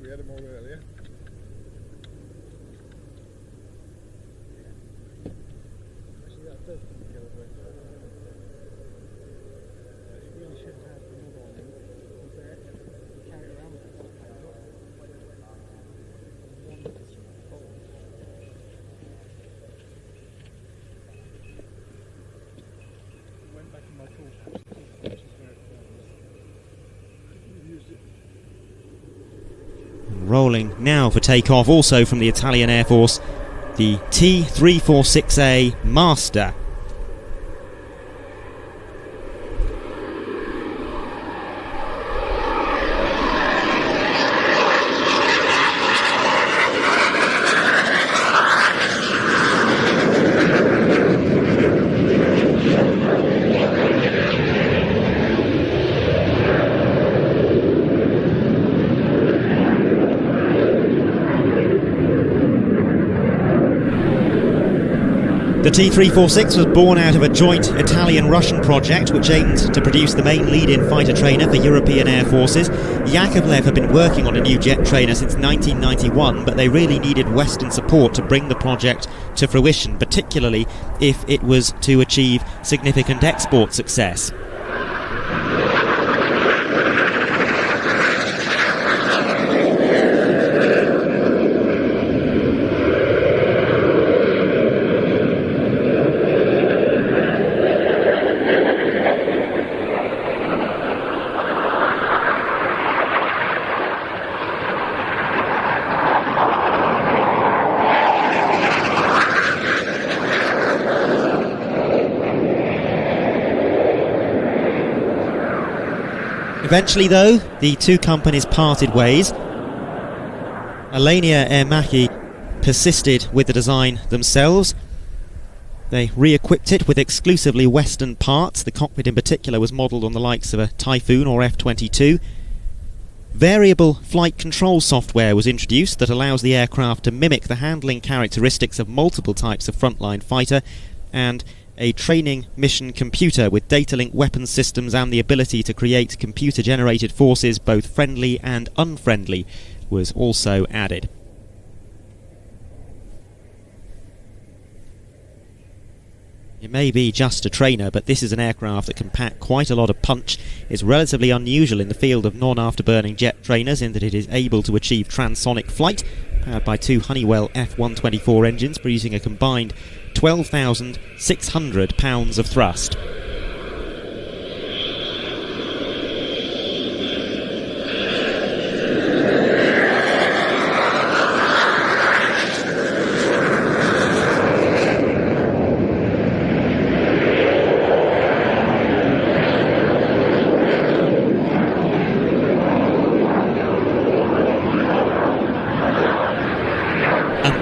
We had them all earlier. Actually, that does come together very well. It really should have another one in. Because you carry it around with it. Went back in my tool pouch, which is where it was. Used it. Rolling now for takeoff, also from the Italian Air Force, the T-346A Master. The T346 was born out of a joint Italian-Russian project which aimed to produce the main lead-in fighter trainer for European air forces. Yakovlev had been working on a new jet trainer since 1991, but they really needed Western support to bring the project to fruition, particularly if it was to achieve significant export success. Eventually, though, the two companies parted ways. Alenia Aermacchi persisted with the design themselves. They re-equipped it with exclusively Western parts. The cockpit in particular was modelled on the likes of a Typhoon or F-22. Variable flight control software was introduced that allows the aircraft to mimic the handling characteristics of multiple types of frontline fighter, and a training mission computer with data-linked weapons systems and the ability to create computer-generated forces, both friendly and unfriendly, was also added. It may be just a trainer, but this is an aircraft that can pack quite a lot of punch. It's relatively unusual in the field of non-afterburning jet trainers in that it is able to achieve transonic flight, powered by two Honeywell F-124 engines, producing a combined 12,600 pounds of thrust.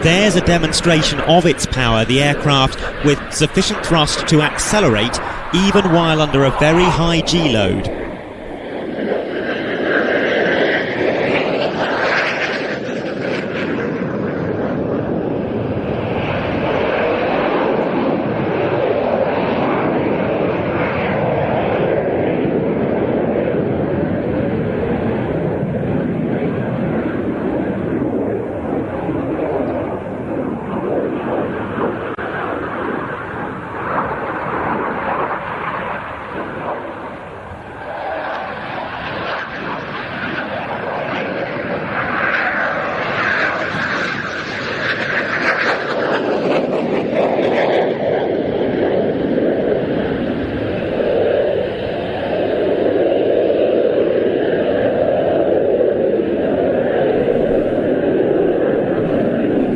There's a demonstration of its power, the aircraft with sufficient thrust to accelerate even while under a very high G-load.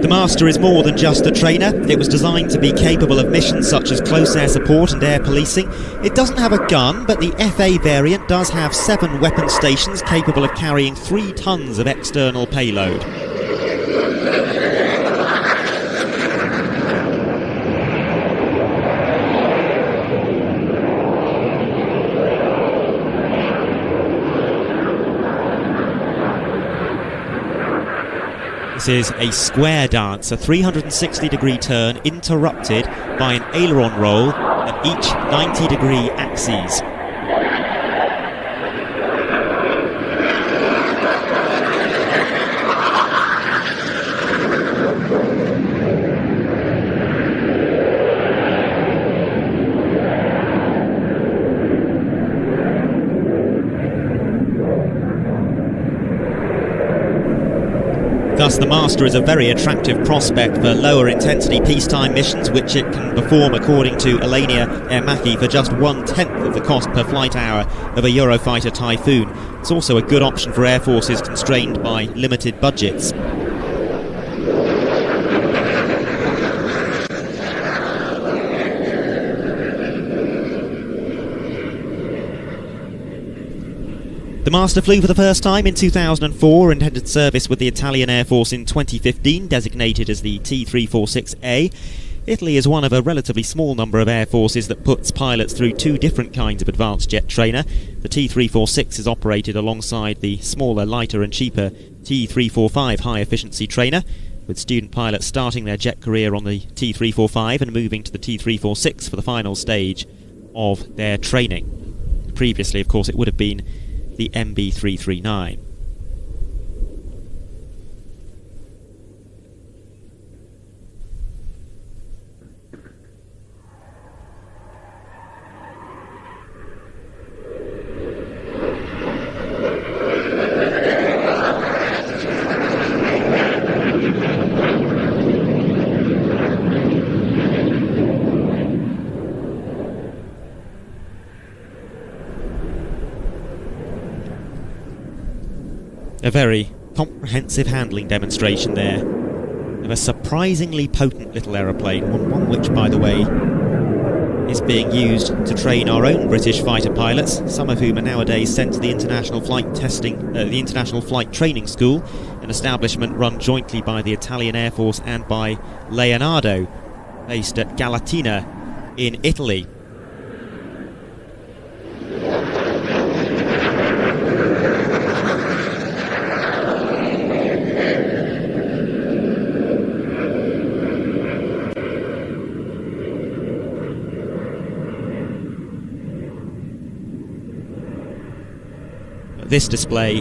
The Master is more than just a trainer. It was designed to be capable of missions such as close air support and air policing. It doesn't have a gun, but the FA variant does have 7 weapon stations capable of carrying 3 tons of external payload. This is a square dance, a 360-degree turn interrupted by an aileron roll at each 90-degree axes. Thus, the Master is a very attractive prospect for lower intensity peacetime missions, which it can perform, according to Alenia Aermacchi, for just 1/10 of the cost per flight hour of a Eurofighter Typhoon. It's also a good option for air forces constrained by limited budgets. The Master flew for the first time in 2004 and entered service with the Italian Air Force in 2015, designated as the T346A. Italy is one of a relatively small number of air forces that puts pilots through 2 different kinds of advanced jet trainer. The T346 is operated alongside the smaller, lighter and cheaper T345 high-efficiency trainer. with student pilots starting their jet career on the T345 and moving to the T346 for the final stage of their training. Previously, of course, it would have been the MB339. A very comprehensive handling demonstration there of a surprisingly potent little aeroplane, one which, by the way, is being used to train our own British fighter pilots, some of whom are nowadays sent to the International Flight Training School, an establishment run jointly by the Italian Air Force and by Leonardo, based at Galatina in Italy. This display,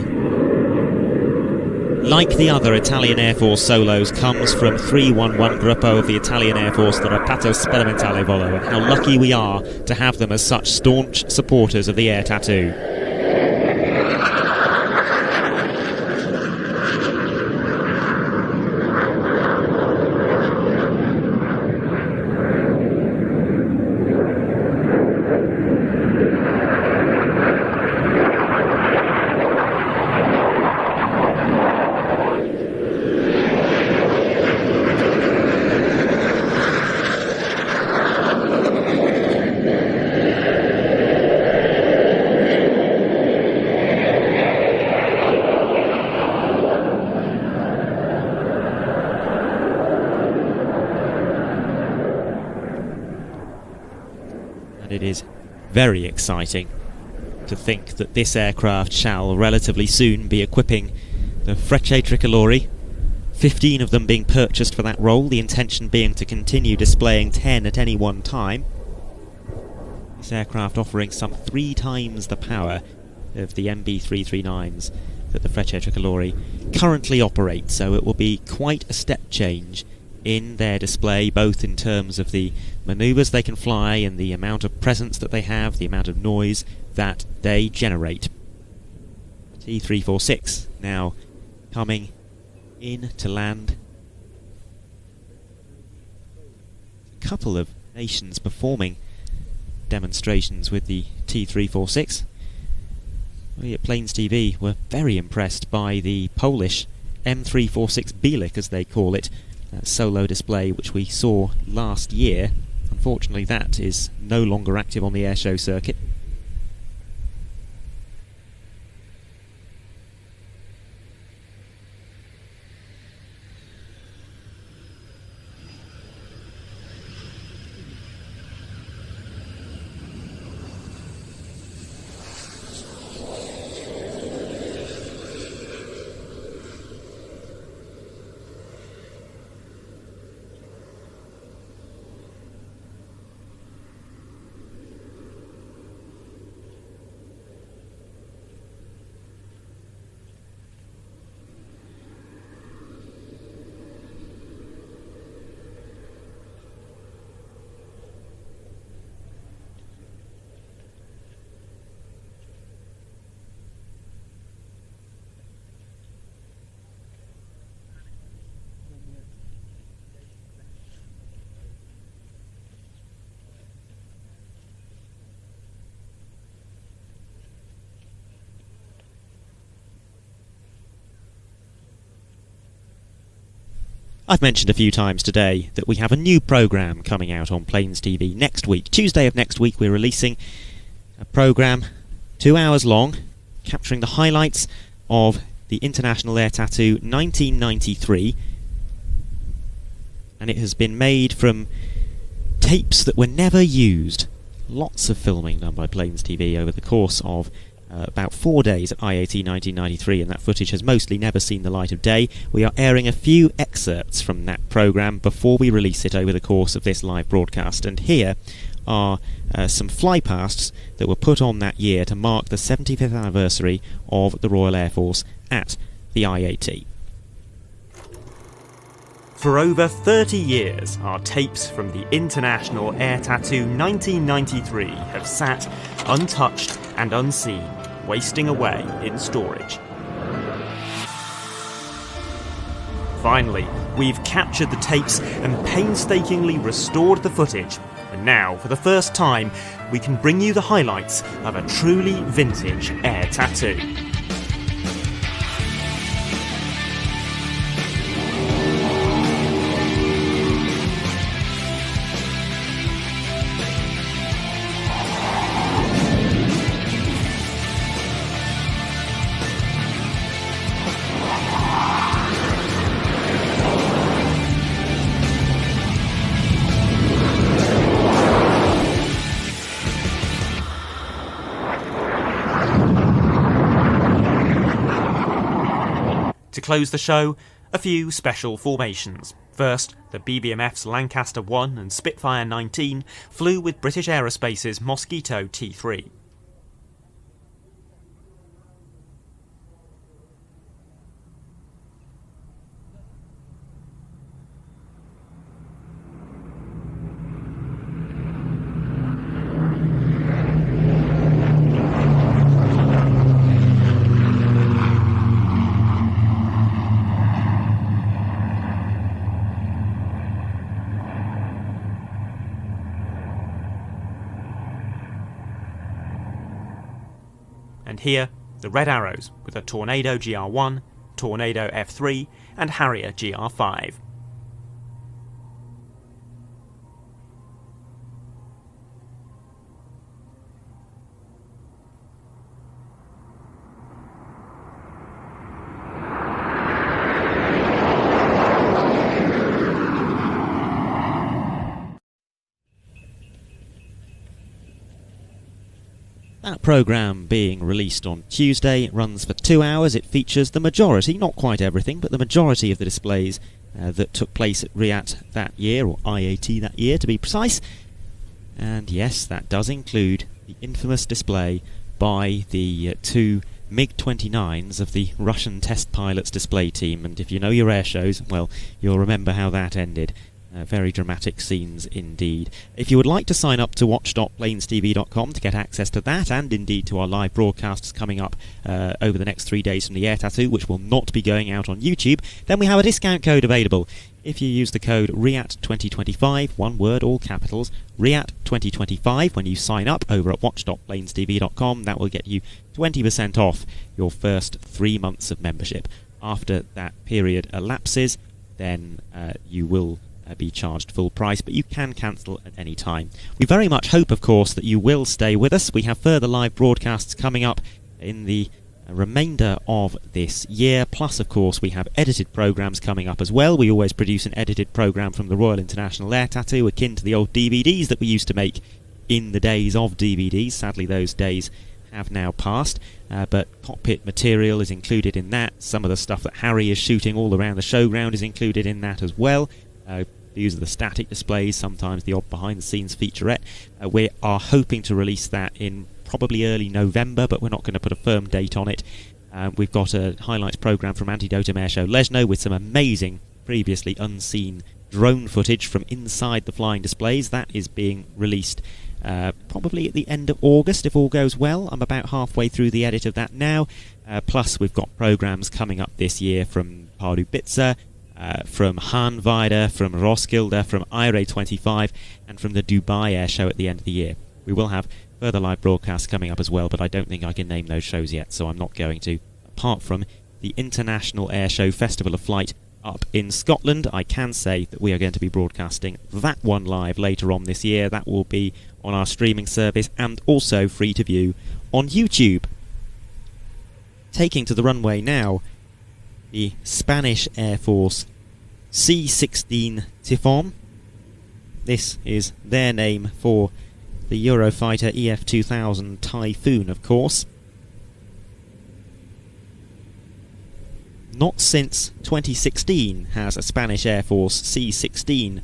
like the other Italian Air Force solos, comes from 311 Gruppo of the Italian Air Force, the Reparto Sperimentale Volo, and how lucky we are to have them as such staunch supporters of the air tattoo. It is very exciting to think that this aircraft shall relatively soon be equipping the Frecce Tricolori, 15 of them being purchased for that role, the intention being to continue displaying 10 at any one time. This aircraft offering some 3 times the power of the MB339s that the Frecce Tricolori currently operate, so it will be quite a step change in their display, both in terms of the manoeuvres they can fly and the amount of presence that they have, the amount of noise that they generate. T346 now coming in to land. A couple of nations performing demonstrations with the T346. We at Plains TV were very impressed by the Polish M346 Bielik, as they call it, that solo display which we saw last year. Unfortunately, that is no longer active on the airshow circuit. I've mentioned a few times today that we have a new programme coming out on Plains TV next week. Tuesday of next week we're releasing a programme 2 hours long, capturing the highlights of the International Air Tattoo 1993, and it has been made from tapes that were never used. Lots of filming done by Plains TV over the course of about 4 days at IAT 1993, and that footage has mostly never seen the light of day. We are airing a few excerpts from that programme before we release it over the course of this live broadcast, and here are some flypasts that were put on that year to mark the 75th anniversary of the Royal Air Force at the IAT. For over 30 years, our tapes from the International Air Tattoo 1993 have sat untouched and unseen, wasting away in storage. Finally, we've captured the tapes and painstakingly restored the footage, and now, for the first time, we can bring you the highlights of a truly vintage air tattoo. To close the show, a few special formations. First, the BBMF's Lancaster 1 and Spitfire 19 flew with British Aerospace's Mosquito T3. And here, the Red Arrows with a Tornado GR1, Tornado F3 and Harrier GR5. That programme being released on Tuesday, it runs for 2 hours. It features the majority, not quite everything, but the majority of the displays that took place at RIAT that year, or IAT that year to be precise. And yes, that does include the infamous display by the two MiG-29s of the Russian test pilots display team. And if you know your air shows, well, you'll remember how that ended. Very dramatic scenes indeed. If you would like to sign up to watch.planestv.com to get access to that, and indeed to our live broadcasts coming up over the next 3 days from the Air Tattoo, which will not be going out on YouTube, then we have a discount code available. If you use the code RIAT2025, one word, all capitals, RIAT2025, when you sign up over at watch.planestv.com, that will get you 20% off your first 3 months of membership. After that period elapses, then you will be charged full price, but you can cancel at any time. We very much hope, of course, that you will stay with us. We have further live broadcasts coming up in the remainder of this year, plus of course we have edited programmes coming up as well. We always produce an edited programme from the Royal International Air Tattoo, akin to the old DVDs that we used to make in the days of DVDs. Sadly, those days have now passed, but cockpit material is included in that. Some of the stuff that Harry is shooting all around the showground is included in that as well. These are the static displays, sometimes the odd behind-the-scenes featurette. We are hoping to release that in probably early November, but we're not going to put a firm date on it. We've got a highlights programme from Antidotum Airshow Lesno with some amazing, previously unseen drone footage from inside the flying displays. That is being released probably at the end of August, if all goes well. I'm about halfway through the edit of that now. Plus, we've got programmes coming up this year from Pardubice, from Hahnweide, from Roskilde, from IRA25, and from the Dubai Air Show at the end of the year. We will have further live broadcasts coming up as well, but I don't think I can name those shows yet, so I'm not going to. Apart from the International Air Show Festival of Flight up in Scotland, I can say that we are going to be broadcasting that one live later on this year. That will be on our streaming service and also free to view on YouTube. Taking to the runway now, the Spanish Air Force C-16 Typhon. This is their name for the Eurofighter EF-2000 Typhoon, of course. Not since 2016 has a Spanish Air Force C-16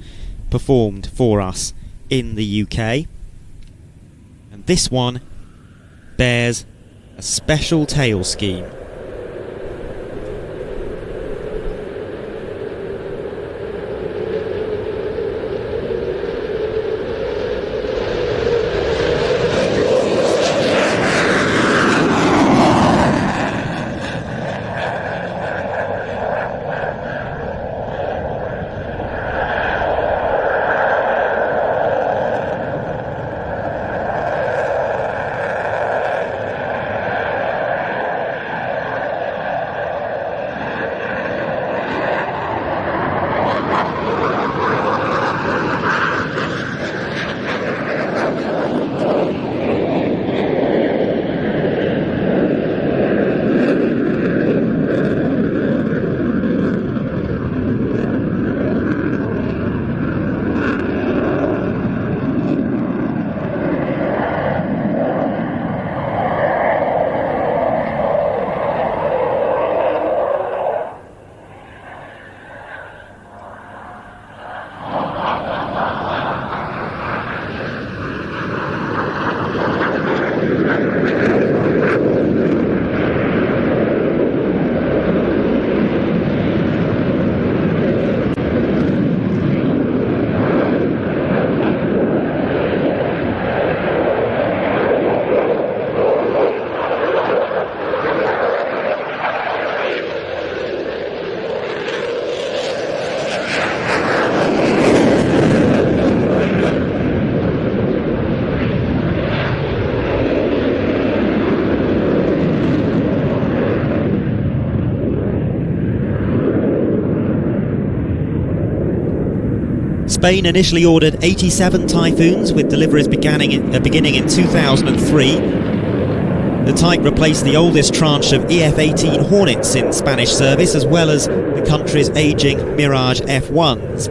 performed for us in the UK. And this one bears a special tail scheme. Spain initially ordered 87 Typhoons, with deliveries beginning in 2003. The type replaced the oldest tranche of EF-18 Hornets in Spanish service, as well as the country's ageing Mirage F-1s.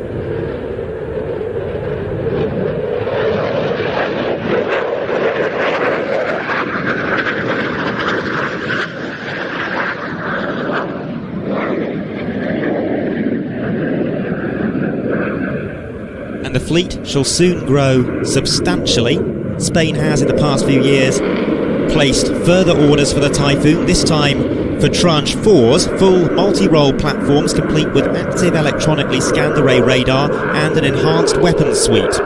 The fleet shall soon grow substantially. Spain has in the past few years placed further orders for the Typhoon, this time for Tranche 4's full multi-role platforms complete with active electronically scanned array radar and an enhanced weapons suite.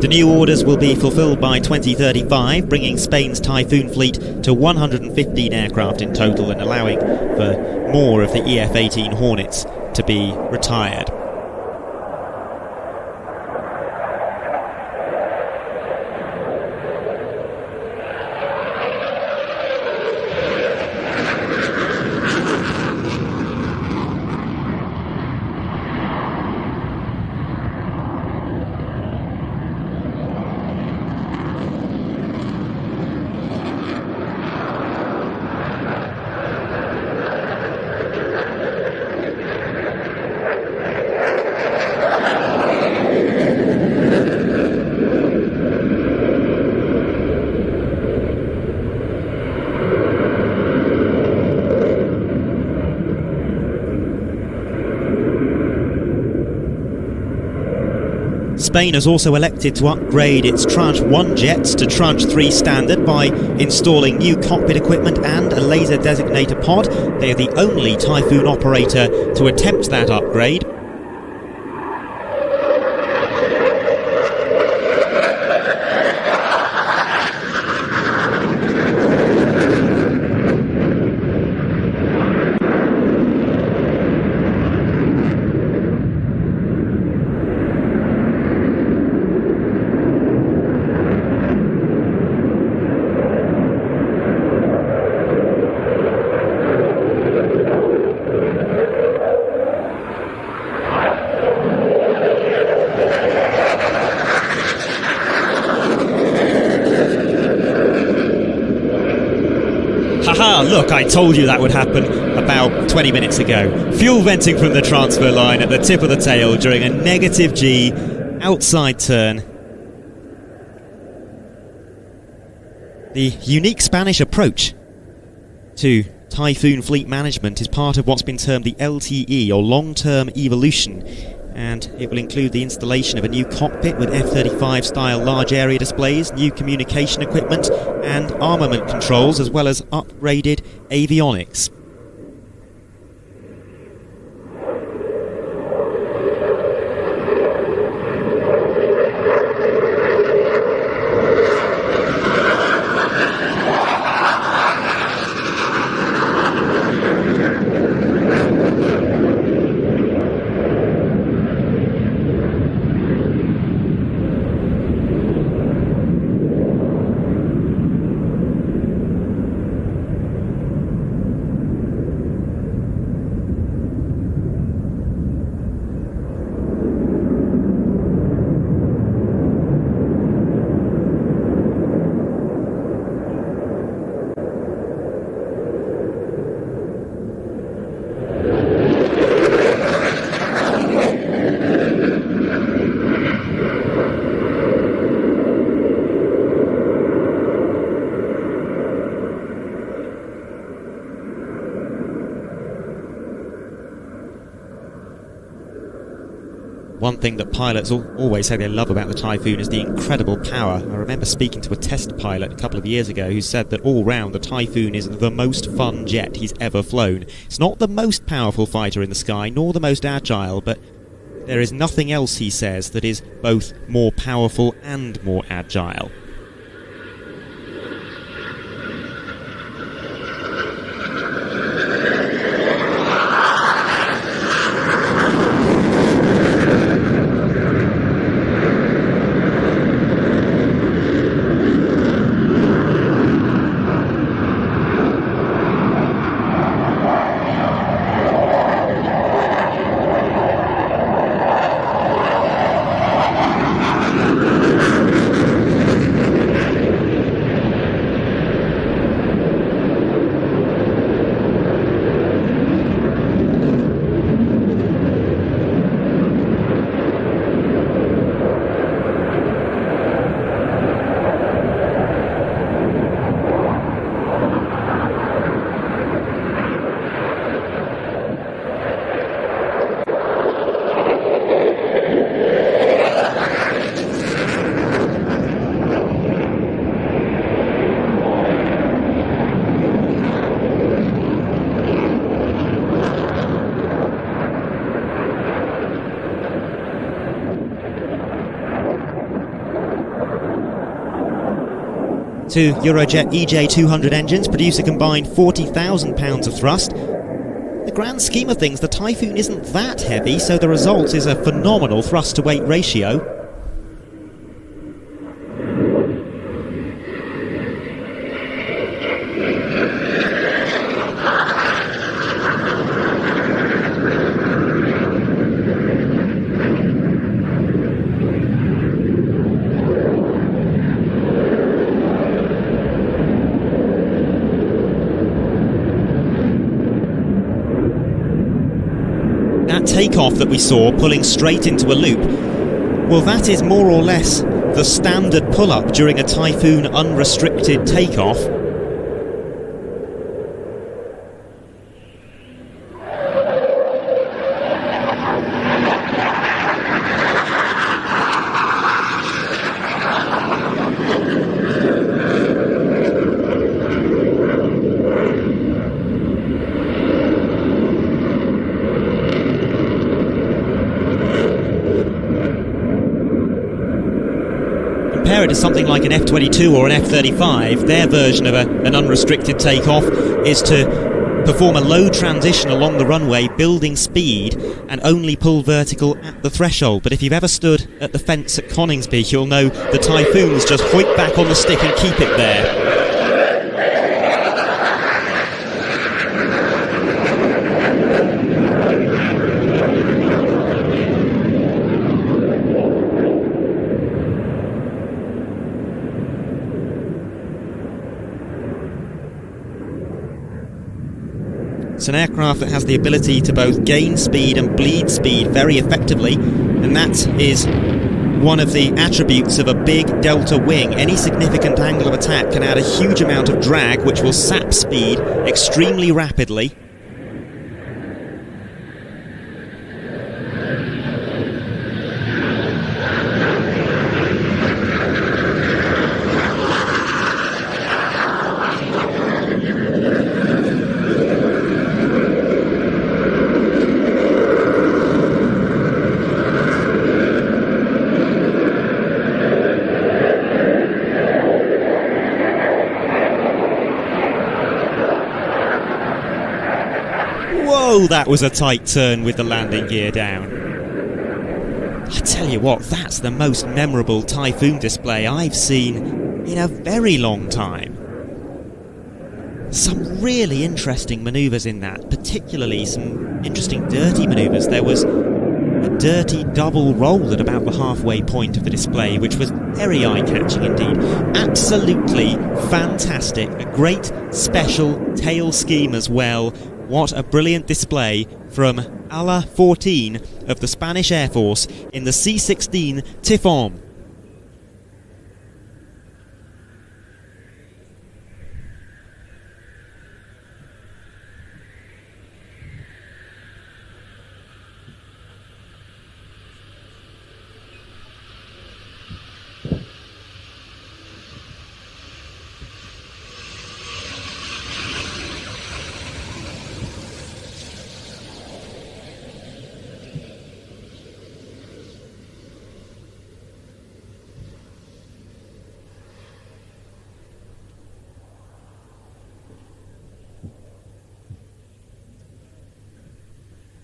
The new orders will be fulfilled by 2035, bringing Spain's Typhoon fleet to 115 aircraft in total and allowing for more of the EF-18 Hornets to be retired. Spain has also elected to upgrade its Tranche 1 jets to Tranche 3 standard by installing new cockpit equipment and a laser designator pod. They are the only Typhoon operator to attempt that upgrade. Haha, look, I told you that would happen about 20 minutes ago. Fuel venting from the transfer line at the tip of the tail during a negative G outside turn. The unique Spanish approach to Typhoon fleet management is part of what's been termed the LTE, or long-term evolution, and it will include the installation of a new cockpit with F-35 style large area displays, new communication equipment and armament controls, as well as upgraded avionics. One thing that pilots always say they love about the Typhoon is the incredible power. I remember speaking to a test pilot a couple of years ago who said that all round the Typhoon is the most fun jet he's ever flown. It's not the most powerful fighter in the sky, nor the most agile, but there is nothing else, he says, that is both more powerful and more agile. Two Eurojet EJ200 engines produce a combined 40,000 pounds of thrust. In the grand scheme of things, the Typhoon isn't that heavy, so the result is a phenomenal thrust-to-weight ratio. Takeoff that we saw pulling straight into a loop, well, that is more or less the standard pull-up during a Typhoon unrestricted takeoff. Compare it to something like an F-22 or an F-35, their version of an unrestricted takeoff is to perform a low transition along the runway, building speed, and only pull vertical at the threshold. But if you've ever stood at the fence at Coningsby, you'll know the Typhoons just hoik back on the stick and keep it there. It's an aircraft that has the ability to both gain speed and bleed speed very effectively, and that is one of the attributes of a big delta wing. Any significant angle of attack can add a huge amount of drag, which will sap speed extremely rapidly. Whoa, that was a tight turn with the landing gear down. I tell you what, that's the most memorable Typhoon display I've seen in a very long time. Some really interesting manoeuvres in that, particularly some interesting dirty manoeuvres. There was a dirty double roll at about the halfway point of the display, which was very eye-catching indeed. Absolutely fantastic. A great special tail scheme as well. What a brilliant display from Ala 14 of the Spanish Air Force in the C-16 Typhon.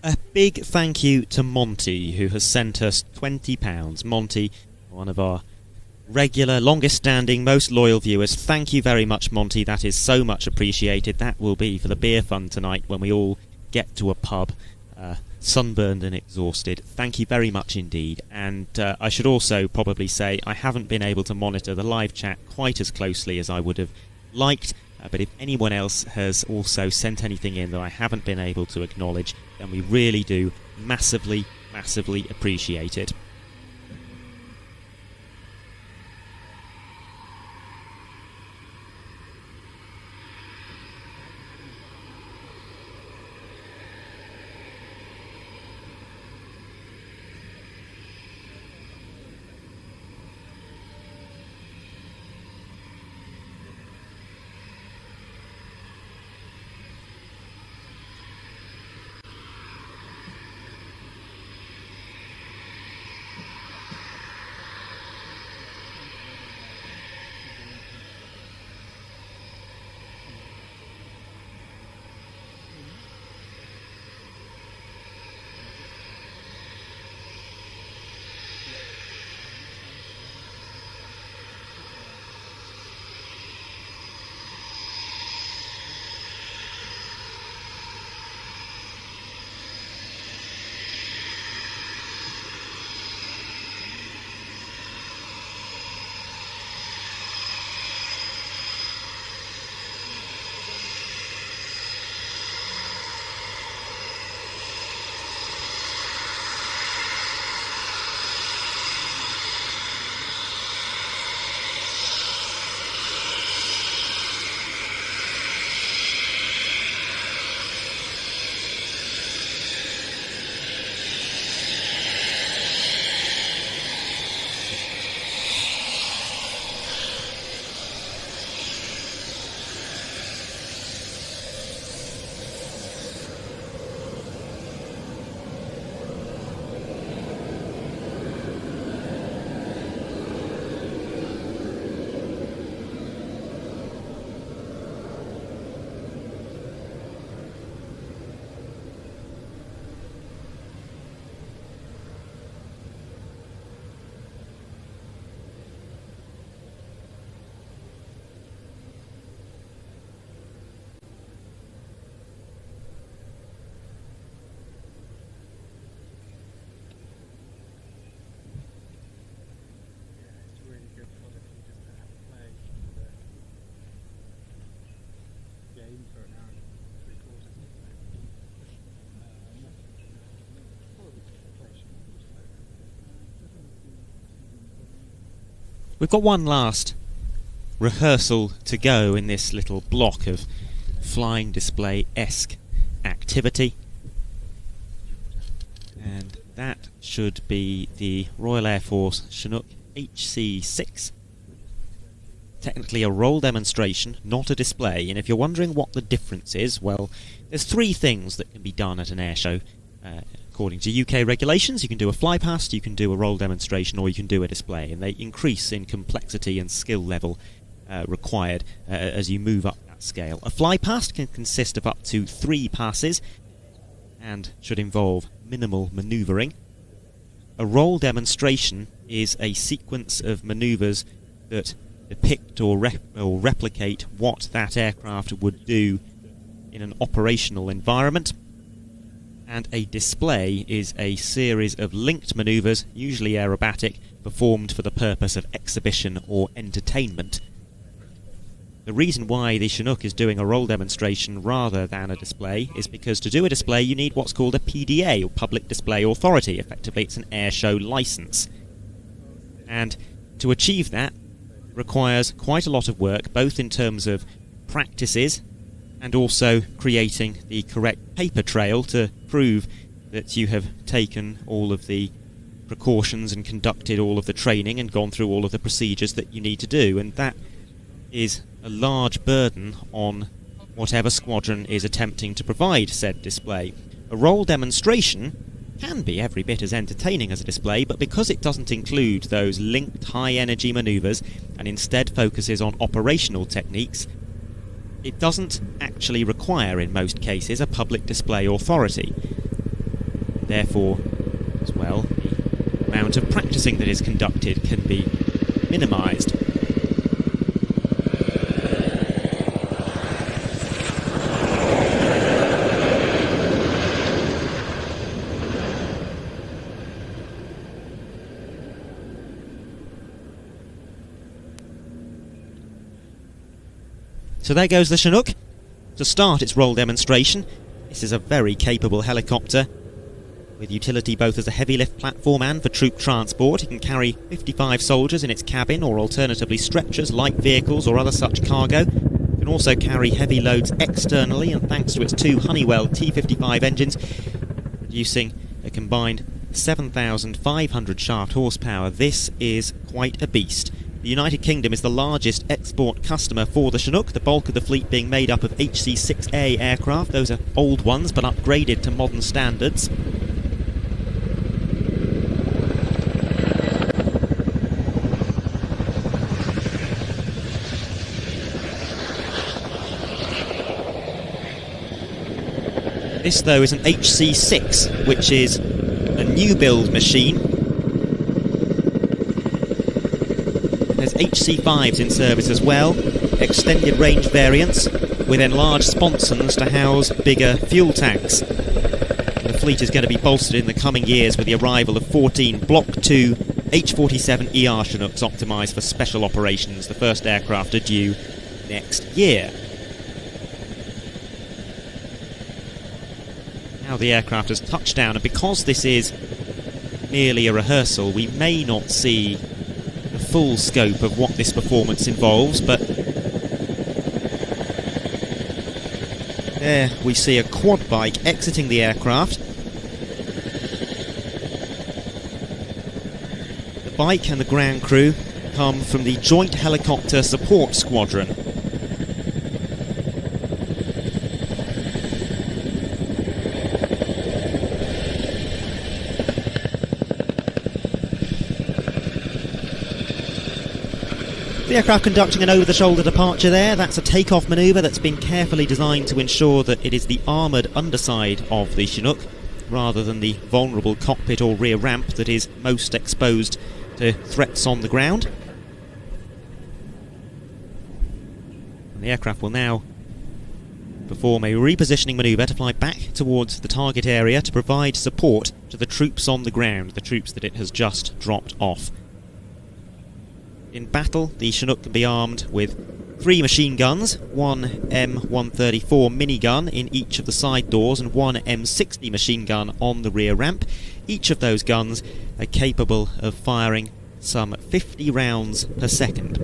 A big thank you to Monty, who has sent us £20. Monty, one of our regular, longest-standing, most loyal viewers. Thank you very much, Monty. That is so much appreciated. That will be for the beer fund tonight when we all get to a pub, sunburned and exhausted. Thank you very much indeed. And I should also probably say I haven't been able to monitor the live chat quite as closely as I would have liked. But if anyone else has also sent anything in that I haven't been able to acknowledge, then we really do massively, massively appreciate it. We've got one last rehearsal to go in this little block of flying display-esque activity, and that should be the Royal Air Force Chinook HC6. Technically a roll demonstration, not a display, and if you're wondering what the difference is, well, there's three things that can be done at an air show. According to UK regulations, you can do a fly past, you can do a roll demonstration, or you can do a display, and they increase in complexity and skill level required as you move up that scale. A fly past can consist of up to 3 passes and should involve minimal manoeuvring. A roll demonstration is a sequence of manoeuvres that depict or replicate what that aircraft would do in an operational environment. And a display is a series of linked manoeuvres, usually aerobatic, performed for the purpose of exhibition or entertainment. The reason why the Chinook is doing a roll demonstration rather than a display is because to do a display you need what's called a PDA, or Public Display Authority. Effectively it's an air show license. And to achieve that requires quite a lot of work, both in terms of practices and also creating the correct paper trail to prove that you have taken all of the precautions and conducted all of the training and gone through all of the procedures that you need to do, and that is a large burden on whatever squadron is attempting to provide said display. A roll demonstration can be every bit as entertaining as a display, but because it doesn't include those linked high-energy manoeuvres and instead focuses on operational techniques, it doesn't actually require, in most cases, a public display authority. Therefore, as well, the amount of practicing that is conducted can be minimised. So there goes the Chinook to start its roll demonstration. This is a very capable helicopter with utility both as a heavy lift platform and for troop transport. It can carry 55 soldiers in its cabin, or alternatively stretchers, light vehicles or other such cargo. It can also carry heavy loads externally, and thanks to its 2 Honeywell T55 engines, producing a combined 7,500 shaft horsepower, this is quite a beast. The United Kingdom is the largest export customer for the Chinook, the bulk of the fleet being made up of HC6A aircraft. Those are old ones but upgraded to modern standards. This, though, is an HC6, which is a new build machine. There's HC5s in service as well, extended range variants with enlarged sponsons to house bigger fuel tanks. The fleet is going to be bolstered in the coming years with the arrival of 14 Block 2 H-47ER Chinooks optimised for special operations. The first aircraft are due next year. Now the aircraft has touched down, and because this is merely a rehearsal, we may not see the full scope of what this performance involves, but there we see a quad bike exiting the aircraft. The bike and the ground crew come from the Joint Helicopter Support Squadron. The aircraft conducting an over-the-shoulder departure there. That's a takeoff manoeuvre that's been carefully designed to ensure that it is the armoured underside of the Chinook rather than the vulnerable cockpit or rear ramp that is most exposed to threats on the ground. And the aircraft will now perform a repositioning manoeuvre to fly back towards the target area to provide support to the troops on the ground, the troops that it has just dropped off. In battle, the Chinook can be armed with 3 machine guns, one M134 minigun in each of the side doors and one M60 machine gun on the rear ramp. Each of those guns are capable of firing some 50 rounds per second.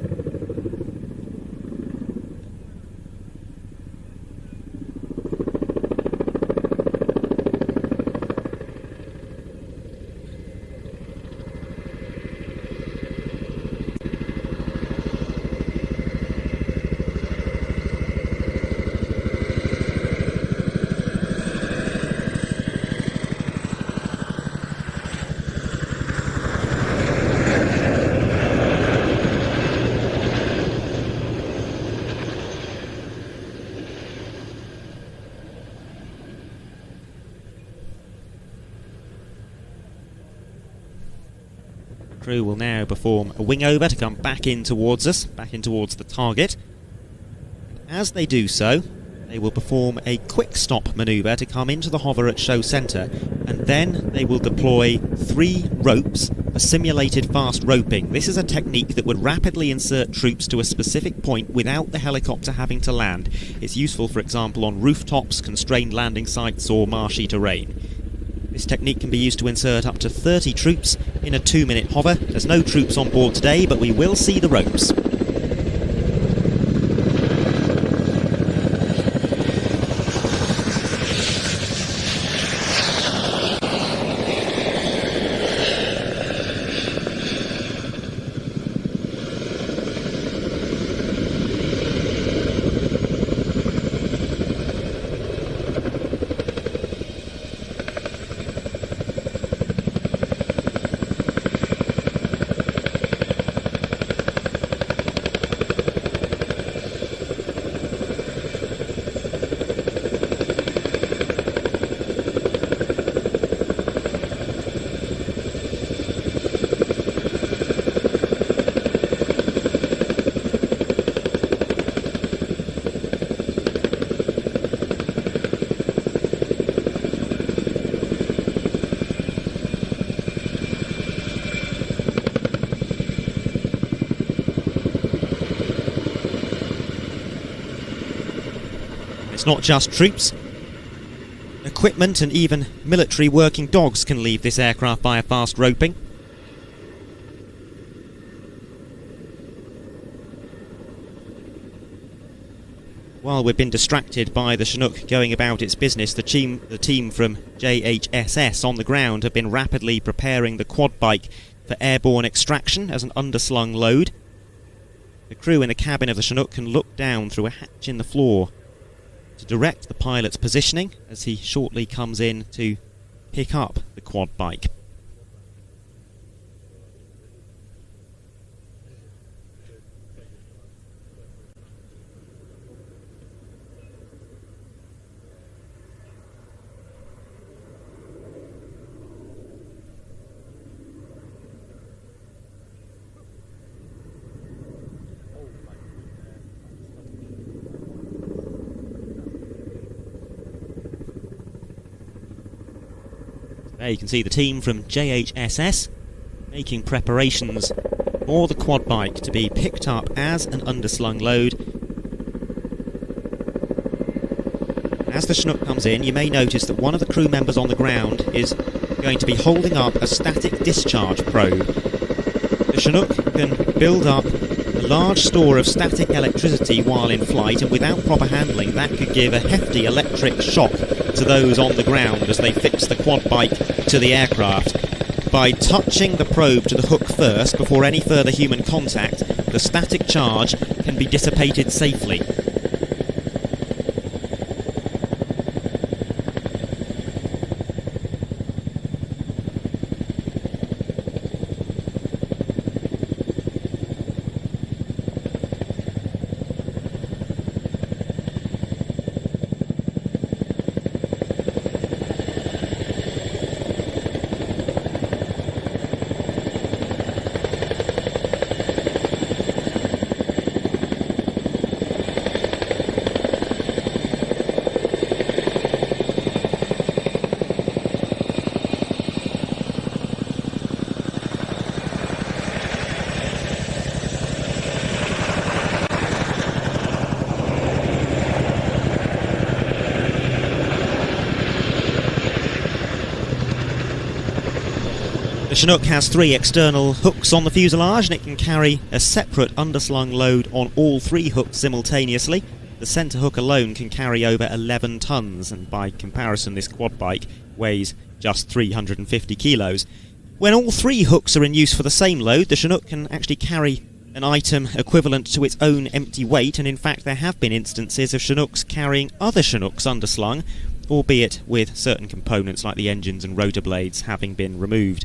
Crew will now perform a wing over to come back in towards us, back in towards the target. As they do so, they will perform a quick stop manoeuvre to come into the hover at show centre, and then they will deploy 3 ropes for simulated fast roping. This is a technique that would rapidly insert troops to a specific point without the helicopter having to land. It's useful, for example, on rooftops, constrained landing sites or marshy terrain. This technique can be used to insert up to 30 troops in a 2-minute hover. There's no troops on board today, but we will see the ropes. It's not just troops. Equipment and even military working dogs can leave this aircraft via fast roping. While we've been distracted by the Chinook going about its business, the team from JHSS on the ground have been rapidly preparing the quad bike for airborne extraction as an underslung load. The crew in the cabin of the Chinook can look down through a hatch in the floor to direct the pilot's positioning as he shortly comes in to pick up the quad bike. There you can see the team from JHSS making preparations for the quad bike to be picked up as an underslung load. As the Chinook comes in, you may notice that one of the crew members on the ground is going to be holding up a static discharge probe. The Chinook can build up a large store of static electricity while in flight, and without proper handling that could give a hefty electric shock to those on the ground as they fix the quad bike to the aircraft. By touching the probe to the hook first before any further human contact, the static charge can be dissipated safely. The Chinook has 3 external hooks on the fuselage, and it can carry a separate underslung load on all 3 hooks simultaneously. The centre hook alone can carry over 11 tonnes, and by comparison this quad bike weighs just 350 kilos. When all 3 hooks are in use for the same load, the Chinook can actually carry an item equivalent to its own empty weight, and in fact there have been instances of Chinooks carrying other Chinooks underslung, albeit with certain components like the engines and rotor blades having been removed.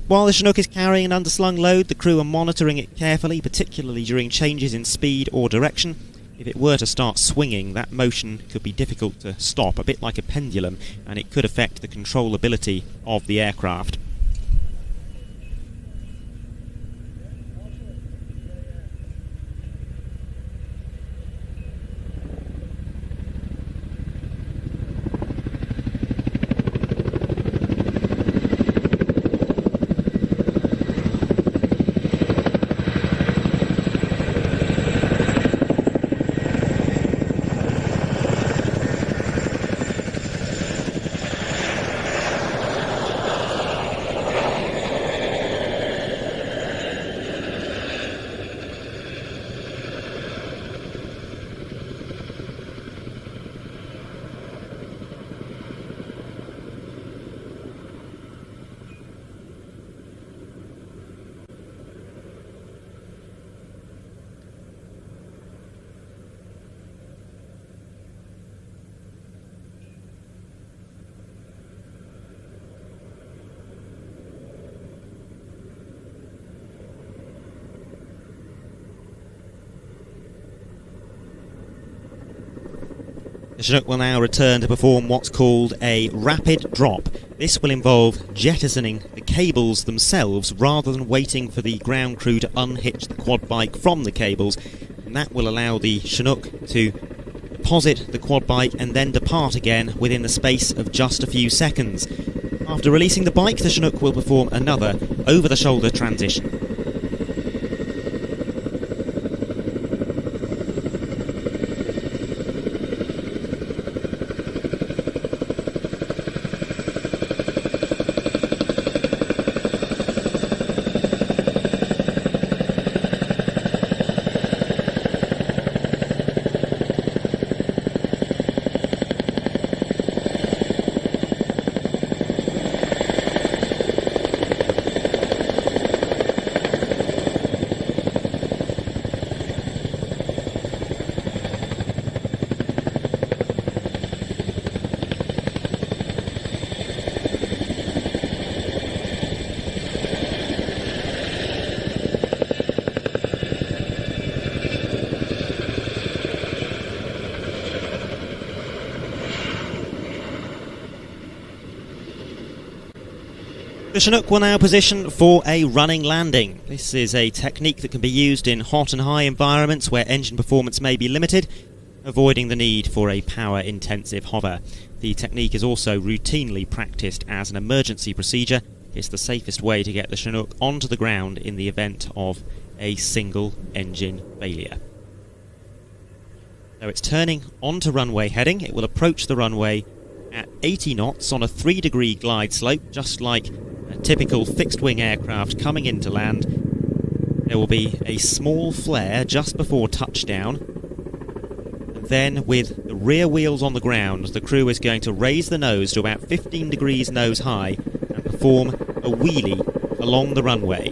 While the Chinook is carrying an underslung load, the crew are monitoring it carefully, particularly during changes in speed or direction. If it were to start swinging, that motion could be difficult to stop, a bit like a pendulum, and it could affect the controllability of the aircraft. The Chinook will now return to perform what's called a rapid drop. This will involve jettisoning the cables themselves rather than waiting for the ground crew to unhitch the quad bike from the cables, and that will allow the Chinook to deposit the quad bike and then depart again within the space of just a few seconds. After releasing the bike, the Chinook will perform another over-the-shoulder transition. The Chinook will now position for a running landing. This is a technique that can be used in hot and high environments where engine performance may be limited, avoiding the need for a power-intensive hover. The technique is also routinely practiced as an emergency procedure. It's the safest way to get the Chinook onto the ground in the event of a single engine failure. So it's turning onto runway heading. It will approach the runway at 80 knots on a 3-degree glide slope, just like a typical fixed-wing aircraft coming into land. There will be a small flare just before touchdown. And then, with the rear wheels on the ground, the crew is going to raise the nose to about 15 degrees nose high and perform a wheelie along the runway.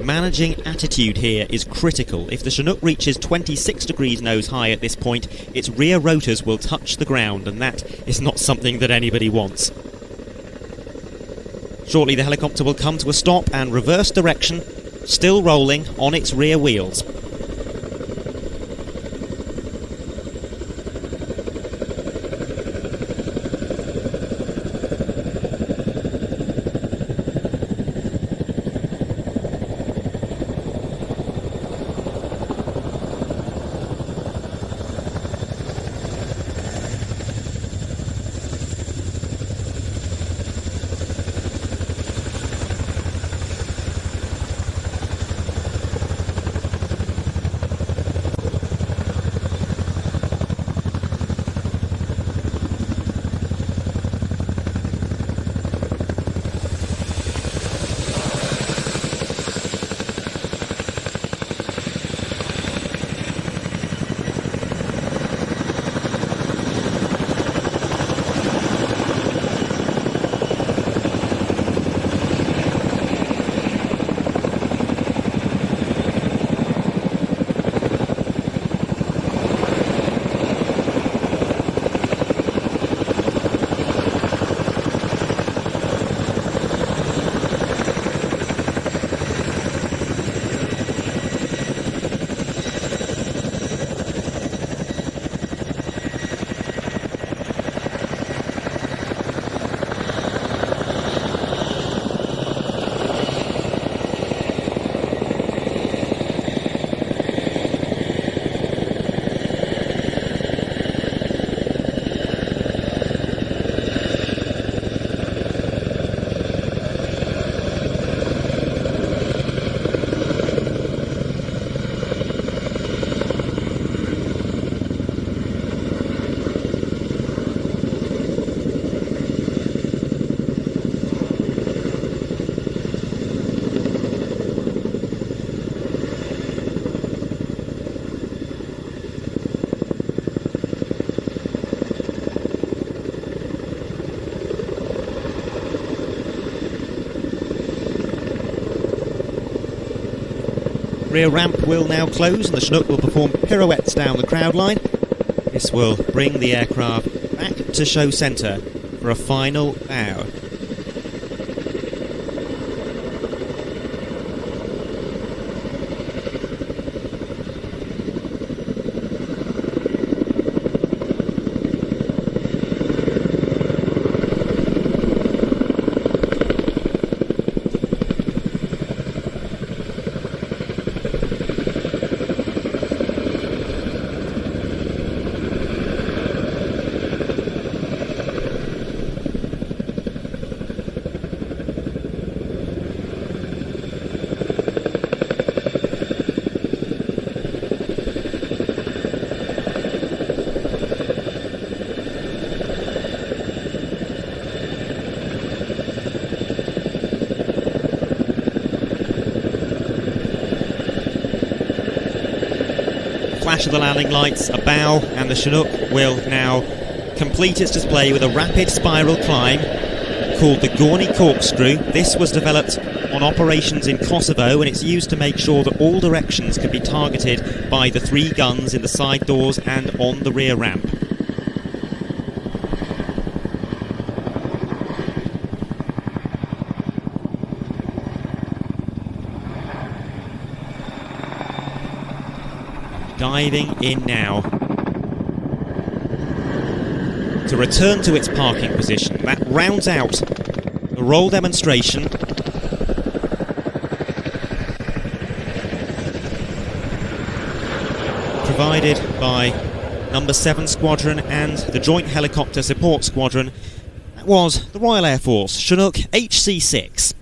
Managing attitude here is critical. If the Chinook reaches 26 degrees nose high at this point, its rear rotors will touch the ground, and that is not something that anybody wants. Shortly the helicopter will come to a stop and reverse direction, still rolling on its rear wheels. rear ramp will now close and the Chinook will perform pirouettes down the crowd line. This will bring the aircraft back to show centre for a final bow. Flash of the landing lights, a bow, and the Chinook will now complete its display with a rapid spiral climb called the Gorny Corkscrew. This was developed on operations in Kosovo, and it's used to make sure that all directions can be targeted by the 3 guns in the side doors and on the rear ramp. Diving in now to return to its parking position. That rounds out the roll demonstration. Provided by Number 7 Squadron and the Joint Helicopter Support Squadron. That was the Royal Air Force Chinook HC-6.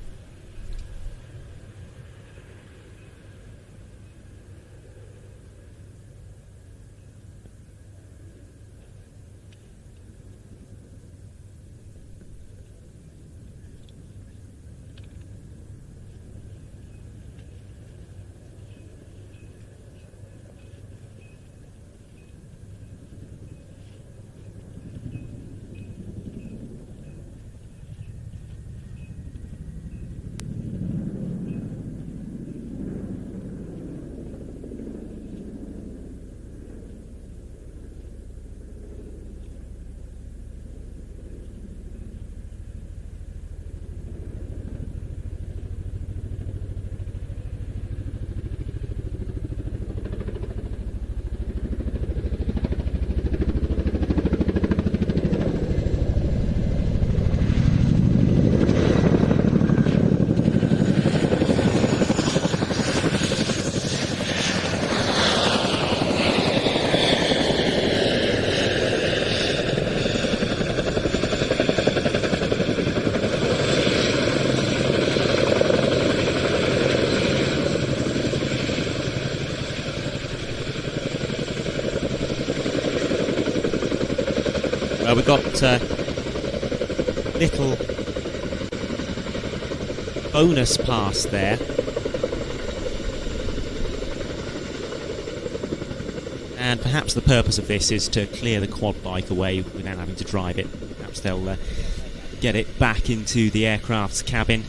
We've got little bonus pass there. And perhaps the purpose of this is to clear the quad bike away without having to drive it. Perhaps they'll get it back into the aircraft's cabin.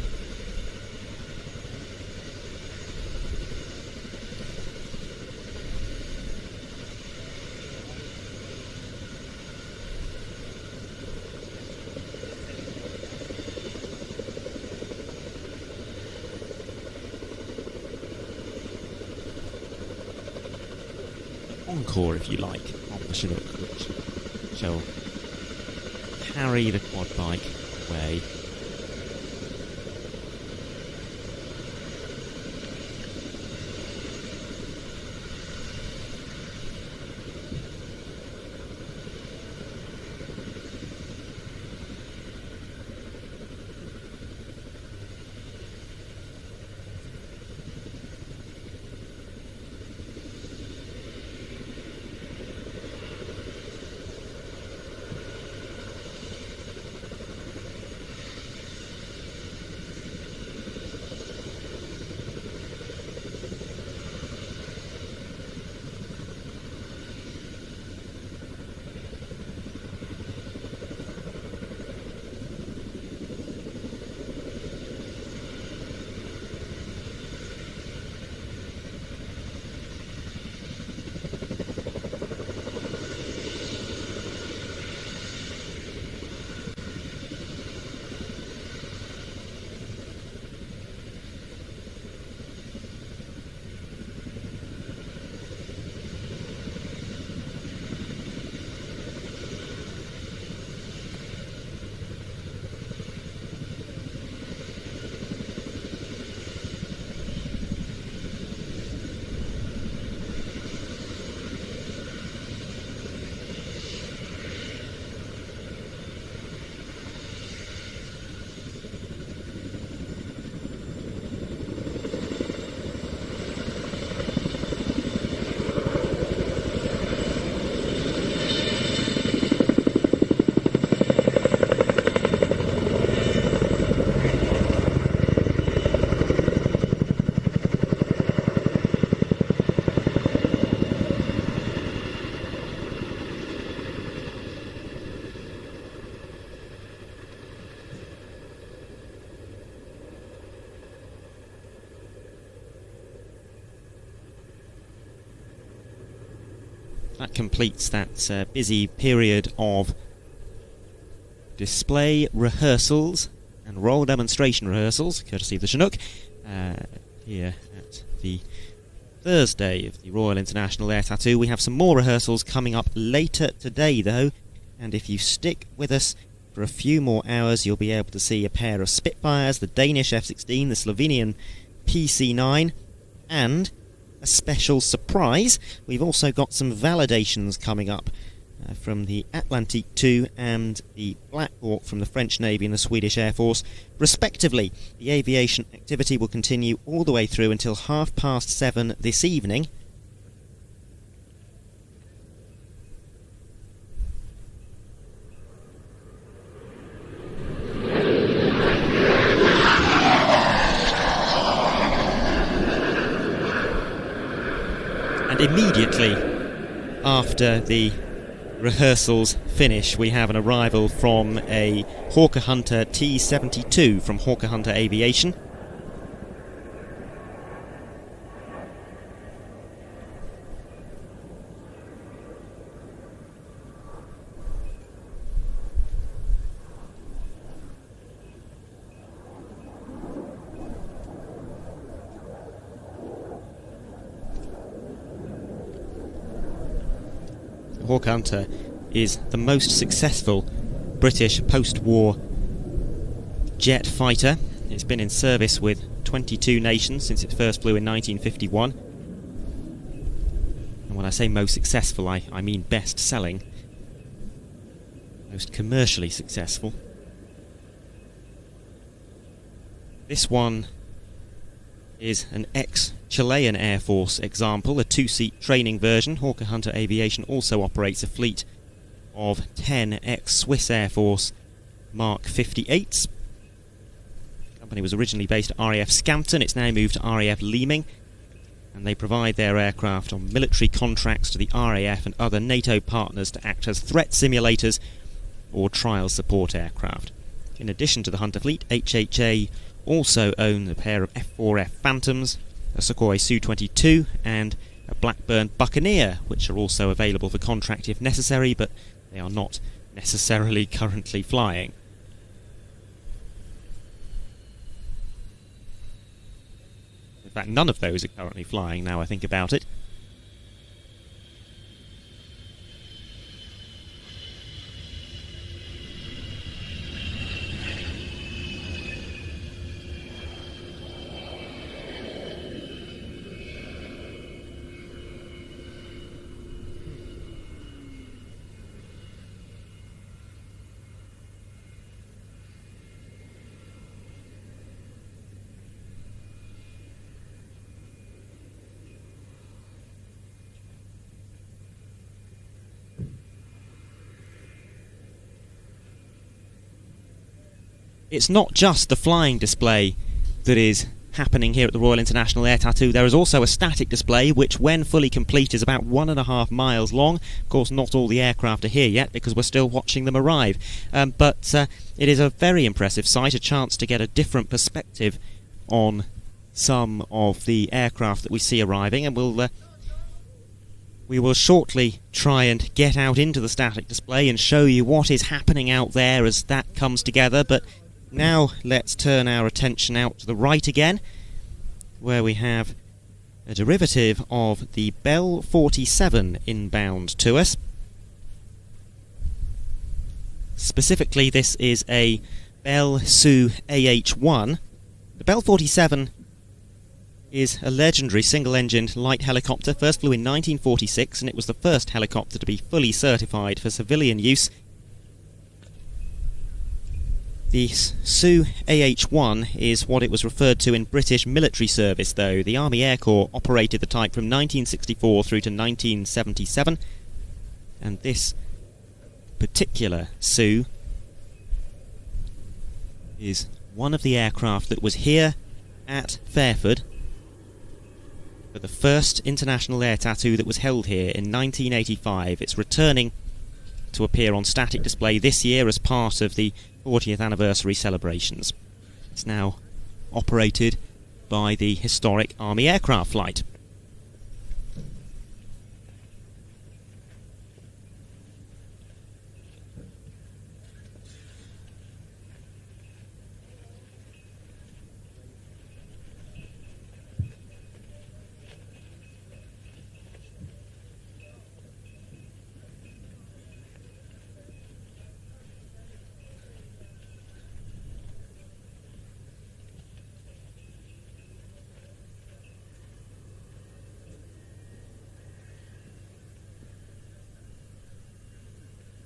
Encore, if you like, on the Chinook, which shall carry the quad bike away. that completes that busy period of display rehearsals and roll demonstration rehearsals, courtesy of the Chinook, here at the Thursday of the Royal International Air Tattoo. We have some more rehearsals coming up later today, though, and if you stick with us for a few more hours, you'll be able to see a pair of Spitfires, the Danish F-16, the Slovenian PC-9, and a special surprise. We've also got some validations coming up from the Atlantique 2 and the Black Hawk from the French Navy and the Swedish Air Force, respectively. The aviation activity will continue all the way through until 7:30 this evening. And immediately after the rehearsals finish, we have an arrival from a Hawker Hunter T-72 from Hawker Hunter Aviation. Hawker Hunter is the most successful British post-war jet fighter. It's been in service with 22 nations since it first flew in 1951. And when I say most successful, I mean best-selling. Most commercially successful. This one is an ex-Chilean Air Force example, a two-seat training version. Hawker Hunter Aviation also operates a fleet of 10 ex-Swiss Air Force Mark 58s. The company was originally based at RAF Scampton. It's now moved to RAF Leeming, and they provide their aircraft on military contracts to the RAF and other NATO partners to act as threat simulators or trial support aircraft. In addition to the Hunter fleet, HHA also own a pair of F-4F Phantoms, a Sukhoi Su-22 and a Blackburn Buccaneer, which are also available for contract if necessary, but they are not necessarily currently flying. In fact, none of those are currently flying now I think about it. It's not just the flying display that is happening here at the Royal International Air Tattoo. There is also a static display which, when fully complete, is about 1.5 miles long. Of course, not all the aircraft are here yet because we're still watching them arrive. But it is a very impressive sight, a chance to get a different perspective on some of the aircraft that we see arriving, and we will shortly try and get out into the static display and show you what is happening out there as that comes together. But now let's turn our attention out to the right again, where we have a derivative of the Bell 47 inbound to us. Specifically, this is a Bell Su AH-1. The Bell 47 is a legendary single-engined light helicopter, first flew in 1946, and it was the first helicopter to be fully certified for civilian use. The Su AH-1 is what it was referred to in British military service, though. The Army Air Corps operated the type from 1964 through to 1977, and this particular Su is one of the aircraft that was here at Fairford for the first International Air Tattoo that was held here in 1985. It's returning to appear on static display this year as part of the 40th anniversary celebrations. It's now operated by the historic Army Aircraft Flight.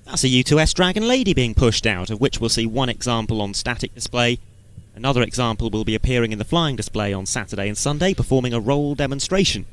That's a U2S Dragon Lady being pushed out, of which we'll see one example on static display. Another example will be appearing in the flying display on Saturday and Sunday, performing a roll demonstration.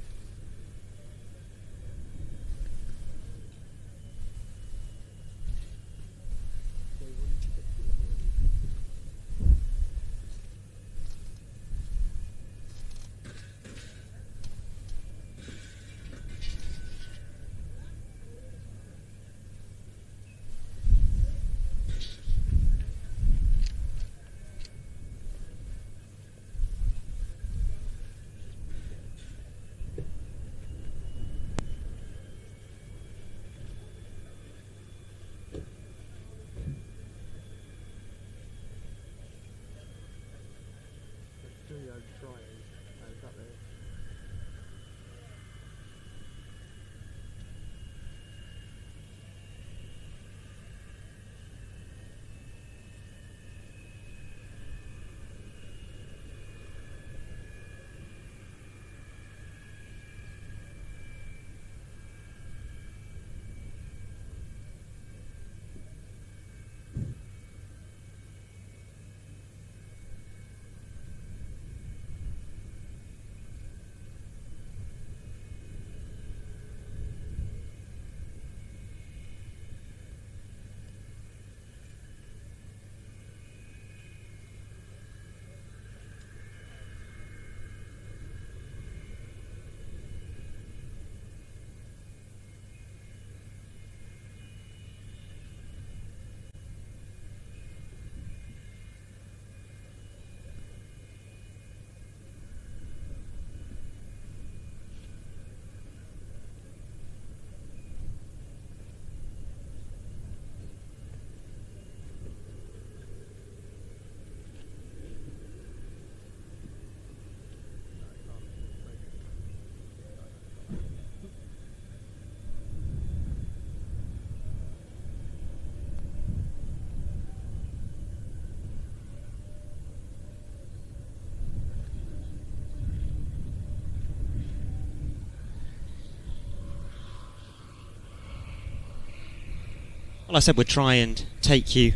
Well, I said we'd try and take you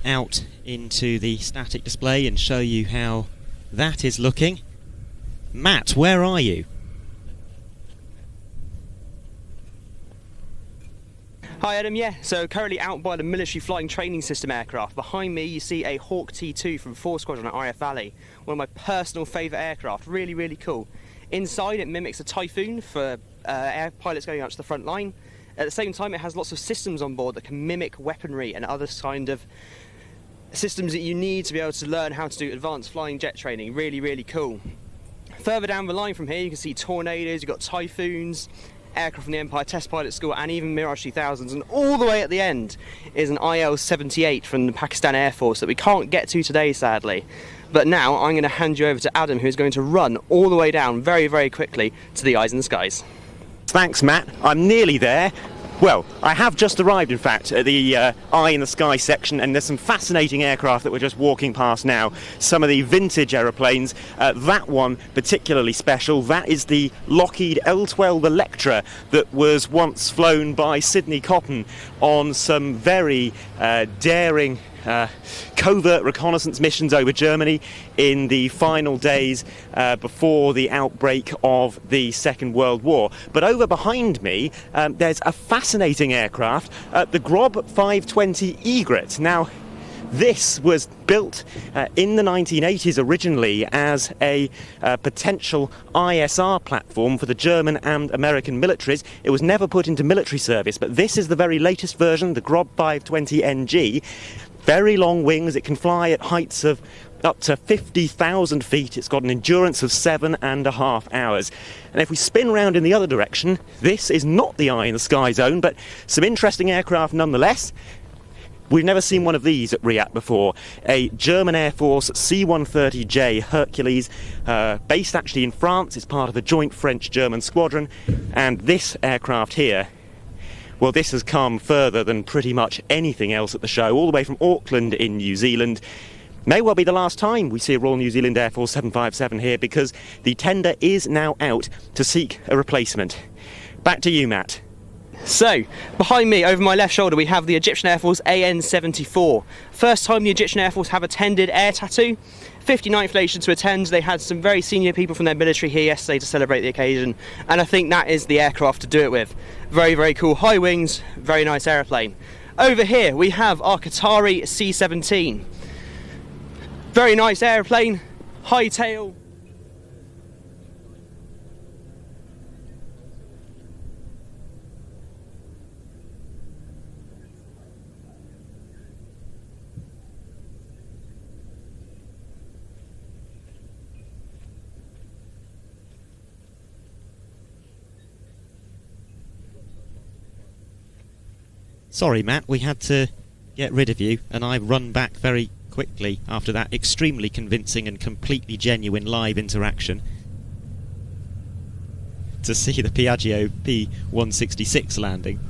out into the static display and show you how that is looking. Matt, where are you? Hi Adam, yeah, so currently out by the Military Flying Training System aircraft. Behind me you see a Hawk T2 from 4 Squadron at RAF Valley, one of my personal favourite aircraft, really, really cool. Inside it mimics a Typhoon for air pilots going out to the front line. At the same time it has lots of systems on board that can mimic weaponry and other kind of systems that you need to be able to learn how to do advanced flying jet training, really, really cool. Further down the line from here you can see Tornadoes, you've got Typhoons, aircraft from the Empire Test Pilot School and even Mirage 2000s, and all the way at the end is an IL-78 from the Pakistan Air Force that we can't get to today sadly. But now I'm going to hand you over to Adam, who's going to run all the way down very, very quickly to the Eyes in the Skies. Thanks Matt, I'm nearly there. Well, I have just arrived in fact at the Eye in the Sky section, and there's some fascinating aircraft that we're just walking past now. Some of the vintage aeroplanes, that one particularly special, that is the Lockheed L-12 Electra that was once flown by Sidney Cotton on some very daring covert reconnaissance missions over Germany in the final days before the outbreak of the Second World War. But over behind me there's a fascinating aircraft, the Grob 520 Egret. Now this was built in the 1980s originally as a potential ISR platform for the German and American militaries. It was never put into military service, but this is the very latest version, the Grob 520 NG. Very long wings, it can fly at heights of up to 50,000 feet. It's got an endurance of 7.5 hours. And if we spin round in the other direction, this is not the Eye in the Sky zone, but some interesting aircraft nonetheless. We've never seen one of these at RIAT before. A German Air Force C-130J Hercules, based actually in France. It's part of a joint French-German squadron. And this aircraft here, well, this has come further than pretty much anything else at the show, all the way from Auckland in New Zealand. May well be the last time we see a Royal New Zealand Air Force 757 here, because the tender is now out to seek a replacement. Back to you, Matt. So, behind me, over my left shoulder, we have the Egyptian Air Force AN-74. First time the Egyptian Air Force have attended Air Tattoo. 59th nation to attend. They had some very senior people from their military here yesterday to celebrate the occasion, and I think that is the aircraft to do it with. Very, very cool. High wings, very nice aeroplane. Over here, we have our Qatari C-17. Very nice aeroplane, high tail. Sorry, Matt, we had to get rid of you, and I run back very quickly after that extremely convincing and completely genuine live interaction to see the Piaggio P166 landing.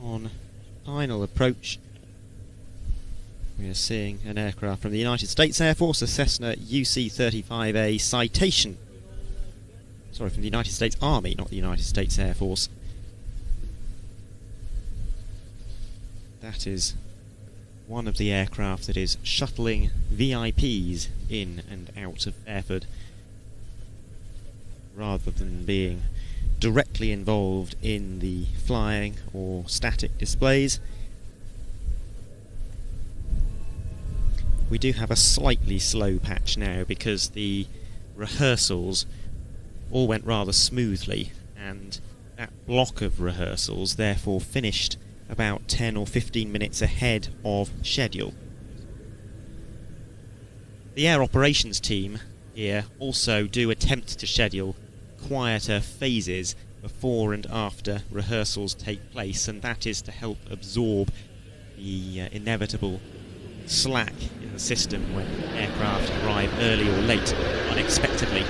on final approach, we are seeing an aircraft from the United States Air Force, a Cessna UC-35A Citation. Sorry, from the United States Army, not the United States Air Force. That is one of the aircraft that is shuttling VIPs in and out of Fairford, rather than being directly involved in the flying or static displays. We do have a slightly slow patch now because the rehearsals all went rather smoothly, and that block of rehearsals therefore finished about 10 or 15 minutes ahead of schedule. The air operations team here also do attempt to schedule quieter phases before and after rehearsals take place, and that is to help absorb the inevitable slack in the system when aircraft arrive early or late unexpectedly.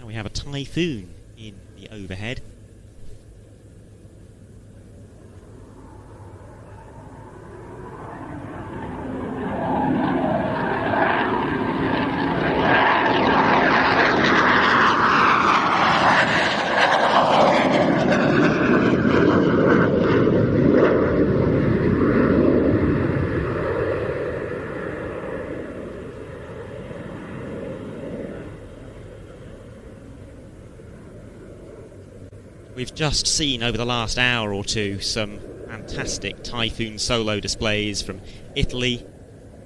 Now we have a Typhoon in the overhead. We've just seen over the last hour or two some fantastic Typhoon solo displays from Italy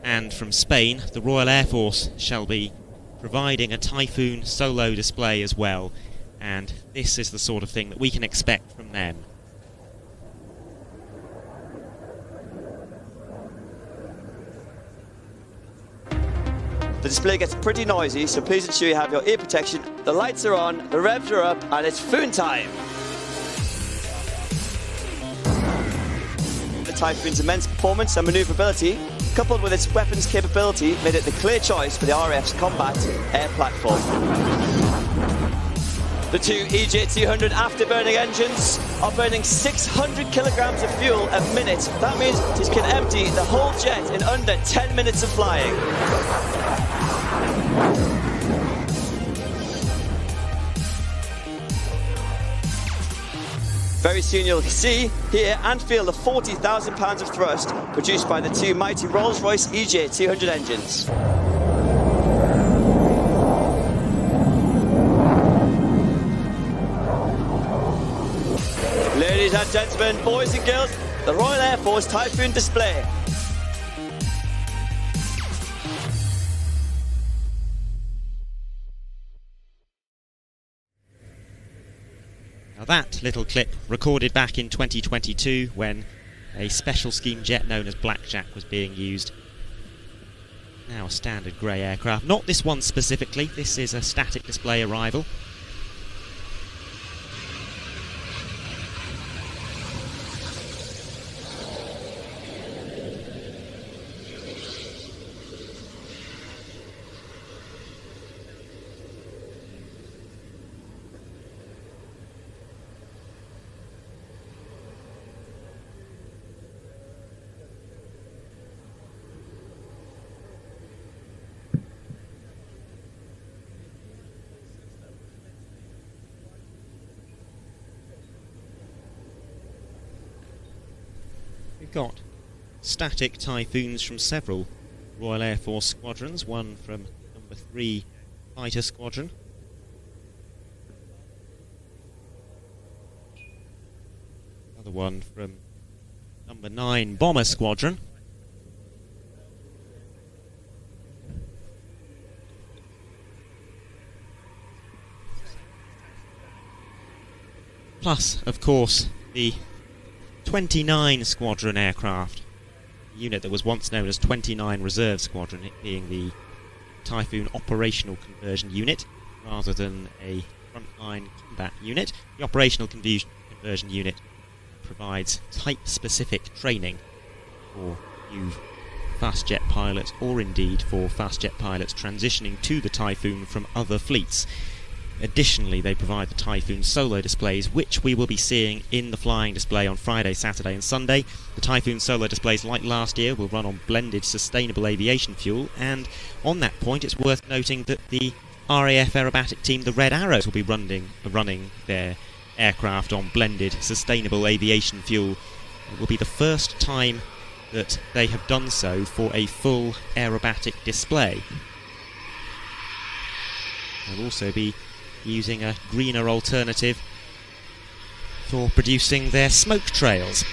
and from Spain. The Royal Air Force shall be providing a Typhoon solo display as well, and this is the sort of thing that we can expect from them. The display gets pretty noisy, so please ensure you have your ear protection. The lights are on, the revs are up, and it's Foon time! The Typhoon's immense performance and manoeuvrability, coupled with its weapons capability, made it the clear choice for the RAF's combat air platform. The two EJ200 afterburning engines are burning 600 kilograms of fuel a minute. That means it can empty the whole jet in under 10 minutes of flying. Very soon you'll see, hear and feel the 40,000 pounds of thrust produced by the two mighty Rolls-Royce EJ200 engines. Ladies and gentlemen, boys and girls, the Royal Air Force Typhoon display. Now that little clip recorded back in 2022 when a special scheme jet known as Blackjack was being used. Now a standard grey aircraft. Not this one specifically, this is a static display arrival. We've got static Typhoons from several Royal Air Force squadrons, one from number 3 Fighter Squadron. Another one from number 9 Bomber Squadron. Plus, of course, the 29 Squadron aircraft, the unit that was once known as 29 Reserve Squadron, it being the Typhoon Operational Conversion Unit rather than a frontline combat unit. The Operational Conversion Unit provides type-specific training for new fast jet pilots, or indeed for fast jet pilots transitioning to the Typhoon from other fleets. Additionally, they provide the Typhoon solo displays, which we will be seeing in the flying display on Friday, Saturday and Sunday. The Typhoon solo displays, like last year, will run on blended sustainable aviation fuel, and on that point it's worth noting that the RAF aerobatic team, the Red Arrows, will be running their aircraft on blended sustainable aviation fuel. It will be the first time that they have done so for a full aerobatic display. They'll also be using a greener alternative for producing their smoke trails.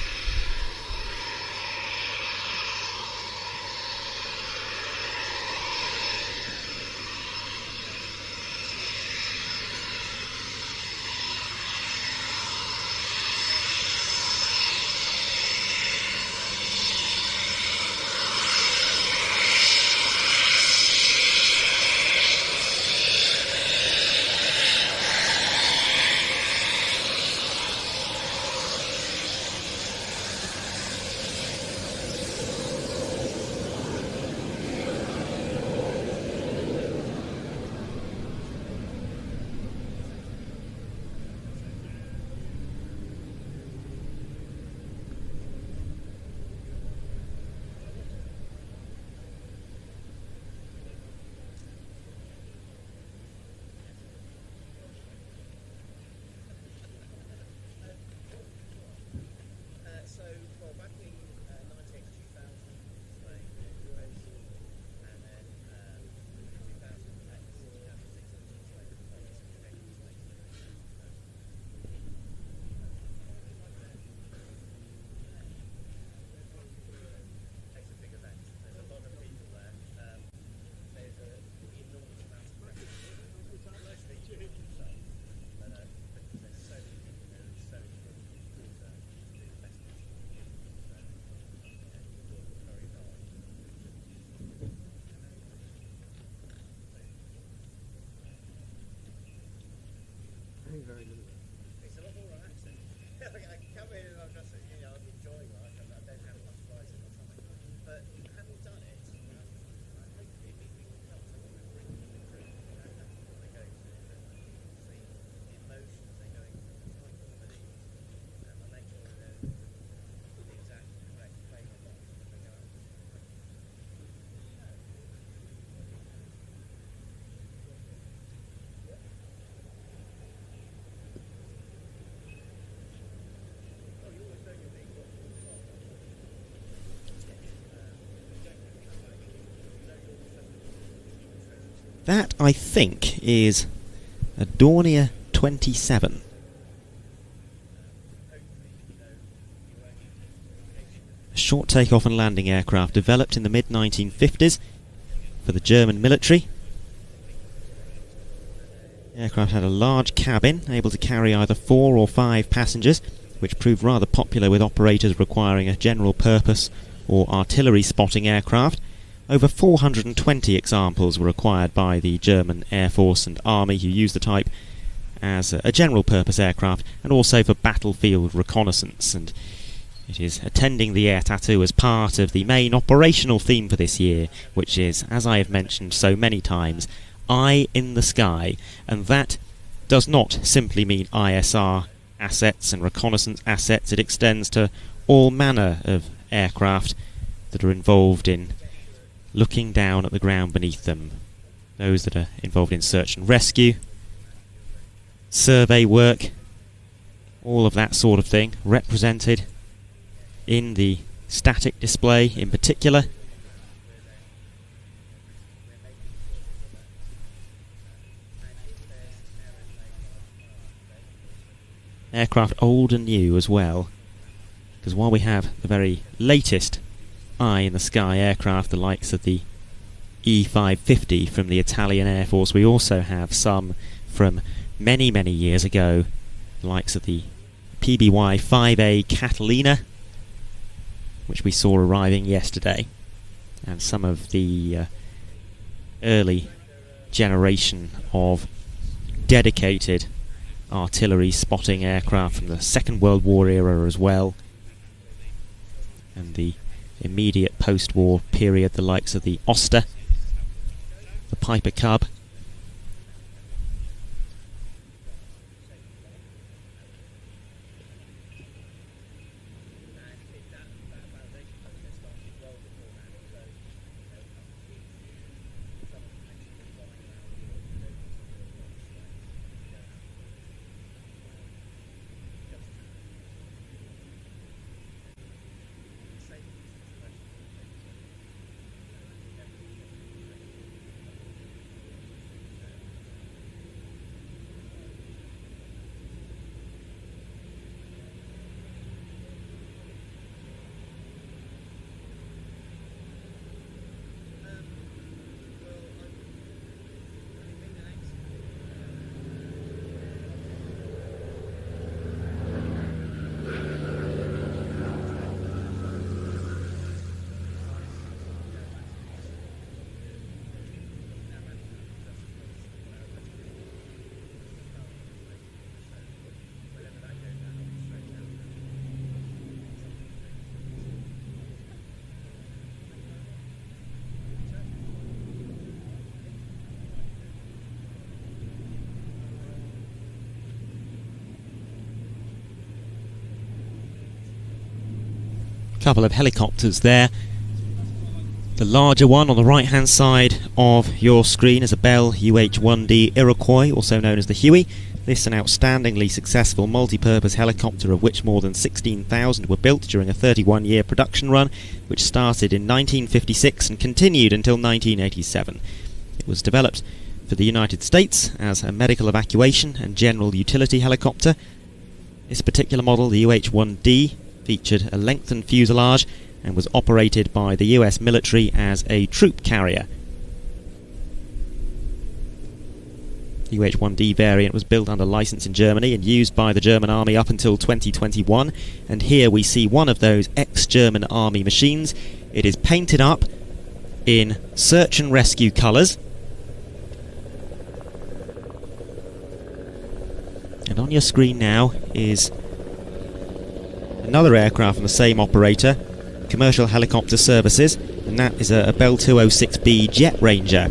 Very little. It's a lot more relaxing. I can come in and I'm just, I'm enjoying life and I don't have much pricing or something. But having done it, hopefully it becomes a little bit more through. That's what they're going through. See the emotions they're going through, the type of belief, and I make sure they're the exact correct frame of mind when they go out. That, I think, is a Dornier 27. A short takeoff and landing aircraft developed in the mid-1950s for the German military. The aircraft had a large cabin, able to carry either 4 or 5 passengers, which proved rather popular with operators requiring a general purpose or artillery spotting aircraft. Over 420 examples were acquired by the German Air Force and Army, who used the type as a general purpose aircraft and also for battlefield reconnaissance. And it is attending the Air Tattoo as part of the main operational theme for this year, which is, as I have mentioned so many times, Eye in the Sky. And that does not simply mean ISR assets and reconnaissance assets. It extends to all manner of aircraft that are involved in looking down at the ground beneath them. Those that are involved in search and rescue, survey work, all of that sort of thing represented in the static display in particular. Aircraft old and new as well, because while we have the very latest eye in the sky aircraft, the likes of the E550 from the Italian Air Force, we also have some from many years ago, the likes of the PBY 5A Catalina, which we saw arriving yesterday, and some of the early generation of dedicated artillery spotting aircraft from the Second World War era as well, and the immediate post-war period, the likes of the Oster, the Piper Cub. Couple of helicopters there. The larger one on the right hand side of your screen is a Bell UH-1D Iroquois, also known as the Huey. This is an outstandingly successful multi-purpose helicopter, of which more than 16,000 were built during a 31-year production run, which started in 1956 and continued until 1987. It was developed for the United States as a medical evacuation and general utility helicopter. This particular model, the UH-1D, featured a lengthened fuselage and was operated by the US military as a troop carrier. The UH-1D variant was built under license in Germany and used by the German Army up until 2021, and here we see one of those ex-German Army machines. It is painted up in search and rescue colours, and on your screen now is another aircraft from the same operator, Commercial Helicopter Services, and that is a Bell 206B Jet Ranger.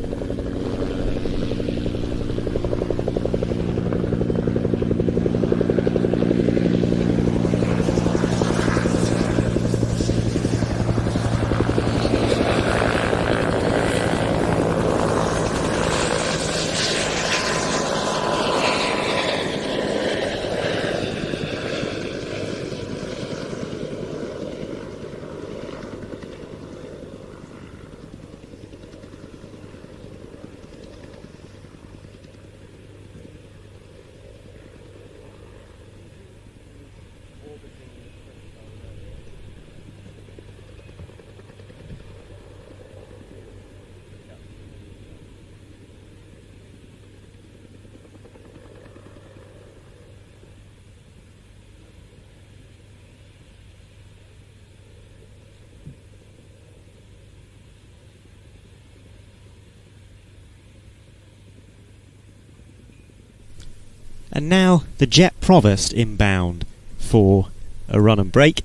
And now the Jet Provost inbound for a run and break.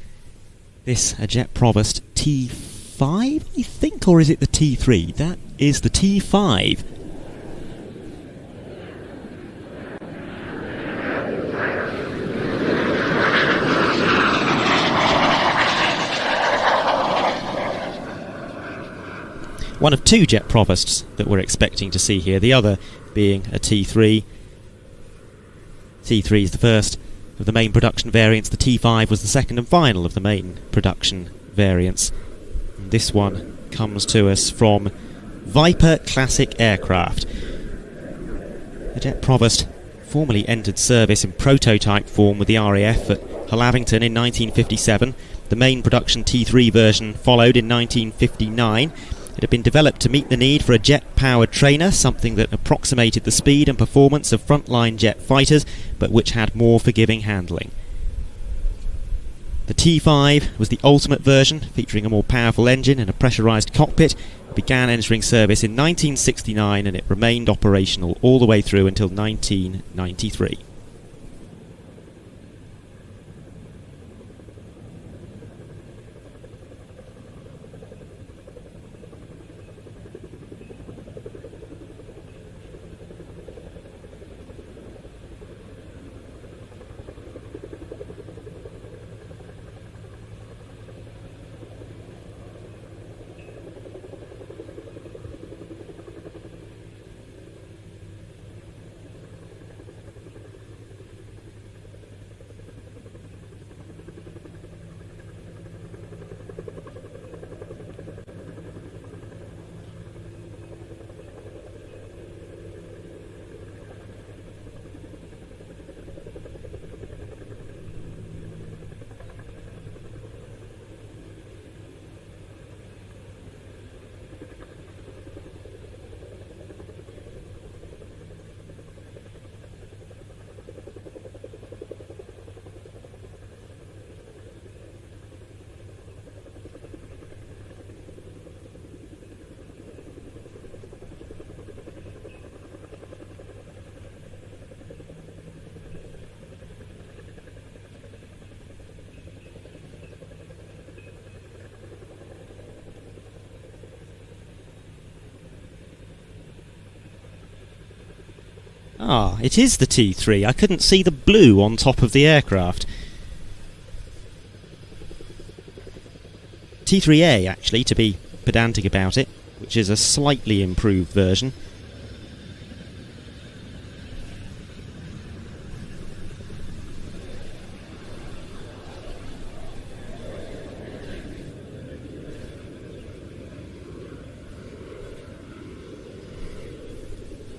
This a Jet Provost T5, I think, or is it the T3? That is the T5. One of two Jet Provosts that we're expecting to see here, the other being a T3. T3 is the first of the main production variants. The T5 was the second and final of the main production variants. And this one comes to us from Viper Classic Aircraft. The Jet Provost formerly entered service in prototype form with the RAF at Hull Avington in 1957. The main production T3 version followed in 1959. It had been developed to meet the need for a jet-powered trainer, something that approximated the speed and performance of frontline jet fighters, but which had more forgiving handling. The T5 was the ultimate version, featuring a more powerful engine and a pressurised cockpit. It began entering service in 1969 and it remained operational all the way through until 1993. Ah, it is the T3. I couldn't see the blue on top of the aircraft. T3A, actually, to be pedantic about it, which is a slightly improved version.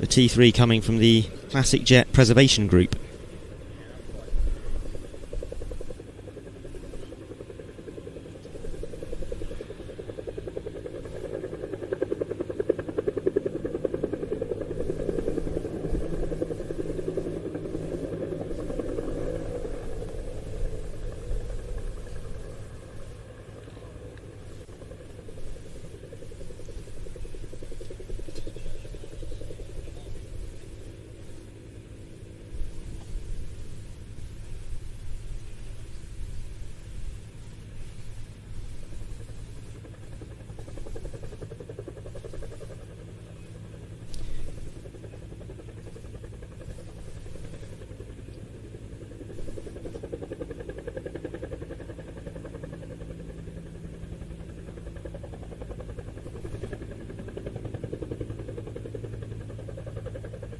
The T3 coming from the Classic Jet Preservation Group.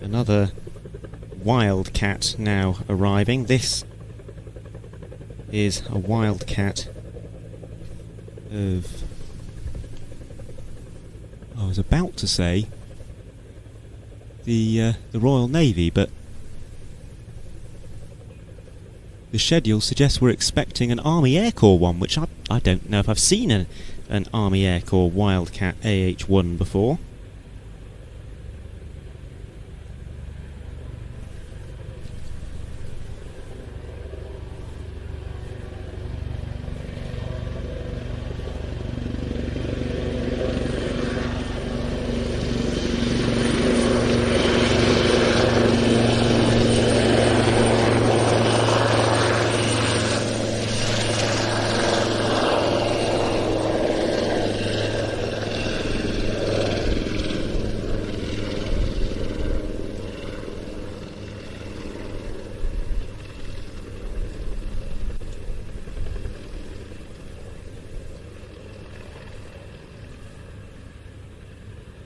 Another Wildcat now arriving. This is a Wildcat of... I was about to say the Royal Navy, but the schedule suggests we're expecting an Army Air Corps one, which I don't know if I've seen an Army Air Corps Wildcat AH-1 before.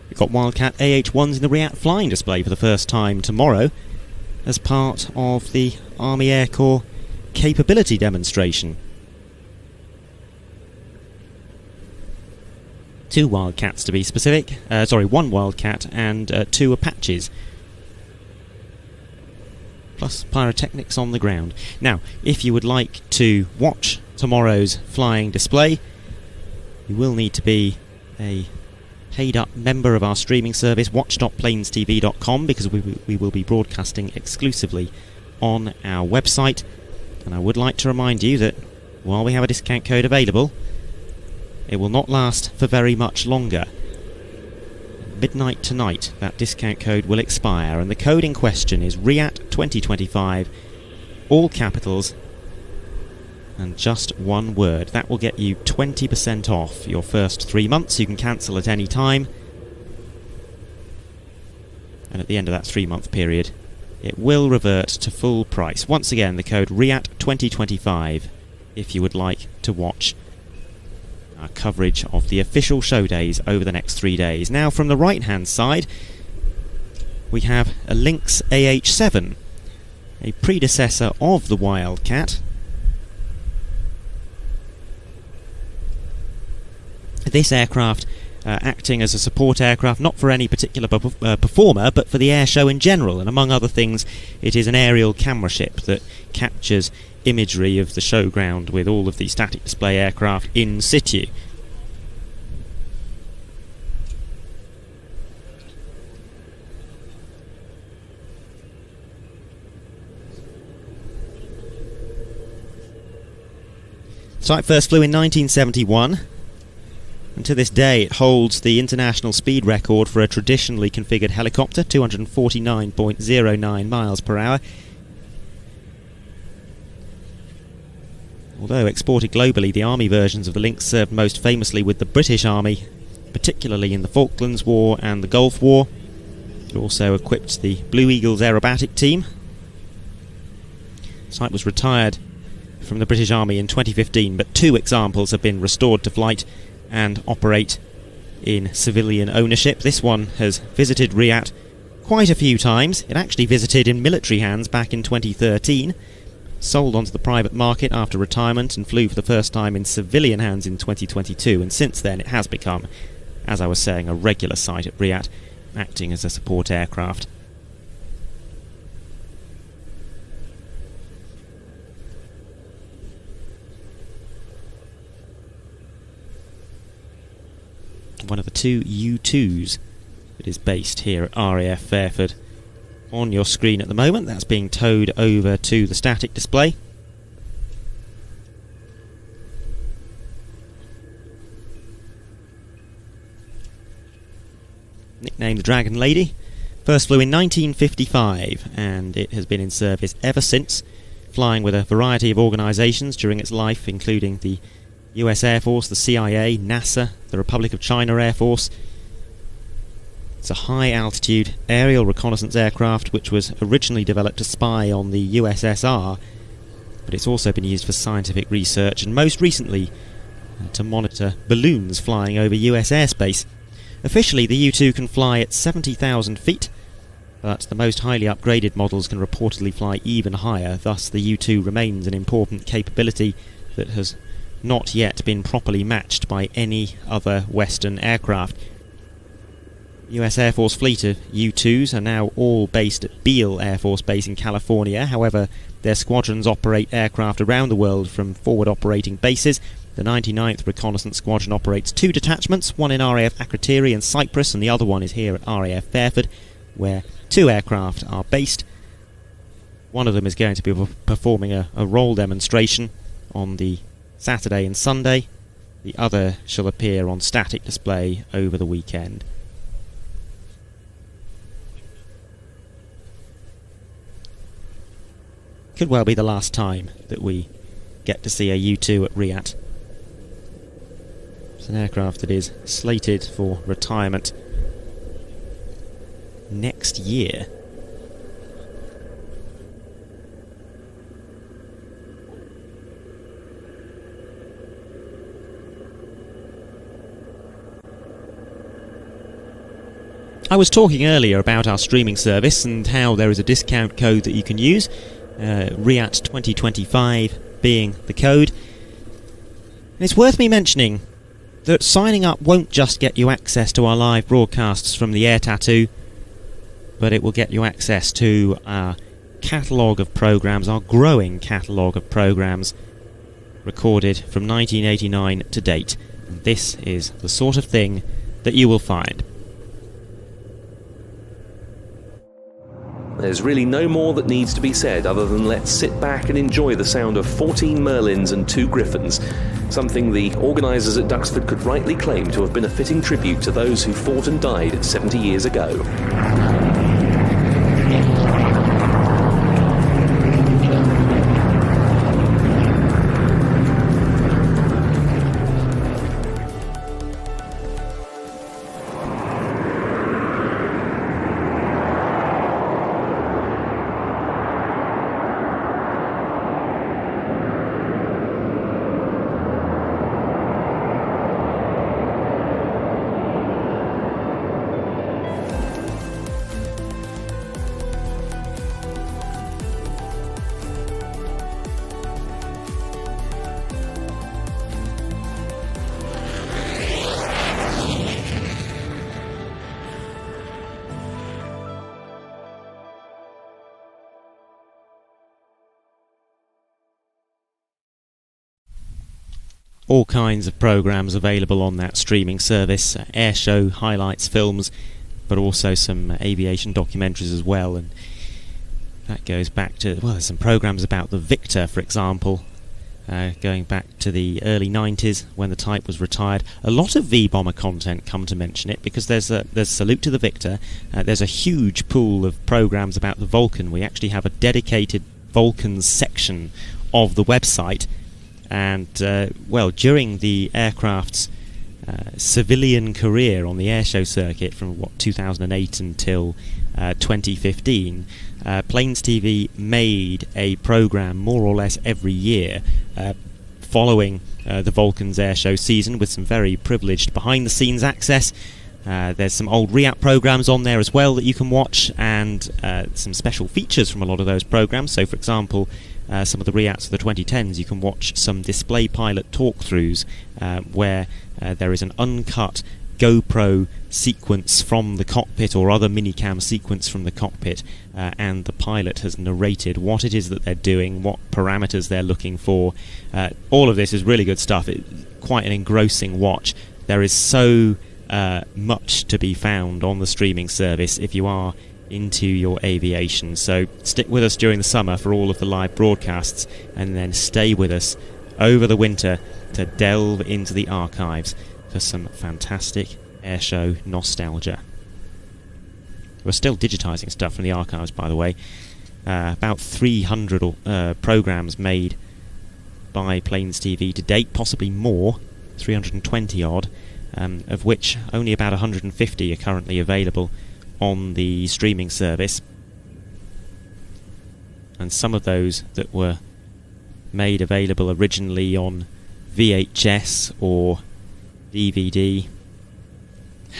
We've got Wildcat AH-1s in the RIAT flying display for the first time tomorrow as part of the Army Air Corps capability demonstration. 2 Wildcats to be specific. 1 Wildcat and 2 Apaches. Plus pyrotechnics on the ground. Now, if you would like to watch tomorrow's flying display, you will need to be a paid-up member of our streaming service, watch.planestv.com, because we will be broadcasting exclusively on our website. And I would like to remind you that while we have a discount code available, it will not last for very much longer. Midnight tonight, that discount code will expire, and the code in question is RIAT 2025, all capitals, and just one word. That will get you 20% off your first 3 months. You can cancel at any time, and at the end of that 3-month period, it will revert to full price. Once again, the code RIAT 2025 if you would like to watch our coverage of the official show days over the next 3 days. Now, from the right-hand side, we have a Lynx AH7, a predecessor of the Wildcat. This aircraft acting as a support aircraft, not for any particular performer, but for the air show in general, and among other things, it is an aerial camera ship that captures imagery of the showground with all of the static display aircraft in situ. The site first flew in 1971, and to this day it holds the international speed record for a traditionally configured helicopter, 249.09 miles per hour. Although exported globally, the Army versions of the Lynx served most famously with the British Army, particularly in the Falklands War and the Gulf War. It also equipped the Blue Eagles aerobatic team. The site was retired from the British Army in 2015, but 2 examples have been restored to flight and operate in civilian ownership. This one has visited RIAT quite a few times. It actually visited in military hands back in 2013. Sold onto the private market after retirement and flew for the first time in civilian hands in 2022, and since then it has become, as I was saying, a regular sight at RIAT, acting as a support aircraft. One of the 2 U2s that is based here at RAF Fairford on your screen at the moment. That's being towed over to the static display. Nicknamed the Dragon Lady. First flew in 1955, and it has been in service ever since, flying with a variety of organisations during its life, including the US Air Force, the CIA, NASA, the Republic of China Air Force. It's a high-altitude aerial reconnaissance aircraft which was originally developed to spy on the USSR, but it's also been used for scientific research and most recently to monitor balloons flying over US airspace. Officially, the U-2 can fly at 70,000 feet, but the most highly upgraded models can reportedly fly even higher. Thus, the U-2 remains an important capability that has not yet been properly matched by any other Western aircraft. US Air Force fleet of U-2s are now all based at Beale Air Force Base in California. However, their squadrons operate aircraft around the world from forward operating bases. The 99th Reconnaissance Squadron operates 2 detachments, one in RAF Akrotiri and Cyprus, and the other one is here at RAF Fairford, where 2 aircraft are based. One of them is going to be performing a roll demonstration on the Saturday and Sunday. The other shall appear on static display over the weekend. Could well be the last time that we get to see a U-2 at RIAT. It's an aircraft that is slated for retirement next year. I was talking earlier about our streaming service and how there is a discount code that you can use, RIAT 2025 being the code. And it's worth me mentioning that signing up won't just get you access to our live broadcasts from the Air Tattoo, but it will get you access to our catalogue of programmes, our growing catalogue of programmes recorded from 1989 to date. And this is the sort of thing that you will find. There's really no more that needs to be said other than let's sit back and enjoy the sound of 14 Merlins and 2 Griffons, something the organisers at Duxford could rightly claim to have been a fitting tribute to those who fought and died 70 years ago. All kinds of programmes available on that streaming service, airshow, highlights, films, but also some aviation documentaries as well. And that goes back to, well, there's some programmes about the Victor, for example, going back to the early 90s when the type was retired. A lot of V-Bomber content, come to mention it, because there's Salute to the Victor. There's a huge pool of programmes about the Vulcan. We actually have a dedicated Vulcans section of the website. And, well, during the aircraft's civilian career on the airshow circuit from, 2008 until 2015, Planes TV made a programme more or less every year following the Vulcans airshow season with some very privileged behind-the-scenes access. There's some old RIAT programmes on there as well that you can watch, and some special features from a lot of those programmes. So, for example, some of the RIATs of the 2010s, you can watch some display pilot talkthroughs where there is an uncut GoPro sequence from the cockpit or other minicam sequence from the cockpit, and the pilot has narrated what it is that they're doing, what parameters they're looking for. All of this is really good stuff. It's quite an engrossing watch. There is so much to be found on the streaming service if you are into your aviation. So stick with us during the summer for all of the live broadcasts, and then stay with us over the winter to delve into the archives for some fantastic airshow nostalgia. We're still digitising stuff from the archives, by the way. About 300 programmes made by Planes TV to date, possibly more, 320 odd, of which only about 150 are currently available on the streaming service. And some of those that were made available originally on VHS or DVD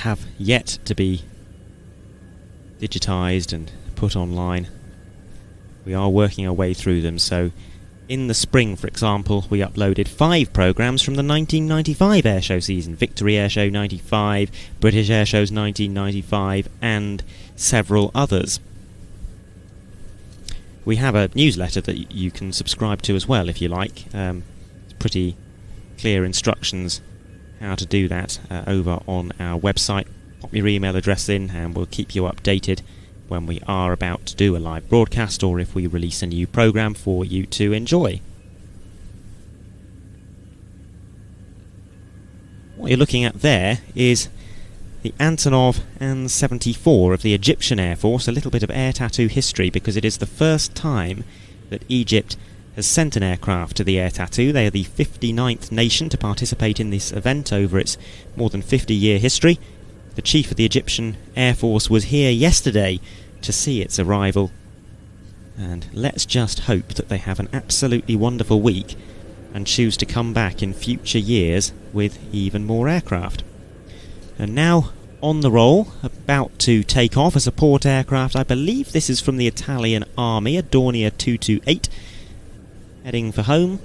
have yet to be digitised and put online. We are working our way through them. So in the spring, for example, we uploaded 5 programmes from the 1995 airshow season. Victory Airshow 95, British Airshows 1995, and several others. We have a newsletter that you can subscribe to as well if you like. It's pretty clear instructions how to do that over on our website. Pop your email address in and we'll keep you updated when we are about to do a live broadcast, or if we release a new programme for you to enjoy. What you're looking at there is the Antonov An-74 of the Egyptian Air Force. A little bit of air tattoo history, because it is the first time that Egypt has sent an aircraft to the air tattoo. They are the 59th nation to participate in this event over its more than 50-year history. The chief of the Egyptian Air Force was here yesterday to see its arrival, and let's just hope that they have an absolutely wonderful week and choose to come back in future years with even more aircraft. And now on the roll, about to take off, a support aircraft. I believe this is from the Italian Army, a Dornier 228, heading for home.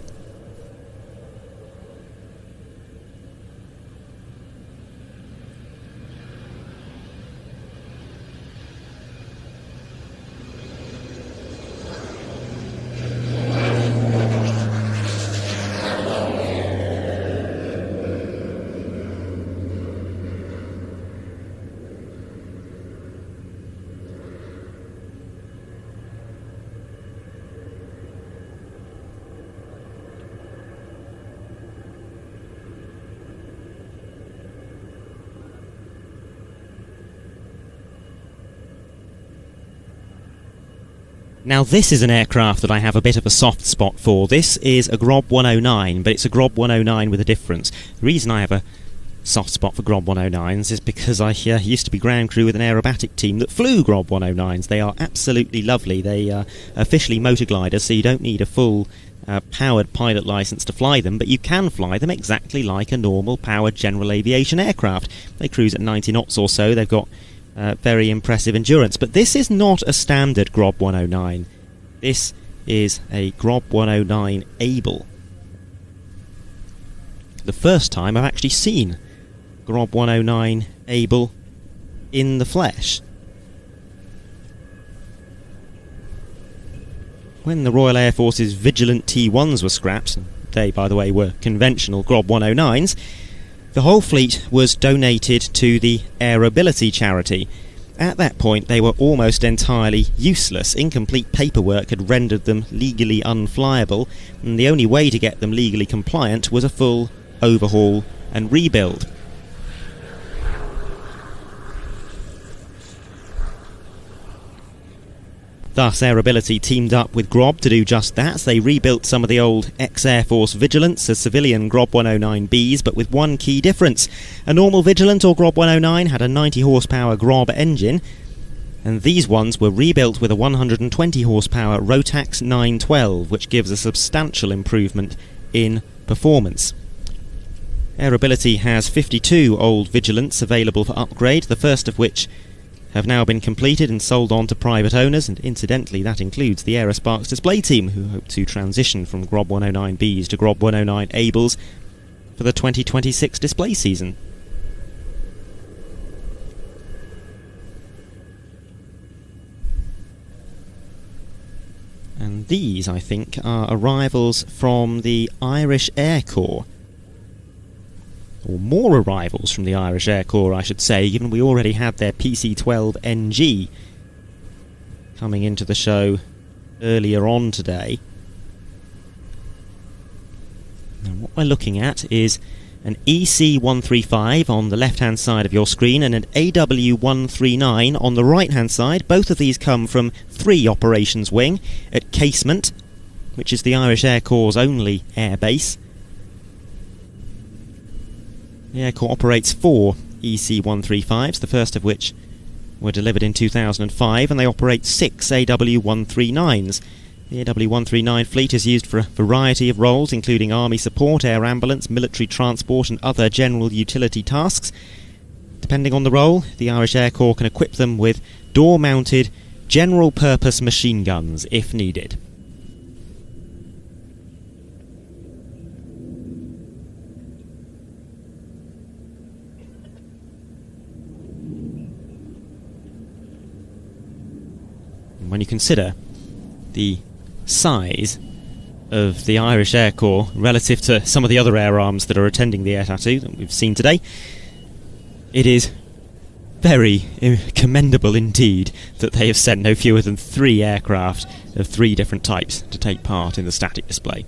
Now this is an aircraft that I have a bit of a soft spot for. This is a Grob 109, but it's a Grob 109 with a difference. The reason I have a soft spot for Grob 109s is because I used to be ground crew with an aerobatic team that flew Grob 109s. They are absolutely lovely. They are officially motor gliders, so you don't need a full powered pilot license to fly them, but you can fly them exactly like a normal powered general aviation aircraft. They cruise at 90 knots or so. They've got very impressive endurance, but this is not a standard Grob 109. This is a Grob 109 Able. The first time I've actually seen Grob 109 Able in the flesh. When the Royal Air Force's Vigilant T1s were scrapped, they, by the way, were conventional Grob 109s, the whole fleet was donated to the Airability charity. At that point, they were almost entirely useless. Incomplete paperwork had rendered them legally unflyable, and the only way to get them legally compliant was a full overhaul and rebuild. Thus, Airability teamed up with Grob to do just that. They rebuilt some of the old ex-Air Force Vigilants as civilian Grob 109Bs, but with one key difference. A normal Vigilant or Grob 109 had a 90 horsepower Grob engine, and these ones were rebuilt with a 120 horsepower Rotax 912, which gives a substantial improvement in performance. Airability has 52 old Vigilants available for upgrade, the first of which have now been completed and sold on to private owners, and incidentally that includes the Aerosparks display team, who hope to transition from Grob 109Bs to Grob 109 Ables for the 2026 display season. And these, I think, are arrivals from the Irish Air Corps. Or more arrivals from the Irish Air Corps, I should say, given we already had their PC-12NG coming into the show earlier on today. And what we're looking at is an EC-135 on the left-hand side of your screen and an AW-139 on the right-hand side. Both of these come from 3 Operations Wing at Casement, which is the Irish Air Corps' only air base. The Air Corps operates 4 EC-135s, the first of which were delivered in 2005, and they operate 6 AW-139s. The AW-139 fleet is used for a variety of roles, including army support, air ambulance, military transport and other general utility tasks. Depending on the role, the Irish Air Corps can equip them with door-mounted general-purpose machine guns if needed. When you consider the size of the Irish Air Corps relative to some of the other air arms that are attending the Air Tattoo that we've seen today, it is very commendable indeed that they have sent no fewer than 3 aircraft of 3 different types to take part in the static display.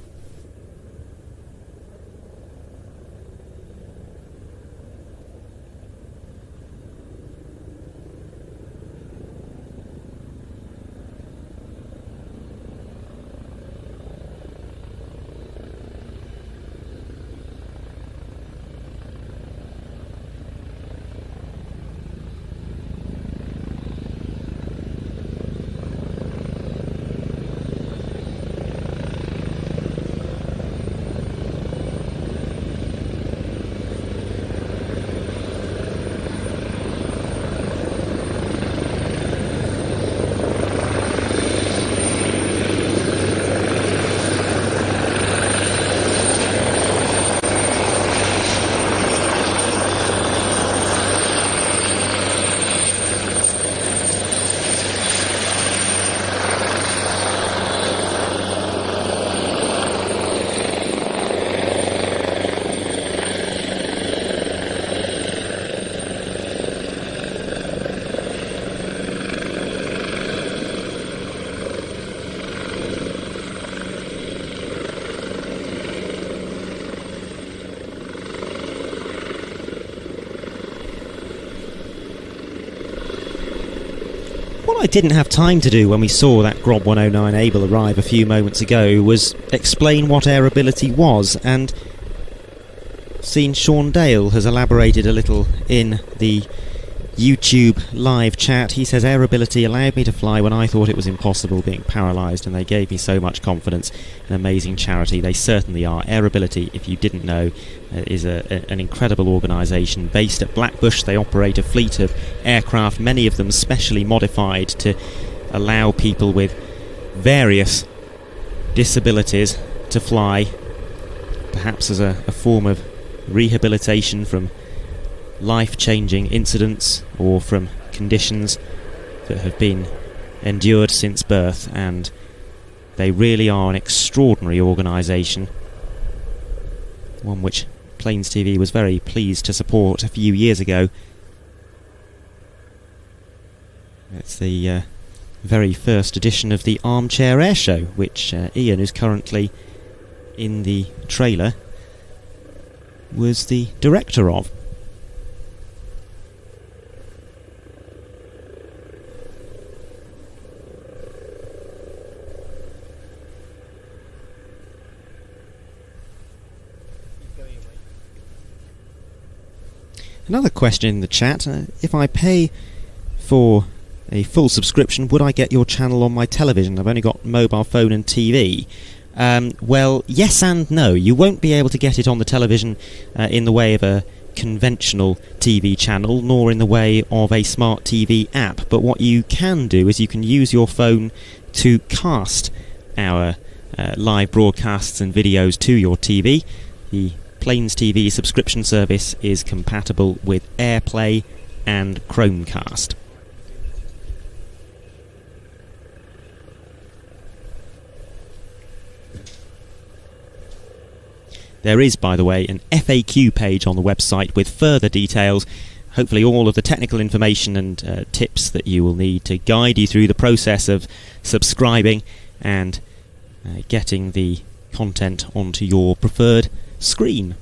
What I didn't have time to do when we saw that Grob 109 Able arrive a few moments ago was explain what airability was, and seen Sean Dale has elaborated a little in the YouTube live chat. He says airability allowed me to fly when I thought it was impossible, being paralysed, and they gave me so much confidence. An amazing charity, they certainly are. Airability, if you didn't know, is an incredible organisation based at Blackbush. They operate a fleet of aircraft, many of them specially modified to allow people with various disabilities to fly, perhaps as a form of rehabilitation from life-changing incidents or from conditions that have been endured since birth, and they really are an extraordinary organisation, one which Planes TV was very pleased to support a few years ago. It's the very first edition of the Armchair Airshow, which Ian, who's currently in the trailer, was the director of. Another question in the chat, if I pay for a full subscription, would I get your channel on my television? I've only got mobile phone and TV. Well, yes and no. You won't be able to get it on the television in the way of a conventional TV channel, nor in the way of a smart TV app. But what you can do is you can use your phone to cast our live broadcasts and videos to your TV. The Planes TV subscription service is compatible with AirPlay and Chromecast. There is, by the way, an FAQ page on the website with further details, hopefully all of the technical information and tips that you will need to guide you through the process of subscribing and getting the content onto your preferred screen.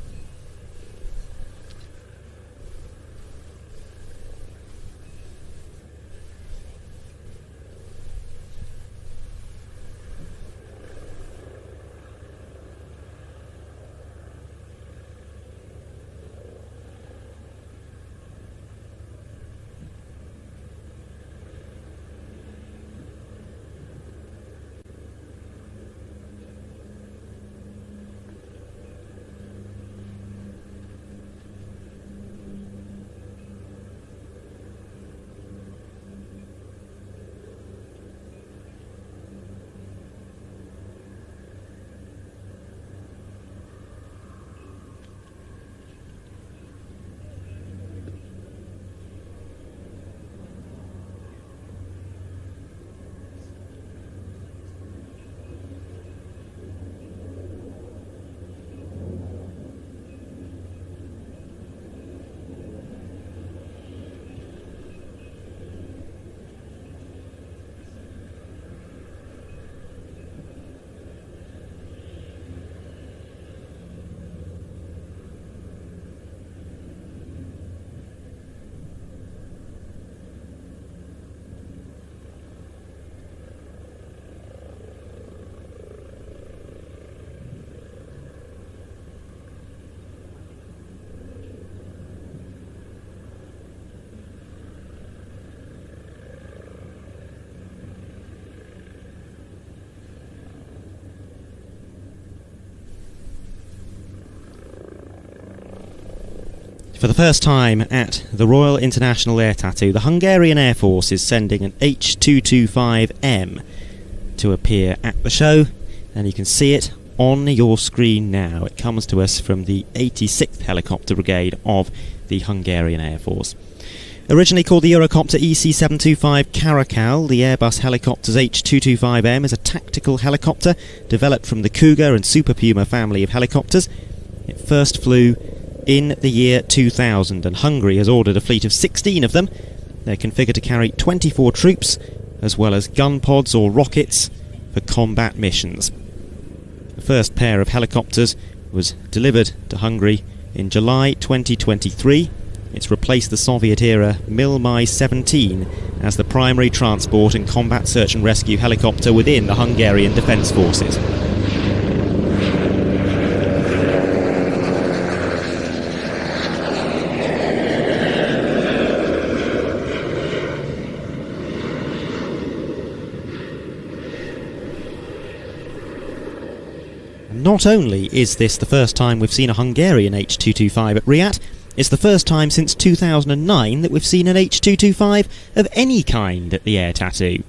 For the first time at the Royal International Air Tattoo, the Hungarian Air Force is sending an H225M to appear at the show, and you can see it on your screen now. It comes to us from the 86th Helicopter Brigade of the Hungarian Air Force. Originally called the Eurocopter EC725 Caracal, the Airbus Helicopters H225M is a tactical helicopter developed from the Cougar and Super Puma family of helicopters. It first flew in the year 2000, and Hungary has ordered a fleet of 16 of them. They're configured to carry 24 troops, as well as gun pods or rockets for combat missions. The first pair of helicopters was delivered to Hungary in July 2023, It's replaced the Soviet-era Mil-My-17 as the primary transport and combat search and rescue helicopter within the Hungarian Defence Forces. Not only is this the first time we've seen a Hungarian H225 at RIAT, it's the first time since 2009 that we've seen an H225 of any kind at the Air Tattoo.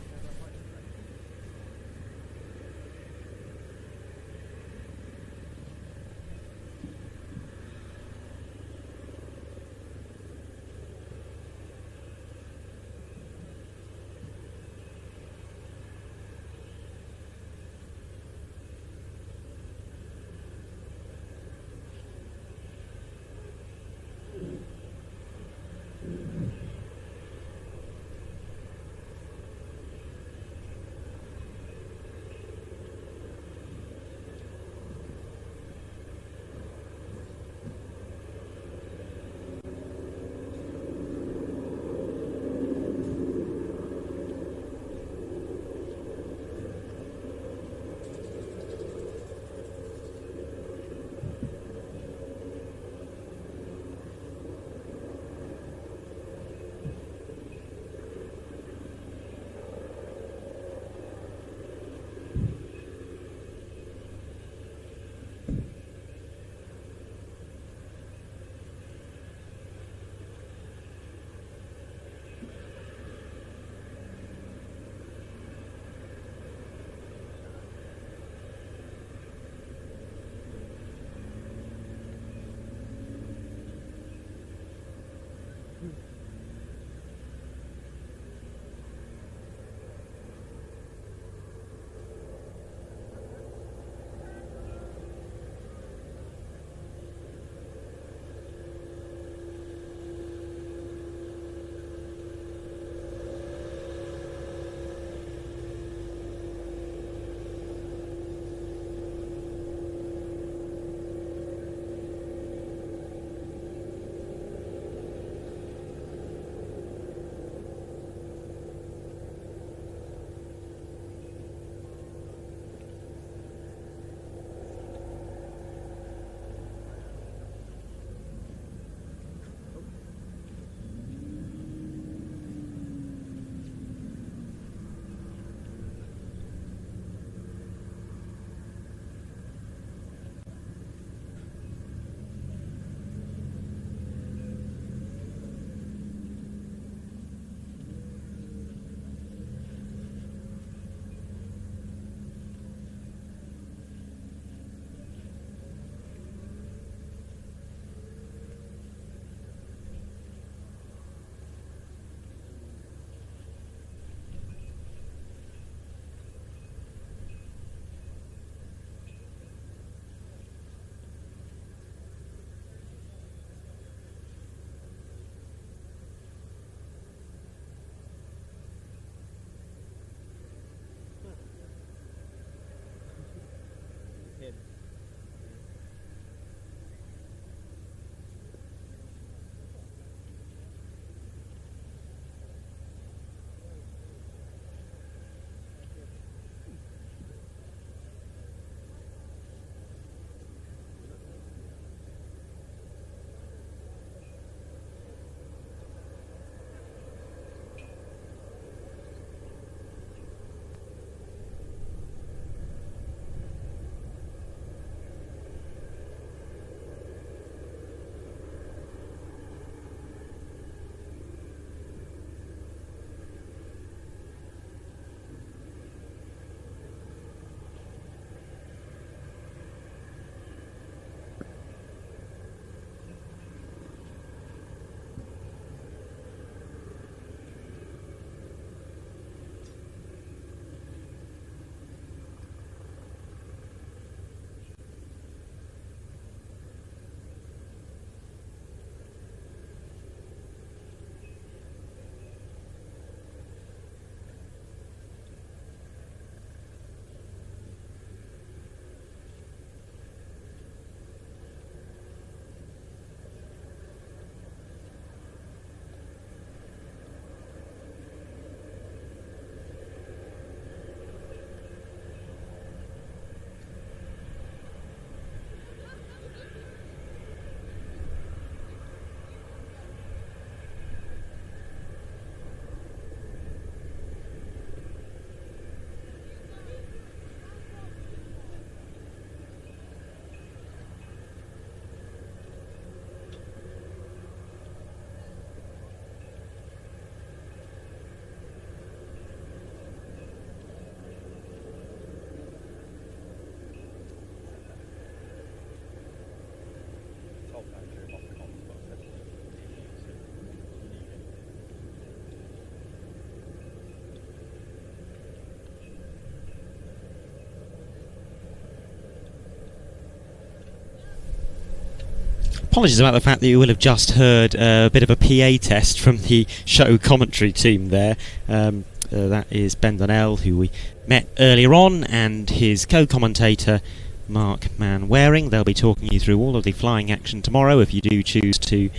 apologies about the fact that you will have just heard a bit of a PA test from the show commentary team there. That is Ben Donnell, who we met earlier on, and his co-commentator Mark Manwaring. They'll be talking you through all of the flying action tomorrow if you do choose to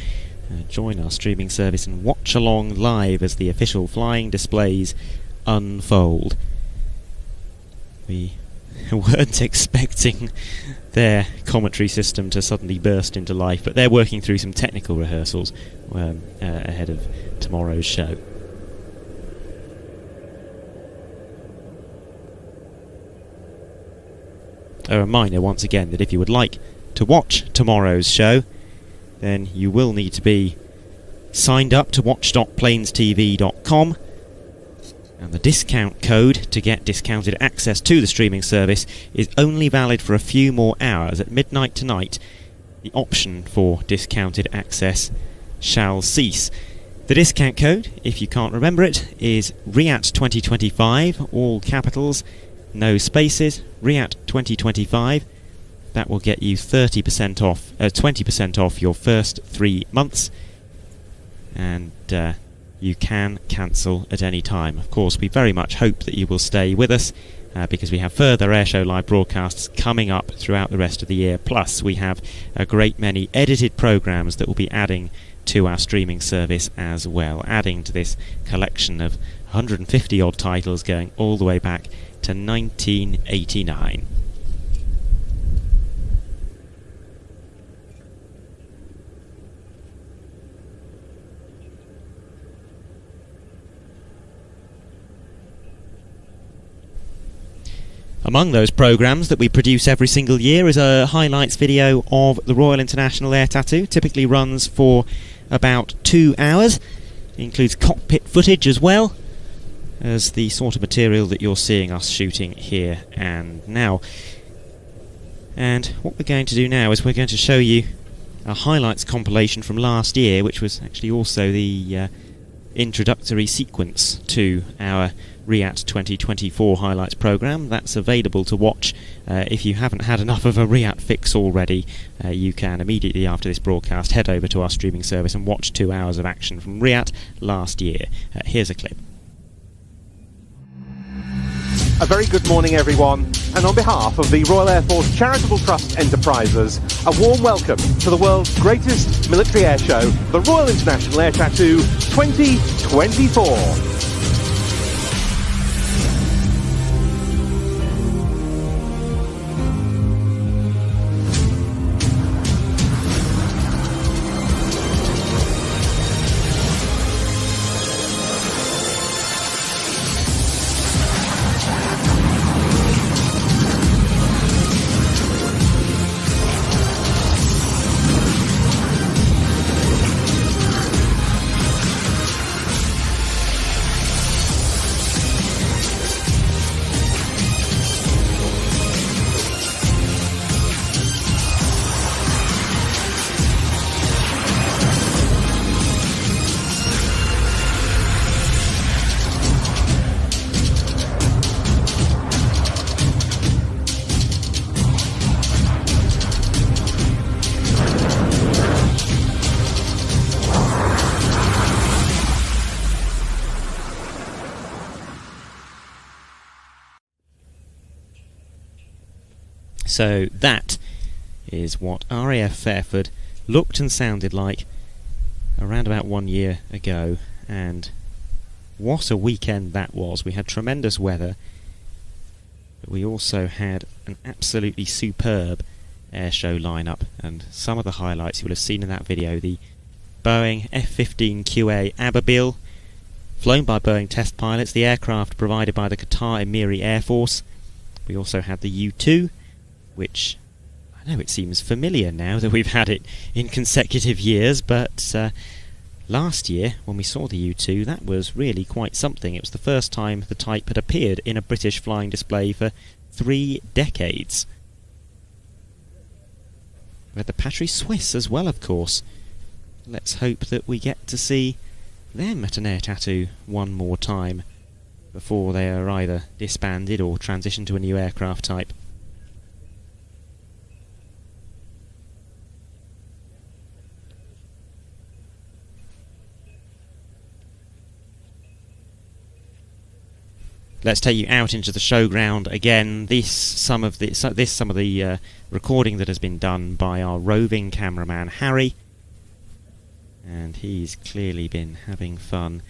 join our streaming service and watch along live as the official flying displays unfold. We weren't expecting their commentary system to suddenly burst into life, but they're working through some technical rehearsals ahead of tomorrow's show. A reminder once again that if you would like to watch tomorrow's show, then you will need to be signed up to watch.planestv.com, and the discount code to get discounted access to the streaming service is only valid for a few more hours. At midnight tonight, the option for discounted access shall cease. The discount code, if you can't remember it, is RIAT 2025, all capitals, no spaces, RIAT 2025. That will get you 30% off, 20% off your first 3 months, and you can cancel at any time. Of course, we very much hope that you will stay with us because we have further Airshow live broadcasts coming up throughout the rest of the year. Plus, we have a great many edited programmes that will be adding to our streaming service as well, adding to this collection of 150 odd titles going all the way back to 1989. Among those programmes that we produce every single year is a highlights video of the Royal International Air Tattoo. Typically runs for about 2 hours. It includes cockpit footage as well as the sort of material that you're seeing us shooting here and now. And what we're going to do now is we're going to show you a highlights compilation from last year, which was actually also the introductory sequence to our RIAT 2024 highlights programme. That's available to watch if you haven't had enough of a RIAT fix already. You can immediately after this broadcast head over to our streaming service and watch 2 hours of action from RIAT last year. Here's a clip. A very good morning, everyone, and on behalf of the Royal Air Force Charitable Trust Enterprises, a warm welcome to the world's greatest military air show, the Royal International Air Tattoo 2024. So that is what RAF Fairford looked and sounded like around about 1 year ago, and what a weekend that was. We had tremendous weather, but we also had an absolutely superb airshow lineup, and some of the highlights you will have seen in that video: the Boeing F-15QA Aberbil, flown by Boeing test pilots, the aircraft provided by the Qatar Emiri Air Force. We also had the U-2, which I know it seems familiar now that we've had it in consecutive years, but last year when we saw the U-2, that was really quite something. It was the first time the type had appeared in a British flying display for 3 decades. We had the Patrie Suisse as well, of course. Let's hope that we get to see them at an air tattoo one more time before they are either disbanded or transitioned to a new aircraft type. let's take you out into the showground again. Some of the recording that has been done by our roving cameraman Harry, and he's clearly been having fun.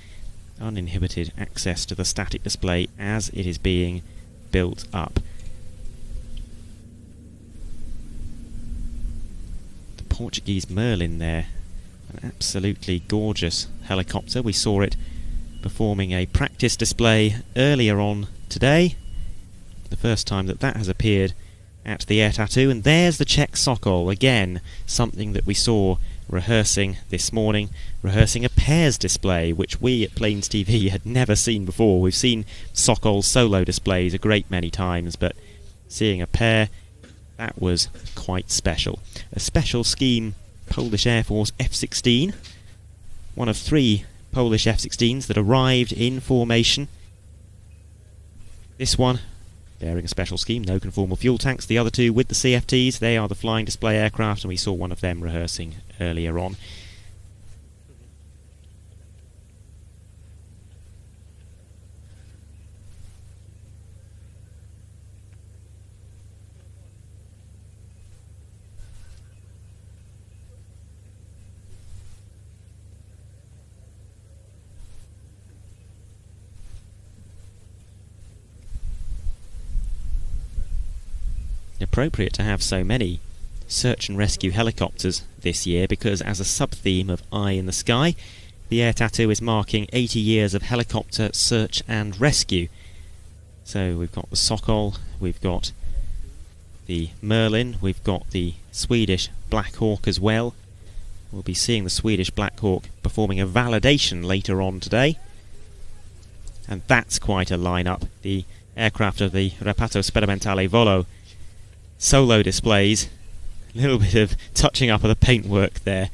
Uninhibited access to the static display as it is being built up. The Portuguese Merlin there, an absolutely gorgeous helicopter. We saw it performing a practice display earlier on today, the first time that has appeared at the Air Tattoo. And there's the Czech Sokol, again something that we saw rehearsing this morning, rehearsing a pairs display, which we at Plains TV had never seen before. We've seen Sokol solo displays a great many times, but seeing a pair, that was quite special. A special scheme Polish Air Force F-16, one of 3 Polish F-16s that arrived in formation. This one bearing a special scheme, no conformal fuel tanks. The other 2 with the CFTs, they are the flying display aircraft, and we saw one of them rehearsing earlier on. Appropriate to have so many search and rescue helicopters this year, because as a sub-theme of Eye in the Sky, the Air Tattoo is marking 80 years of helicopter search and rescue. So we've got the Sokol, we've got the Merlin, we've got the Swedish Black Hawk as well. We'll be seeing the Swedish Black Hawk performing a validation later on today. And that's quite a lineup. The aircraft of the Reparto Sperimentale Volo solo displays. A little bit of touching up of the paintwork there.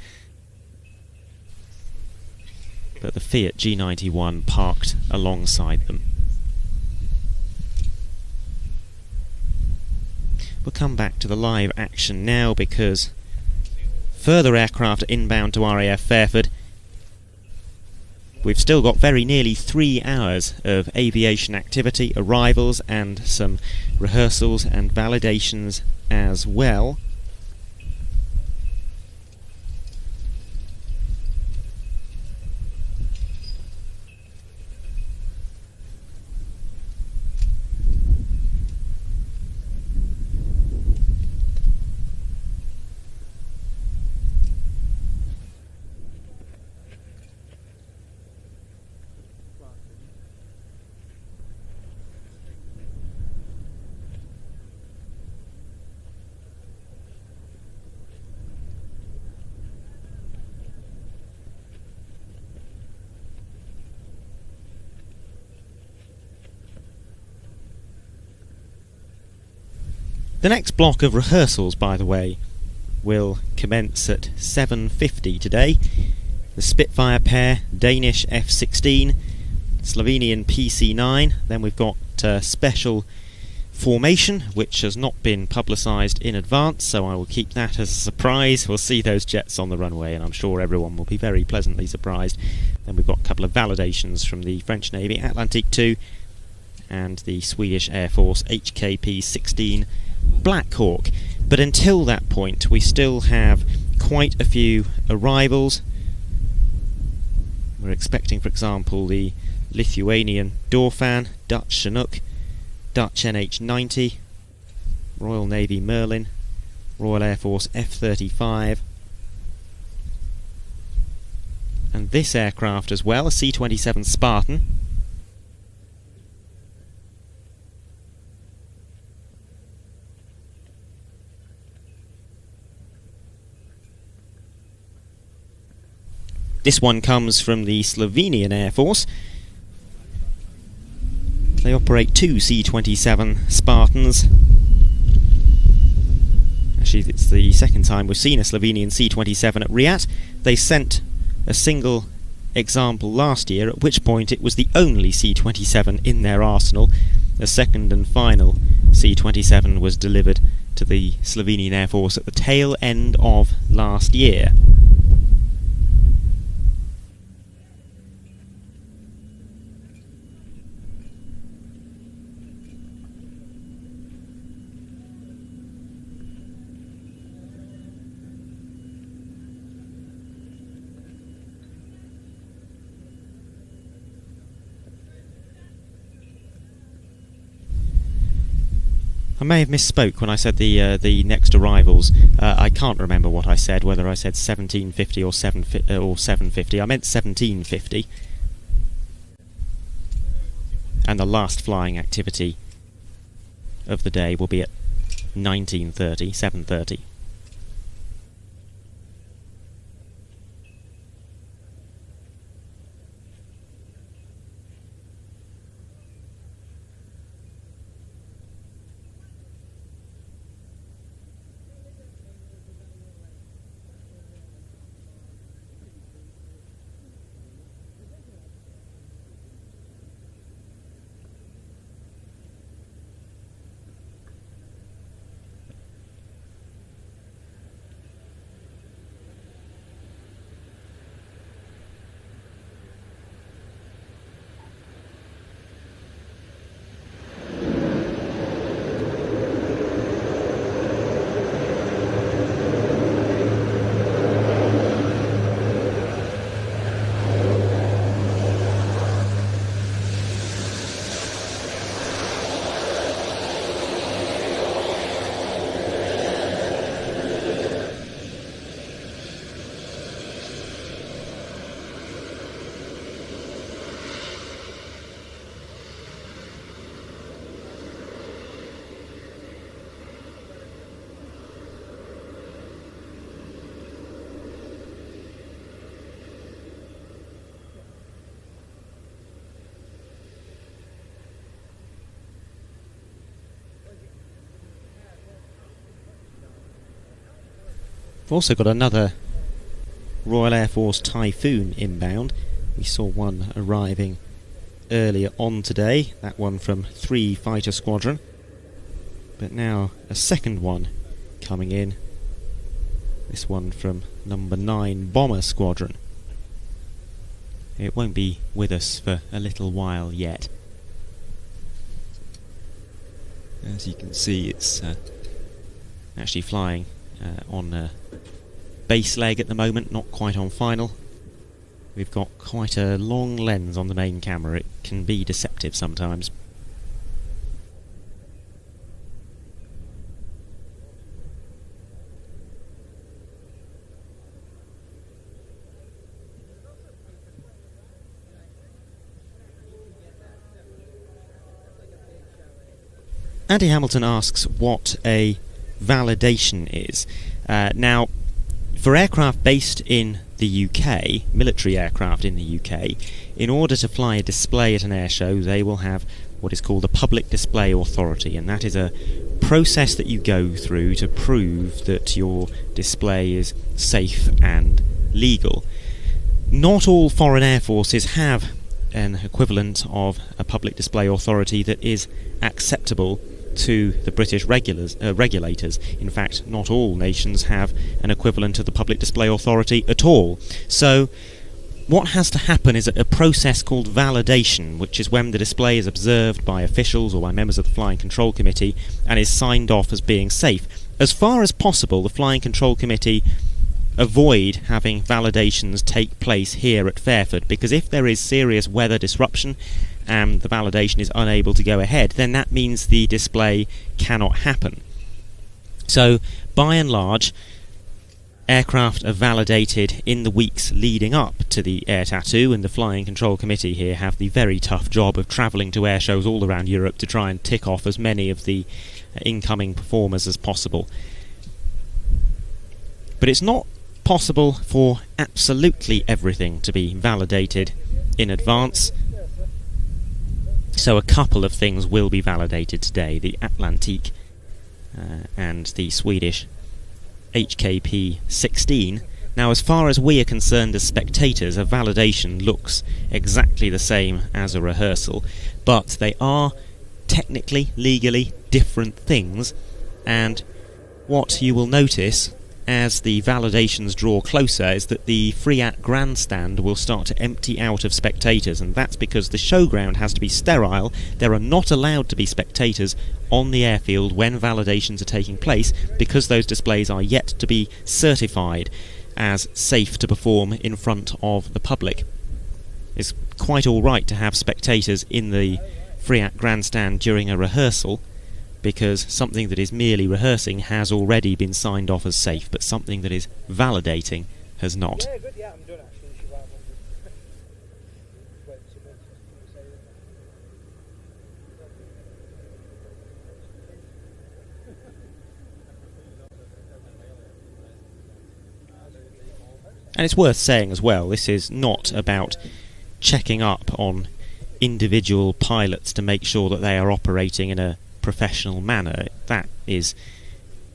But the Fiat G91 parked alongside them. We'll come back to the live action now, because further aircraft are inbound to RAF Fairford. We've still got very nearly 3 hours of aviation activity, arrivals and some rehearsals and validations as well. The next block of rehearsals, by the way, will commence at 7:50 today. The Spitfire pair, Danish F-16, Slovenian PC-9. Then we've got special formation, which has not been publicised in advance, so I will keep that as a surprise. We'll see those jets on the runway, and I'm sure everyone will be very pleasantly surprised. Then we've got a couple of validations from the French Navy, Atlantique 2, and the Swedish Air Force HKP-16 Black Hawk. But until that point, we still have quite a few arrivals. We're expecting, for example, the Lithuanian Dorfan, Dutch Chinook, Dutch NH-90, Royal Navy Merlin, Royal Air Force F-35, and this aircraft as well, a C-27 Spartan. This one comes from the Slovenian Air Force. They operate 2 C-27 Spartans. Actually, it's the second time we've seen a Slovenian C-27 at RIAT. They sent a single example last year, at which point it was the only C-27 in their arsenal. The second and final C-27 was delivered to the Slovenian Air Force at the tail end of last year. may have misspoke when I said the next arrivals. I can't remember what I said, whether I said 1750 or 750. I meant 1750. And the last flying activity of the day will be at 19:30, 7:30. We've also got another Royal Air Force Typhoon inbound. We saw one arriving earlier on today, that one from 3 Fighter Squadron. But now a second one coming in, this one from number 9 Bomber Squadron. It won't be with us for a little while yet. As you can see, it's actually flying on base leg at the moment, not quite on final. We've got quite a long lens on the main camera. It can be deceptive sometimes. Andy Hamilton asks what a validation is. Now, for aircraft based in the UK, military aircraft in the UK, in order to fly a display at an air show, they will have what is called a public display authority, and that is a process that you go through to prove that your display is safe and legal. Not all foreign air forces have an equivalent of a public display authority that is acceptable to the British regulators. In fact, not all nations have an equivalent of the public display authority at all. So what has to happen is a process called validation, which is when the display is observed by officials or by members of the Flying Control Committee and is signed off as being safe. As far as possible, the Flying Control Committee avoid having validations take place here at Fairford, because if there is serious weather disruption and the validation is unable to go ahead, then that means the display cannot happen. So, by and large, aircraft are validated in the weeks leading up to the Air Tattoo, and the Flying Control Committee here have the very tough job of travelling to air shows all around Europe to try and tick off as many of the incoming performers as possible. But it's not possible for absolutely everything to be validated in advance. So a couple of things will be validated today, the Atlantique and the Swedish HKP 16. Now, as far as we are concerned as spectators, a validation looks exactly the same as a rehearsal, but they are technically, legally different things, and what you will notice as the validations draw closer is that the RIAT grandstand will start to empty out of spectators, and that's because the showground has to be sterile. There are not allowed to be spectators on the airfield when validations are taking place, because those displays are yet to be certified as safe to perform in front of the public. It's quite alright to have spectators in the RIAT grandstand during a rehearsal, because something that is merely rehearsing has already been signed off as safe, but something that is validating has not. Yeah, good, yeah, I'm done actually. She's right. And it's worth saying as well, this is not about checking up on individual pilots to make sure that they are operating in a professional manner. That is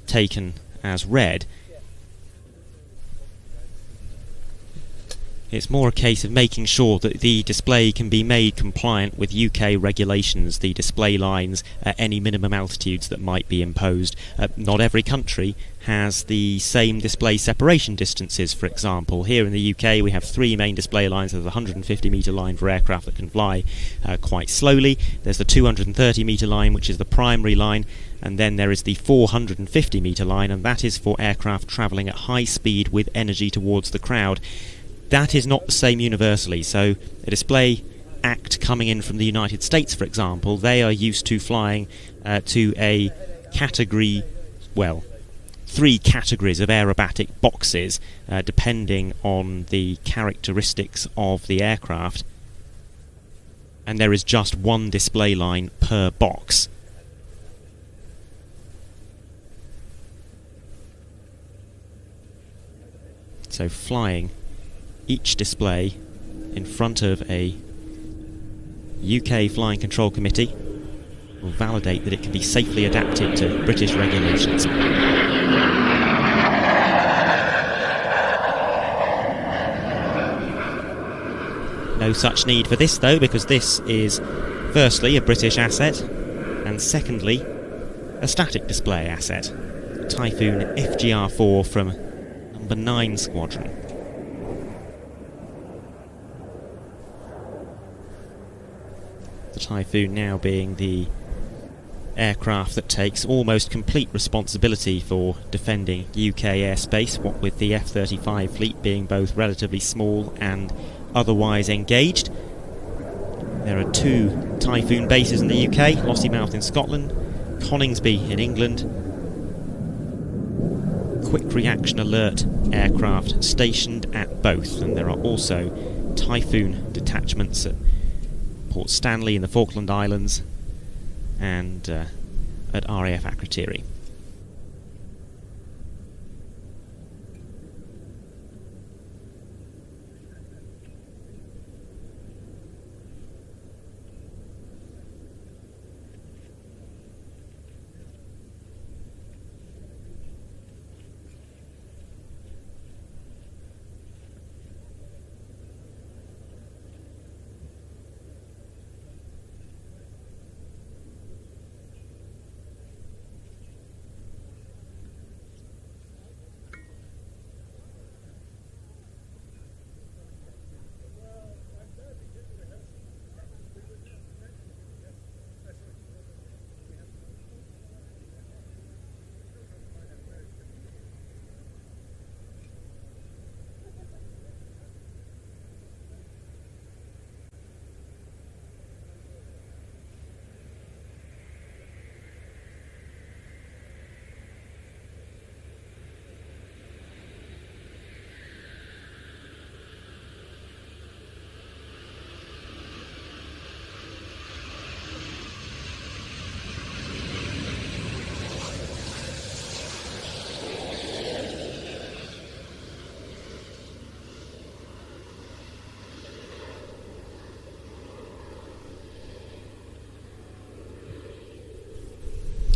taken as read. It's more a case of making sure that the display can be made compliant with UK regulations, the display lines at any minimum altitudes that might be imposed. Not every country has the same display separation distances, for example. Here in the UK we have 3 main display lines. There's a 150 metre line for aircraft that can fly quite slowly. There's the 230 metre line, which is the primary line, and then there is the 450 metre line, and that is for aircraft travelling at high speed with energy towards the crowd. That is not the same universally, so a display act coming in from the United States, for example, they are used to flying to a category, well, 3 categories of aerobatic boxes, depending on the characteristics of the aircraft, and there is just 1 display line per box. So flying each display in front of a UK Flying Control Committee will validate that it can be safely adapted to British regulations. No such need for this though, because this is firstly a British asset and secondly a static display asset. Typhoon FGR-4 from number 9 Squadron. The Typhoon now being the aircraft that takes almost complete responsibility for defending UK airspace, what with the F-35 fleet being both relatively small and otherwise engaged. There are 2 Typhoon bases in the UK, Lossiemouth in Scotland, Coningsby in England. Quick reaction alert aircraft stationed at both, and there are also Typhoon detachments at Port Stanley in the Falkland Islands and at RAF Akrotiri.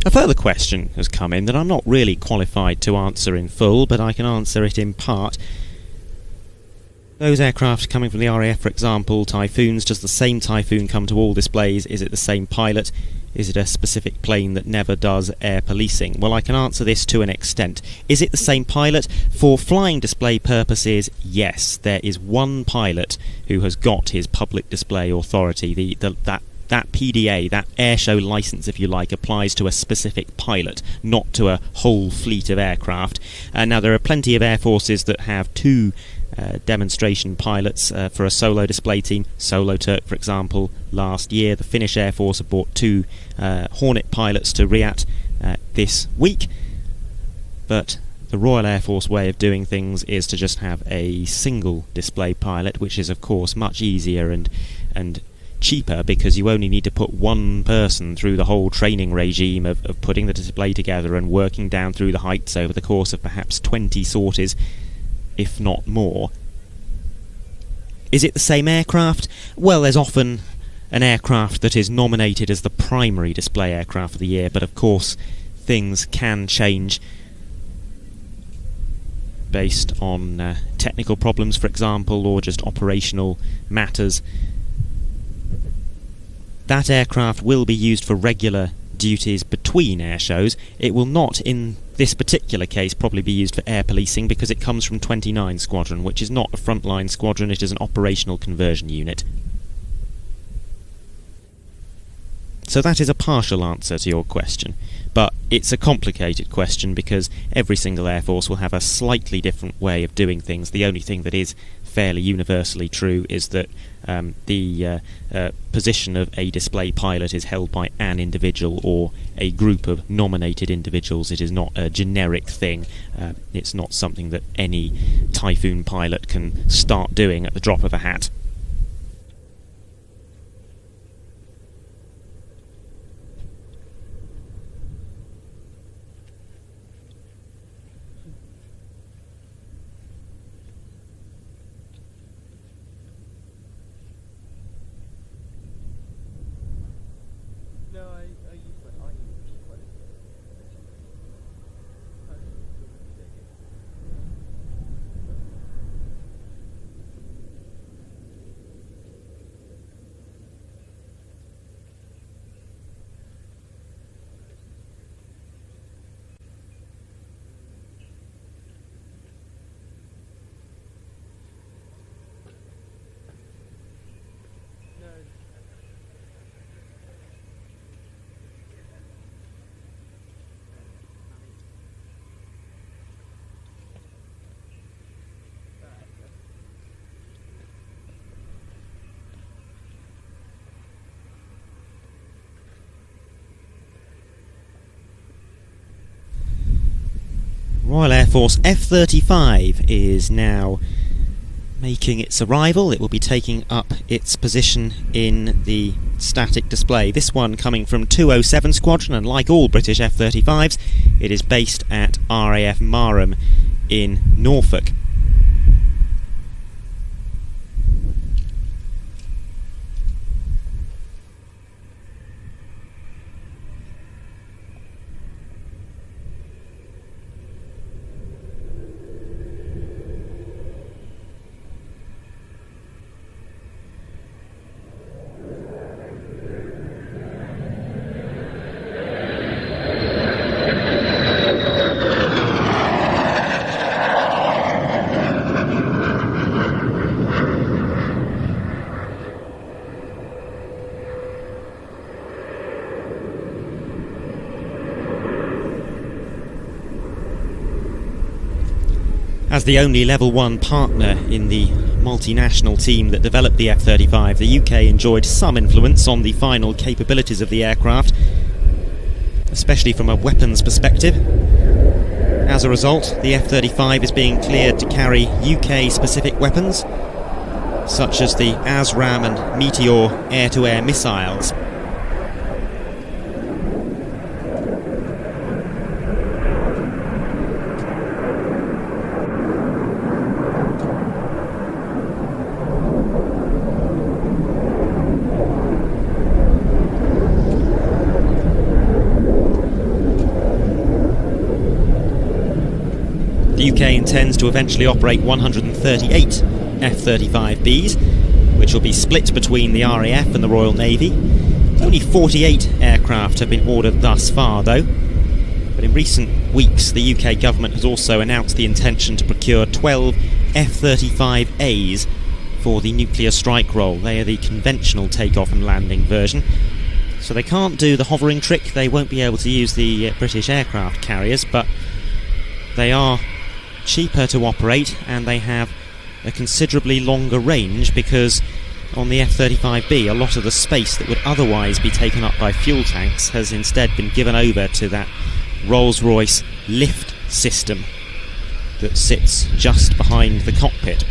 A further question has come in that I'm not really qualified to answer in full, but I can answer it in part. Those aircraft coming from the RAF, for example, Typhoons, does the same Typhoon come to all displays? Is it the same pilot? Is it a specific plane that never does air policing? Well, I can answer this to an extent. Is it the same pilot? For flying display purposes, yes. There is one pilot who has got his public display authority. That PDA, that airshow license, if you like, applies to a specific pilot, not to a whole fleet of aircraft. Now, there are plenty of air forces that have 2 demonstration pilots for a solo display team. Solo Turk, for example, last year. The Finnish Air Force have brought 2 Hornet pilots to RIAT this week. But the Royal Air Force way of doing things is to just have a single display pilot, which is of course much easier and cheaper, because you only need to put one person through the whole training regime of putting the display together and working down through the heights over the course of perhaps 20 sorties, if not more. Is it the same aircraft? Well, there's often an aircraft that is nominated as the primary display aircraft of the year, but of course things can change based on technical problems, for example, or just operational matters. That aircraft will be used for regular duties between air shows. It will not, in this particular case, probably be used for air policing, because it comes from 29 Squadron, which is not a frontline squadron, it is an operational conversion unit. So that is a partial answer to your question, but it's a complicated question because every single Air Force will have a slightly different way of doing things. The only thing that is fairly universally true is that the position of a display pilot is held by an individual or a group of nominated individuals. It is not a generic thing. It's not something that any Typhoon pilot can start doing at the drop of a hat. Royal Air Force F-35 is now making its arrival. It will be taking up its position in the static display. This one coming from 207 Squadron, and like all British F-35s, it is based at RAF Marham in Norfolk. As the only Level 1 partner in the multinational team that developed the F-35, the UK enjoyed some influence on the final capabilities of the aircraft, especially from a weapons perspective. As a result, the F-35 is being cleared to carry UK-specific weapons, such as the ASRAAM and Meteor air-to-air missiles. The UK intends to eventually operate 138 F-35Bs, which will be split between the RAF and the Royal Navy. Only 48 aircraft have been ordered thus far, though. But in recent weeks, the UK government has also announced the intention to procure 12 F-35As for the nuclear strike role. They are the conventional takeoff and landing version. So they can't do the hovering trick. They won't be able to use the British aircraft carriers, but they are cheaper to operate, and they have a considerably longer range, because on the F-35B, a lot of the space that would otherwise be taken up by fuel tanks has instead been given over to that Rolls-Royce lift system that sits just behind the cockpit.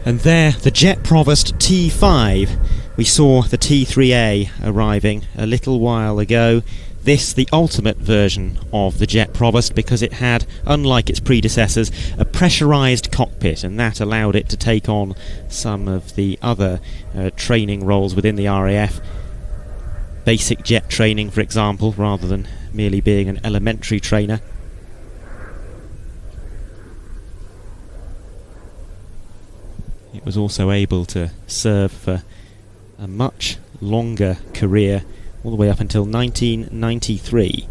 And there, the Jet Provost T5. We saw the T3A arriving a little while ago. This, the ultimate version of the Jet Provost, because it had, unlike its predecessors, a pressurised cockpit, and that allowed it to take on some of the other training roles within the RAF. Basic jet training, for example, rather than merely being an elementary trainer. It was also able to serve for a much longer career, all the way up until 1993.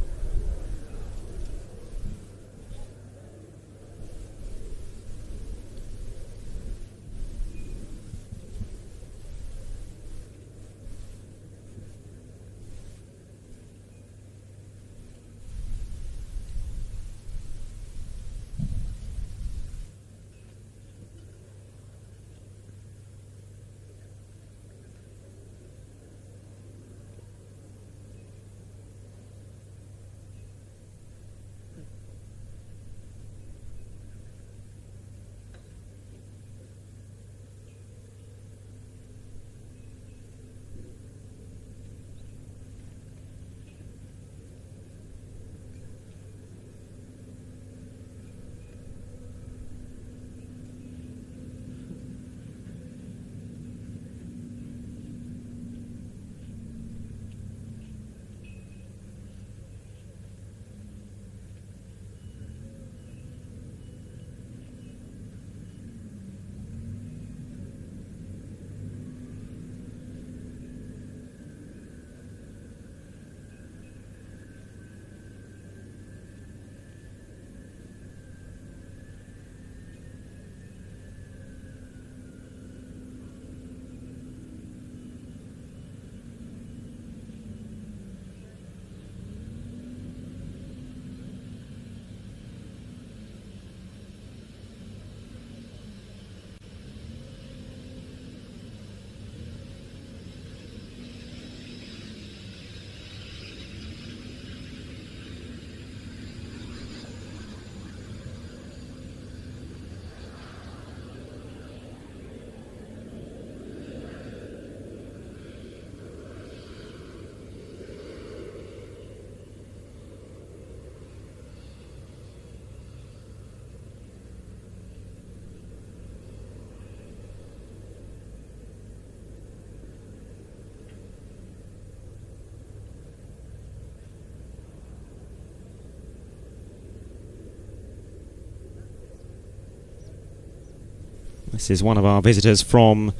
This is one of our visitors from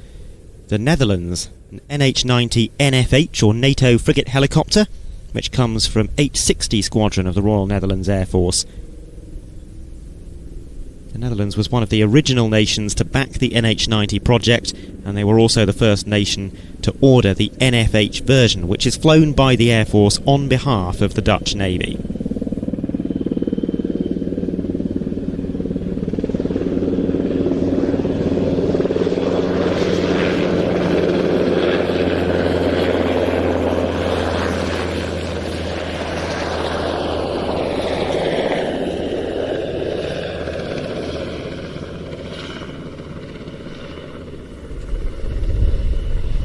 the Netherlands, an NH-90 NFH, or NATO frigate helicopter, which comes from 860 Squadron of the Royal Netherlands Air Force. The Netherlands was one of the original nations to back the NH-90 project, and they were also the first nation to order the NFH version, which is flown by the Air Force on behalf of the Dutch Navy.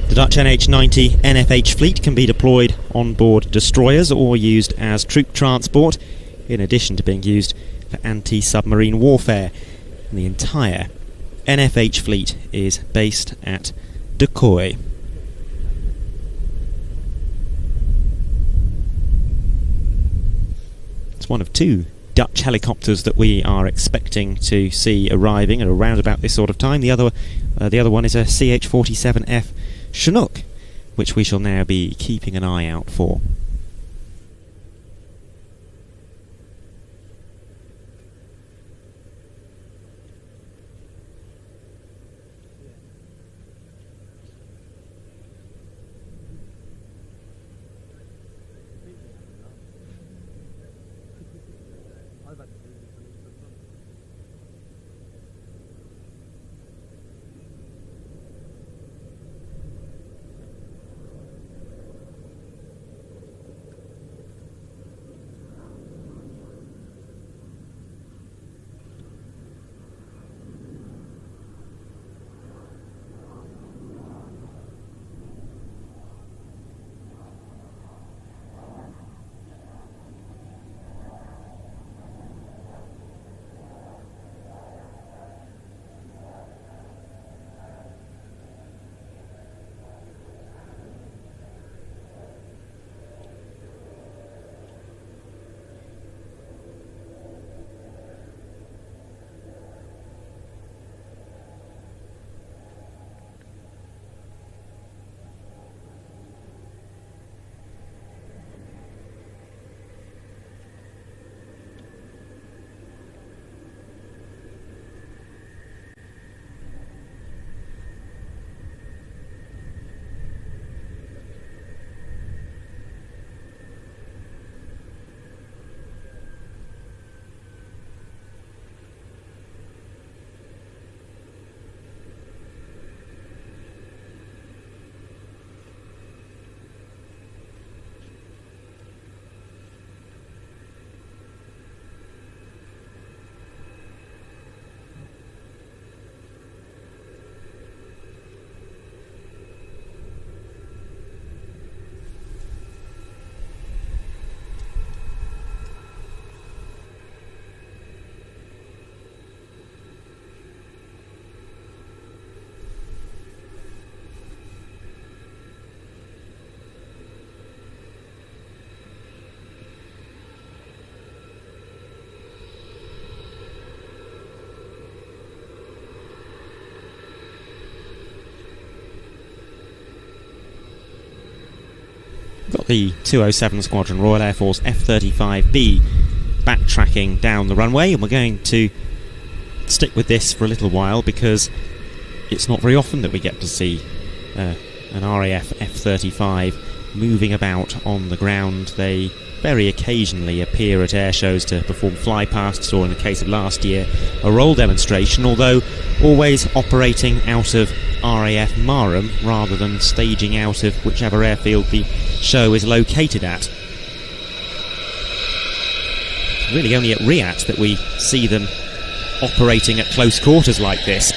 The Dutch NH-90 NFH fleet can be deployed on board destroyers or used as troop transport, in addition to being used for anti-submarine warfare. And the entire NFH fleet is based at De Kooi. It's one of two Dutch helicopters that we are expecting to see arriving at around about this sort of time. The other one is a CH-47F Chinook, which we shall now be keeping an eye out for. B207 Squadron, Royal Air Force F-35B, backtracking down the runway, and we're going to stick with this for a little while because it's not very often that we get to see an RAF F-35 moving about on the ground. They very occasionally appear at air shows to perform flypasts, or in the case of last year, a roll demonstration, although always operating out of RAF Marham rather than staging out of whichever airfield the show is located at. It's really only at RIAT that we see them operating at close quarters like this.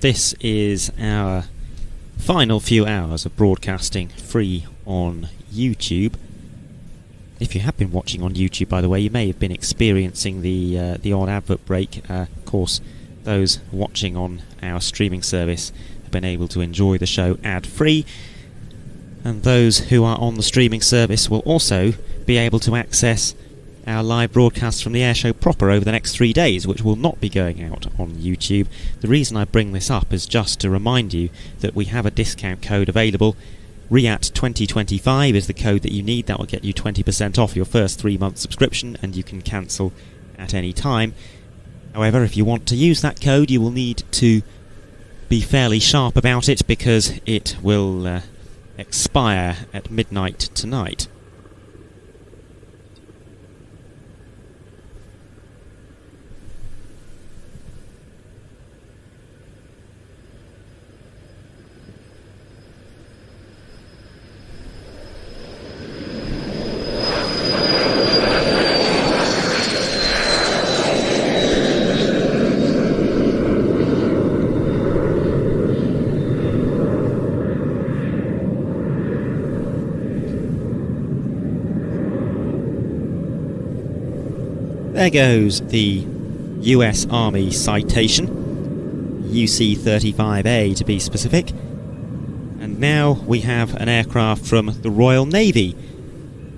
This is our final few hours of broadcasting free on YouTube. If you have been watching on YouTube, by the way, you may have been experiencing the odd advert break. Of course, those watching on our streaming service have been able to enjoy the show ad-free, and those who are on the streaming service will also be able to access our live broadcast from the airshow proper over the next 3 days, which will not be going out on YouTube. The reason I bring this up is just to remind you that we have a discount code available. RIAT 2025 is the code that you need. That will get you 20% off your first 3-month subscription, and you can cancel at any time. However, if you want to use that code, you will need to be fairly sharp about it, because it will expire at midnight tonight. There goes the US Army citation, UC-35A to be specific. And now we have an aircraft from the Royal Navy,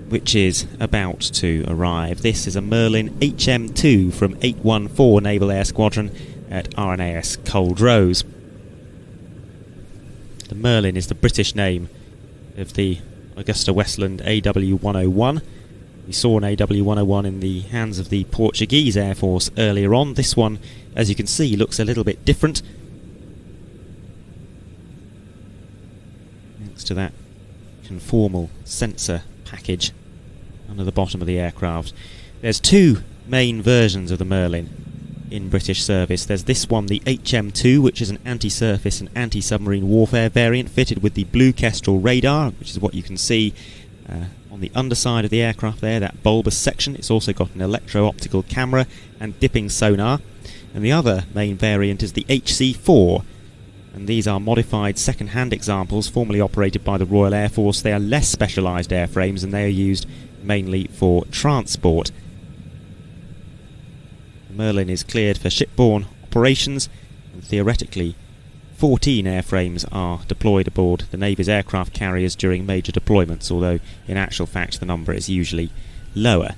which is about to arrive. This is a Merlin HM2 from 814 Naval Air Squadron at RNAS Culdrose. The Merlin is the British name of the Augusta Westland AW101. We saw an AW101 in the hands of the Portuguese Air Force earlier on. This one, as you can see, looks a little bit different, thanks to that conformal sensor package under the bottom of the aircraft. There's two main versions of the Merlin in British service. There's this one, the HM2, which is an anti-surface and anti-submarine warfare variant fitted with the Blue Kestrel radar, which is what you can see on the underside of the aircraft there, that bulbous section. It's also got an electro-optical camera and dipping sonar. And the other main variant is the HC4, and these are modified second-hand examples formerly operated by the Royal Air Force. They are less specialised airframes, and they are used mainly for transport. The Merlin is cleared for shipborne operations, and theoretically 14 airframes are deployed aboard the Navy's aircraft carriers during major deployments, although in actual fact the number is usually lower.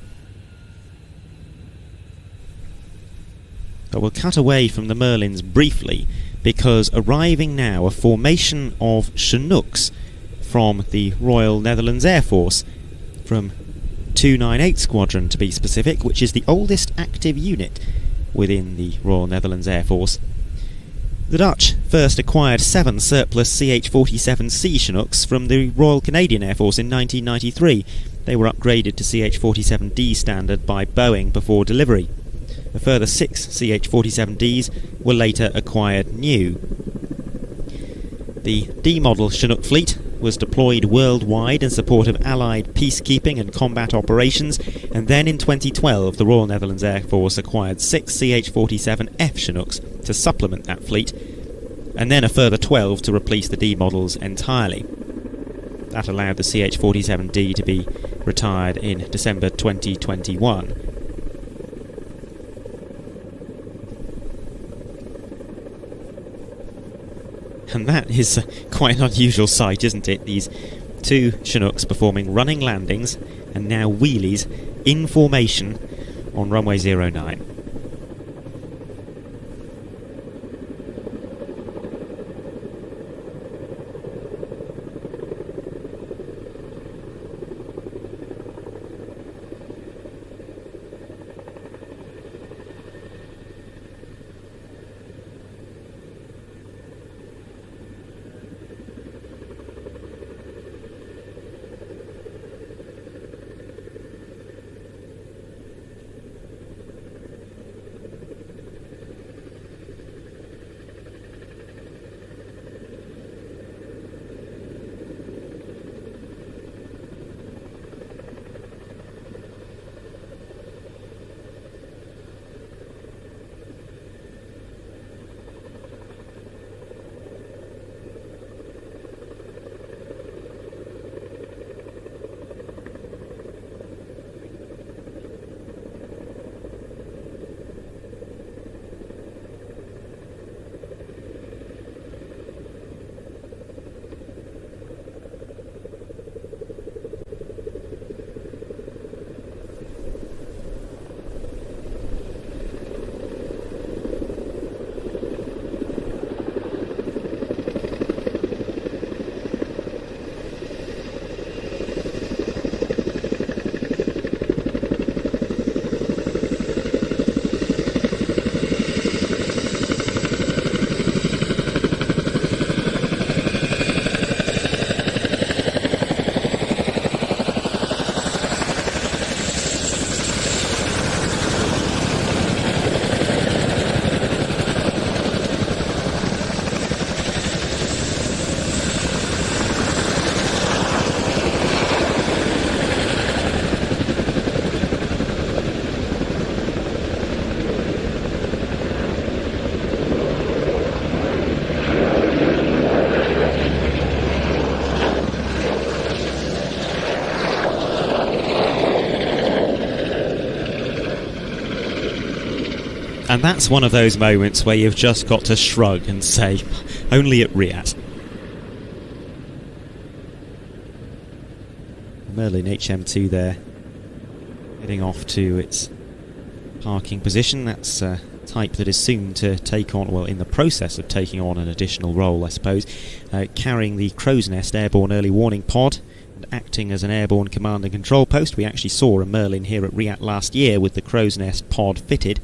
But we'll cut away from the Merlins briefly, because arriving now a formation of Chinooks from the Royal Netherlands Air Force, from 298 Squadron to be specific, which is the oldest active unit within the Royal Netherlands Air Force. The Dutch first acquired 7 surplus CH-47C Chinooks from the Royal Canadian Air Force in 1993. They were upgraded to CH-47D standard by Boeing before delivery. A further 6 CH-47Ds were later acquired new. The D-model Chinook fleet was deployed worldwide in support of Allied peacekeeping and combat operations, and then in 2012 the Royal Netherlands Air Force acquired 6 CH-47F Chinooks to supplement that fleet, and then a further 12 to replace the D models entirely. That allowed the CH-47D to be retired in December 2021. And that is quite an unusual sight, isn't it? These 2 Chinooks performing running landings and now wheelies in formation on runway 09. And that's one of those moments where you've just got to shrug and say, only at RIAT. Merlin HM2 there, heading off to its parking position. That's a type that is soon to take on, well, in the process of taking on an additional role, I suppose, carrying the Crow's Nest airborne early warning pod and acting as an airborne command and control post. We actually saw a Merlin here at RIAT last year with the Crow's Nest pod fitted.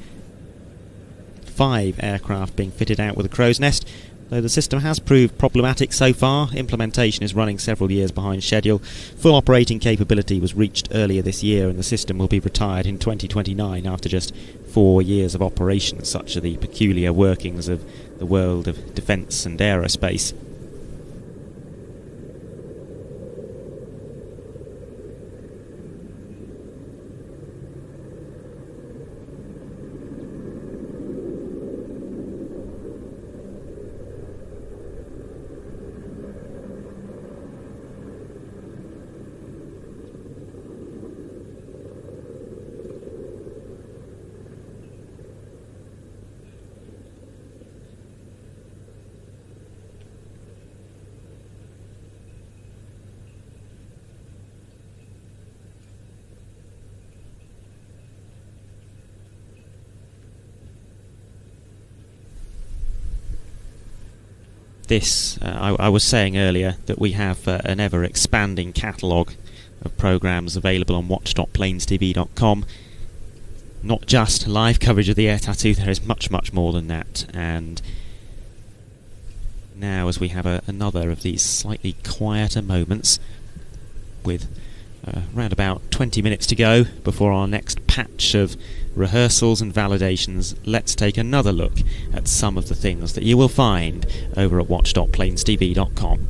5 aircraft being fitted out with a Crow's Nest, though the system has proved problematic so far. Implementation is running several years behind schedule. Full operating capability was reached earlier this year, and the system will be retired in 2029 after just 4 years of operation. Such are the peculiar workings of the world of defence and aerospace. I was saying earlier that we have an ever-expanding catalogue of programmes available on watch.planestv.com. Not just live coverage of the air tattoo, there is much, much more than that. And now, as we have another of these slightly quieter moments, with around about 20 minutes to go before our next patch of rehearsals and validations, let's take another look at some of the things that you will find over at watch.planestv.com.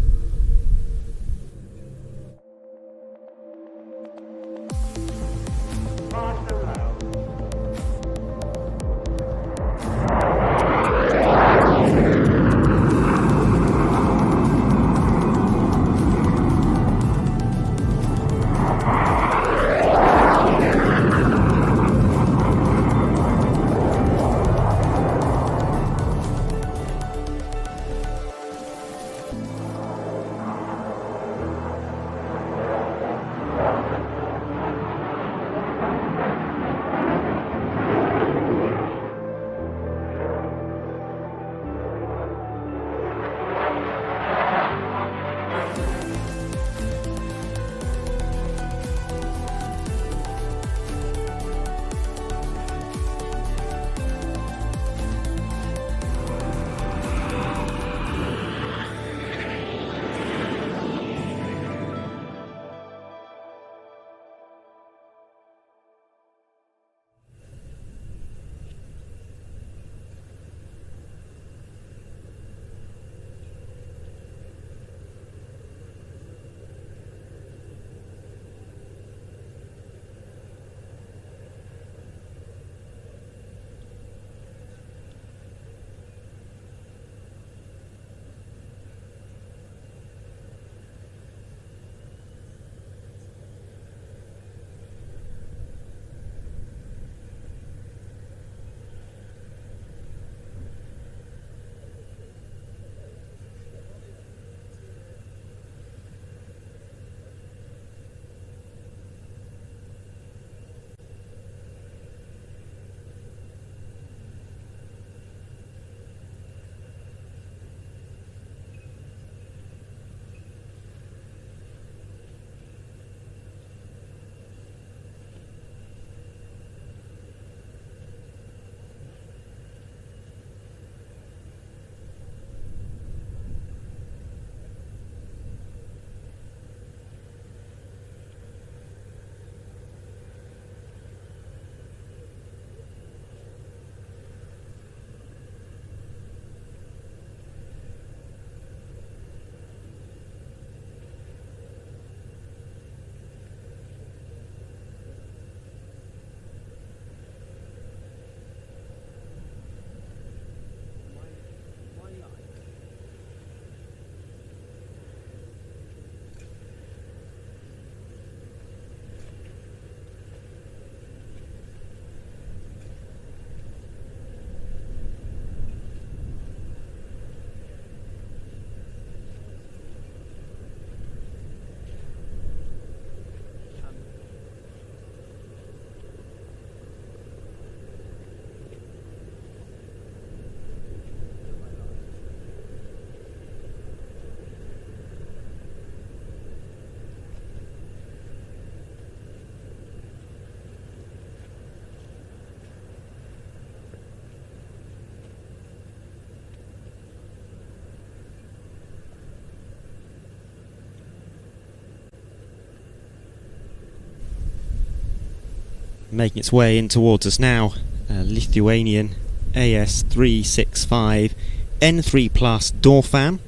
Making its way in towards us now, Lithuanian AS365 N3 Plus door fan.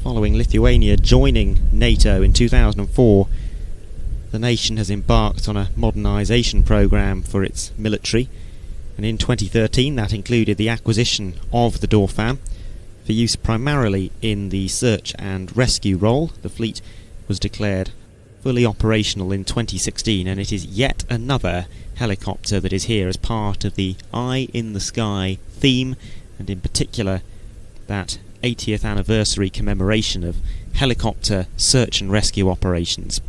Following Lithuania joining NATO in 2004, the nation has embarked on a modernisation programme for its military, and in 2013 that included the acquisition of the door fan for use primarily in the search and rescue role. The fleet was declared fully operational in 2016, and it is yet another helicopter that is here as part of the Eye in the Sky theme, and in particular that 80th anniversary commemoration of helicopter search and rescue operations.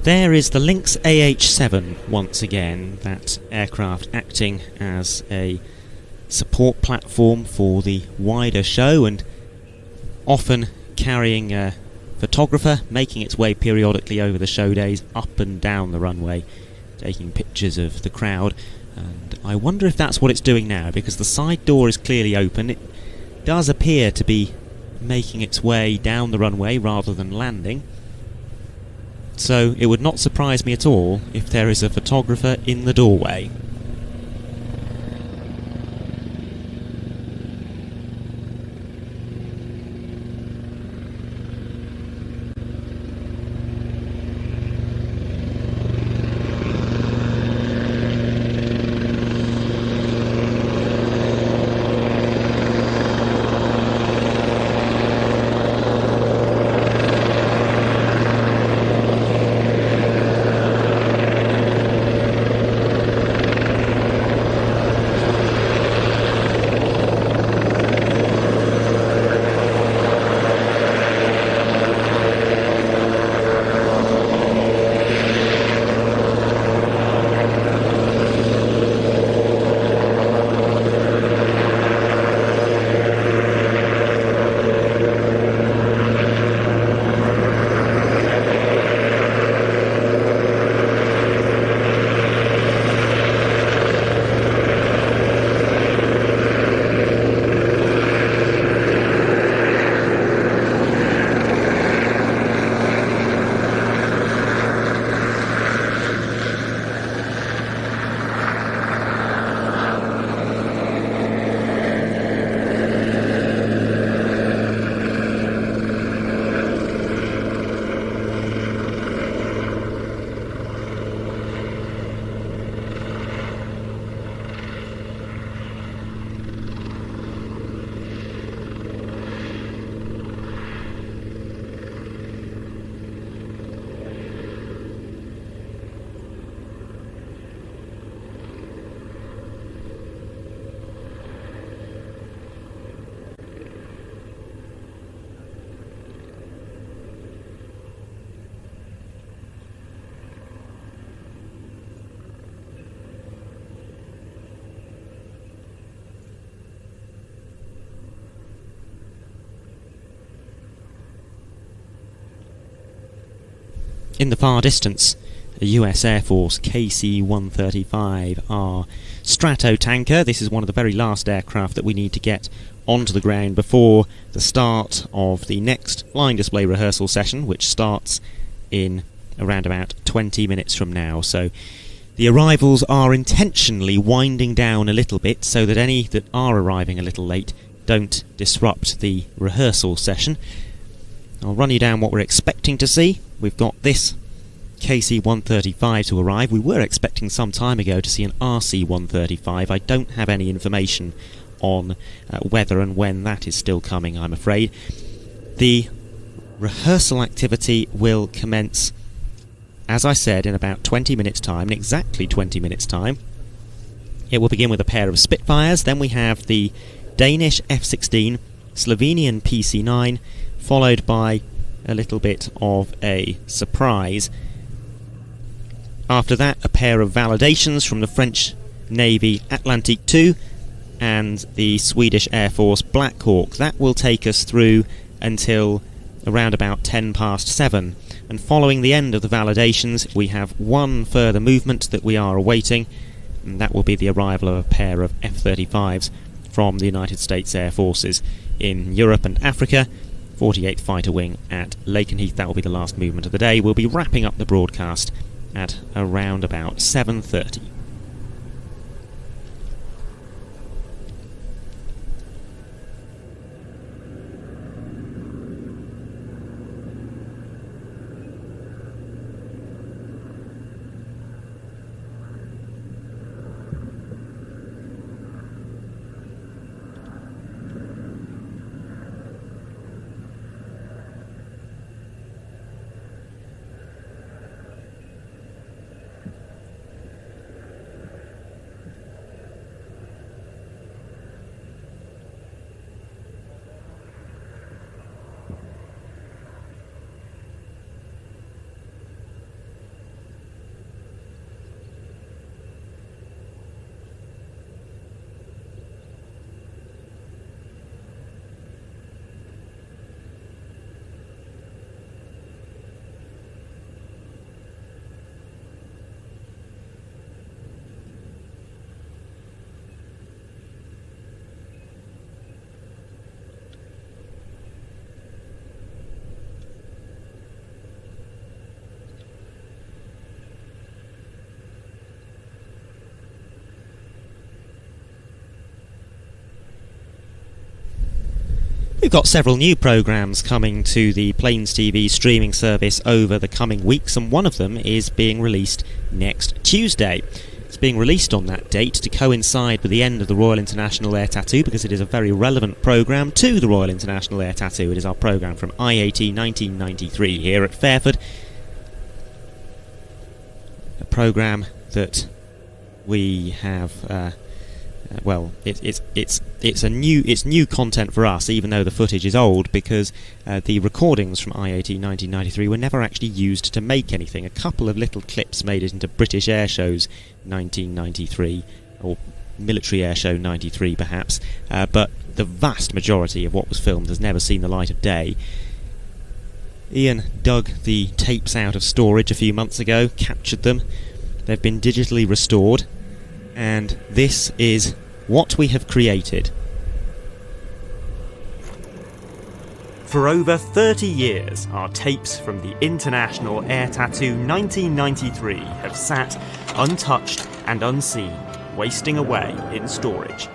There is the Lynx AH-7 once again, that aircraft acting as a support platform for the wider show and often carrying a photographer, making its way periodically over the show days up and down the runway, taking pictures of the crowd. And I wonder if that's what it's doing now, because the side door is clearly open. It does appear to be making its way down the runway rather than landing. So it would not surprise me at all if there is a photographer in the doorway. In the far distance, a US Air Force KC-135R Stratotanker. This is one of the very last aircraft that we need to get onto the ground before the start of the next flying display rehearsal session, which starts in around about 20 minutes from now. So the arrivals are intentionally winding down a little bit so that any that are arriving a little late don't disrupt the rehearsal session. I'll run you down what we're expecting to see. We've got this KC-135 to arrive. We were expecting some time ago to see an RC-135. I don't have any information on whether and when that is still coming, I'm afraid. The rehearsal activity will commence, as I said, in about 20 minutes' time, in exactly 20 minutes' time. It will begin with a pair of Spitfires, then we have the Danish F-16, Slovenian PC-9, followed by a little bit of a surprise. After that, a pair of validations from the French Navy Atlantique 2 and the Swedish Air Force Black Hawk. That will take us through until around about 10 past 7. And following the end of the validations, we have one further movement that we are awaiting, and that will be the arrival of a pair of F-35s from the United States Air Forces in Europe and Africa. 48th Fighter Wing at Lakenheath. That will be the last movement of the day. We'll be wrapping up the broadcast at around about 7:30. We've got several new programmes coming to the Plains TV streaming service over the coming weeks, and one of them is being released next Tuesday. It's being released on that date to coincide with the end of the Royal International Air Tattoo, because it is a very relevant programme to the Royal International Air Tattoo. It is our programme from IAT 1993 here at Fairford. A programme that we have... well, it's new content for us, even though the footage is old, because the recordings from IAT 1993 were never actually used to make anything. A couple of little clips made it into British Air Shows 1993, or Military Air Show 93 perhaps, but the vast majority of what was filmed has never seen the light of day. Ian dug the tapes out of storage a few months ago, captured them. They've been digitally restored, and this is what we have created. For over 30 years, our tapes from the International Air Tattoo 1993 have sat untouched and unseen, wasting away in storage.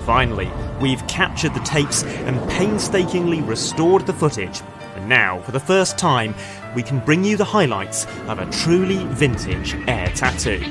Finally, we've captured the tapes and painstakingly restored the footage. And now, for the first time, we can bring you the highlights of a truly vintage air tattoo.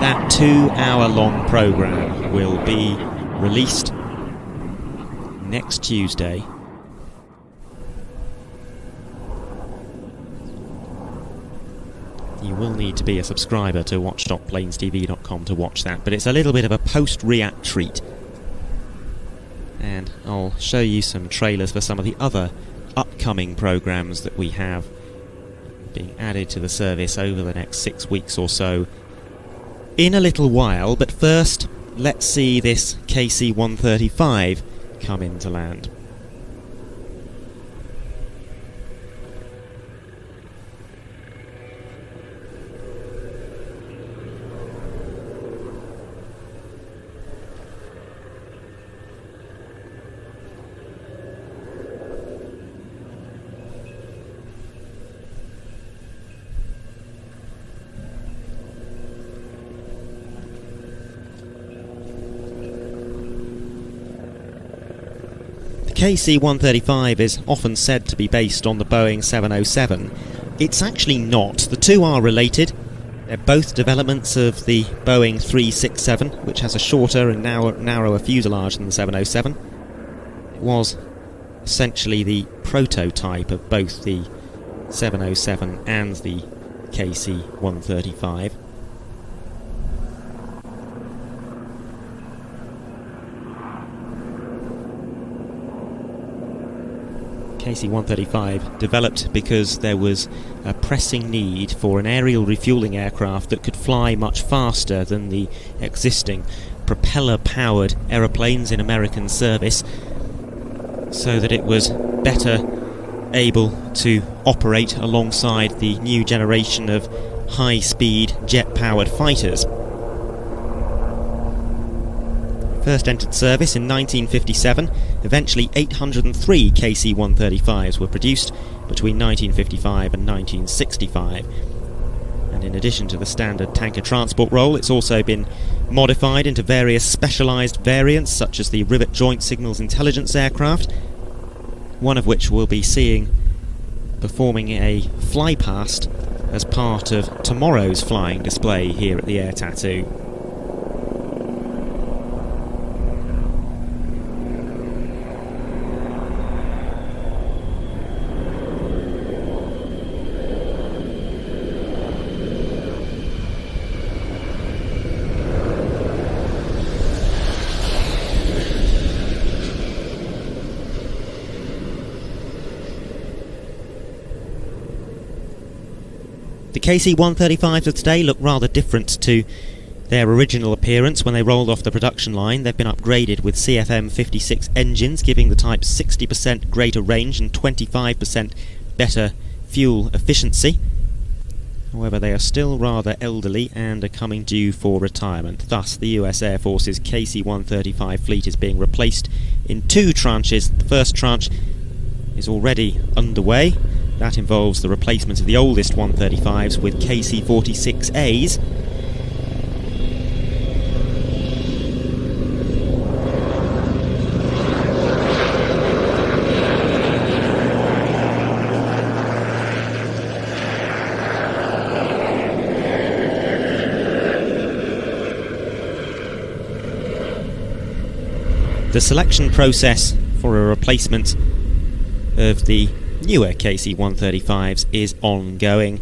That 2-hour-long programme will be released next Tuesday. You will need to be a subscriber to watch.plainstv.com to watch that, but it's a little bit of a post-RIAT treat. And I'll show you some trailers for some of the other upcoming programmes that we have being added to the service over the next 6 weeks or so in a little while. But first, let's see this KC-135 come into land. KC-135 is often said to be based on the Boeing 707. It's actually not. The two are related. They're both developments of the Boeing 367, which has a shorter and narrower fuselage than the 707. It was essentially the prototype of both the 707 and the KC-135. KC-135 developed because there was a pressing need for an aerial refuelling aircraft that could fly much faster than the existing propeller-powered aeroplanes in American service, so that it was better able to operate alongside the new generation of high-speed jet-powered fighters. First entered service in 1957. Eventually 803 KC-135s were produced between 1955 and 1965. And in addition to the standard tanker transport role, it's also been modified into various specialised variants, such as the rivet joint signals intelligence aircraft, one of which we'll be seeing performing a flypast as part of tomorrow's flying display here at the Air Tattoo. The KC-135s of today look rather different to their original appearance when they rolled off the production line. They've been upgraded with CFM56 engines, giving the type 60% greater range and 25% better fuel efficiency. However, they are still rather elderly and are coming due for retirement. Thus, the US Air Force's KC-135 fleet is being replaced in 2 tranches. The first tranche is already underway. That involves the replacement of the oldest 135s with KC-46As. The selection process for a replacement of the newer KC-135s is ongoing.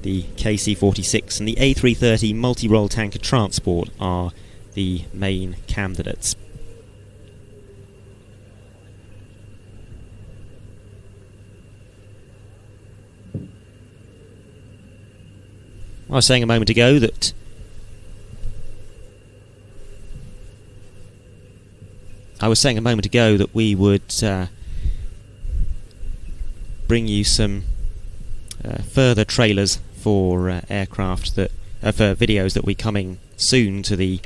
The KC-46 and the A330 multi-role tanker transport are the main candidates. I was saying a moment ago that we would bring you some further trailers for aircraft that for videos that will be coming soon to the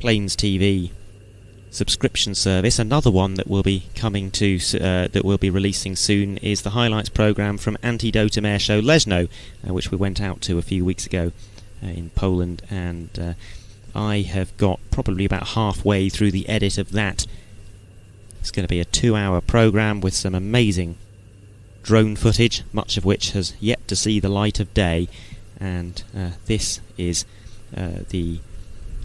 Planes TV subscription service. Another one that will be coming to that we'll be releasing soon is the highlights program from Antidotum Airshow Leszno, which we went out to a few weeks ago in Poland, and I have got probably about halfway through the edit of that. It's going to be a 2-hour program with some amazing drone footage, much of which has yet to see the light of day, and this is the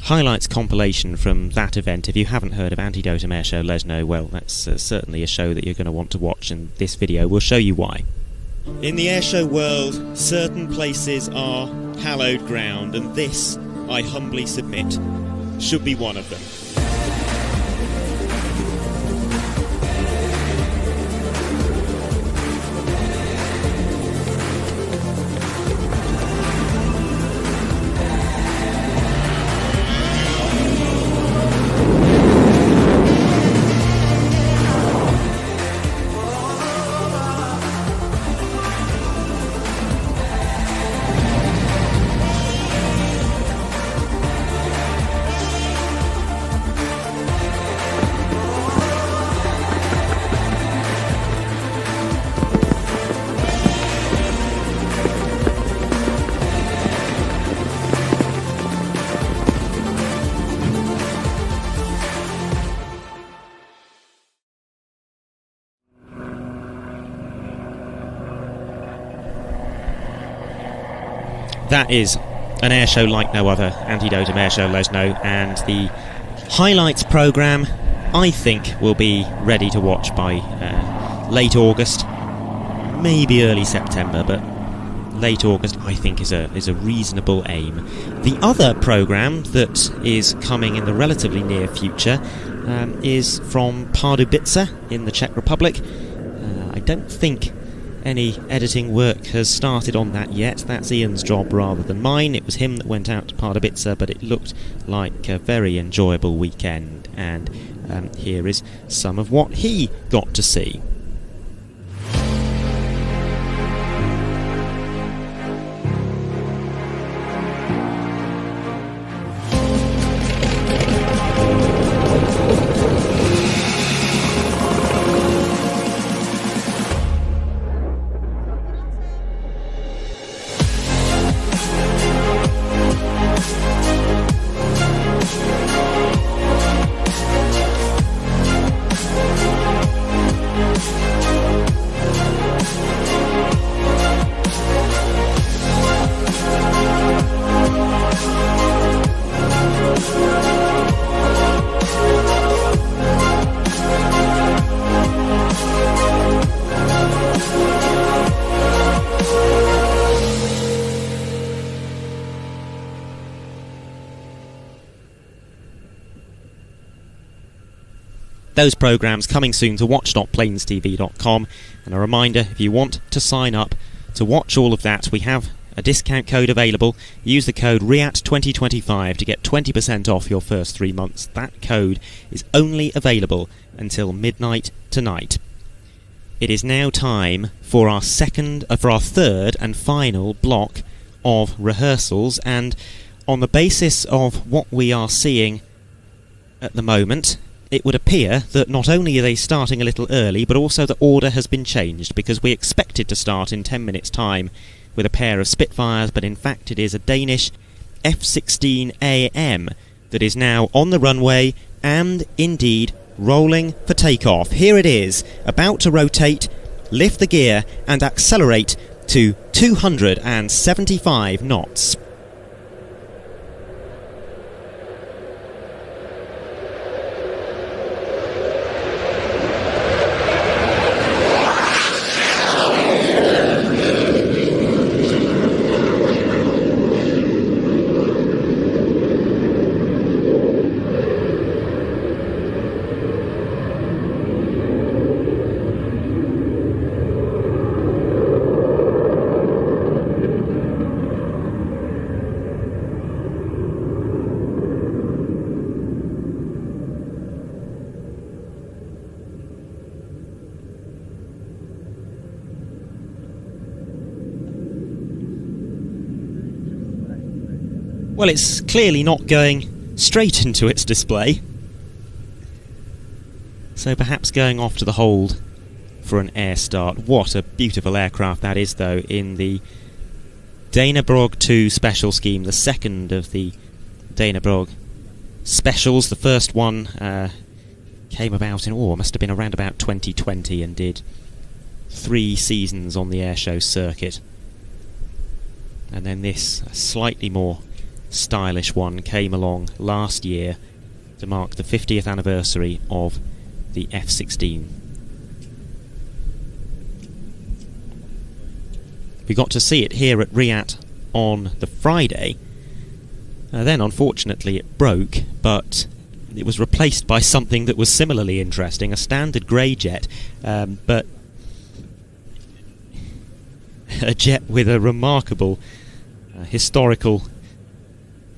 highlights compilation from that event. If you haven't heard of Antidotum Airshow Leszno, well, that's certainly a show that you're going to want to watch, and this video will show you why. In the airshow world, certain places are hallowed ground, and this, I humbly submit, should be one of them. That is an airshow like no other, Antidotum Airshow Leszno, and the highlights programme, I think, will be ready to watch by late August, maybe early September, but late August I think is a reasonable aim. The other programme that is coming in the relatively near future is from Pardubice in the Czech Republic. I don't think any editing work has started on that yet. That's Ian's job rather than mine. It was him that went out to Pardubice, but it looked like a very enjoyable weekend, and here is some of what he got to see. Those programmes coming soon to watch.planestv.com, and a reminder, if you want to sign up to watch all of that, we have a discount code available. Use the code RIAT2025 to get 20% off your first 3 months. That code is only available until midnight tonight. It is now time for our third and final block of rehearsals, and on the basis of what we are seeing at the moment, it would appear that not only are they starting a little early, but also the order has been changed, because we expected to start in 10 minutes' time with a pair of Spitfires, but in fact it is a Danish F-16AM that is now on the runway and indeed rolling for takeoff. Here it is, about to rotate, lift the gear and accelerate to 275 knots. Well, it's clearly not going straight into its display, so perhaps going off to the hold for an air start. What a beautiful aircraft that is, though, in the Danebrog 2 special scheme, the second of the Danebrog specials. The first one came about in, must have been around about 2020, and did 3 seasons on the airshow circuit. And then this, a slightly more stylish one, came along last year to mark the 50th anniversary of the F-16. We got to see it here at RIAT on the Friday. Then unfortunately it broke, but it was replaced by something that was similarly interesting, a standard grey jet, but a jet with a remarkable historical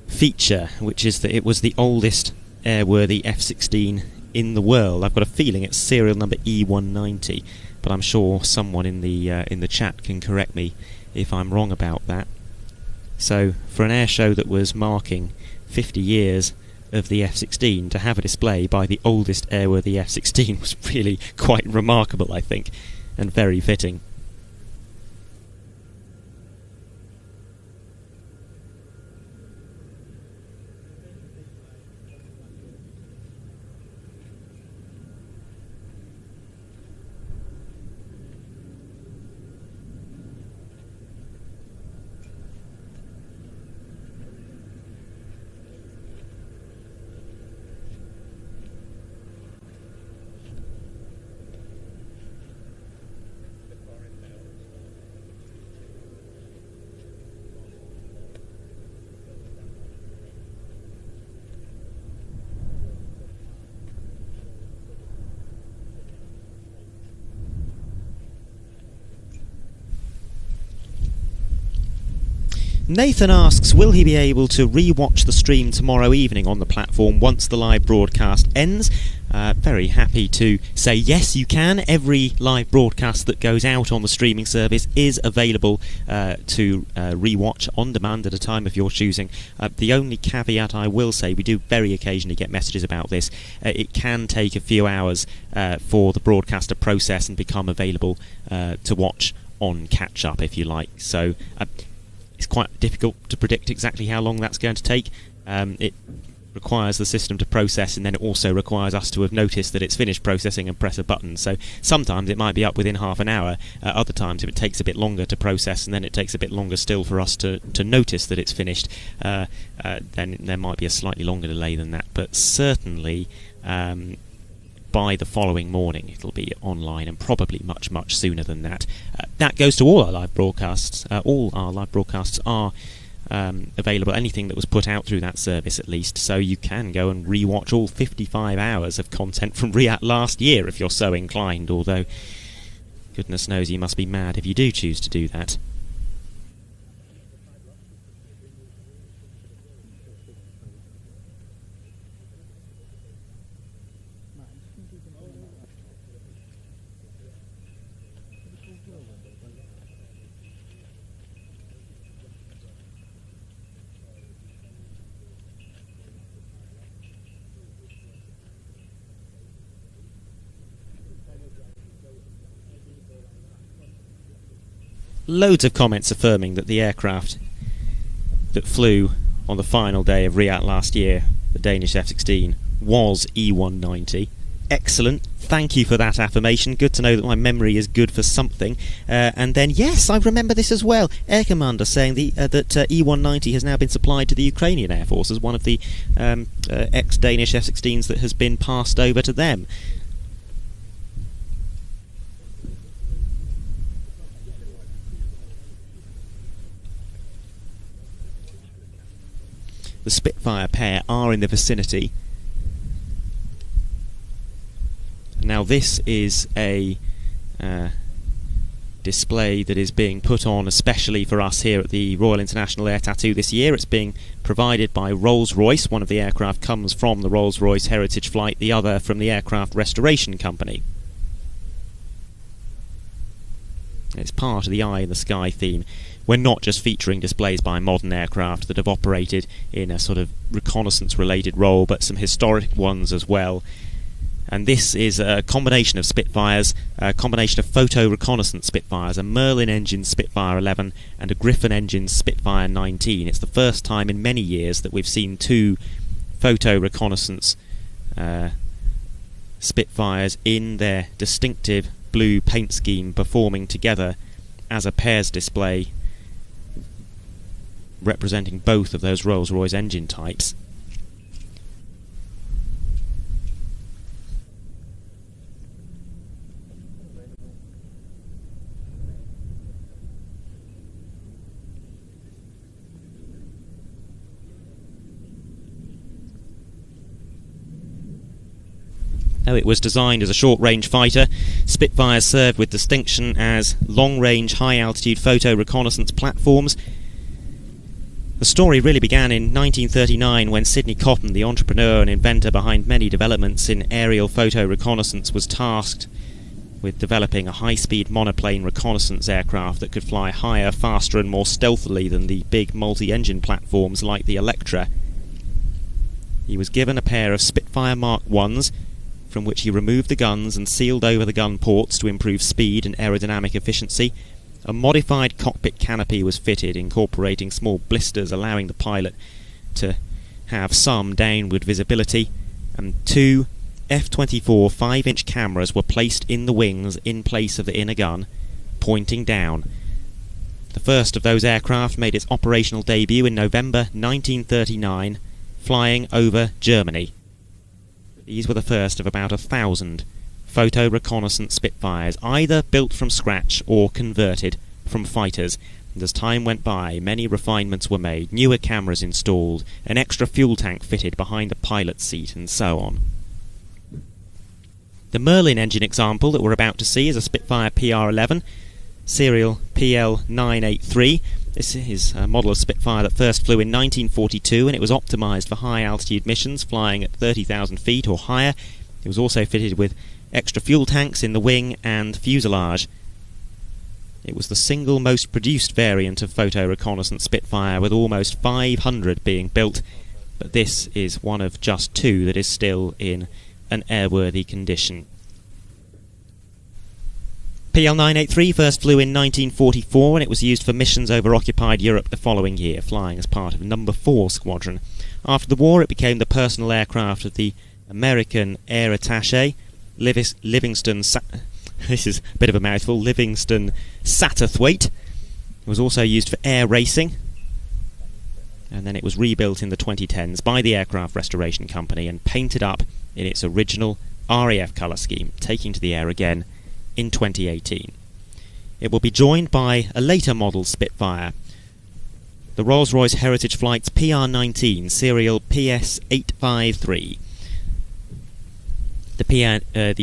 feature, which is that it was the oldest airworthy F-16 in the world. I've got a feeling it's serial number E190, but I'm sure someone in the chat can correct me if I'm wrong about that. So for an airshow that was marking 50 years of the F-16, to have a display by the oldest airworthy F-16 was really quite remarkable, I think, and very fitting. Nathan asks, will he be able to re-watch the stream tomorrow evening on the platform once the live broadcast ends? Very happy to say yes, you can. Every live broadcast that goes out on the streaming service is available to re-watch on demand at a time of your choosing. The only caveat I will say, we do very occasionally get messages about this, it can take a few hours for the broadcast to process and become available to watch on catch-up, if you like. So it's quite difficult to predict exactly how long that's going to take. It requires the system to process, and then it also requires us to have noticed that it's finished processing and press a button. So sometimes it might be up within half an hour. Other times, if it takes a bit longer to process, and then it takes a bit longer still for us to notice that it's finished, then there might be a slightly longer delay than that. But certainly by the following morning it'll be online, and probably much, much sooner than that. That goes to all our live broadcasts. All our live broadcasts are available, anything that was put out through that service at least, so you can go and re-watch all 55 hours of content from RIAT last year if you're so inclined, although goodness knows you must be mad if you do choose to do that. loads of comments affirming that the aircraft that flew on the final day of RIAT last year, the Danish F-16, was E190. Excellent. Thank you for that affirmation. Good to know that my memory is good for something. And then, yes, I remember this as well. Air Commander saying that E190 has now been supplied to the Ukrainian Air Force as one of the ex-Danish F-16s that has been passed over to them. The Spitfire pair are in the vicinity. Now this is a display that is being put on especially for us here at the Royal International Air Tattoo this year. It's being provided by Rolls-Royce. One of the aircraft comes from the Rolls-Royce Heritage Flight, the other from the Aircraft Restoration Company. It's part of the Eye in the Sky theme. We're not just featuring displays by modern aircraft that have operated in a sort of reconnaissance-related role, but some historic ones as well. And this is a combination of Spitfires, a combination of photo reconnaissance Spitfires, a Merlin engine Spitfire 11 and a Griffon engine Spitfire 19. It's the first time in many years that we've seen two photo reconnaissance Spitfires in their distinctive blue paint scheme performing together as a pairs display representing both of those Rolls-Royce engine types. Though it was designed as a short-range fighter, Spitfires served with distinction as long-range, high-altitude photo reconnaissance platforms. The story really began in 1939 when Sidney Cotton, the entrepreneur and inventor behind many developments in aerial photo reconnaissance, was tasked with developing a high-speed monoplane reconnaissance aircraft that could fly higher, faster and more stealthily than the big multi-engine platforms like the Electra. He was given a pair of Spitfire Mark 1s, from which he removed the guns and sealed over the gun ports to improve speed and aerodynamic efficiency. A modified cockpit canopy was fitted, incorporating small blisters allowing the pilot to have some downward visibility, and two F-24 5-inch cameras were placed in the wings in place of the inner gun, pointing down. The first of those aircraft made its operational debut in November 1939, flying over Germany. These were the first of about 1,000 photo reconnaissance Spitfires, either built from scratch or converted from fighters. And as time went by, many refinements were made, newer cameras installed, an extra fuel tank fitted behind the pilot's seat, and so on. The Merlin engine example that we're about to see is a Spitfire PR-11, serial PL983. This is a model of Spitfire that first flew in 1942, and it was optimised for high-altitude missions, flying at 30,000 feet or higher. It was also fitted with extra fuel tanks in the wing and fuselage. It was the single most produced variant of photo reconnaissance Spitfire, with almost 500 being built, but this is one of just two that is still in an airworthy condition. PL983 first flew in 1944, and it was used for missions over occupied Europe the following year, flying as part of No. 4 Squadron. After the war, it became the personal aircraft of the American Air Attaché, Livingston this is a bit of a mouthful, Livingston Satterthwaite. It was also used for air racing, and then it was rebuilt in the 2010s by the Aircraft Restoration Company and painted up in its original RAF colour scheme, taking to the air again in 2018. It will be joined by a later model Spitfire, the Rolls-Royce Heritage Flight's PR-19, serial PS853. The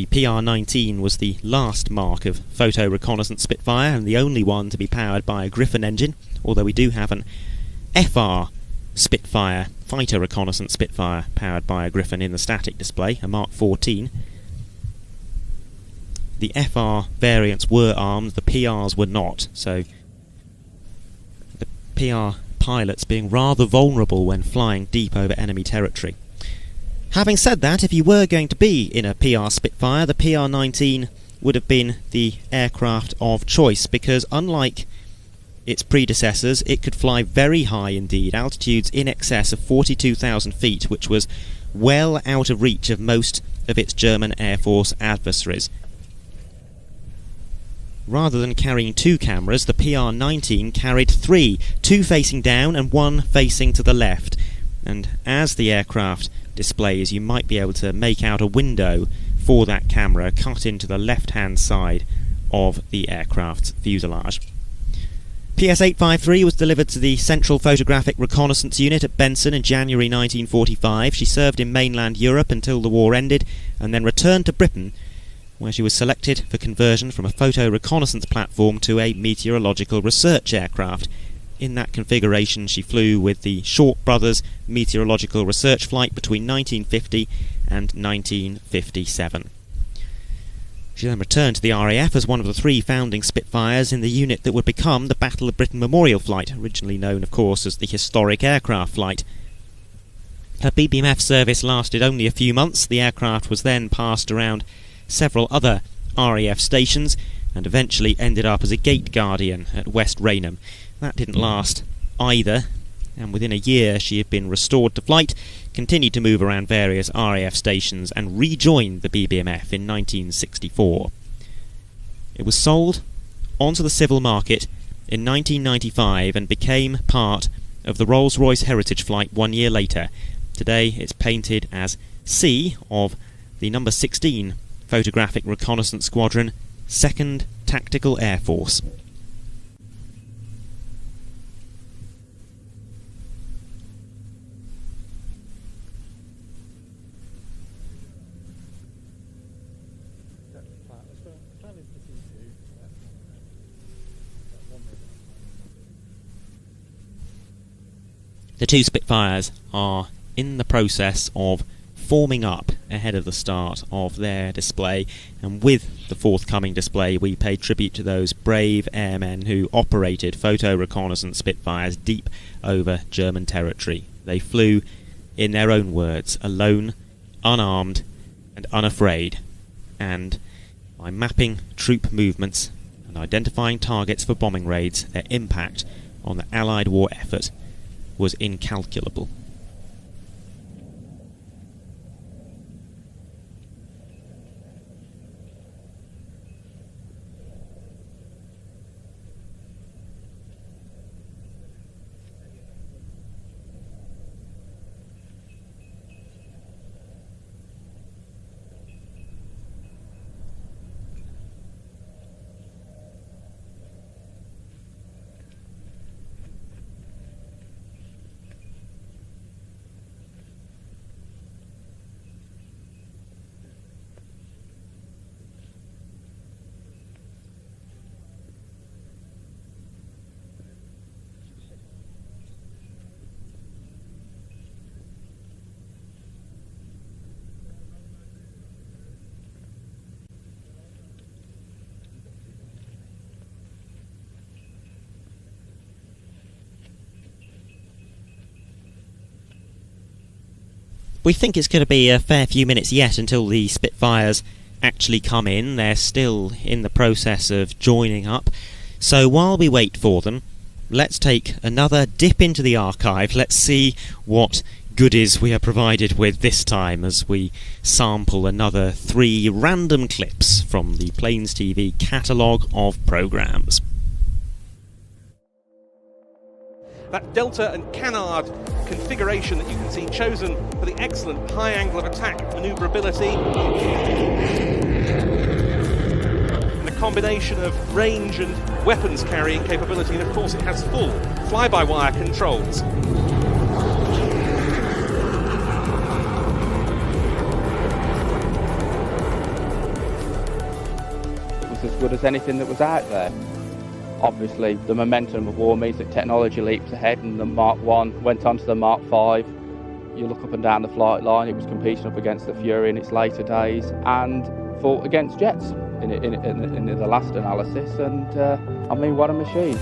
PR-19 was the last mark of photo reconnaissance Spitfire and the only one to be powered by a Griffon engine, although we do have an FR Spitfire, fighter reconnaissance Spitfire, powered by a Griffon in the static display, a Mark 14. The FR variants were armed, the PRs were not, so the PR pilots being rather vulnerable when flying deep over enemy territory. Having said that, if you were going to be in a PR Spitfire, the PR-19 would have been the aircraft of choice, because unlike its predecessors, it could fly very high indeed, altitudes in excess of 42,000 feet, which was well out of reach of most of its German Air Force adversaries. Rather than carrying 2 cameras, the PR-19 carried 3, 2 facing down and 1 facing to the left. And as the aircraft displays, you might be able to make out a window for that camera cut into the left-hand side of the aircraft's fuselage. PS-853 was delivered to the Central Photographic Reconnaissance Unit at Benson in January 1945. She served in mainland Europe until the war ended, and then returned to Britain, where she was selected for conversion from a photo reconnaissance platform to a meteorological research aircraft. In that configuration, she flew with the Short Brothers meteorological research flight between 1950 and 1957. She then returned to the RAF as one of the 3 founding Spitfires in the unit that would become the Battle of Britain Memorial Flight, originally known, of course, as the Historic Aircraft Flight. Her BBMF service lasted only a few months. The aircraft was then passed around several other RAF stations and eventually ended up as a gate guardian at West Raynham. That didn't last either, and within a year she had been restored to flight, continued to move around various RAF stations, and rejoined the BBMF in 1964. It was sold onto the civil market in 1995 and became part of the Rolls-Royce Heritage Flight 1 year later. Today it's painted as C of the number 16 Photographic Reconnaissance Squadron, 2nd Tactical Air Force. The 2 Spitfires are in the process of forming up ahead of the start of their display, and with the forthcoming display we pay tribute to those brave airmen who operated photo reconnaissance Spitfires deep over German territory. They flew, in their own words, alone, unarmed and unafraid, and by mapping troop movements and identifying targets for bombing raids, their impact on the Allied war effort was incalculable. We think it's going to be a fair few minutes yet until the Spitfires actually come in. They're still in the process of joining up. So while we wait for them, let's take another dip into the archive. Let's see what goodies we are provided with this time as we sample another 3 random clips from the Plains TV catalogue of programmes. That delta and canard configuration that you can see chosen for the excellent high angle of attack manoeuvrability and the combination of range and weapons carrying capability, and of course it has full fly-by-wire controls. It was as good as anything that was out there. Obviously, the momentum of war means that technology leaps ahead, and the Mark 1 went on to the Mark 5. You look up and down the flight line, it was competing up against the Fury in its later days and fought against jets in the last analysis, and I mean, what a machine.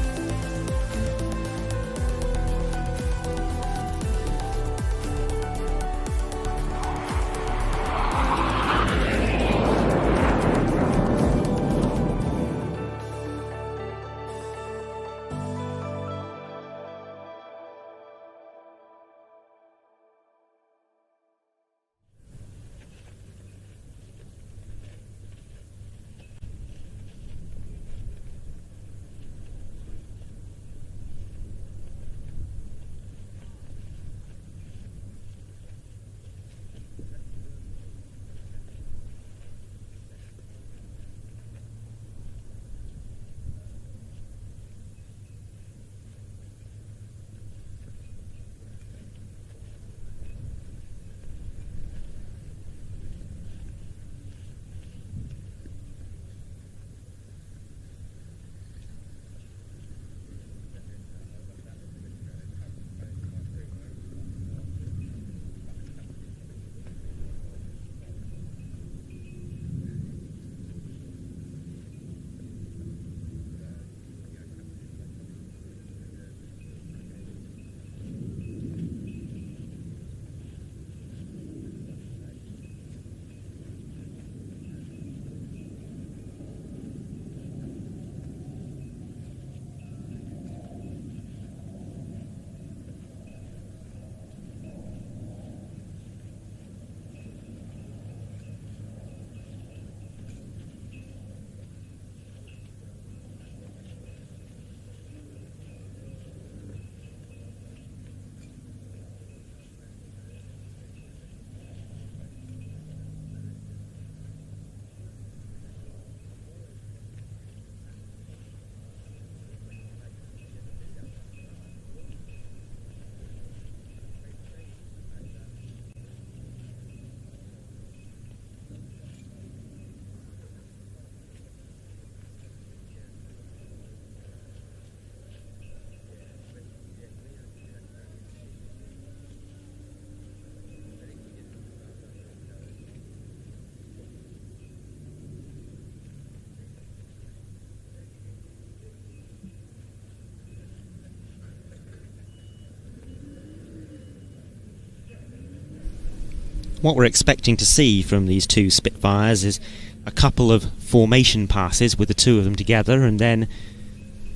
what we're expecting to see from these two Spitfires is a couple of formation passes with the two of them together, and then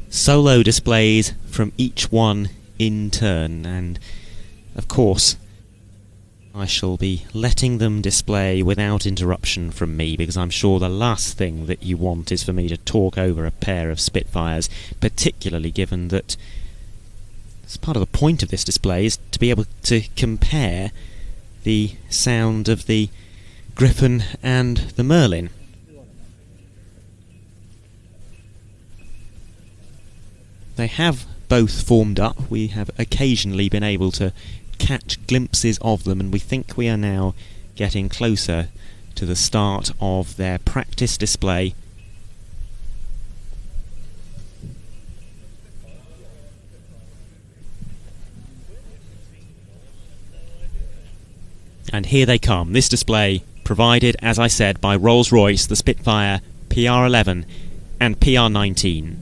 solo displays from each one in turn. And of course I shall be letting them display without interruption from me, because I'm sure the last thing that you want is for me to talk over a pair of Spitfires, particularly given that as part of the point of this display is to be able to compare the sound of the Griffon and the Merlin. They have both formed up. We have occasionally been able to catch glimpses of them, and we think we are now getting closer to the start of their practice display. And here they come. This display provided, as I said, by Rolls-Royce, the Spitfire PR11 and PR19.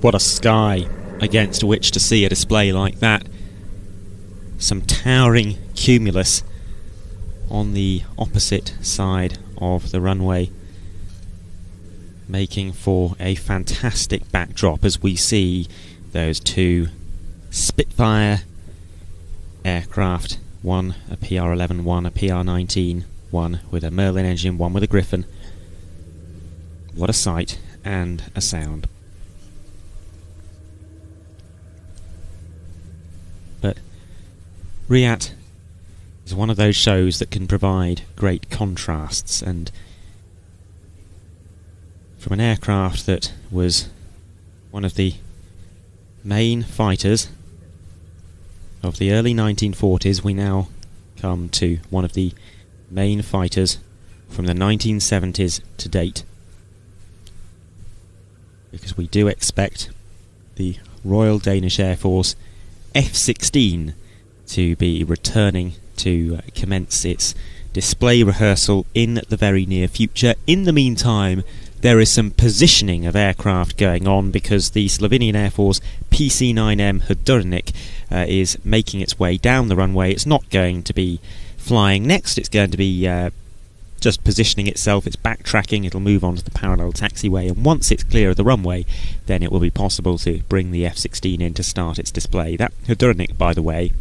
What a sky against which to see a display like that. Some towering cumulus on the opposite side of the runway, making for a fantastic backdrop as we see those two Spitfire aircraft, one a PR-11, one a PR-19, one with a Merlin engine, one with a Griffon. What a sight and a sound. But RIAT is one of those shows that can provide great contrasts, and from an aircraft that was one of the main fighters of the early 1940s, we now come to one of the main fighters from the 1970s to date, because we do expect the Royal Danish Air Force F-16 to be returning to commence its display rehearsal in the very near future. In the meantime, there is some positioning of aircraft going on because the Slovenian Air Force PC-9M Hrdurnik is making its way down the runway. It's not going to be flying next, it's going to be just positioning itself, it's backtracking, it'll move on to the parallel taxiway, and once it's clear of the runway, then it will be possible to bring the F-16 in to start its display. That Hrdurnik, by the way,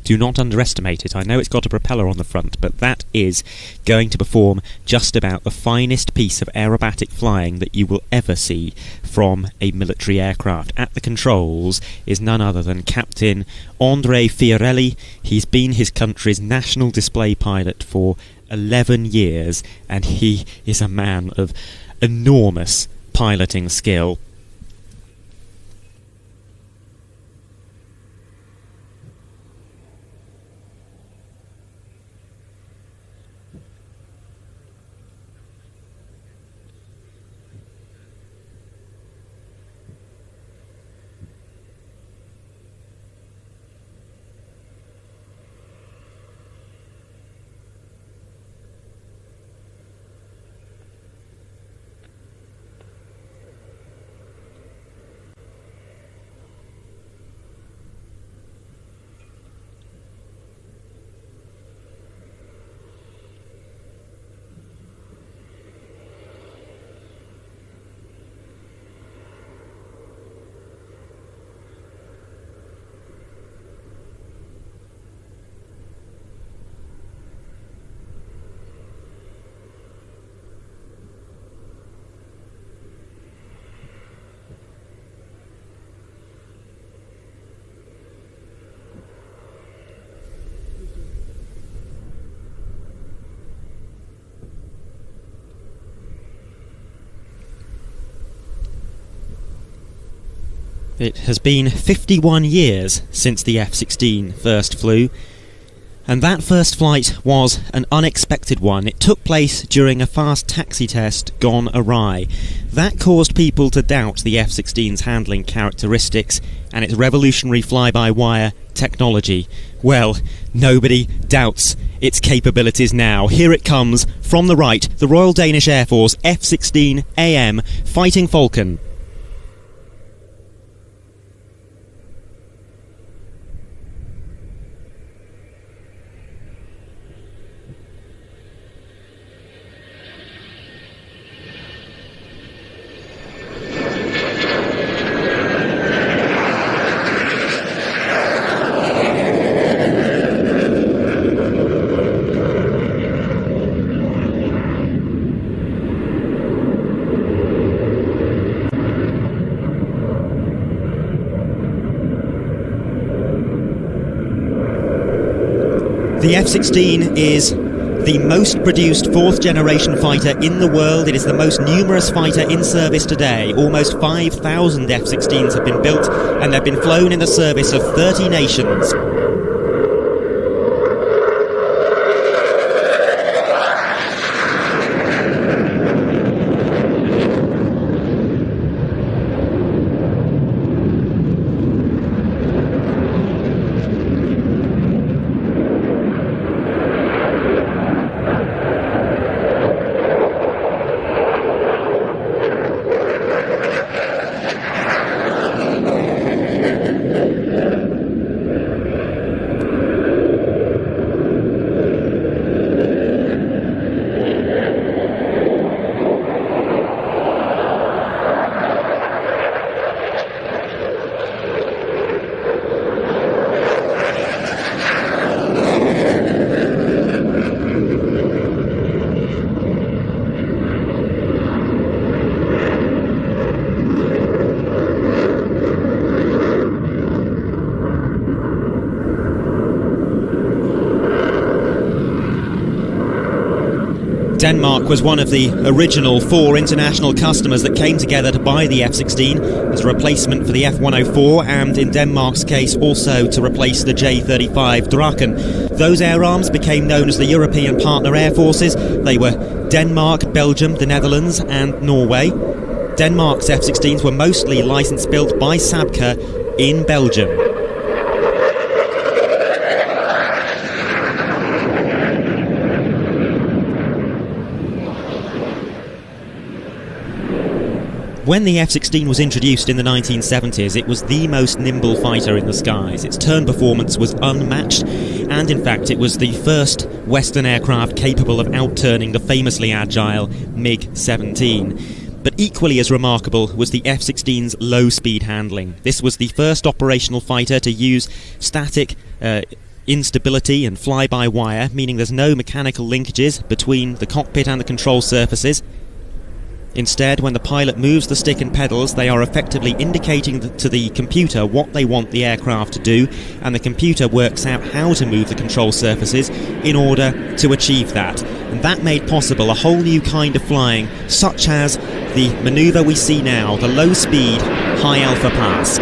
do not underestimate it. I know it's got a propeller on the front, but that is going to perform just about the finest piece of aerobatic flying that you will ever see from a military aircraft. At the controls is none other than Captain Andrei Fiorelli. He's been his country's national display pilot for 11 years, and he is a man of enormous piloting skill. It has been 51 years since the F-16 first flew, and that first flight was an unexpected one. It took place during a fast taxi test gone awry. That caused people to doubt the F-16's handling characteristics and its revolutionary fly-by-wire technology. Well, nobody doubts its capabilities now. Here it comes from the right, the Royal Danish Air Force F-16 AM Fighting Falcon. The F-16 is the most produced fourth-generation fighter in the world. It is the most numerous fighter in service today. Almost 5,000 F-16s have been built, and they've been flown in the service of 30 nations. Denmark was one of the original 4 international customers that came together to buy the F-16 as a replacement for the F-104, and in Denmark's case also to replace the J-35 Draken. Those air arms became known as the European Partner Air Forces. They were Denmark, Belgium, the Netherlands and Norway. Denmark's F-16s were mostly licence-built by Sabca in Belgium. When the F-16 was introduced in the 1970s, it was the most nimble fighter in the skies. Its turn performance was unmatched, and in fact it was the first Western aircraft capable of outturning the famously agile MiG-17. But equally as remarkable was the F-16's low-speed handling. This was the first operational fighter to use static instability and fly-by-wire, meaning there's no mechanical linkages between the cockpit and the control surfaces. Instead, when the pilot moves the stick and pedals, they are effectively indicating to the computer what they want the aircraft to do, and the computer works out how to move the control surfaces in order to achieve that. And that made possible a whole new kind of flying, such as the manoeuvre we see now, the low-speed, high-alpha pass.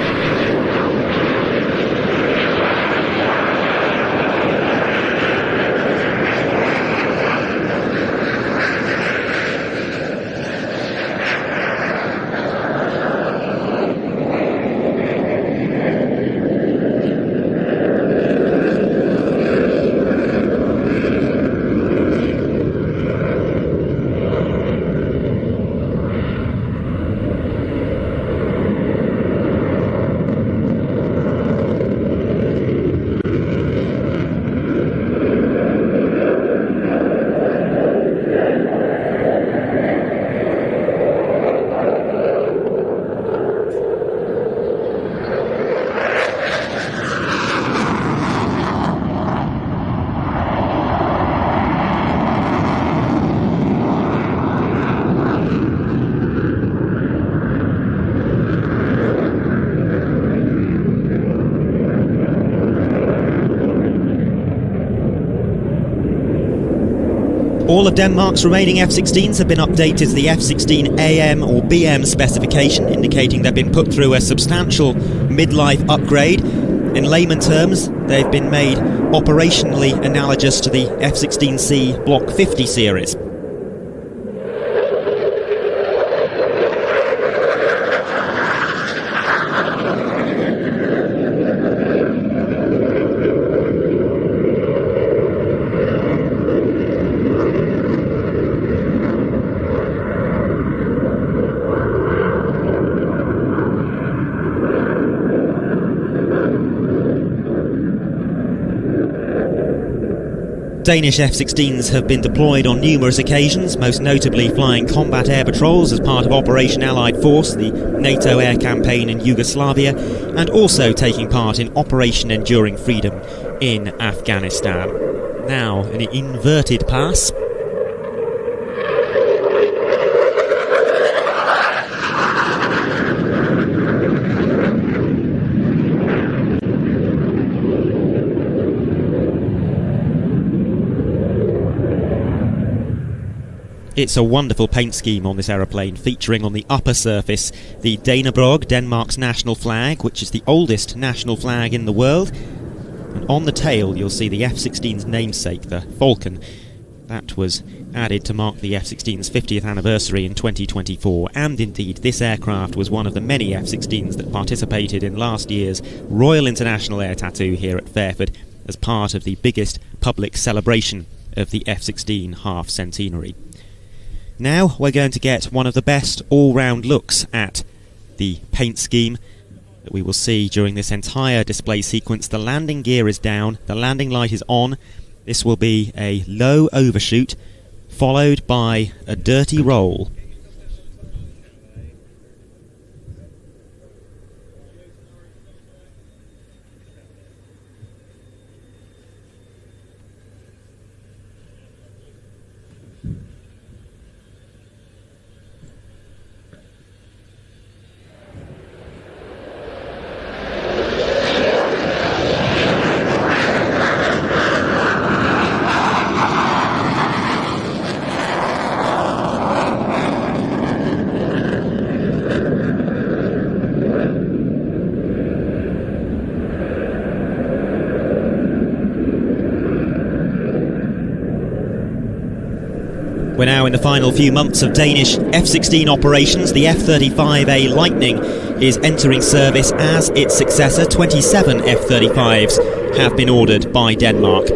All of Denmark's remaining F-16s have been updated to the F-16 AM or BM specification, indicating they've been put through a substantial midlife upgrade. In layman terms, they've been made operationally analogous to the F-16C Block 50 series. Danish F-16s have been deployed on numerous occasions, most notably flying combat air patrols as part of Operation Allied Force, the NATO air campaign in Yugoslavia, and also taking part in Operation Enduring Freedom in Afghanistan. Now, an inverted pass. It's a wonderful paint scheme on this aeroplane, featuring on the upper surface the Danebrog, Denmark's national flag, which is the oldest national flag in the world. And on the tail you'll see the F-16's namesake, the Falcon. That was added to mark the F-16's 50th anniversary in 2024, and indeed this aircraft was one of the many F-16s that participated in last year's Royal International Air Tattoo here at Fairford as part of the biggest public celebration of the F-16 half centenary. Now we're going to get one of the best all-round looks at the paint scheme that we will see during this entire display sequence. The landing gear is down, the landing light is on. This will be a low overshoot, followed by a dirty roll. We're now in the final few months of Danish F-16 operations. The F-35A Lightning is entering service as its successor. 27 F-35s have been ordered by Denmark.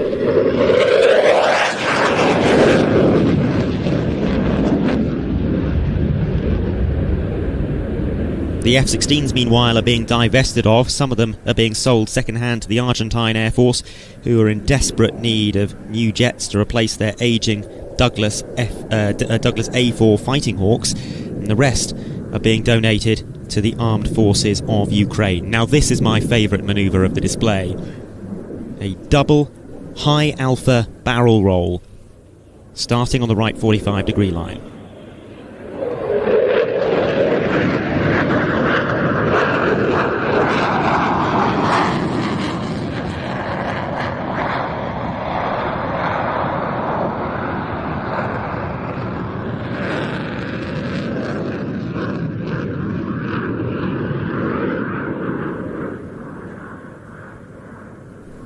The F-16s, meanwhile, are being divested of. Some of them are being sold second-hand to the Argentine Air Force, who are in desperate need of new jets to replace their ageing Douglas A4 Fighting Hawks, and the rest are being donated to the armed forces of Ukraine. Now, this is my favourite manoeuvre of the display. A double high alpha barrel roll, starting on the right 45-degree line.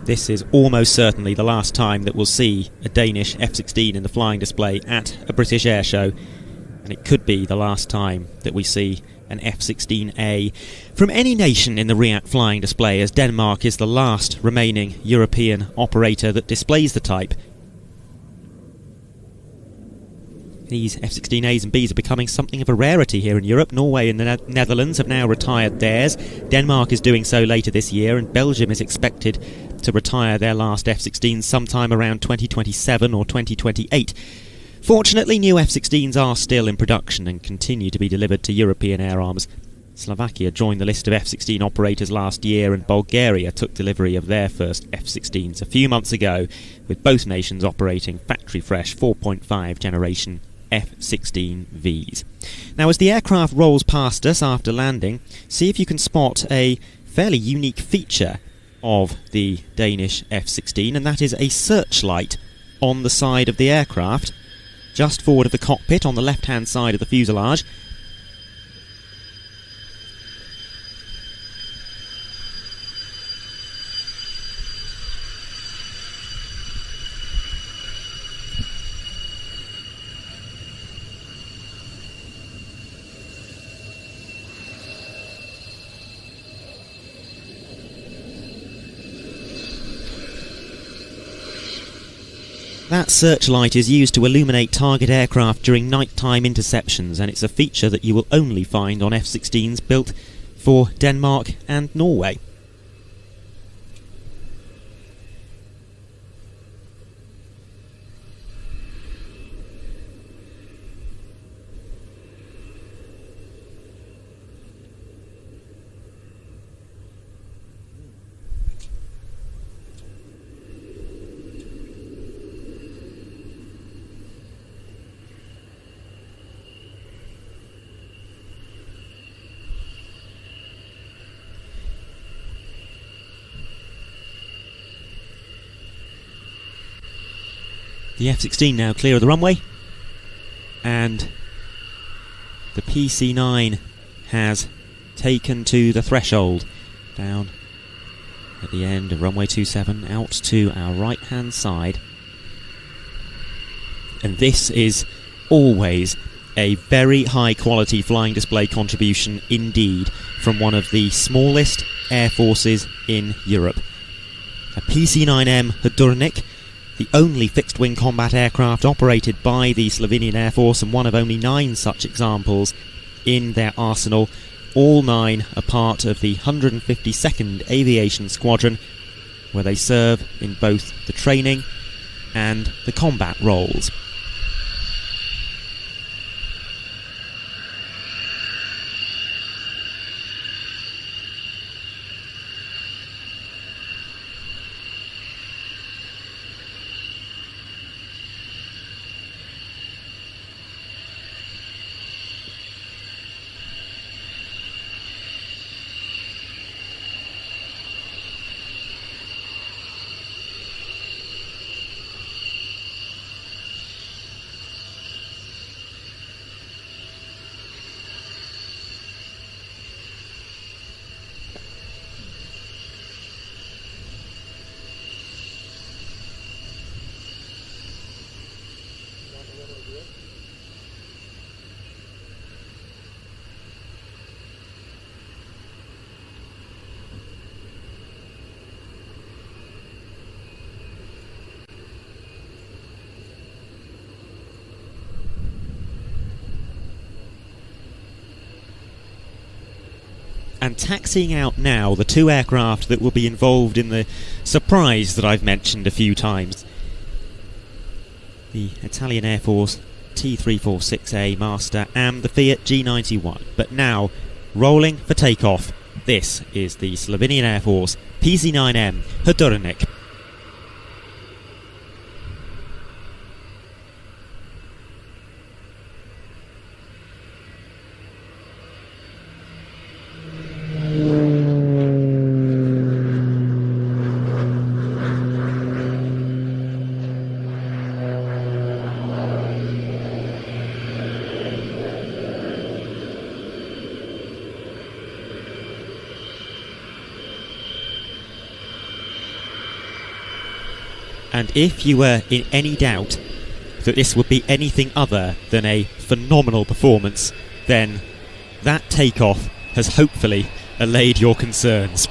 This is almost certainly the last time that we'll see a Danish F-16 in the flying display at a British air show, and it could be the last time that we see an F-16A from any nation in the RIAT flying display, as Denmark is the last remaining European operator that displays the type. These F-16As and Bs are becoming something of a rarity here in Europe. Norway and the Netherlands have now retired theirs. Denmark is doing so later this year, and Belgium is expected to retire their last F-16s sometime around 2027 or 2028. Fortunately, new F-16s are still in production and continue to be delivered to European air arms. Slovakia joined the list of F-16 operators last year, and Bulgaria took delivery of their first F-16s a few months ago, with both nations operating factory-fresh 4.5 generation F-16Vs. Now, as the aircraft rolls past us after landing, see if you can spot a fairly unique feature of the Danish F-16, and that is a searchlight on the side of the aircraft, just forward of the cockpit on the left-hand side of the fuselage. That searchlight is used to illuminate target aircraft during nighttime interceptions, and it's a feature that you will only find on F-16s built for Denmark and Norway. The F-16 now clear of the runway, and the PC-9 has taken to the threshold down at the end of runway 27 out to our right hand side, and this is always a very high quality flying display contribution indeed from one of the smallest air forces in Europe. A PC-9M Hadurnik, the only fixed-wing combat aircraft operated by the Slovenian Air Force, and one of only 9 such examples in their arsenal. All 9 are part of the 152nd Aviation Squadron, where they serve in both the training and the combat roles. and taxiing out now the two aircraft that will be involved in the surprise that I've mentioned a few times. The Italian Air Force T346A Master and the Fiat G91. But now, rolling for takeoff, this is the Slovenian Air Force PC-9M Hrdornik. And if you were in any doubt that this would be anything other than a phenomenal performance, then that takeoff has hopefully allayed your concerns.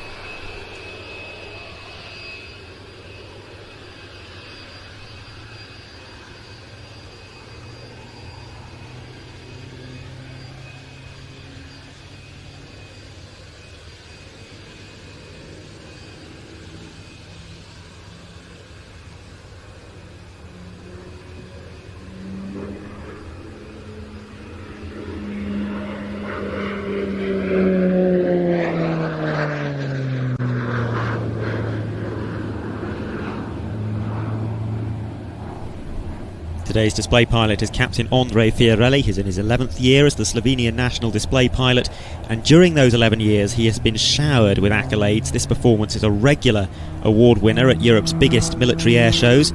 Today's display pilot is Captain Andrei Fiorelli. He's in his 11th year as the Slovenian national display pilot, and during those 11 years he has been showered with accolades. This performance is a regular award winner at Europe's biggest military air shows.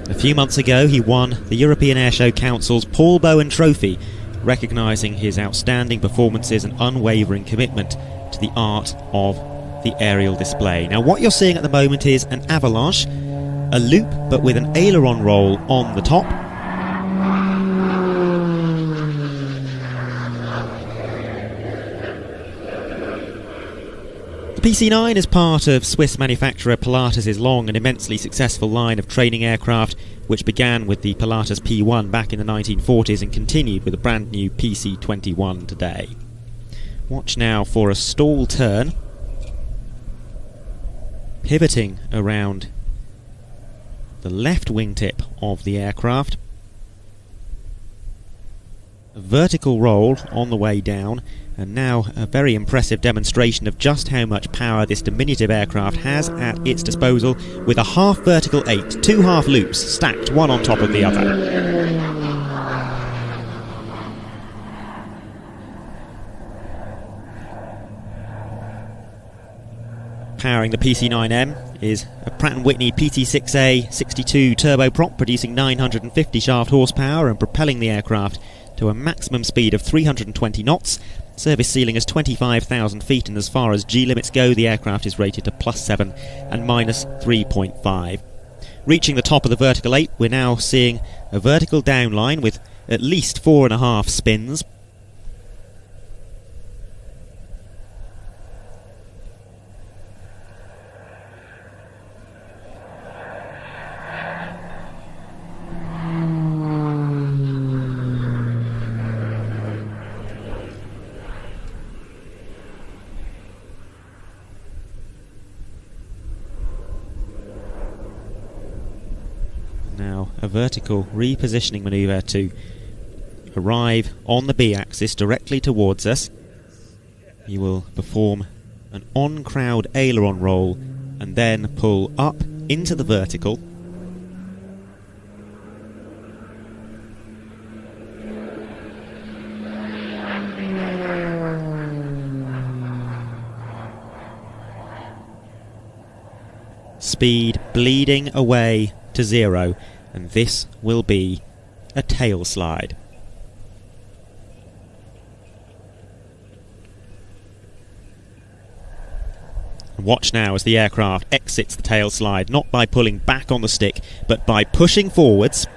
A few months ago he won the European Airshow Council's Paul Bowen Trophy, recognising his outstanding performances and unwavering commitment to the art of the aerial display. Now what you're seeing at the moment is an avalanche, a loop but with an aileron roll on the top. The PC-9 is part of Swiss manufacturer Pilatus' long and immensely successful line of training aircraft, which began with the Pilatus P1 back in the 1940s and continued with a brand new PC-21 today. Watch now for a stall turn, pivoting around the left wingtip of the aircraft, a vertical roll on the way down, and now a very impressive demonstration of just how much power this diminutive aircraft has at its disposal, with a half vertical 8, two half loops stacked one on top of the other. Powering the PC-9M is a Pratt & Whitney PT6A 62 turboprop, producing 950 shaft horsepower and propelling the aircraft to a maximum speed of 320 knots. Service ceiling is 25,000 feet, and as far as G limits go, the aircraft is rated to +7 and -3.5. Reaching the top of the vertical 8, we're now seeing a vertical downline with at least 4.5 spins. Now a vertical repositioning manoeuvre to arrive on the B-axis directly towards us. You will perform an on-crowd aileron roll and then pull up into the vertical. Speed bleeding away to 0, and this will be a tail slide. And watch now as the aircraft exits the tail slide, not by pulling back on the stick, but by pushing forwards.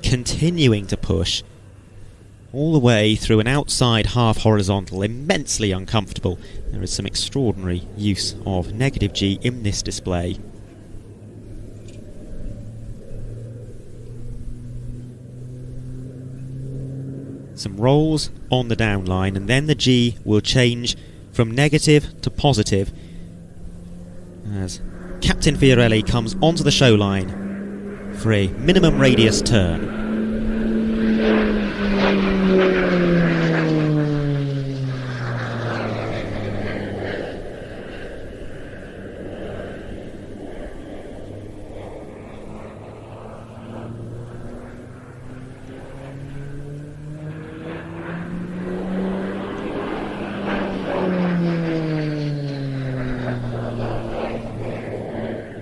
continuing to push all the way through an outside half horizontal, immensely uncomfortable. There is some extraordinary use of negative G in this display. Some rolls on the down line, and then the G will change from negative to positive as Captain Fiorelli comes onto the show line for a minimum radius turn.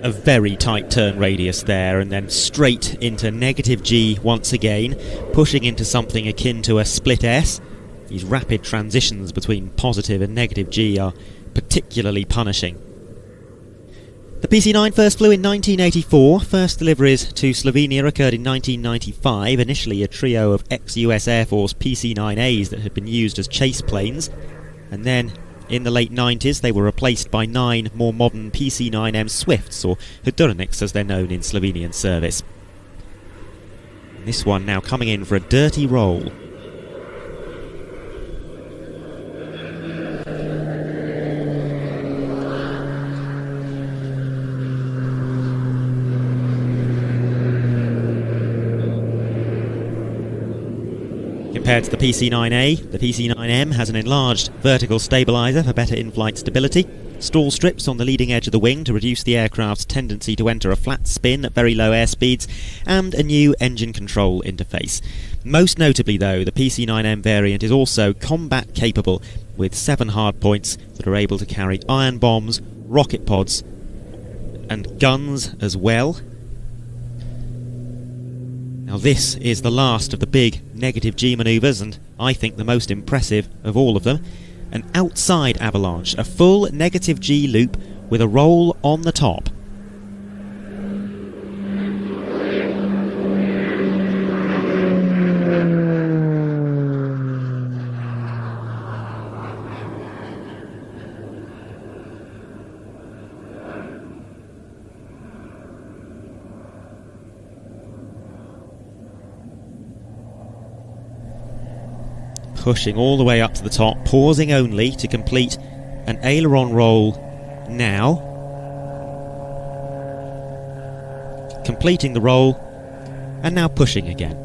A very tight turn radius there, and then straight into negative G once again, pushing into something akin to a split S. These rapid transitions between positive and negative G are particularly punishing. The PC-9 first flew in 1984. First deliveries to Slovenia occurred in 1995, initially a trio of ex-US Air Force PC-9As that had been used as chase planes, and then in the late 90s, they were replaced by 9 more modern PC-9M Swifts, or Hudurniks as they're known in Slovenian service. And this one now coming in for a dirty roll. Compared to the PC-9A, the PC-9M has an enlarged vertical stabiliser for better in-flight stability, stall strips on the leading edge of the wing to reduce the aircraft's tendency to enter a flat spin at very low airspeeds, and a new engine control interface. Most notably though, the PC-9M variant is also combat capable with 7 hardpoints that are able to carry iron bombs, rocket pods and guns as well. Now this is the last of the big negative G manoeuvres, and I think the most impressive of all of them. An outside avalanche, a full negative G loop with a roll on the top. Pushing all the way up to the top, pausing only to complete an aileron roll now. Completing the roll, and now pushing again.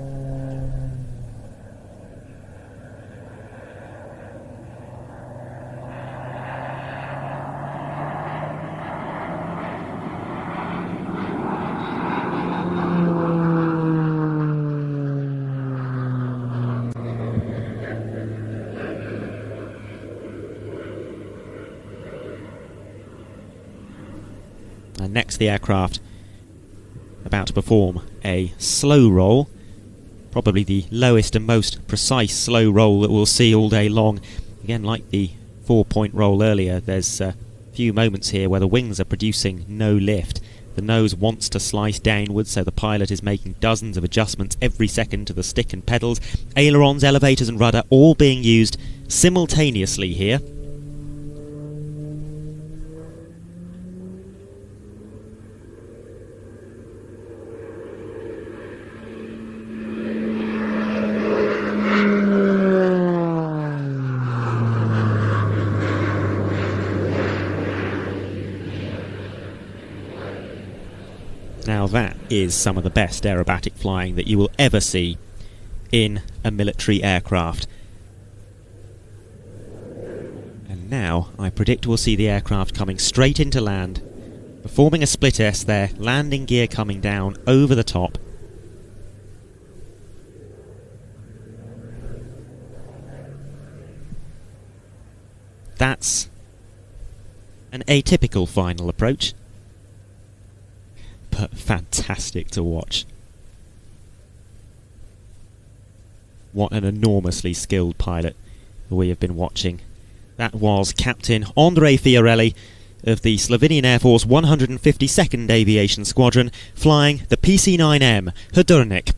And next the aircraft about to perform a slow roll, probably the lowest and most precise slow roll that we'll see all day long. Again, like the 4-point roll earlier, there's a few moments here where the wings are producing no lift. The nose wants to slice downwards, so the pilot is making dozens of adjustments every second to the stick and pedals. Ailerons, elevators and rudder all being used simultaneously here. Now that is some of the best aerobatic flying that you will ever see in a military aircraft. And now I predict we'll see the aircraft coming straight into land, performing a split S there, landing gear coming down over the top. That's an atypical final approach, but fantastic to watch. What an enormously skilled pilot we have been watching. That was Captain Andrei Fiorelli of the Slovenian Air Force 152nd Aviation Squadron, flying the PC-9M Hudurnik.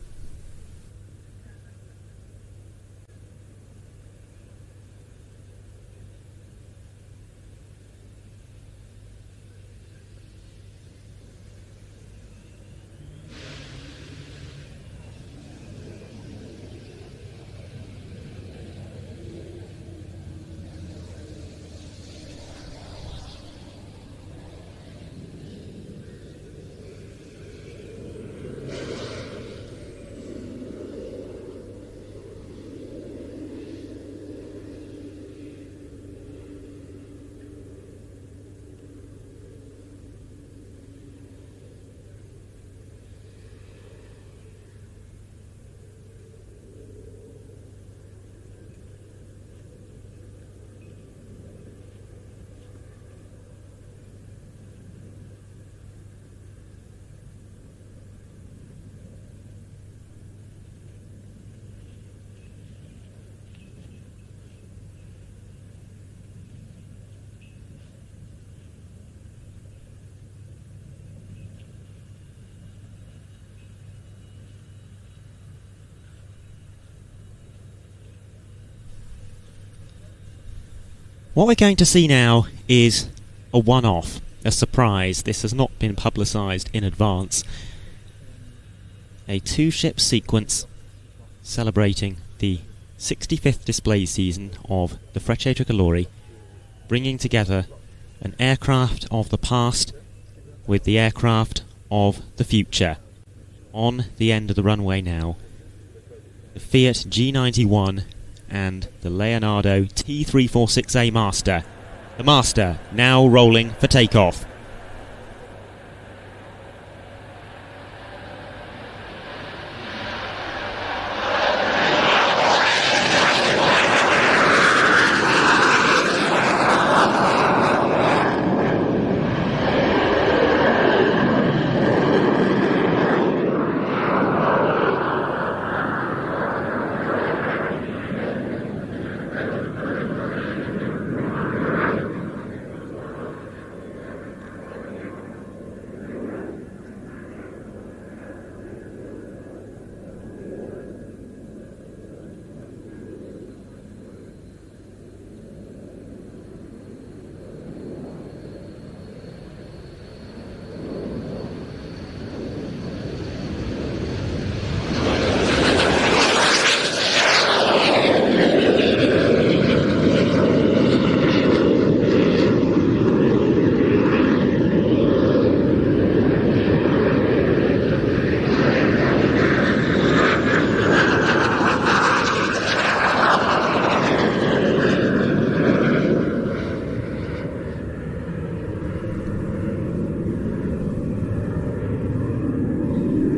What we're going to see now is a one-off, a surprise. This has not been publicised in advance. A two-ship sequence celebrating the 65th display season of the Frecce Tricolori, bringing together an aircraft of the past with the aircraft of the future. On the end of the runway now, the Fiat G91 and the Leonardo T346A Master. The Master now rolling for takeoff.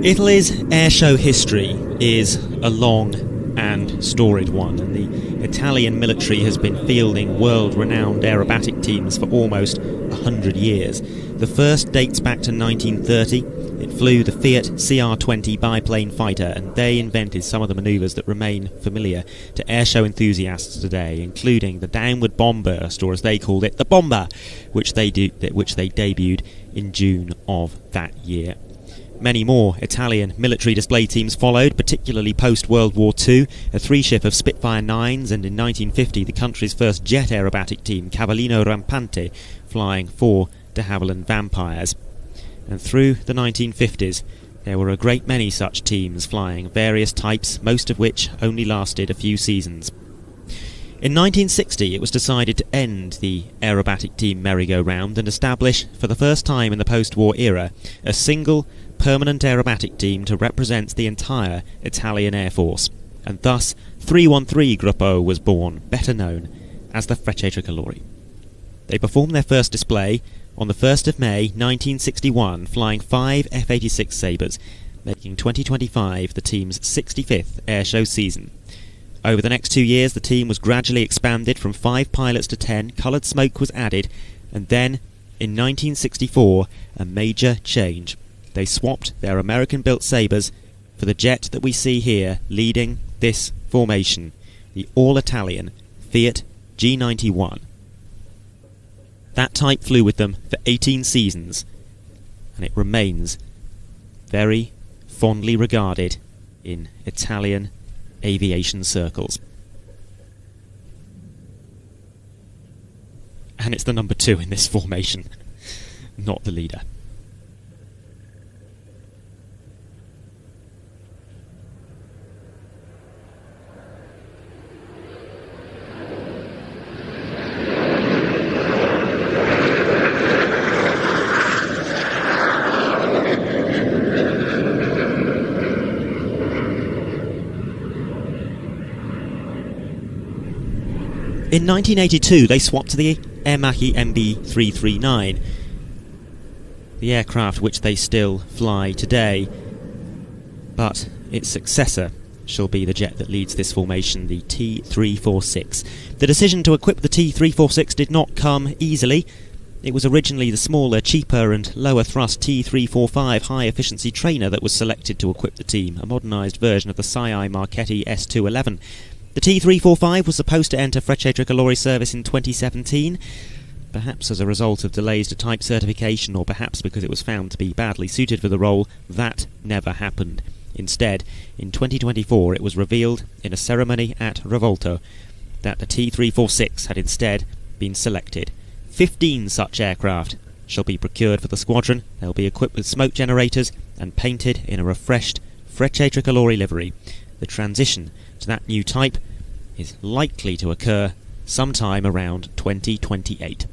Italy's airshow history is a long and storied one, and the Italian military has been fielding world-renowned aerobatic teams for almost 100 years. The first dates back to 1930. It flew the Fiat CR-20 biplane fighter, and they invented some of the manoeuvres that remain familiar to airshow enthusiasts today, including the downward bomb burst, or as they called it, the bomber, which they debuted in June of that year. Many more Italian military display teams followed, particularly post-World War II, a three-ship of Spitfire 9s, and in 1950 the country's first jet aerobatic team, Cavallino Rampante, flying 4 de Havilland Vampires. And through the 1950s there were a great many such teams flying various types, most of which only lasted a few seasons. In 1960 it was decided to end the aerobatic team merry-go-round and establish, for the first time in the post-war era, a single permanent aerobatic team to represent the entire Italian Air Force, and thus 313 Gruppo was born, better known as the Frecce Tricolori. They performed their first display on the 1st of May 1961, flying 5 F-86 Sabres, making 2025 the team's 65th airshow season. Over the next 2 years the team was gradually expanded from 5 pilots to 10, coloured smoke was added, and then, in 1964, a major change. They swapped their American-built Sabres for the jet that we see here leading this formation, the all-Italian Fiat G91. That type flew with them for 18 seasons, and it remains very fondly regarded in Italian aviation circles. And it's the number 2 in this formation, not the leader. In 1982 they swapped to the Airmacchi MB339, the aircraft which they still fly today, but its successor shall be the jet that leads this formation, the T346. The decision to equip the T346 did not come easily. It was originally the smaller, cheaper and lower thrust T345 high-efficiency trainer that was selected to equip the team, a modernised version of the Sci Marchetti S211. The T345 was supposed to enter Frecce Tricolori service in 2017, perhaps as a result of delays to type certification, or perhaps because it was found to be badly suited for the role. That never happened. Instead, in 2024 it was revealed in a ceremony at Revolto that the T346 had instead been selected. 15 such aircraft shall be procured for the squadron. They'll be equipped with smoke generators and painted in a refreshed Frecce Tricolore livery. The transition to that new type is likely to occur sometime around 2028.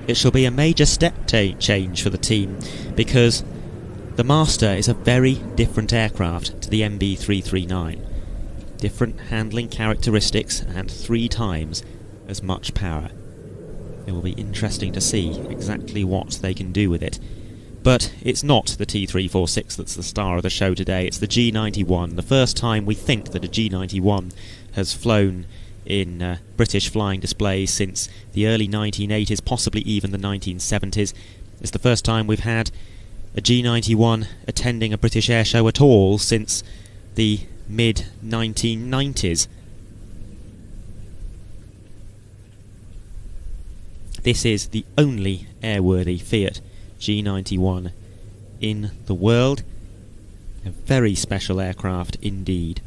It shall be a major step change for the team, because the Master is a very different aircraft to the MB339. Different handling characteristics and 3 times as much power. It will be interesting to see exactly what they can do with it. But it's not the T346 that's the star of the show today, it's the G91. The first time we think that a G91 has flown in British flying displays since the early 1980s, possibly even the 1970s. It's the first time we've had a G91 attending a British air show at all since the mid-1990s. This is the only airworthy Fiat G91 in the world. A very special aircraft indeed.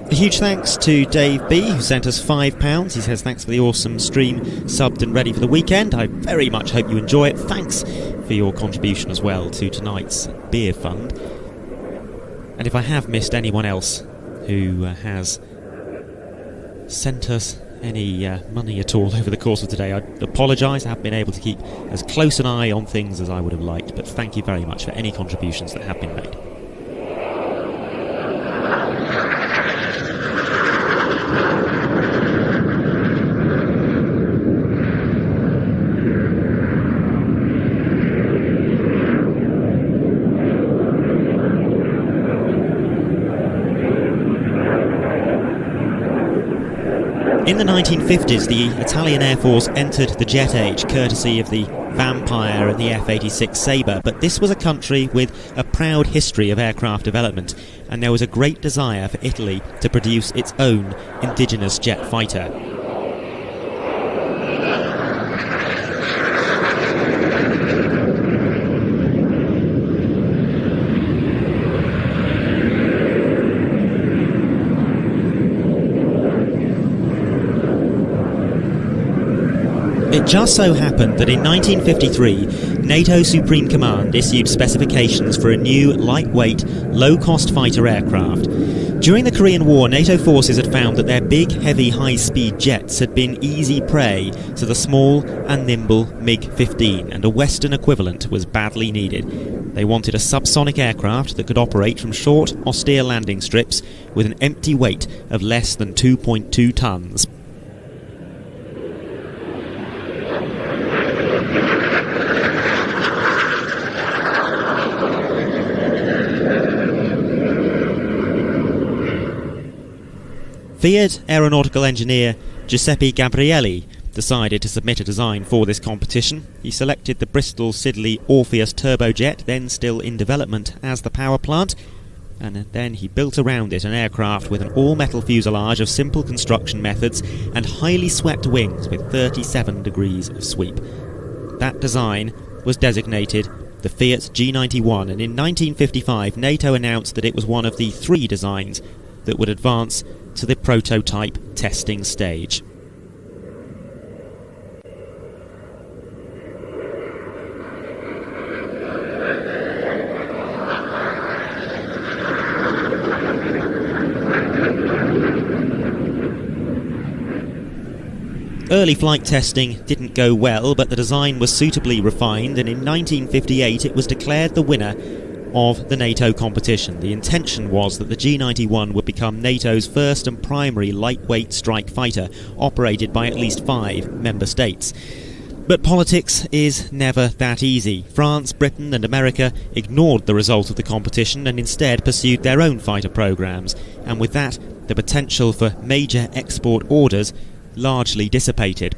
A huge thanks to Dave B, who sent us £5. He says thanks for the awesome stream, subbed and ready for the weekend. I very much hope you enjoy it. Thanks for your contribution as well to tonight's beer fund. And if I have missed anyone else who has sent us any money at all over the course of today, I apologise. I haven't been able to keep as close an eye on things as I would have liked, but thank you very much for any contributions that have been made. In the 1950s, the Italian Air Force entered the jet age courtesy of the Vampire and the F-86 Sabre, but this was a country with a proud history of aircraft development, and there was a great desire for Italy to produce its own indigenous jet fighter. It just so happened that in 1953, NATO Supreme Command issued specifications for a new, lightweight, low-cost fighter aircraft. During the Korean War, NATO forces had found that their big, heavy, high-speed jets had been easy prey to the small and nimble MiG-15, and a Western equivalent was badly needed. They wanted a subsonic aircraft that could operate from short, austere landing strips with an empty weight of less than 2.2 tons. Fiat aeronautical engineer Giuseppe Gabrielli decided to submit a design for this competition. He selected the Bristol Siddeley Orpheus turbojet, then still in development, as the power plant, and then he built around it an aircraft with an all-metal fuselage of simple construction methods and highly swept wings with 37 degrees of sweep. That design was designated the Fiat G91, and in 1955 NATO announced that it was one of the 3 designs that would advance to the prototype testing stage. Early flight testing didn't go well, but the design was suitably refined, and in 1958 it was declared the winner of the NATO competition. The intention was that the G91 would become NATO's first and primary lightweight strike fighter, operated by at least 5 member states. But politics is never that easy. France, Britain and America ignored the result of the competition and instead pursued their own fighter programs, and with that the potential for major export orders largely dissipated.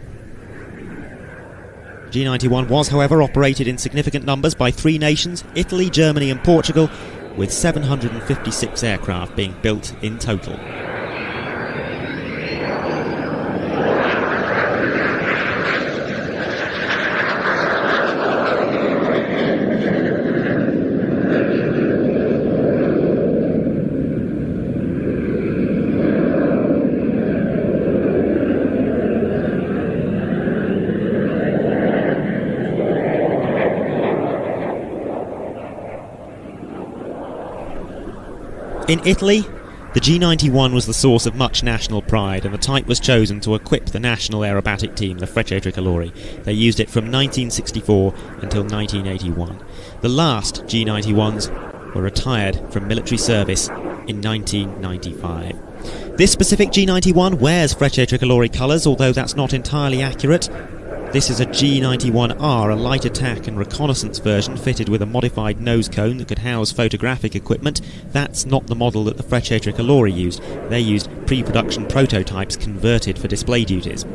G91 was, however, operated in significant numbers by 3 nations, Italy, Germany and Portugal, with 756 aircraft being built in total. In Italy, the G91 was the source of much national pride, and the type was chosen to equip the national aerobatic team, the Frecce Tricolori. They used it from 1964 until 1981. The last G91s were retired from military service in 1995. This specific G91 wears Frecce Tricolori colours, although that's not entirely accurate. This is a G91R, a light attack and reconnaissance version fitted with a modified nose cone that could house photographic equipment. That's not the model that the Frecce Tricolori used. They used pre-production prototypes converted for display duties.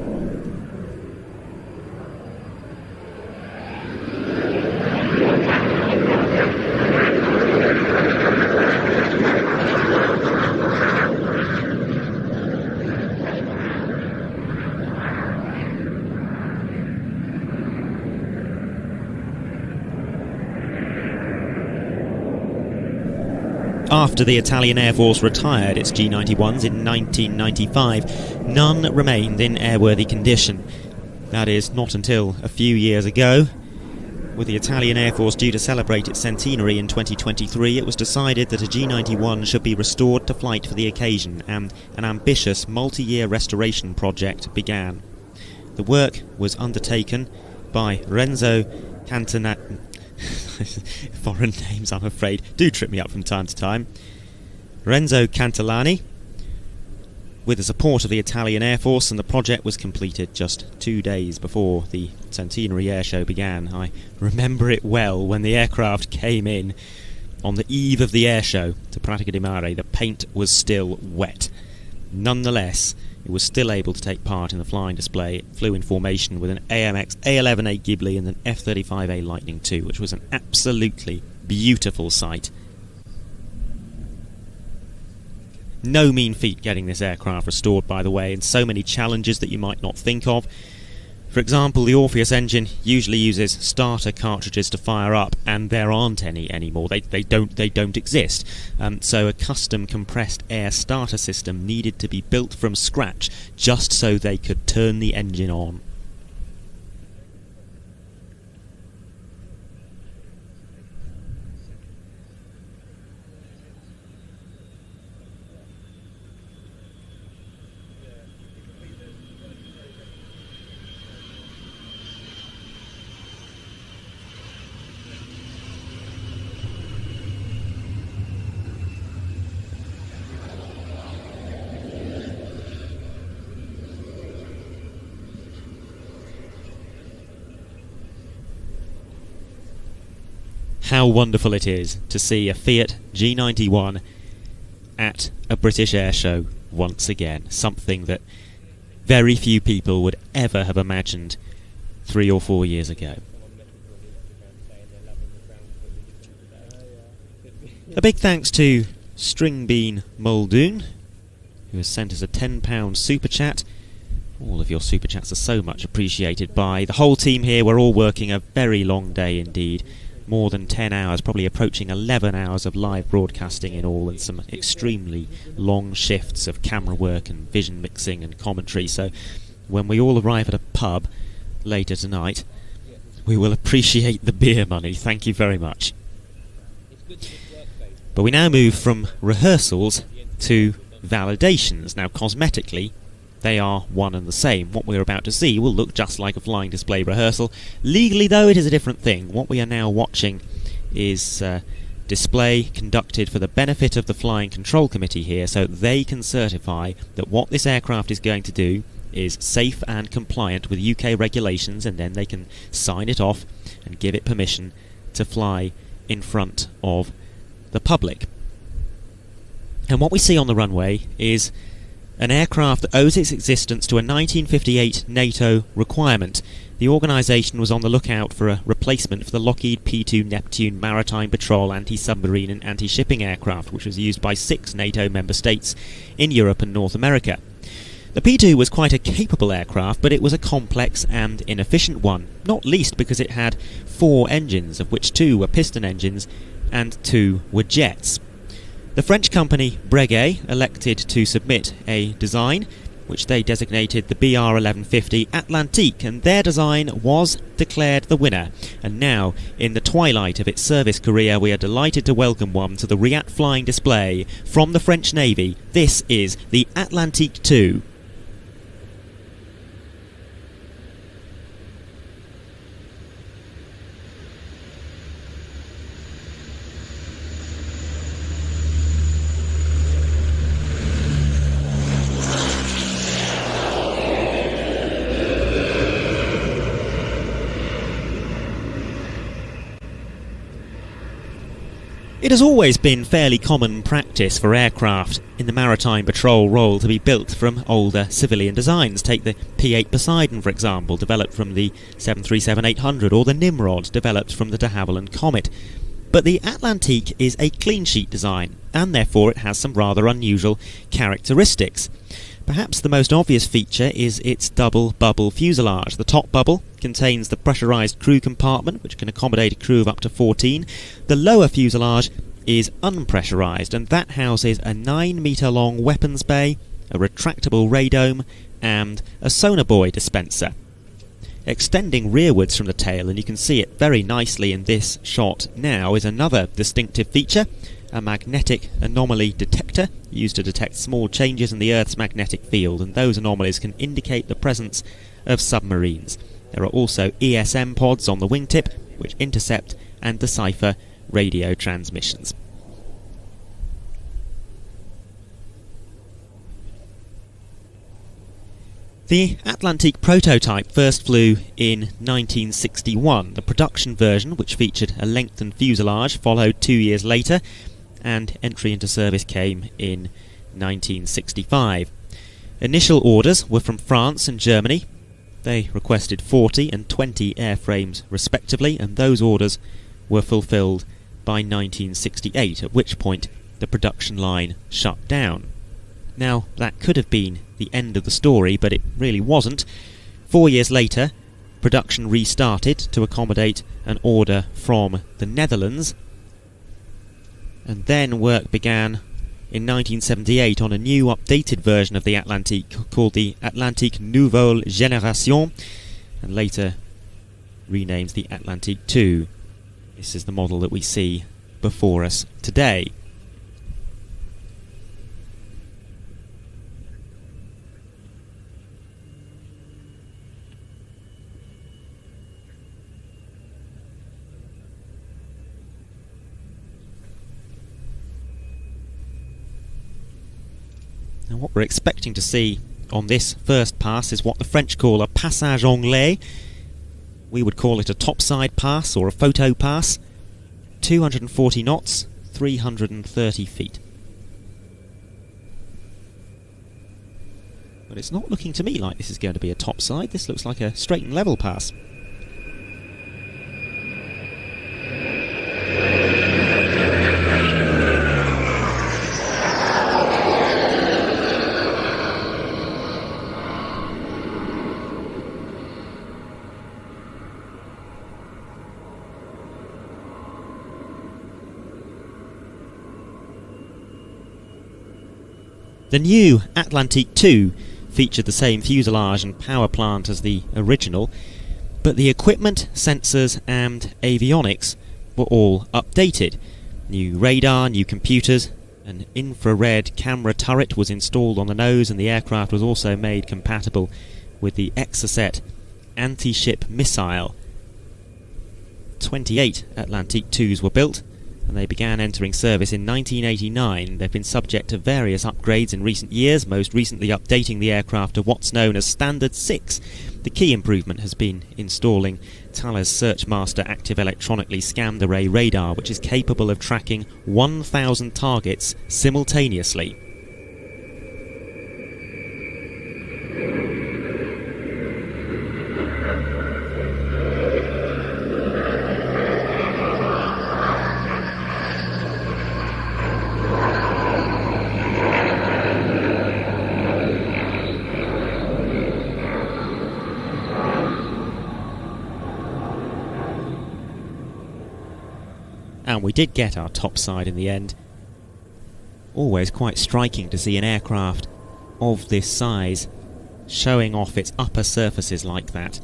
After the Italian Air Force retired its G91s in 1995, none remained in airworthy condition. That is, not until a few years ago. With the Italian Air Force due to celebrate its centenary in 2023, it was decided that a G91 should be restored to flight for the occasion, and an ambitious multi-year restoration project began. The work was undertaken by Renzo Cantanati. Foreign names, I'm afraid, do trip me up from time to time. Renzo Cantillani, with the support of the Italian Air Force, and the project was completed just 2 days before the centenary airshow began. I remember it well when the aircraft came in on the eve of the airshow to Pratica di Mare. The paint was still wet. Nonetheless, it was still able to take part in the flying display. It flew in formation with an AMX A11A Ghibli and an F-35A Lightning II, which was an absolutely beautiful sight. No mean feat getting this aircraft restored, by the way, and so many challenges that you might not think of. For example, the Orpheus engine usually uses starter cartridges to fire up, and there aren't any anymore. They don't exist. So a custom compressed air starter system needed to be built from scratch just so they could turn the engine on. How wonderful it is to see a Fiat G91 at a British air show. once again, something that very few people would ever have imagined 3 or 4 years ago. A big thanks to Stringbean Muldoon, who has sent us a £10 super chat. All of your super chats are so much appreciated by the whole team here. We're all working a very long day indeed. More than 10 hours, probably approaching 11 hours of live broadcasting in all, and some extremely long shifts of camera work and vision mixing and commentary. So when we all arrive at a pub later tonight, we will appreciate the beer money. Thank you very much. But we now move from rehearsals to validations. Now, cosmetically, they are one and the same. What we're about to see will look just like a flying display rehearsal. Legally, though, it is a different thing. What we are now watching is display conducted for the benefit of the Flying Control Committee here, so they can certify that what this aircraft is going to do is safe and compliant with UK regulations, and then they can sign it off and give it permission to fly in front of the public. And what we see on the runway is an aircraft that owes its existence to a 1958 NATO requirement. The organisation was on the lookout for a replacement for the Lockheed P-2 Neptune maritime patrol anti-submarine and anti-shipping aircraft, which was used by 6 NATO member states in Europe and North America. The P-2 was quite a capable aircraft, but it was a complex and inefficient one, not least because it had 4 engines, of which 2 were piston engines and 2 were jets. The French company Breguet elected to submit a design which they designated the BR-1150 Atlantique, and their design was declared the winner. And now, in the twilight of its service career, we are delighted to welcome one to the RIAT flying display from the French Navy. This is the Atlantique 2. It has always been fairly common practice for aircraft in the maritime patrol role to be built from older civilian designs. Take the P-8 Poseidon, for example, developed from the 737-800, or the Nimrod, developed from the de Havilland Comet. But the Atlantique is a clean sheet design, and therefore it has some rather unusual characteristics. Perhaps the most obvious feature is its double bubble fuselage. The top bubble contains the pressurised crew compartment, which can accommodate a crew of up to 14. The lower fuselage is unpressurised, and that houses a 9-metre long weapons bay, a retractable radome, and a sonar buoy dispenser. Extending rearwards from the tail, and you can see it very nicely in this shot now, is another distinctive feature, a magnetic anomaly detector used to detect small changes in the Earth's magnetic field, and those anomalies can indicate the presence of submarines. There are also ESM pods on the wingtip which intercept and decipher radio transmissions. The Atlantique prototype first flew in 1961. The production version, which featured a lengthened fuselage, followed 2 years later, and entry into service came in 1965. Initial orders were from France and Germany. They requested 40 and 20 airframes respectively, and those orders were fulfilled by 1968, at which point the production line shut down. Now, that could have been the end of the story, but it really wasn't. 4 years later, production restarted to accommodate an order from the Netherlands, and then work began in 1978 on a new updated version of the Atlantique called the Atlantique Nouvelle Génération, and later renamed the Atlantique 2. This is the model that we see before us today. Now, what we're expecting to see on this first pass is what the French call a passage anglais. We would call it a topside pass or a photo pass. 240 knots, 330 feet. But it's not looking to me like this is going to be a topside. This looks like a straight and level pass. The new Atlantique 2 featured the same fuselage and power plant as the original, but the equipment, sensors and avionics were all updated. New radar, new computers, an infrared camera turret was installed on the nose, and the aircraft was also made compatible with the Exocet anti-ship missile. 28 Atlantique 2s were built, and they began entering service in 1989. They've been subject to various upgrades in recent years, most recently updating the aircraft to what's known as Standard 6. The key improvement has been installing Thales Searchmaster active electronically scanned array radar, which is capable of tracking 1,000 targets simultaneously. And we did get our topside in the end. Always quite striking to see an aircraft of this size showing off its upper surfaces like that.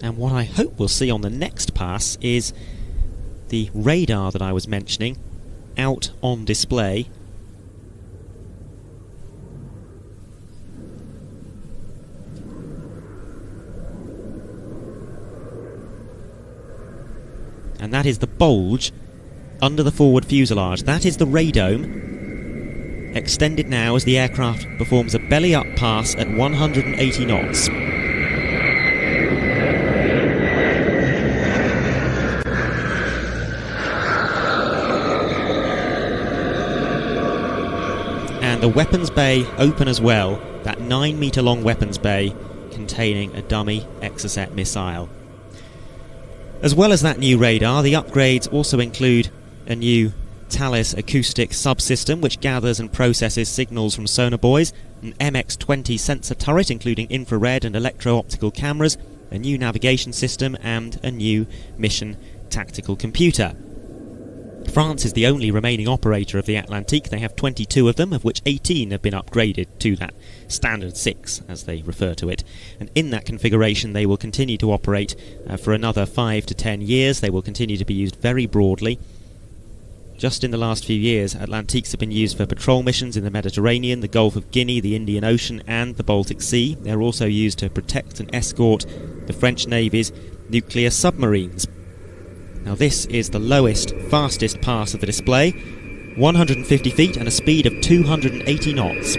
And what I hope we'll see on the next pass is the radar that I was mentioning out on display. And that is the bulge under the forward fuselage. That is the radome, extended now as the aircraft performs a belly-up pass at 180 knots. And the weapons bay open as well, that 9-metre long weapons bay containing a dummy Exocet missile. As well as that new radar, the upgrades also include a new Thales acoustic subsystem which gathers and processes signals from sonar buoys, an MX-20 sensor turret including infrared and electro-optical cameras, a new navigation system and a new mission tactical computer. France is the only remaining operator of the Atlantique. They have 22 of them, of which 18 have been upgraded to that Standard 6, as they refer to it. And in that configuration they will continue to operate for another 5 to 10 years. They will continue to be used very broadly. Just in the last few years, Atlantiques have been used for patrol missions in the Mediterranean, the Gulf of Guinea, the Indian Ocean and the Baltic Sea. They're also used to protect and escort the French Navy's nuclear submarines. Now this is the lowest, fastest pass of the display, 150 feet and a speed of 280 knots.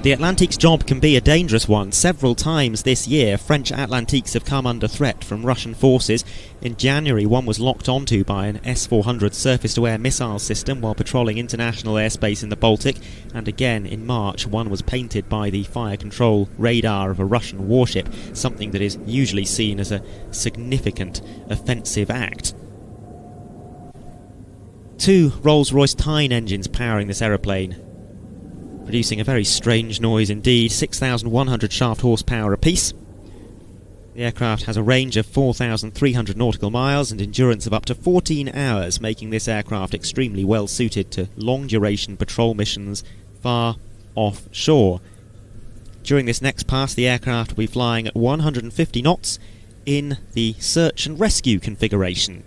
The Atlantique's job can be a dangerous one. Several times this year, French Atlantiques have come under threat from Russian forces. In January, one was locked onto by an S-400 surface-to-air missile system while patrolling international airspace in the Baltic, and again in March, one was painted by the fire control radar of a Russian warship, something that is usually seen as a significant offensive act. 2 Rolls-Royce Tyne engines powering this aeroplane, producing a very strange noise indeed, 6,100 shaft horsepower apiece. The aircraft has a range of 4,300 nautical miles and endurance of up to 14 hours, making this aircraft extremely well suited to long-duration patrol missions far offshore. During this next pass, the aircraft will be flying at 150 knots in the search and rescue configuration.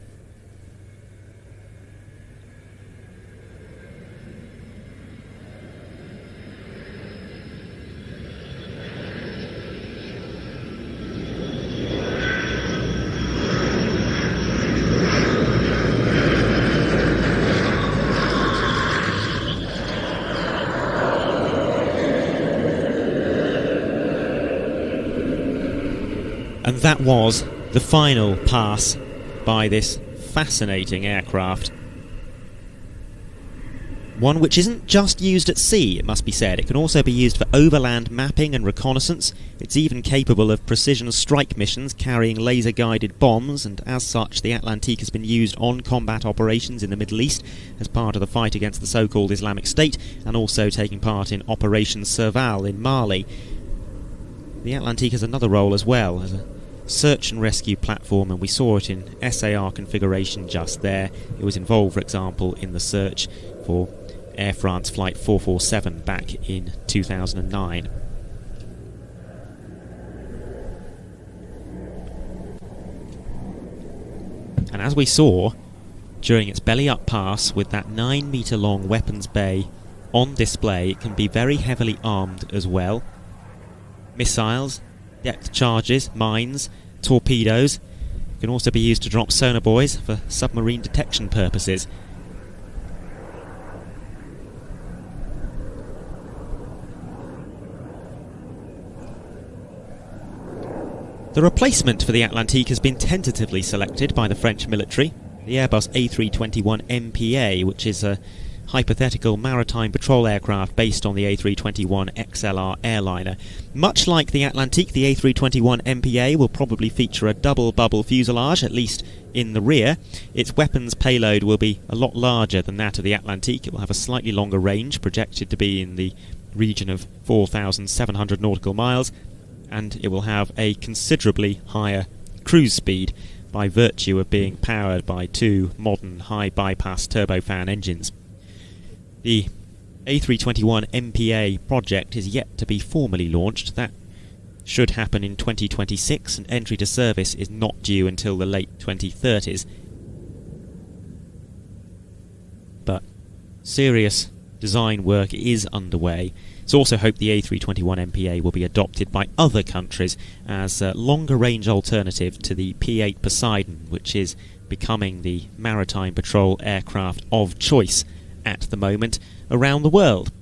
And that was the final pass by this fascinating aircraft. One which isn't just used at sea, it must be said. It can also be used for overland mapping and reconnaissance. It's even capable of precision strike missions carrying laser-guided bombs, and as such the Atlantique has been used on combat operations in the Middle East as part of the fight against the so-called Islamic State, and also taking part in Operation Serval in Mali. The Atlantique has another role as well, as a search and rescue platform, and we saw it in SAR configuration just there. It was involved, for example, in the search for Air France Flight 447 back in 2009. And as we saw during its belly-up pass with that 9-metre long weapons bay on display, it can be very heavily armed as well. Missiles, depth charges, mines, torpedoes. It can also be used to drop sonar buoys for submarine detection purposes. The replacement for the Atlantique has been tentatively selected by the French military, the Airbus A321 MPA, which is a hypothetical maritime patrol aircraft based on the A321 XLR airliner. Much like the Atlantique, the A321 MPA will probably feature a double bubble fuselage, at least in the rear. Its weapons payload will be a lot larger than that of the Atlantique. It will have a slightly longer range, projected to be in the region of 4,700 nautical miles, and it will have a considerably higher cruise speed by virtue of being powered by two modern high bypass turbofan engines. The A321 MPA project is yet to be formally launched. That should happen in 2026, and entry to service is not due until the late 2030s. But serious design work is underway. It's also hoped the A321 MPA will be adopted by other countries as a longer range alternative to the P-8 Poseidon, which is becoming the maritime patrol aircraft of choice at the moment around the world.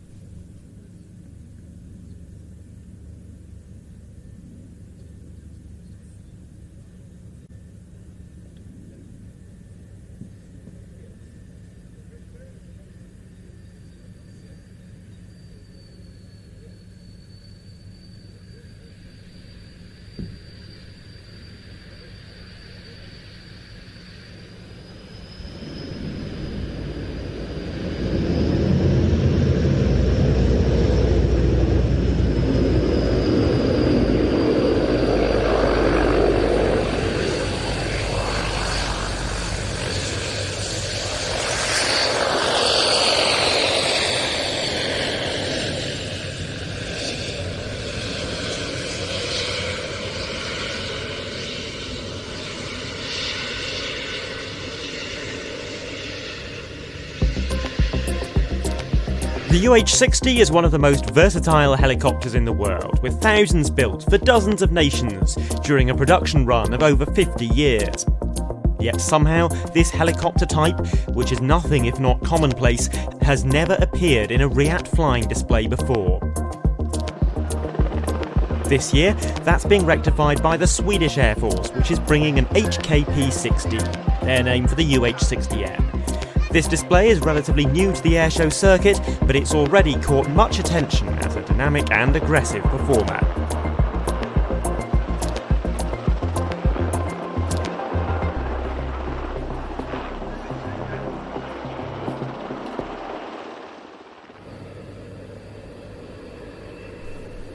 The UH-60 is one of the most versatile helicopters in the world, with thousands built for dozens of nations during a production run of over 50 years. Yet somehow, this helicopter type, which is nothing if not commonplace, has never appeared in a RIAT flying display before. This year, that's being rectified by the Swedish Air Force, which is bringing an HKP-60, their name for the UH-60M. This display is relatively new to the airshow circuit, but it's already caught much attention as a dynamic and aggressive performer.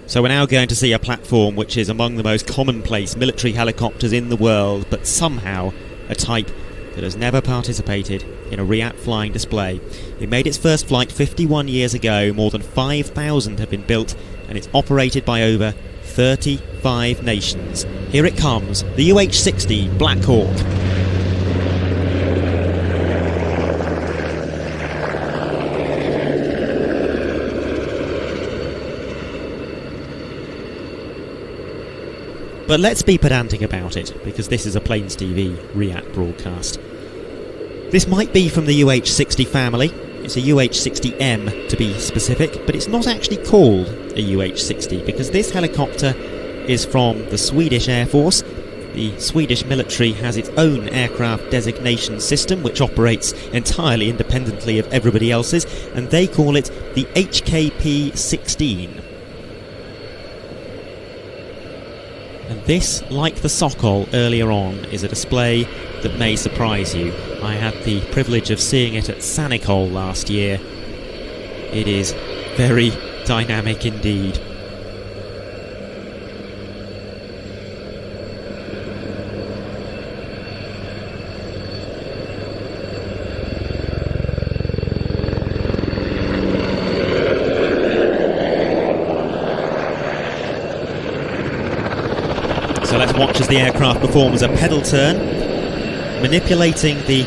So we're now going to see a platform which is among the most commonplace military helicopters in the world, but somehow a type that has never participated in a RIAT flying display. It made its first flight 51 years ago, more than 5,000 have been built, and it's operated by over 35 nations. Here it comes, the UH-60 Black Hawk. But let's be pedantic about it, because this is a Plains TV RIAT broadcast. This might be from the UH-60 family. It's a UH-60M to be specific, but it's not actually called a UH-60 because this helicopter is from the Swedish Air Force. The Swedish military has its own aircraft designation system, which operates entirely independently of everybody else's, and they call it the HKP-16. And this, like the Sokol earlier on, is a display that may surprise you. I had the privilege of seeing it at Sanikol last year. It is very dynamic indeed. So let's watch as the aircraft performs a pedal turn, manipulating the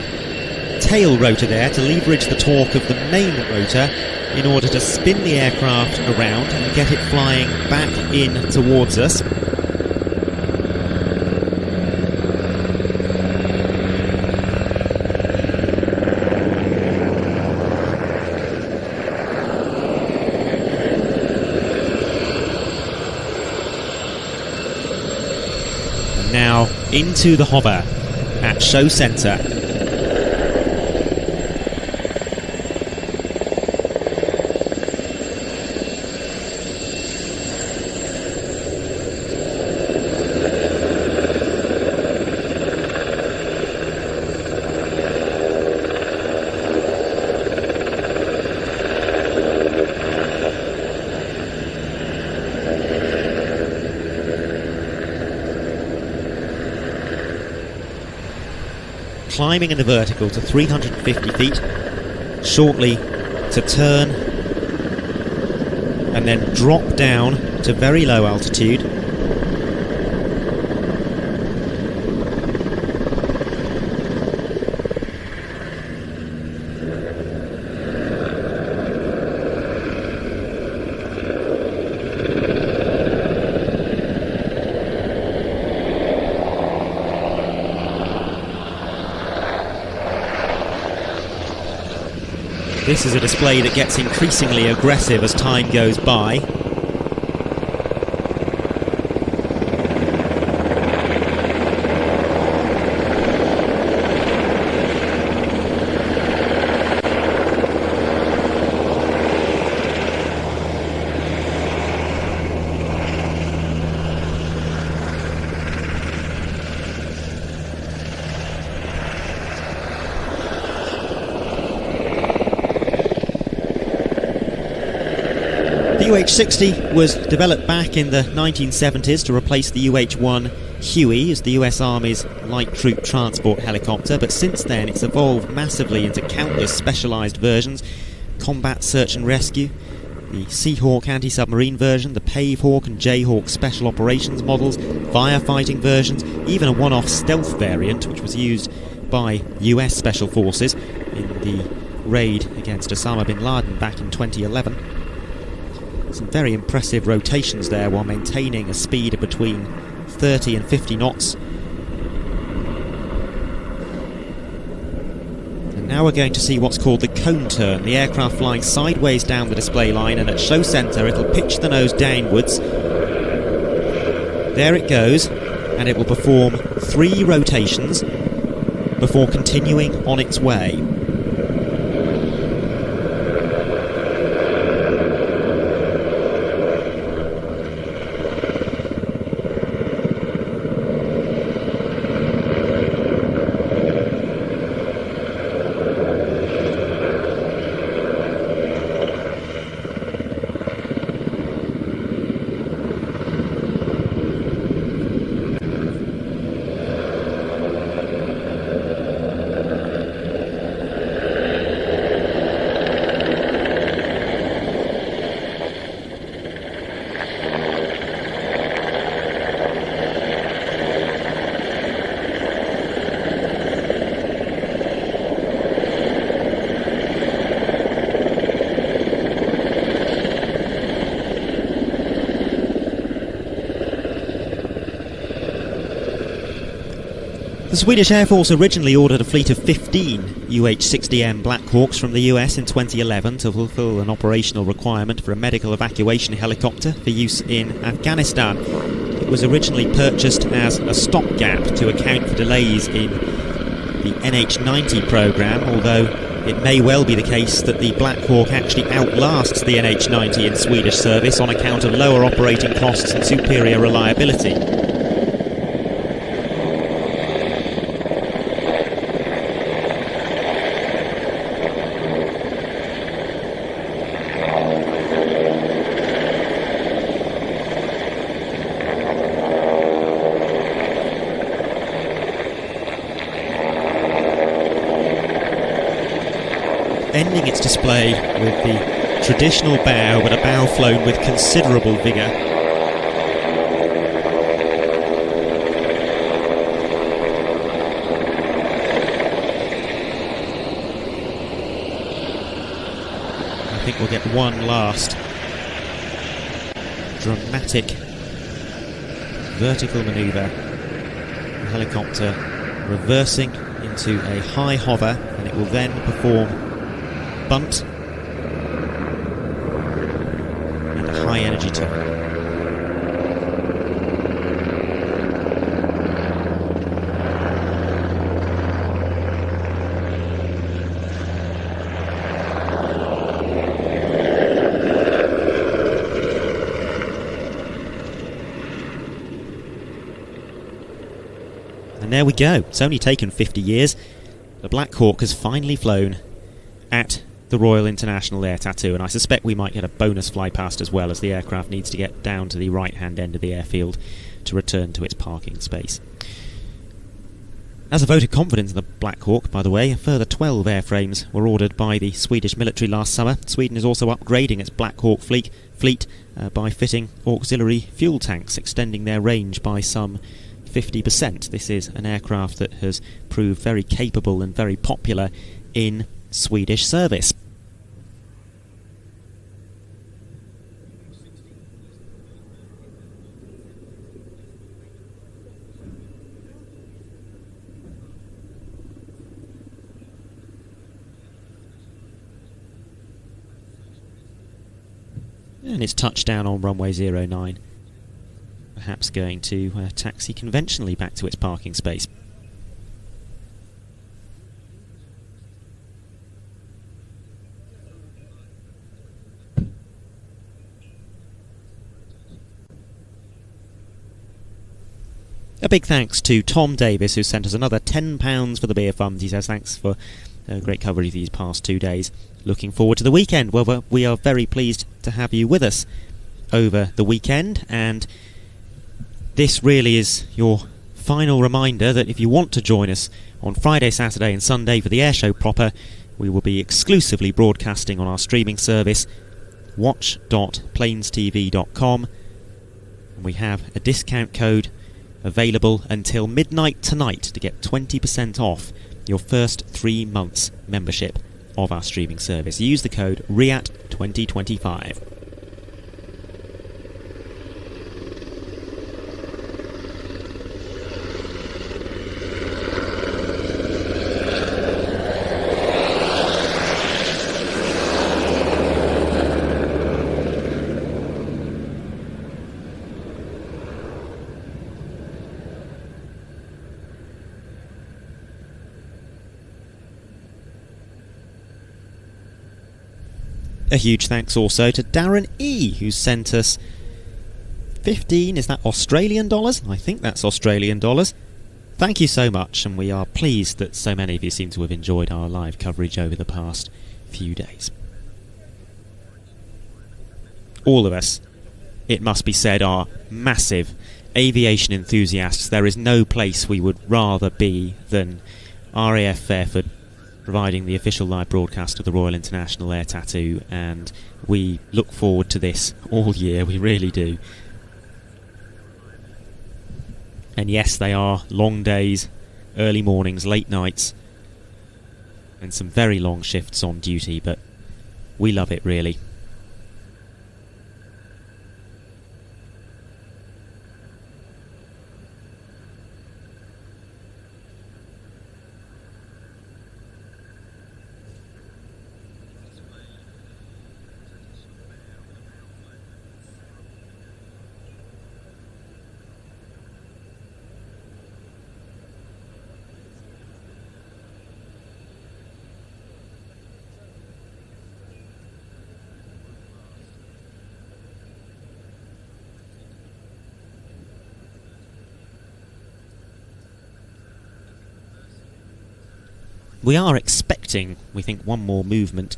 tail rotor there to leverage the torque of the main rotor in order to spin the aircraft around and get it flying back in towards us. Now into the hover at Show Centre. Climbing in the vertical to 350 feet, shortly to turn and then drop down to very low altitude. This is a display that gets increasingly aggressive as time goes by. The UH-60 was developed back in the 1970s to replace the UH-1 Huey as the US Army's light troop transport helicopter, but since then it's evolved massively into countless specialised versions: combat search and rescue, the Seahawk anti-submarine version, the Pavehawk and Jayhawk special operations models, firefighting versions, even a one-off stealth variant which was used by US Special Forces in the raid against Osama bin Laden back in 2011. Some very impressive rotations there while maintaining a speed of between 30 and 50 knots. And now we're going to see what's called the cone turn, the aircraft flying sideways down the display line, and at show centre it'll pitch the nose downwards. There it goes, and it will perform 3 rotations before continuing on its way. The Swedish Air Force originally ordered a fleet of 15 UH-60M Black Hawks from the US in 2011 to fulfill an operational requirement for a medical evacuation helicopter for use in Afghanistan. It was originally purchased as a stopgap to account for delays in the NH90 programme, although it may well be the case that the Black Hawk actually outlasts the NH90 in Swedish service on account of lower operating costs and superior reliability. Ending its display with the traditional bow, but a bow flown with considerable vigour. I think we'll get one last dramatic vertical manoeuvre. The helicopter reversing into a high hover, and it will then perform bunt and a high energy turn. And there we go. It's only taken 50 years. The Black Hawk has finally flown at the Royal International Air Tattoo, and I suspect we might get a bonus fly past as well, as the aircraft needs to get down to the right hand end of the airfield to return to its parking space. As a vote of confidence in the Black Hawk, by the way, a further 12 airframes were ordered by the Swedish military last summer. Sweden is also upgrading its Black Hawk fleet by fitting auxiliary fuel tanks, extending their range by some 50%. This is an aircraft that has proved very capable and very popular in Swedish service. And it's touchdown on runway 09. Perhaps going to taxi conventionally back to its parking space. A big thanks to Tom Davis, who sent us another £10 for the beer fund. He says thanks for great coverage these past 2 days. Looking forward to the weekend. Well, we are very pleased to have you with us over the weekend, and this really is your final reminder that if you want to join us on Friday, Saturday and Sunday for the airshow proper, we will be exclusively broadcasting on our streaming service, watch.planestv.com, and we have a discount code available until midnight tonight to get 20% off your first 3 months membership of our streaming service. Use the code RIAT 2025. A huge thanks also to Darren E, who sent us 15, is that Australian dollars? I think that's Australian dollars. Thank you so much, and we are pleased that so many of you seem to have enjoyed our live coverage over the past few days. All of us, it must be said, are massive aviation enthusiasts. There is no place we would rather be than RAF Fairford, providing the official live broadcast of the Royal International Air Tattoo, and we look forward to this all year, we really do. And yes, they are long days, early mornings, late nights, and some very long shifts on duty, but we love it really. We are expecting, we think, one more movement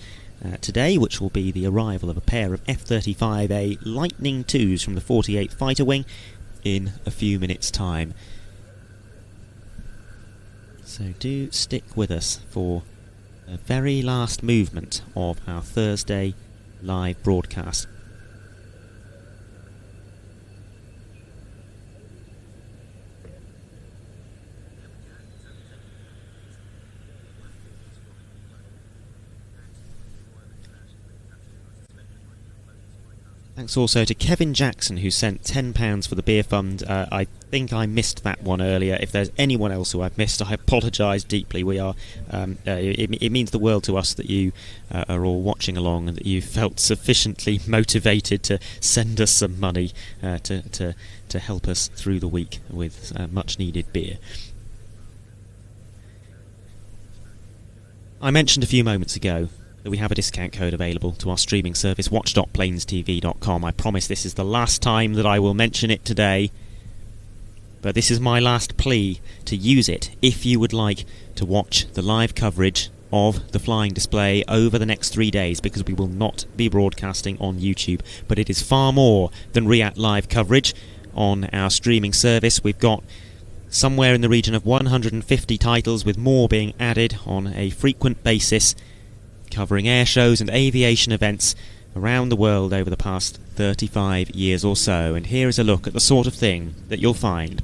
today, which will be the arrival of a pair of F-35A Lightning IIs from the 48th Fighter Wing in a few minutes' time. So do stick with us for the very last movement of our Thursday live broadcast. Thanks also to Kevin Jackson, who sent £10 for the beer fund. I think I missed that one earlier. If there's anyone else who I've missed, I apologise deeply. We are. It means the world to us that you are all watching along and that you felt sufficiently motivated to send us some money to help us through the week with much needed beer. I mentioned a few moments ago that we have a discount code available to our streaming service, watch.planestv.com. I promise this is the last time that I will mention it today, but this is my last plea to use it if you would like to watch the live coverage of the flying display over the next 3 days, because we will not be broadcasting on YouTube. But it is far more than RIAT live coverage on our streaming service. We've got somewhere in the region of 150 titles, with more being added on a frequent basis, covering air shows and aviation events around the world over the past 35 years or so. And here is a look at the sort of thing that you'll find.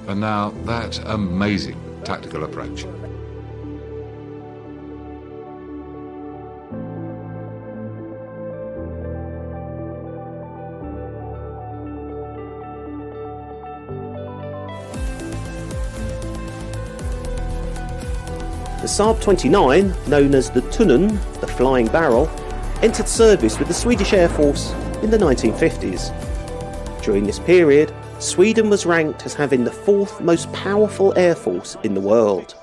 And now that amazing tactical approach. The Saab 29, known as the Tunnen, the flying barrel, entered service with the Swedish Air Force in the 1950s. During this period, Sweden was ranked as having the 4th most powerful air force in the world.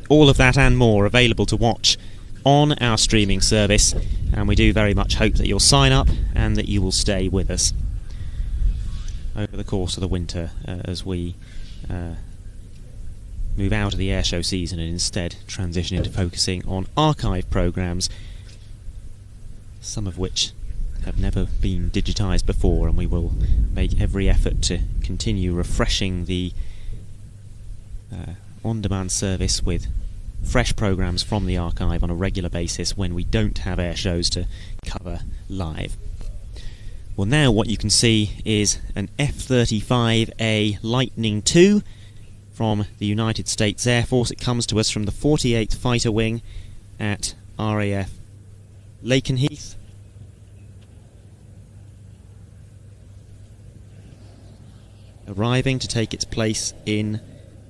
All of that and more available to watch on our streaming service, and we do very much hope that you'll sign up and that you will stay with us over the course of the winter as we move out of the airshow season and instead transition into focusing on archive programmes, some of which have never been digitised before, and we will make every effort to continue refreshing the on-demand service with fresh programmes from the archive on a regular basis when we don't have air shows to cover live. Well, now what you can see is an F-35A Lightning II from the United States Air Force. It comes to us from the 48th Fighter Wing at RAF Lakenheath. Arriving to take its place in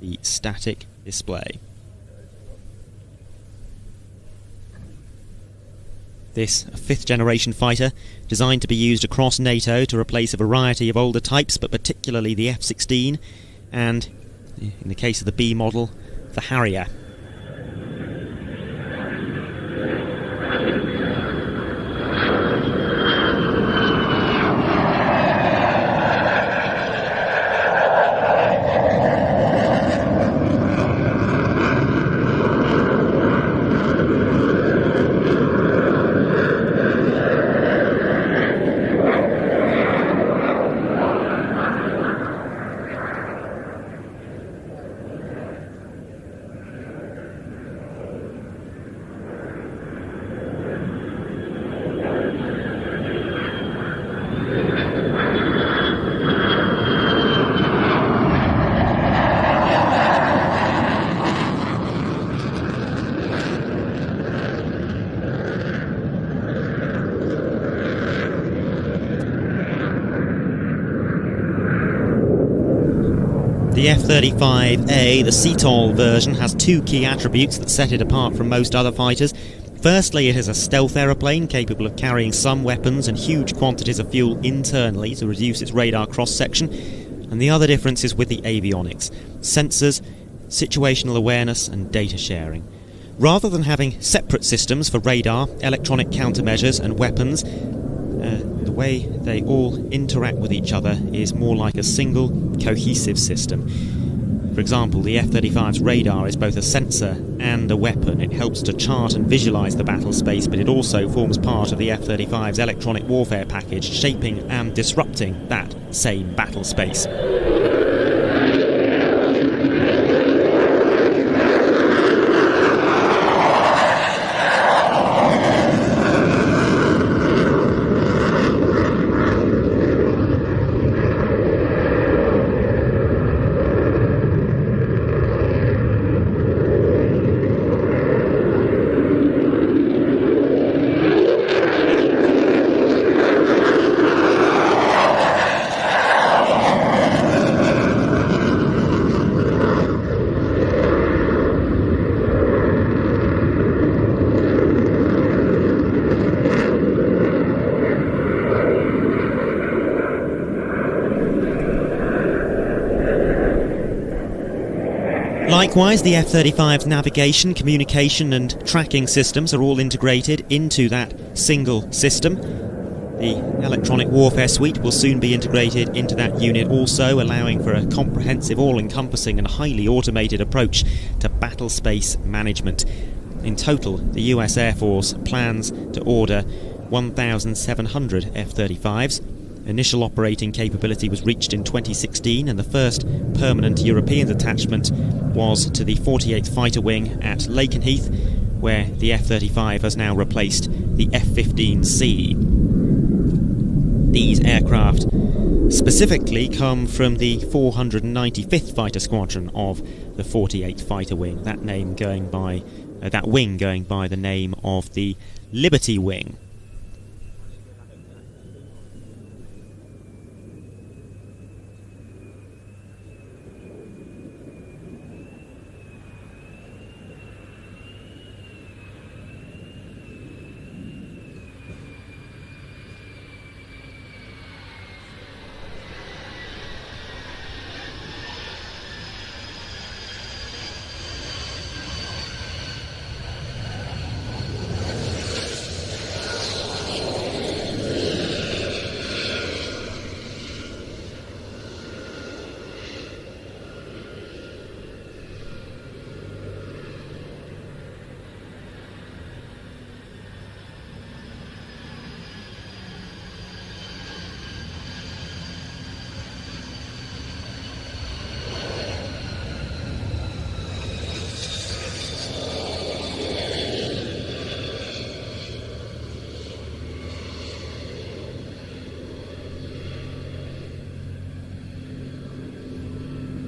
the static display. This, a 5th generation fighter, designed to be used across NATO to replace a variety of older types, but particularly the F-16, and, in the case of the B model, the Harrier. The F-35A, the CTOL version, has two key attributes that set it apart from most other fighters. Firstly, it is a stealth aeroplane capable of carrying some weapons and huge quantities of fuel internally to reduce its radar cross-section. And the other difference is with the avionics: sensors, situational awareness and data sharing. Rather than having separate systems for radar, electronic countermeasures and weapons, the way they all interact with each other is more like a single, cohesive system. For example, the F-35's radar is both a sensor and a weapon. It helps to chart and visualise the battle space, but it also forms part of the F-35's electronic warfare package, shaping and disrupting that same battle space. Likewise, the F-35's navigation, communication and tracking systems are all integrated into that single system. The electronic warfare suite will soon be integrated into that unit also, allowing for a comprehensive, all-encompassing and highly automated approach to battle space management. In total, the US Air Force plans to order 1,700 F-35s. Initial operating capability was reached in 2016, and the first permanent European detachment was to the 48th Fighter Wing at Lakenheath, where the F-35 has now replaced the F-15C. These aircraft specifically come from the 495th Fighter Squadron of the 48th Fighter Wing, that wing going by the name of the Liberty Wing.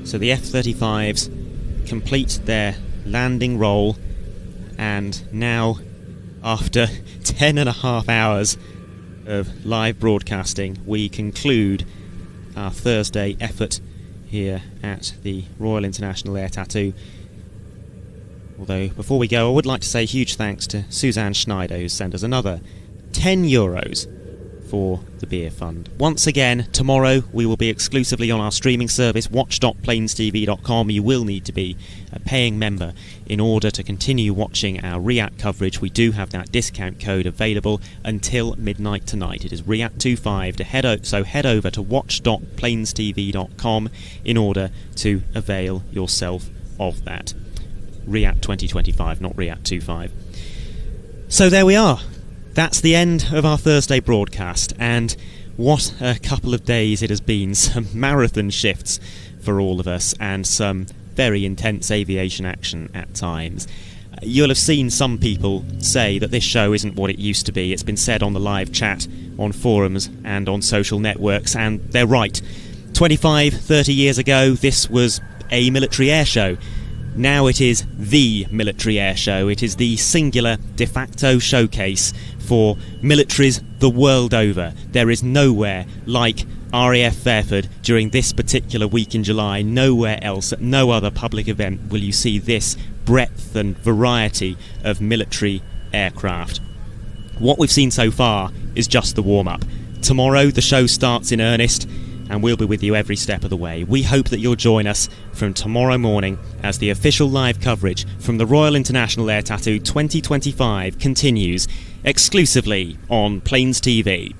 So the F-35s complete their landing roll, and now, after 10.5 hours of live broadcasting, we conclude our Thursday effort here at the Royal International Air Tattoo. Although, before we go, I would like to say huge thanks to Suzanne Schneider, who sent us another €10 for the beer fund. Once again, tomorrow we will be exclusively on our streaming service, watch.planestv.com. You will need to be a paying member in order to continue watching our RIAT coverage. We do have that discount code available until midnight tonight. It is RIAT25 so head over to watch.planestv.com in order to avail yourself of that. RIAT 2025, not RIAT 25. So there we are. That's the end of our Thursday broadcast, and what a couple of days it has been. Some marathon shifts for all of us, and some very intense aviation action at times. You'll have seen some people say that this show isn't what it used to be. It's been said on the live chat, on forums and on social networks, and they're right. 25, 30 years ago, this was a military air show. Now it is the military air show. It is the singular de facto showcase for militaries the world over. There is nowhere like RAF Fairford during this particular week in July. Nowhere else, at no other public event, will you see this breadth and variety of military aircraft. What we've seen so far is just the warm-up. Tomorrow the show starts in earnest, and we'll be with you every step of the way. We hope that you'll join us from tomorrow morning as the official live coverage from the Royal International Air Tattoo 2025 continues exclusively on Plains TV.